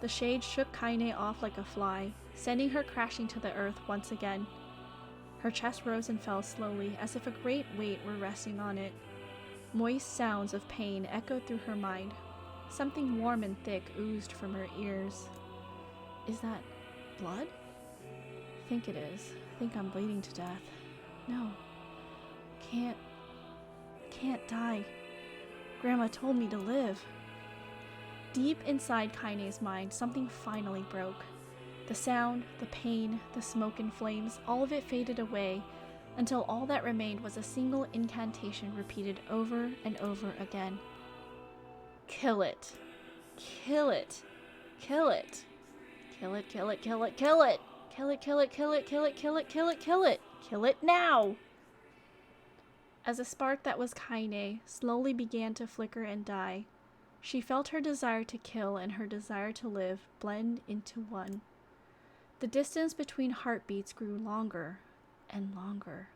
The shade shook Kaine off like a fly, sending her crashing to the earth once again. Her chest rose and fell slowly, as if a great weight were resting on it. Moist sounds of pain echoed through her mind. Something warm and thick oozed from her ears. Is that blood? Think it is. Think I'm bleeding to death. No. Can't die. Grandma told me to live. Deep inside Kaine's mind, something finally broke. The sound, the pain, the smoke and flames, all of it faded away, until all that remained was a single incantation repeated over and over again. Kill it. Kill it. Kill it. Kill it, kill it, kill it, kill it. Kill it, kill it, kill it, kill it, kill it, kill it, kill it. Kill it now! As a spark that was Kaine slowly began to flicker and die, she felt her desire to kill and her desire to live blend into one. The distance between heartbeats grew longer and longer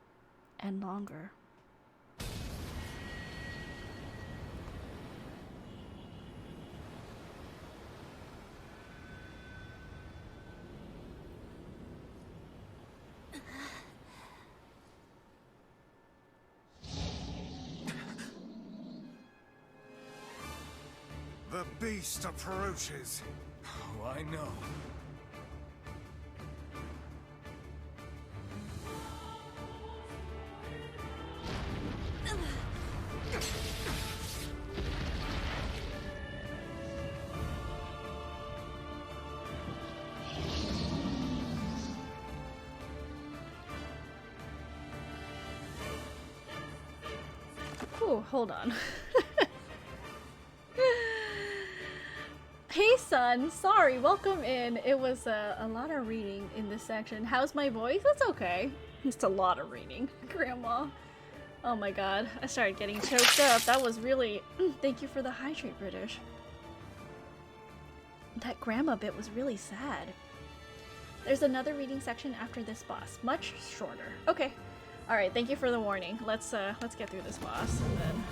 and longer. The beast approaches. Oh, I know. Ooh, hold on. Hey son, sorry, welcome in. It was a lot of reading in this section. How's my voice? It's okay. It's a lot of reading. Grandma. Oh my god, I started getting choked up. That was really... Thank you for the hydrate, British. That grandma bit was really sad. There's another reading section after this boss. Much shorter. Okay. Alright, thank you for the warning. Let's get through this boss and then...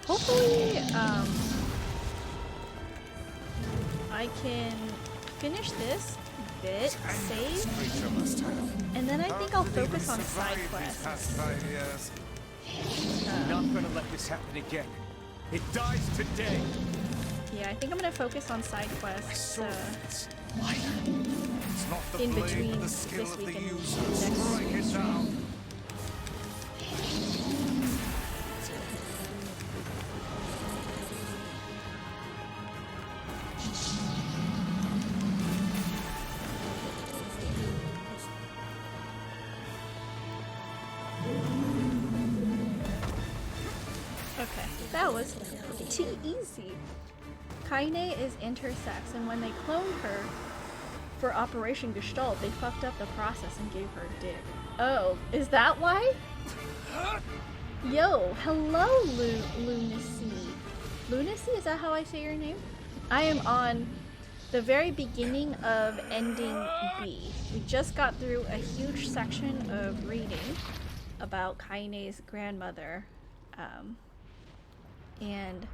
Hopefully, I can finish this bit, save, and then I think I'll focus on side quests. I'm not gonna let this happen again. It dies today. Yeah, I think I'm gonna focus on side quests It's not the in blade, between the skill this of the week and user. next Strike week. it down. was pretty easy. Kaine is intersex, and when they cloned her for Operation Gestalt, they fucked up the process and gave her a dick. Oh, is that why? Yo, hello, Lunacy. Lunacy, is that how I say your name? I am on the very beginning of Ending B. We just got through a huge section of reading about Kaine's grandmother. And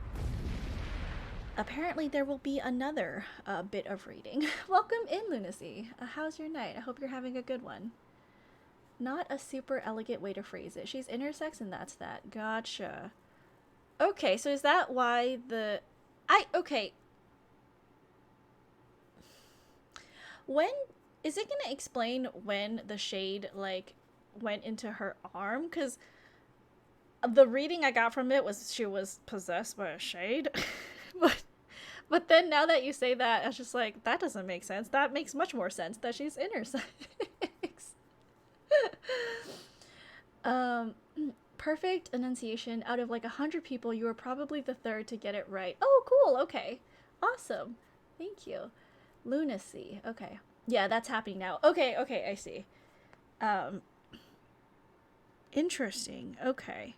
apparently there will be another bit of reading. Welcome in, Lunacy. How's your night? I hope you're having a good one. Not a super elegant way to phrase it. She's intersex and that's that. Gotcha. Okay, so is that why the... Okay. When... Is it gonna explain when the shade, like, went into her arm? Because the reading I got from it was she was possessed by a shade. But then now that you say that, I was just like, that doesn't make sense. That makes much more sense that she's intersex. Perfect enunciation. Out of like 100 people, you were probably the third to get it right. Oh, cool. Okay. Awesome. Thank you. Lunacy. Okay. Yeah, that's happening now. Okay, I see. Interesting. Okay.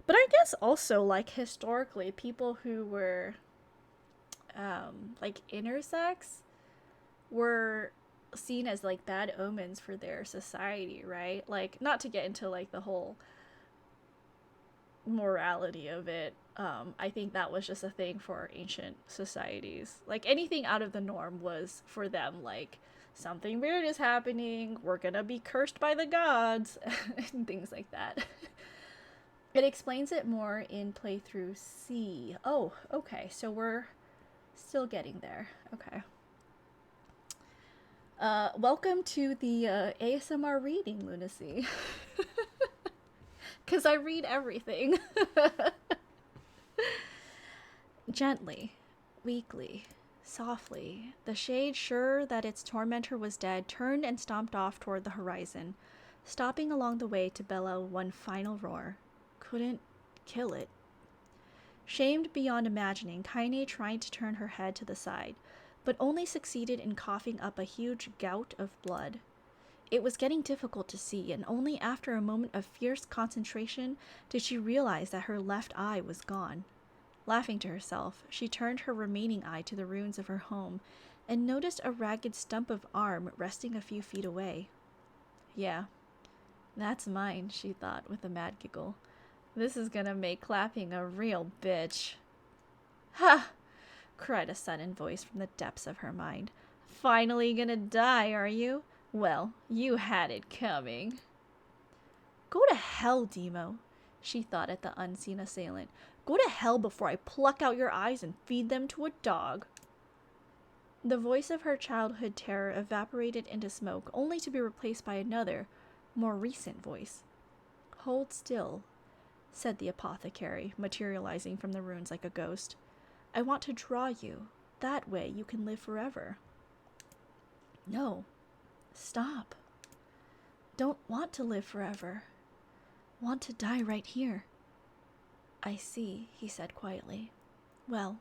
But I guess also, like, historically, people who were, like, intersex were seen as, like, bad omens for their society, right? Like, not to get into, like, the whole morality of it. I think that was just a thing for ancient societies. Like, anything out of the norm was, for them, like, something weird is happening, we're gonna be cursed by the gods, and things like that. It explains it more in playthrough C. Oh, okay, so we're still getting there. Okay. Welcome to the ASMR reading, Lunacy. Because I read everything. Gently, weakly, softly, the shade, sure that its tormentor was dead, turned and stomped off toward the horizon, stopping along the way to bellow one final roar. Couldn't kill it. Shamed beyond imagining, Kaine tried to turn her head to the side, but only succeeded in coughing up a huge gout of blood. It was getting difficult to see, and only after a moment of fierce concentration did she realize that her left eye was gone. Laughing to herself, she turned her remaining eye to the ruins of her home and noticed a ragged stump of arm resting a few feet away. Yeah, that's mine, she thought with a mad giggle. This is gonna make clapping a real bitch. Ha! Cried a sudden voice from the depths of her mind. Finally gonna die, are you? Well, you had it coming. Go to hell, Demo, she thought at the unseen assailant. Go to hell before I pluck out your eyes and feed them to a dog. The voice of her childhood terror evaporated into smoke, only to be replaced by another, more recent voice. Hold still, said the apothecary, materializing from the ruins like a ghost. I want to draw you. That way you can live forever. No. Stop. Don't want to live forever. Want to die right here. I see, he said quietly. Well,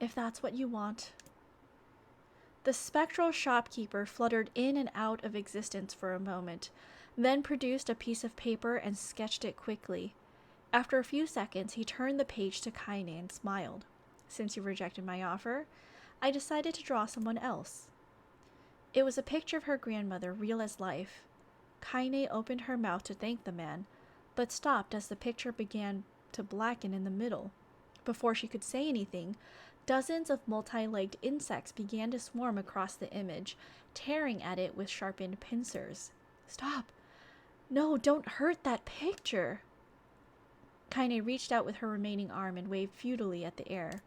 if that's what you want. The spectral shopkeeper fluttered in and out of existence for a moment, then produced a piece of paper and sketched it quickly. After a few seconds, he turned the page to Kaine and smiled. Since you rejected my offer, I decided to draw someone else. It was a picture of her grandmother, real as life. Kaine opened her mouth to thank the man, but stopped as the picture began to blacken in the middle. Before she could say anything, dozens of multi-legged insects began to swarm across the image, tearing at it with sharpened pincers. Stop! No, don't hurt that picture! Kaine reached out with her remaining arm and waved futilely at the air.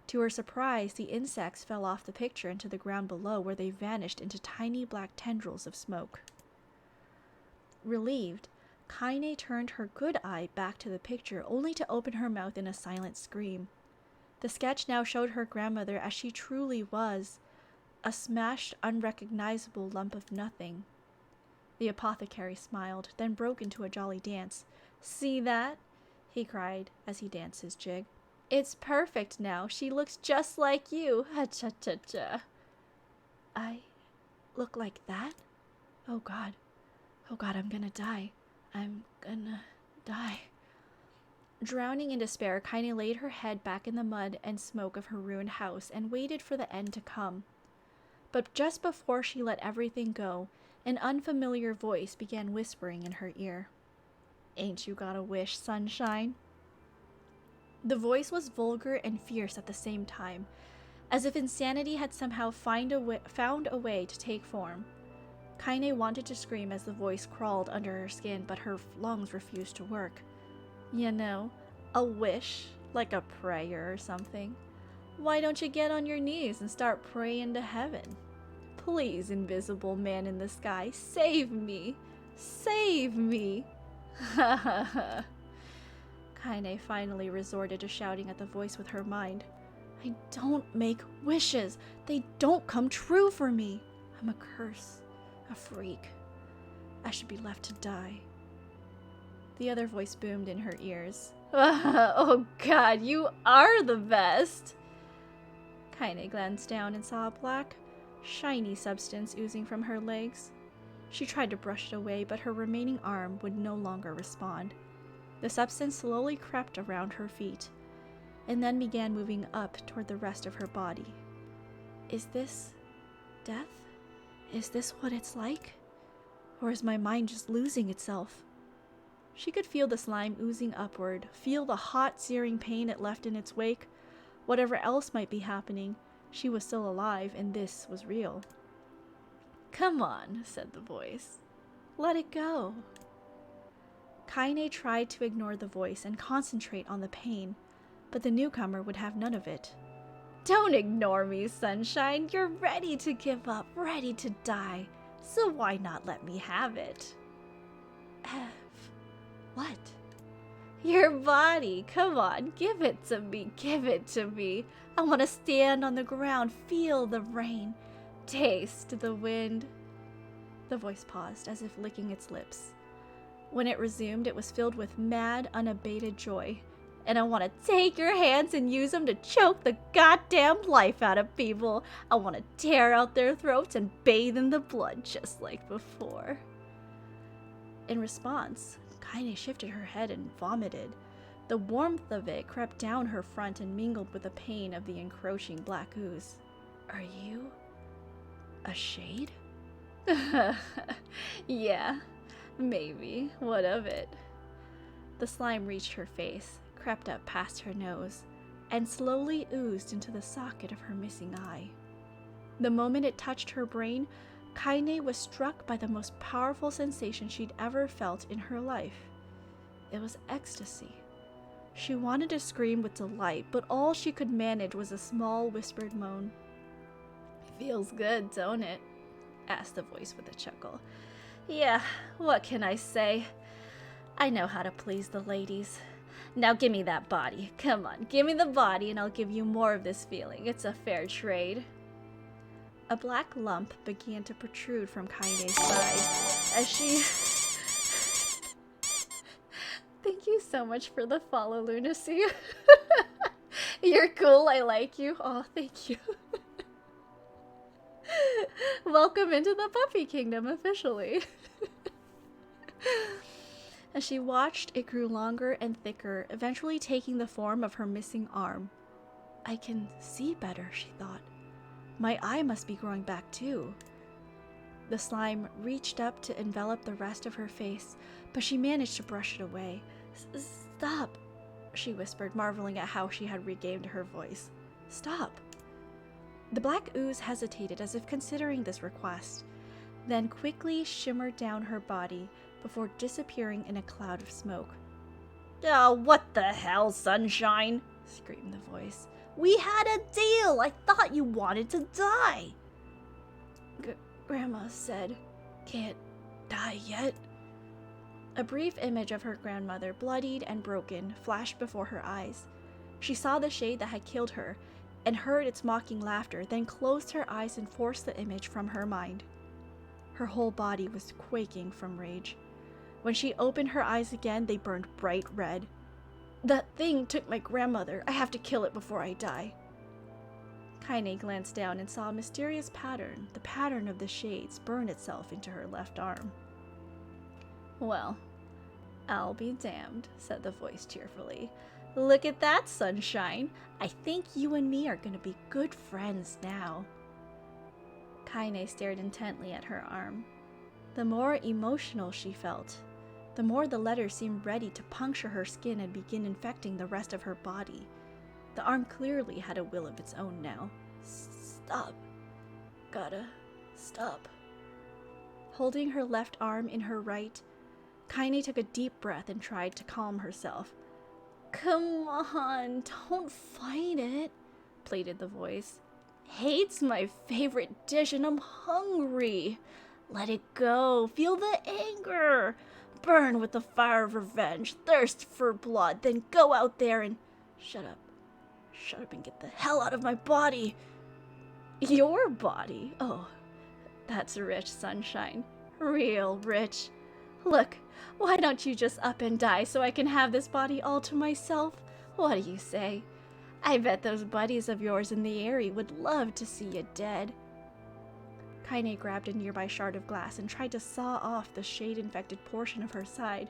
To her surprise, the insects fell off the picture into the ground below, where they vanished into tiny black tendrils of smoke. Relieved, Kaine turned her good eye back to the picture, only to open her mouth in a silent scream. The sketch now showed her grandmother as she truly was, a smashed, unrecognizable lump of nothing. The apothecary smiled, then broke into a jolly dance. See that? he cried as he danced his jig. It's perfect now. She looks just like you. Ha-cha-cha-cha. I look like that? Oh God. Oh God, I'm gonna die. I'm gonna die. Drowning in despair, Kaine laid her head back in the mud and smoke of her ruined house and waited for the end to come. But just before she let everything go, an unfamiliar voice began whispering in her ear. Ain't you got a wish, sunshine? The voice was vulgar and fierce at the same time, as if insanity had somehow found a way to take form. Kaine wanted to scream as the voice crawled under her skin, but her lungs refused to work. You know, a wish, like a prayer or something. Why don't you get on your knees and start praying to heaven? Please, invisible man in the sky, save me! Save me! Ha ha ha. Kaine finally resorted to shouting at the voice with her mind. I don't make wishes. They don't come true for me. I'm a curse. A freak. I should be left to die. The other voice boomed in her ears. Oh God, you are the best! Kaine glanced down and saw a black, shiny substance oozing from her legs. She tried to brush it away, but her remaining arm would no longer respond. The substance slowly crept around her feet, and then began moving up toward the rest of her body. Is this death? Is this what it's like? Or is my mind just losing itself? She could feel the slime oozing upward, feel the hot, searing pain it left in its wake. Whatever else might be happening, she was still alive, and this was real. Come on, said the voice. Let it go. Kaine tried to ignore the voice and concentrate on the pain, but the newcomer would have none of it. Don't ignore me, sunshine. You're ready to give up, ready to die. So why not let me have it? What? Your body. Come on, give it to me. Give it to me. I want to stand on the ground, feel the rain, taste the wind. The voice paused, as if licking its lips. When it resumed, it was filled with mad, unabated joy. And I want to take your hands and use them to choke the goddamn life out of people. I want to tear out their throats and bathe in the blood just like before. In response, Kaine shifted her head and vomited. The warmth of it crept down her front and mingled with the pain of the encroaching black ooze. Are you a shade? Yeah, maybe. What of it? The slime reached her face, crept up past her nose, and slowly oozed into the socket of her missing eye. The moment it touched her brain, Kaine was struck by the most powerful sensation she'd ever felt in her life. It was ecstasy. She wanted to scream with delight, but all she could manage was a small whispered moan. Feels good, don't it? Asked the voice with a chuckle. Yeah, what can I say? I know how to please the ladies. Now give me that body. Come on, give me the body and I'll give you more of this feeling. It's a fair trade. A black lump began to protrude from Kaine's side as she... Thank you so much for the follow, Lunacy. You're cool, I like you. Oh, thank you. Welcome into the Puppy Kingdom, officially. As she watched, it grew longer and thicker, eventually taking the form of her missing arm. I can see better, she thought. My eye must be growing back too. The slime reached up to envelop the rest of her face, but she managed to brush it away. Stop, she whispered, marveling at how she had regained her voice. Stop. The black ooze hesitated as if considering this request, then quickly shimmered down her body before disappearing in a cloud of smoke. Oh, what the hell, sunshine? Screamed the voice. We had a deal! I thought you wanted to die! Grandma said, can't die yet. A brief image of her grandmother, bloodied and broken, flashed before her eyes. She saw the shade that had killed her, and heard its mocking laughter, then closed her eyes and forced the image from her mind. Her whole body was quaking from rage. When she opened her eyes again, they burned bright red. That thing took my grandmother. I have to kill it before I die. Kaine glanced down and saw a mysterious pattern, the pattern of the shades, burn itself into her left arm. Well, I'll be damned, said the voice cheerfully. Look at that, Sunshine. I think you and me are going to be good friends now. Kaine stared intently at her arm. The more emotional she felt, the more the letters seemed ready to puncture her skin and begin infecting the rest of her body. The arm clearly had a will of its own now. Stop. Gotta stop. Holding her left arm in her right, Kaine took a deep breath and tried to calm herself. Come on, don't fight it, pleaded the voice. Hate's my favorite dish and I'm hungry. Let it go. Feel the anger. Burn with the fire of revenge. Thirst for blood. Then go out there and... Shut up. Shut up and get the hell out of my body. Your body? Oh, that's rich, Sunshine. Real rich. Look, why don't you just up and die so I can have this body all to myself? What do you say? I bet those buddies of yours in the area would love to see you dead. Kaine grabbed a nearby shard of glass and tried to saw off the shade-infected portion of her side.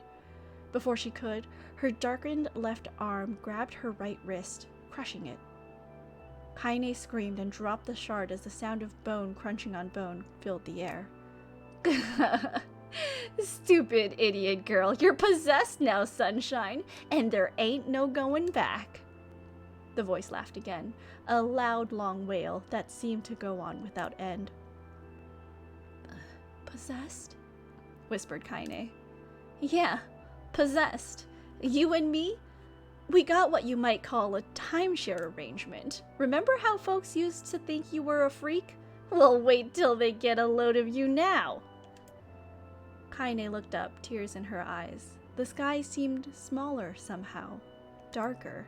Before she could, her darkened left arm grabbed her right wrist, crushing it. Kaine screamed and dropped the shard as the sound of bone crunching on bone filled the air. Stupid idiot girl, you're possessed now, Sunshine, and there ain't no going back. The voice laughed again, a loud, long wail that seemed to go on without end. Possessed? Whispered Kaine. Yeah, possessed. You and me? We got what you might call a timeshare arrangement. Remember how folks used to think you were a freak? Well, wait till they get a load of you now. Kaine looked up, tears in her eyes. The sky seemed smaller somehow, darker.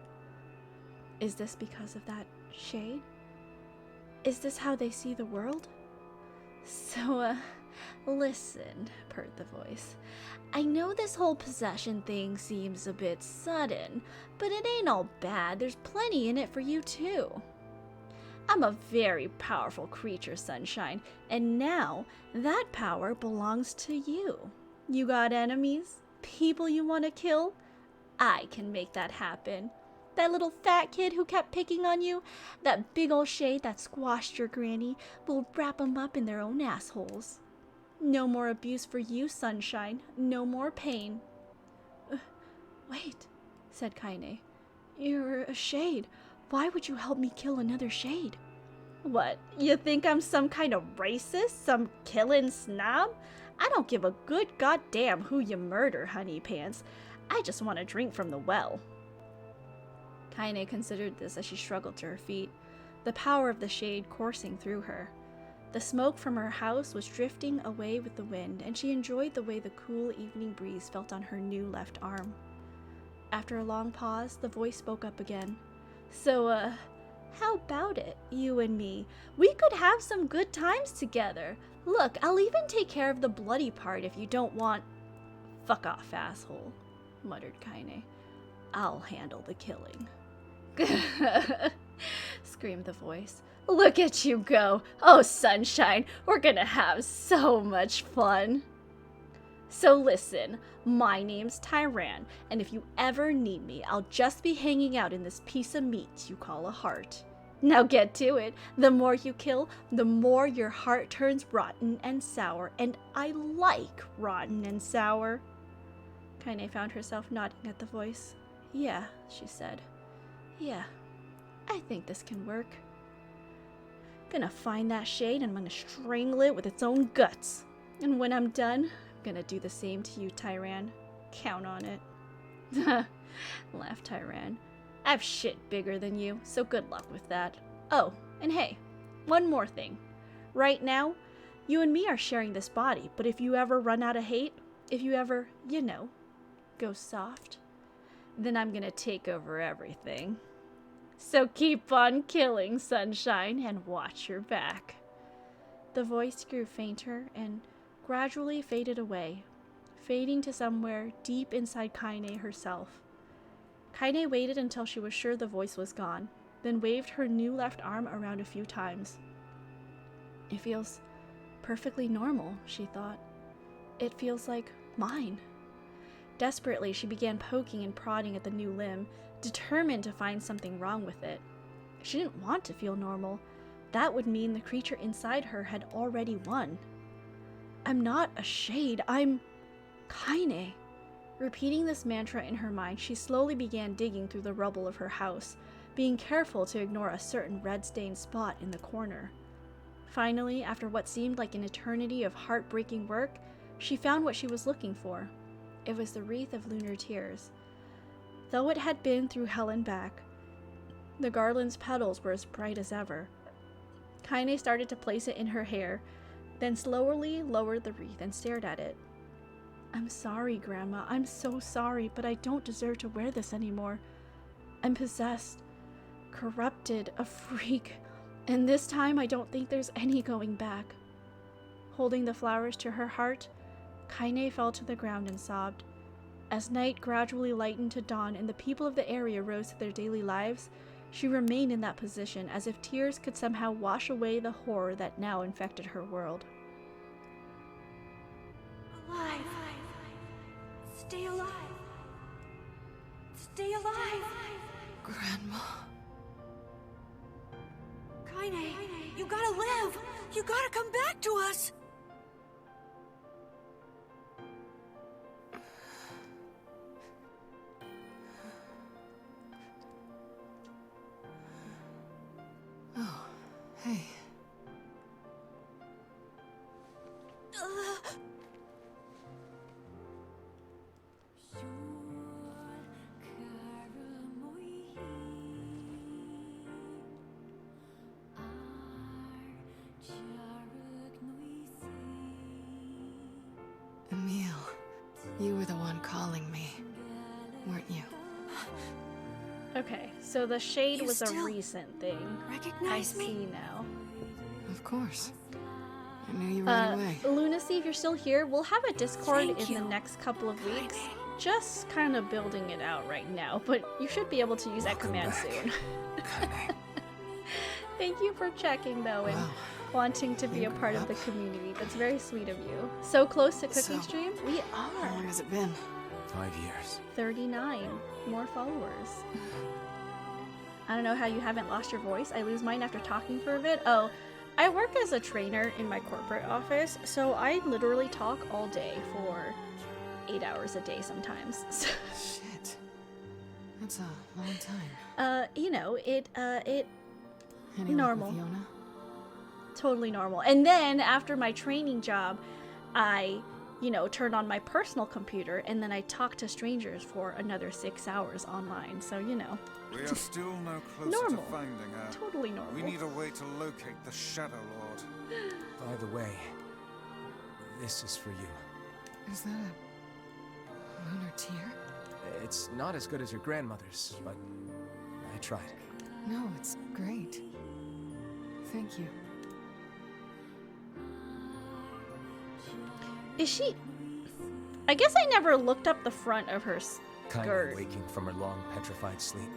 Is this because of that shade? Is this how they see the world? So, listen, purred the voice. I know this whole possession thing seems a bit sudden, but it ain't all bad. There's plenty in it for you too. I'm a very powerful creature, Sunshine, and now that power belongs to you. You got enemies? People you want to kill? I can make that happen. That little fat kid who kept picking on you, that big old shade that squashed your granny, will wrap 'em up in their own assholes. No more abuse for you, Sunshine. No more pain. Wait, said Kaine. You're a shade. Why would you help me kill another shade? What, you think I'm some kind of racist? Some killing snob? I don't give a good goddamn who you murder, honey pants. I just want to drink from the well. Kaine considered this as she struggled to her feet, the power of the shade coursing through her. The smoke from her house was drifting away with the wind, and she enjoyed the way the cool evening breeze felt on her new left arm. After a long pause, the voice spoke up again. So, how about it, you and me? We could have some good times together. Look, I'll even take care of the bloody part if you don't want... Fuck off, asshole, muttered Kaine. I'll handle the killing. Screamed the voice. Look at you go. Oh, Sunshine, we're gonna have so much fun. So listen, my name's Tyran, and if you ever need me, I'll just be hanging out in this piece of meat you call a heart. Now get to it. The more you kill, the more your heart turns rotten and sour, and I like rotten and sour. Kaine found herself nodding at the voice. Yeah, she said. Yeah, I think this can work. Gonna find that shade and I'm gonna strangle it with its own guts. And when I'm done, I'm gonna do the same to you, Tyran. Count on it. Laughed Tyran. I've shit bigger than you, so good luck with that. Oh, and hey, one more thing. Right now, you and me are sharing this body, but if you ever run out of hate, if you ever, you know, go soft, then I'm gonna take over everything. So keep on killing, Sunshine, and watch your back. The voice grew fainter and gradually faded away, fading to somewhere deep inside Kaine herself. Kaine waited until she was sure the voice was gone, then waved her new left arm around a few times. It feels perfectly normal, she thought. It feels like mine. Desperately, she began poking and prodding at the new limb, determined to find something wrong with it. She didn't want to feel normal. That would mean the creature inside her had already won. I'm not a shade, I'm Kaine. Repeating this mantra in her mind, she slowly began digging through the rubble of her house, being careful to ignore a certain red-stained spot in the corner. Finally, after what seemed like an eternity of heartbreaking work, she found what she was looking for. It was the wreath of lunar tears. Though it had been through hell and back, the garland's petals were as bright as ever. Kaine started to place it in her hair, then slowly lowered the wreath and stared at it. I'm sorry, Grandma. I'm so sorry, but I don't deserve to wear this anymore. I'm possessed, corrupted, a freak, and this time I don't think there's any going back. Holding the flowers to her heart, Kaine fell to the ground and sobbed. As night gradually lightened to dawn and the people of the area rose to their daily lives, she remained in that position as if tears could somehow wash away the horror that now infected her world. Alive! Stay alive! Stay alive! Grandma. Kaine, you gotta live! You gotta come back to us! Oh, hey. Emil, you were the one calling me, weren't you? Okay, so the shade You was a still recent thing. recognize I me? see now. Of course. I knew you right away. Lunacy, if you're still here, we'll have a Discord Thank in you. the next couple of weeks. Just kind of building it out right now, but you should be able to use that command soon. Thank you for checking though and wanting to be a part of the community. That's very sweet of you. So close to cooking stream? We How long are. has it been? 5 years. 39 more followers. I don't know how you haven't lost your voice. I lose mine after talking for a bit. Oh, I work as a trainer in my corporate office, so I literally talk all day for 8 hours a day sometimes. Shit. That's a long time. You know, it Any luck normal. with Yona? Totally normal. And then after my training job, I, you know, turn on my personal computer and then I talk to strangers for another 6 hours online. So, you know. We are still no closer Normal. to finding her. Totally normal. We need a way to locate the Shadow Lord. By the way, this is for you. Is that a lunar tear? It's not as good as your grandmother's, but I tried. No, it's great. Thank you. Is she... I guess I never looked up the front of her Kind skirt. of waking from her long petrified sleep.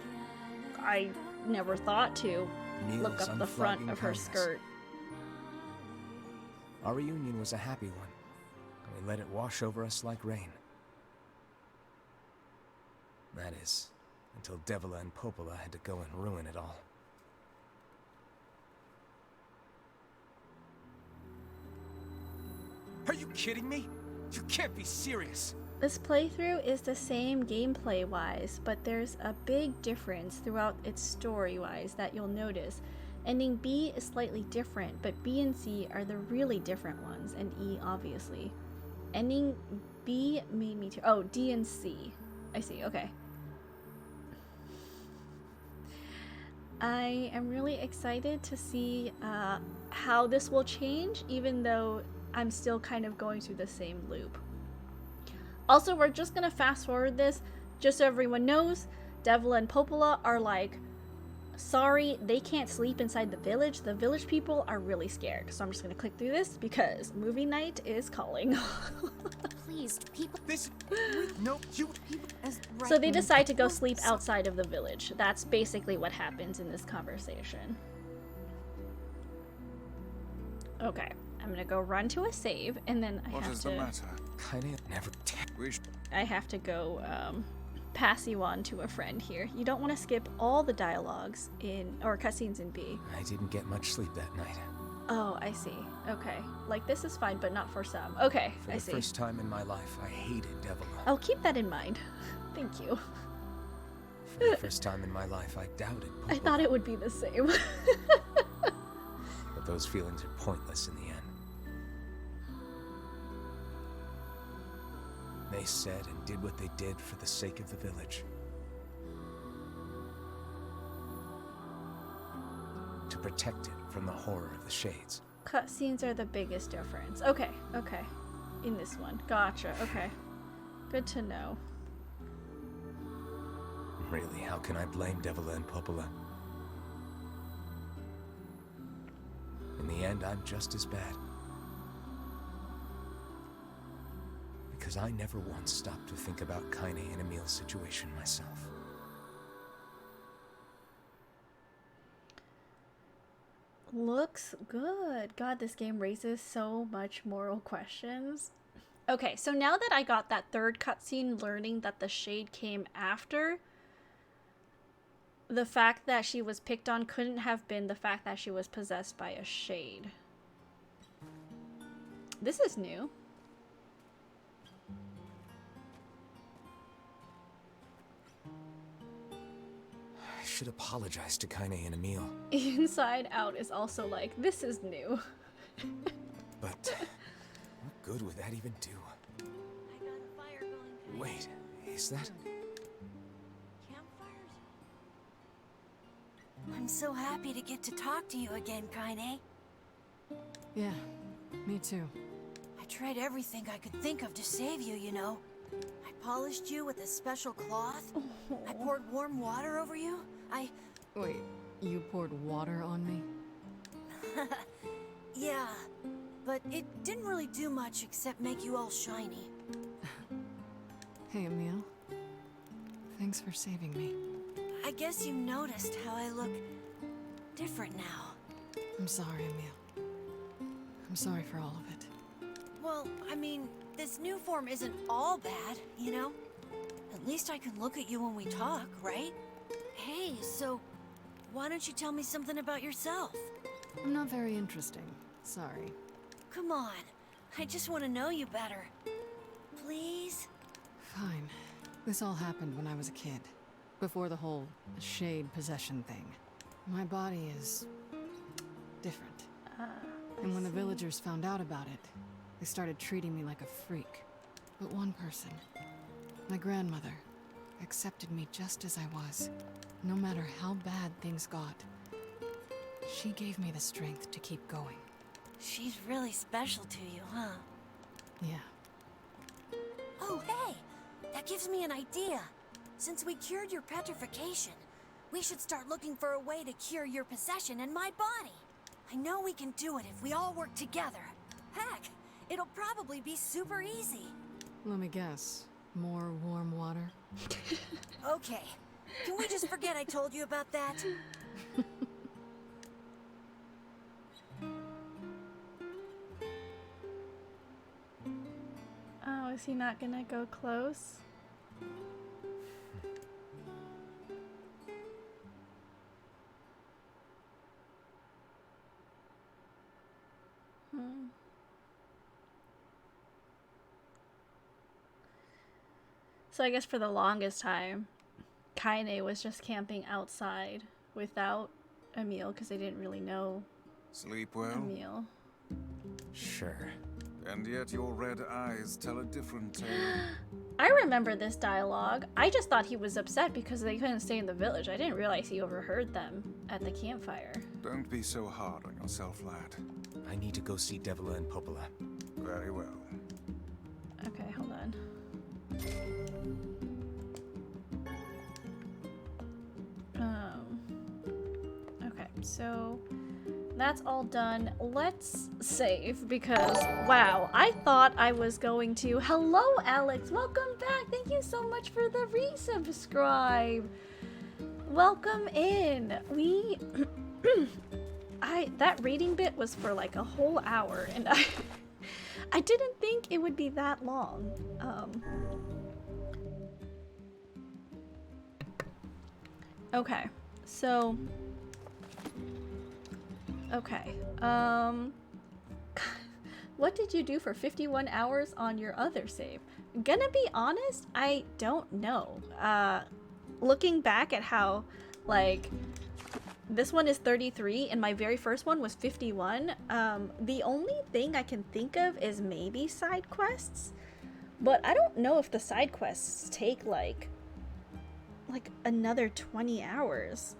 I never thought to look Neil's up the front unflagging of her kindness. skirt. Our reunion was a happy one. And we let it wash over us like rain. That is, until Devila and Popola had to go and ruin it all. Are you kidding me? You can't be serious. This playthrough is the same gameplay-wise, but there's a big difference throughout its story-wise that you'll notice. Ending B is slightly different, but B and C are the really different ones, and E obviously. Ending B made me oh, D and C. I see, okay. I am really excited to see how this will change, even though I'm still kind of going through the same loop. Also, we're just gonna fast forward this, just so everyone knows, Devila and Popola are like Sorry, they can't sleep inside the village. The village people are really scared. So I'm just gonna click through this because movie night is calling. Please, people. This. No, you. So they decide to go sleep outside of the village. That's basically what happens in this conversation. Okay, I'm gonna go run to a save, and then I What have is to. the matter? I have to go pass you on to a friend here. You don't want to skip all the dialogues or cutscenes in B. I didn't get much sleep that night. Oh, I see. Okay, like this is fine, but not for some. Okay, For I the see. first time in my life, I hated Devil. I'll keep that in mind. Thank you. For the first time in my life, I doubted Popola. I thought it would be the same. But those feelings are pointless in the end. They said and did what they did for the sake of the village. To protect it from the horror of the Shades. Cutscenes are the biggest difference. Okay, okay. In this one. Gotcha, okay. Good to know. Really, how can I blame Devila and Popola? In the end, I'm just as bad. Because I never once stopped to think about Kaine and Emil's situation myself. Looks good. God, this game raises so much moral questions. Okay, so now that I got that third cutscene learning that the Shade came after, the fact that she was picked on couldn't have been the fact that she was possessed by a Shade. This is new. I should apologize to Kaine and Emil. Inside Out is also like, this is new. But what good would that even do? Wait, is that? I'm so happy to get to talk to you again, Kaine. Yeah, me too. I tried everything I could think of to save you, you know. I polished you with a special cloth. I poured warm water over you. Wait, you poured water on me? Yeah, but it didn't really do much except make you all shiny. Hey, Emil. Thanks for saving me. I guess you noticed how I look different now. I'm sorry, Emil. I'm sorry for all of it. Well, I mean, this new form isn't all bad, you know? At least I can look at you when we talk, right? Hey, so why don't you tell me something about yourself? I'm not very interesting. Sorry. Come on, I just want to know you better. Please? Fine. This all happened when I was a kid. Before the whole Shade possession thing. My body is different. And when the villagers found out about it, they started treating me like a freak. But one person, my grandmother, accepted me just as I was. No matter how bad things got, she gave me the strength to keep going. She's really special to you, huh? Yeah. Oh, hey! That gives me an idea. Since we cured your petrification, we should start looking for a way to cure your possession in my body. I know we can do it if we all work together. Heck, it'll probably be super easy. Let me guess. More warm water? Okay. Can we just forget I told you about that? Oh, is he not gonna go close? So I guess for the longest time, Kaine was just camping outside without Emil because they didn't really know Sleep well? Emil. Sure. And yet your red eyes tell a different tale. I remember this dialogue. I just thought he was upset because they couldn't stay in the village. I didn't realize he overheard them at the campfire. Don't be so hard on yourself, lad. I need to go see Devila and Popola. Very well. Okay, hold on. so that's all done. Let's save because, wow, I thought I was going to... Hello, Alex. Welcome back. Thank you so much for the resubscribe. Welcome in. We... that reading bit was for like a whole hour, and I didn't think it would be that long. Okay, so... Okay, what did you do for 51 hours on your other save? Gonna be honest, I don't know. Looking back at how, like, this one is 33 and my very first one was 51, the only thing I can think of is maybe side quests, but I don't know if the side quests take, like another 20 hours.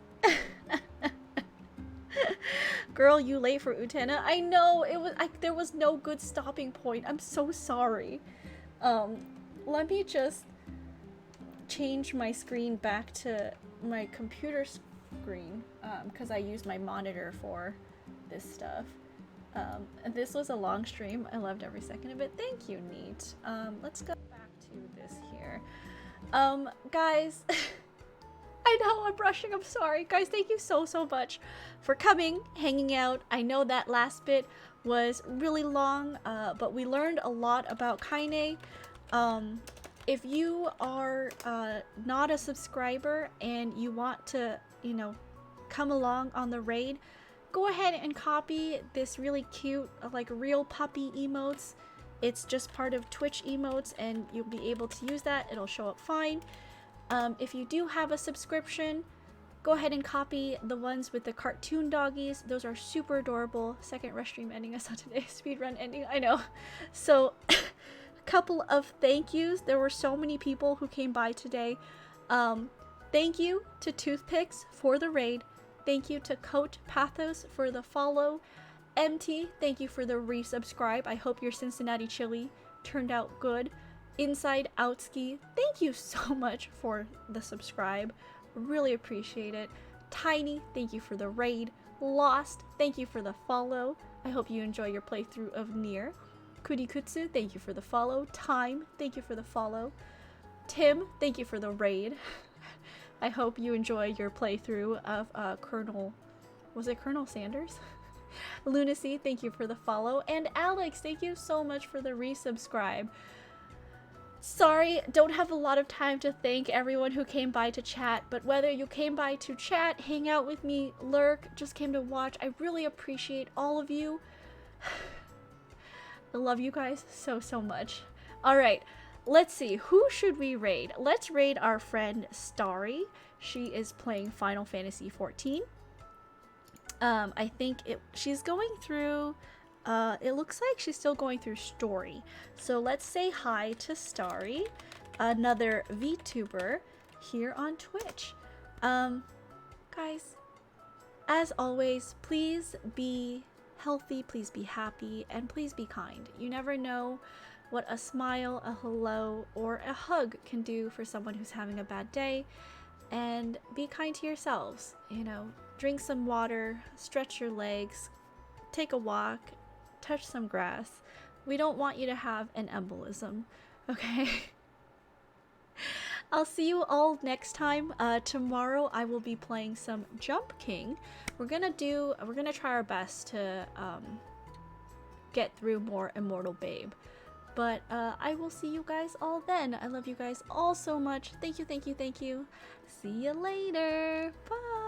Girl, you late for Utena? I know, it was there was no good stopping point. I'm so sorry. Let me just change my screen back to my computer screen, because I use my monitor for this stuff. And this was a long stream. I loved every second of it. Thank you, Neat. Let's go back to this here. Guys, I know I'm rushing, I'm sorry. Guys, thank you so much for coming, hanging out. I know that last bit was really long, but we learned a lot about Kaine. If you are not a subscriber and you want to, you know, come along on the raid, go ahead and copy this really cute, like, real puppy emotes. It's just part of Twitch emotes and you'll be able to use that. It'll show up fine. If you do have a subscription, go ahead and copy the ones with the cartoon doggies. Those are super adorable. Second rush stream ending. I saw today. Speedrun ending. I know. So, a couple of thank yous. There were so many people who came by today. Thank you to Toothpicks for the raid. Thank you to Coat Pathos for the follow. MT, thank you for the resubscribe. I hope your Cincinnati chili turned out good. Inside Outski, thank you so much for the subscribe. Really appreciate it. Tiny, thank you for the raid. Lost, thank you for the follow. I hope you enjoy your playthrough of Nier. Kurikutsu, thank you for the follow. Time, thank you for the follow. Tim, thank you for the raid. I hope you enjoy your playthrough of Colonel... Was it Colonel Sanders? Lunacy, thank you for the follow. And Alex, thank you so much for the resubscribe. Sorry, don't have a lot of time to thank everyone who came by to chat, but whether you came by to chat, hang out with me, lurk, just came to watch, I really appreciate all of you. I love you guys so much. Alright, let's see, who should we raid? Let's raid our friend Starry. She is playing Final Fantasy XIV. I think she's going through... it looks like she's still going through story. So let's say hi to Starry, another VTuber here on Twitch. Guys, as always, please be healthy, please be happy, and please be kind. You never know what a smile, a hello, or a hug can do for someone who's having a bad day. And be kind to yourselves. You know, drink some water, stretch your legs, take a walk, touch some grass. We don't want you to have an embolism, okay? I'll see you all next time. Tomorrow I will be playing some Jump King. We're gonna try our best to get through more Immortal Babe. But I will see you guys all then. I love you guys all so much. Thank you. See you later. Bye.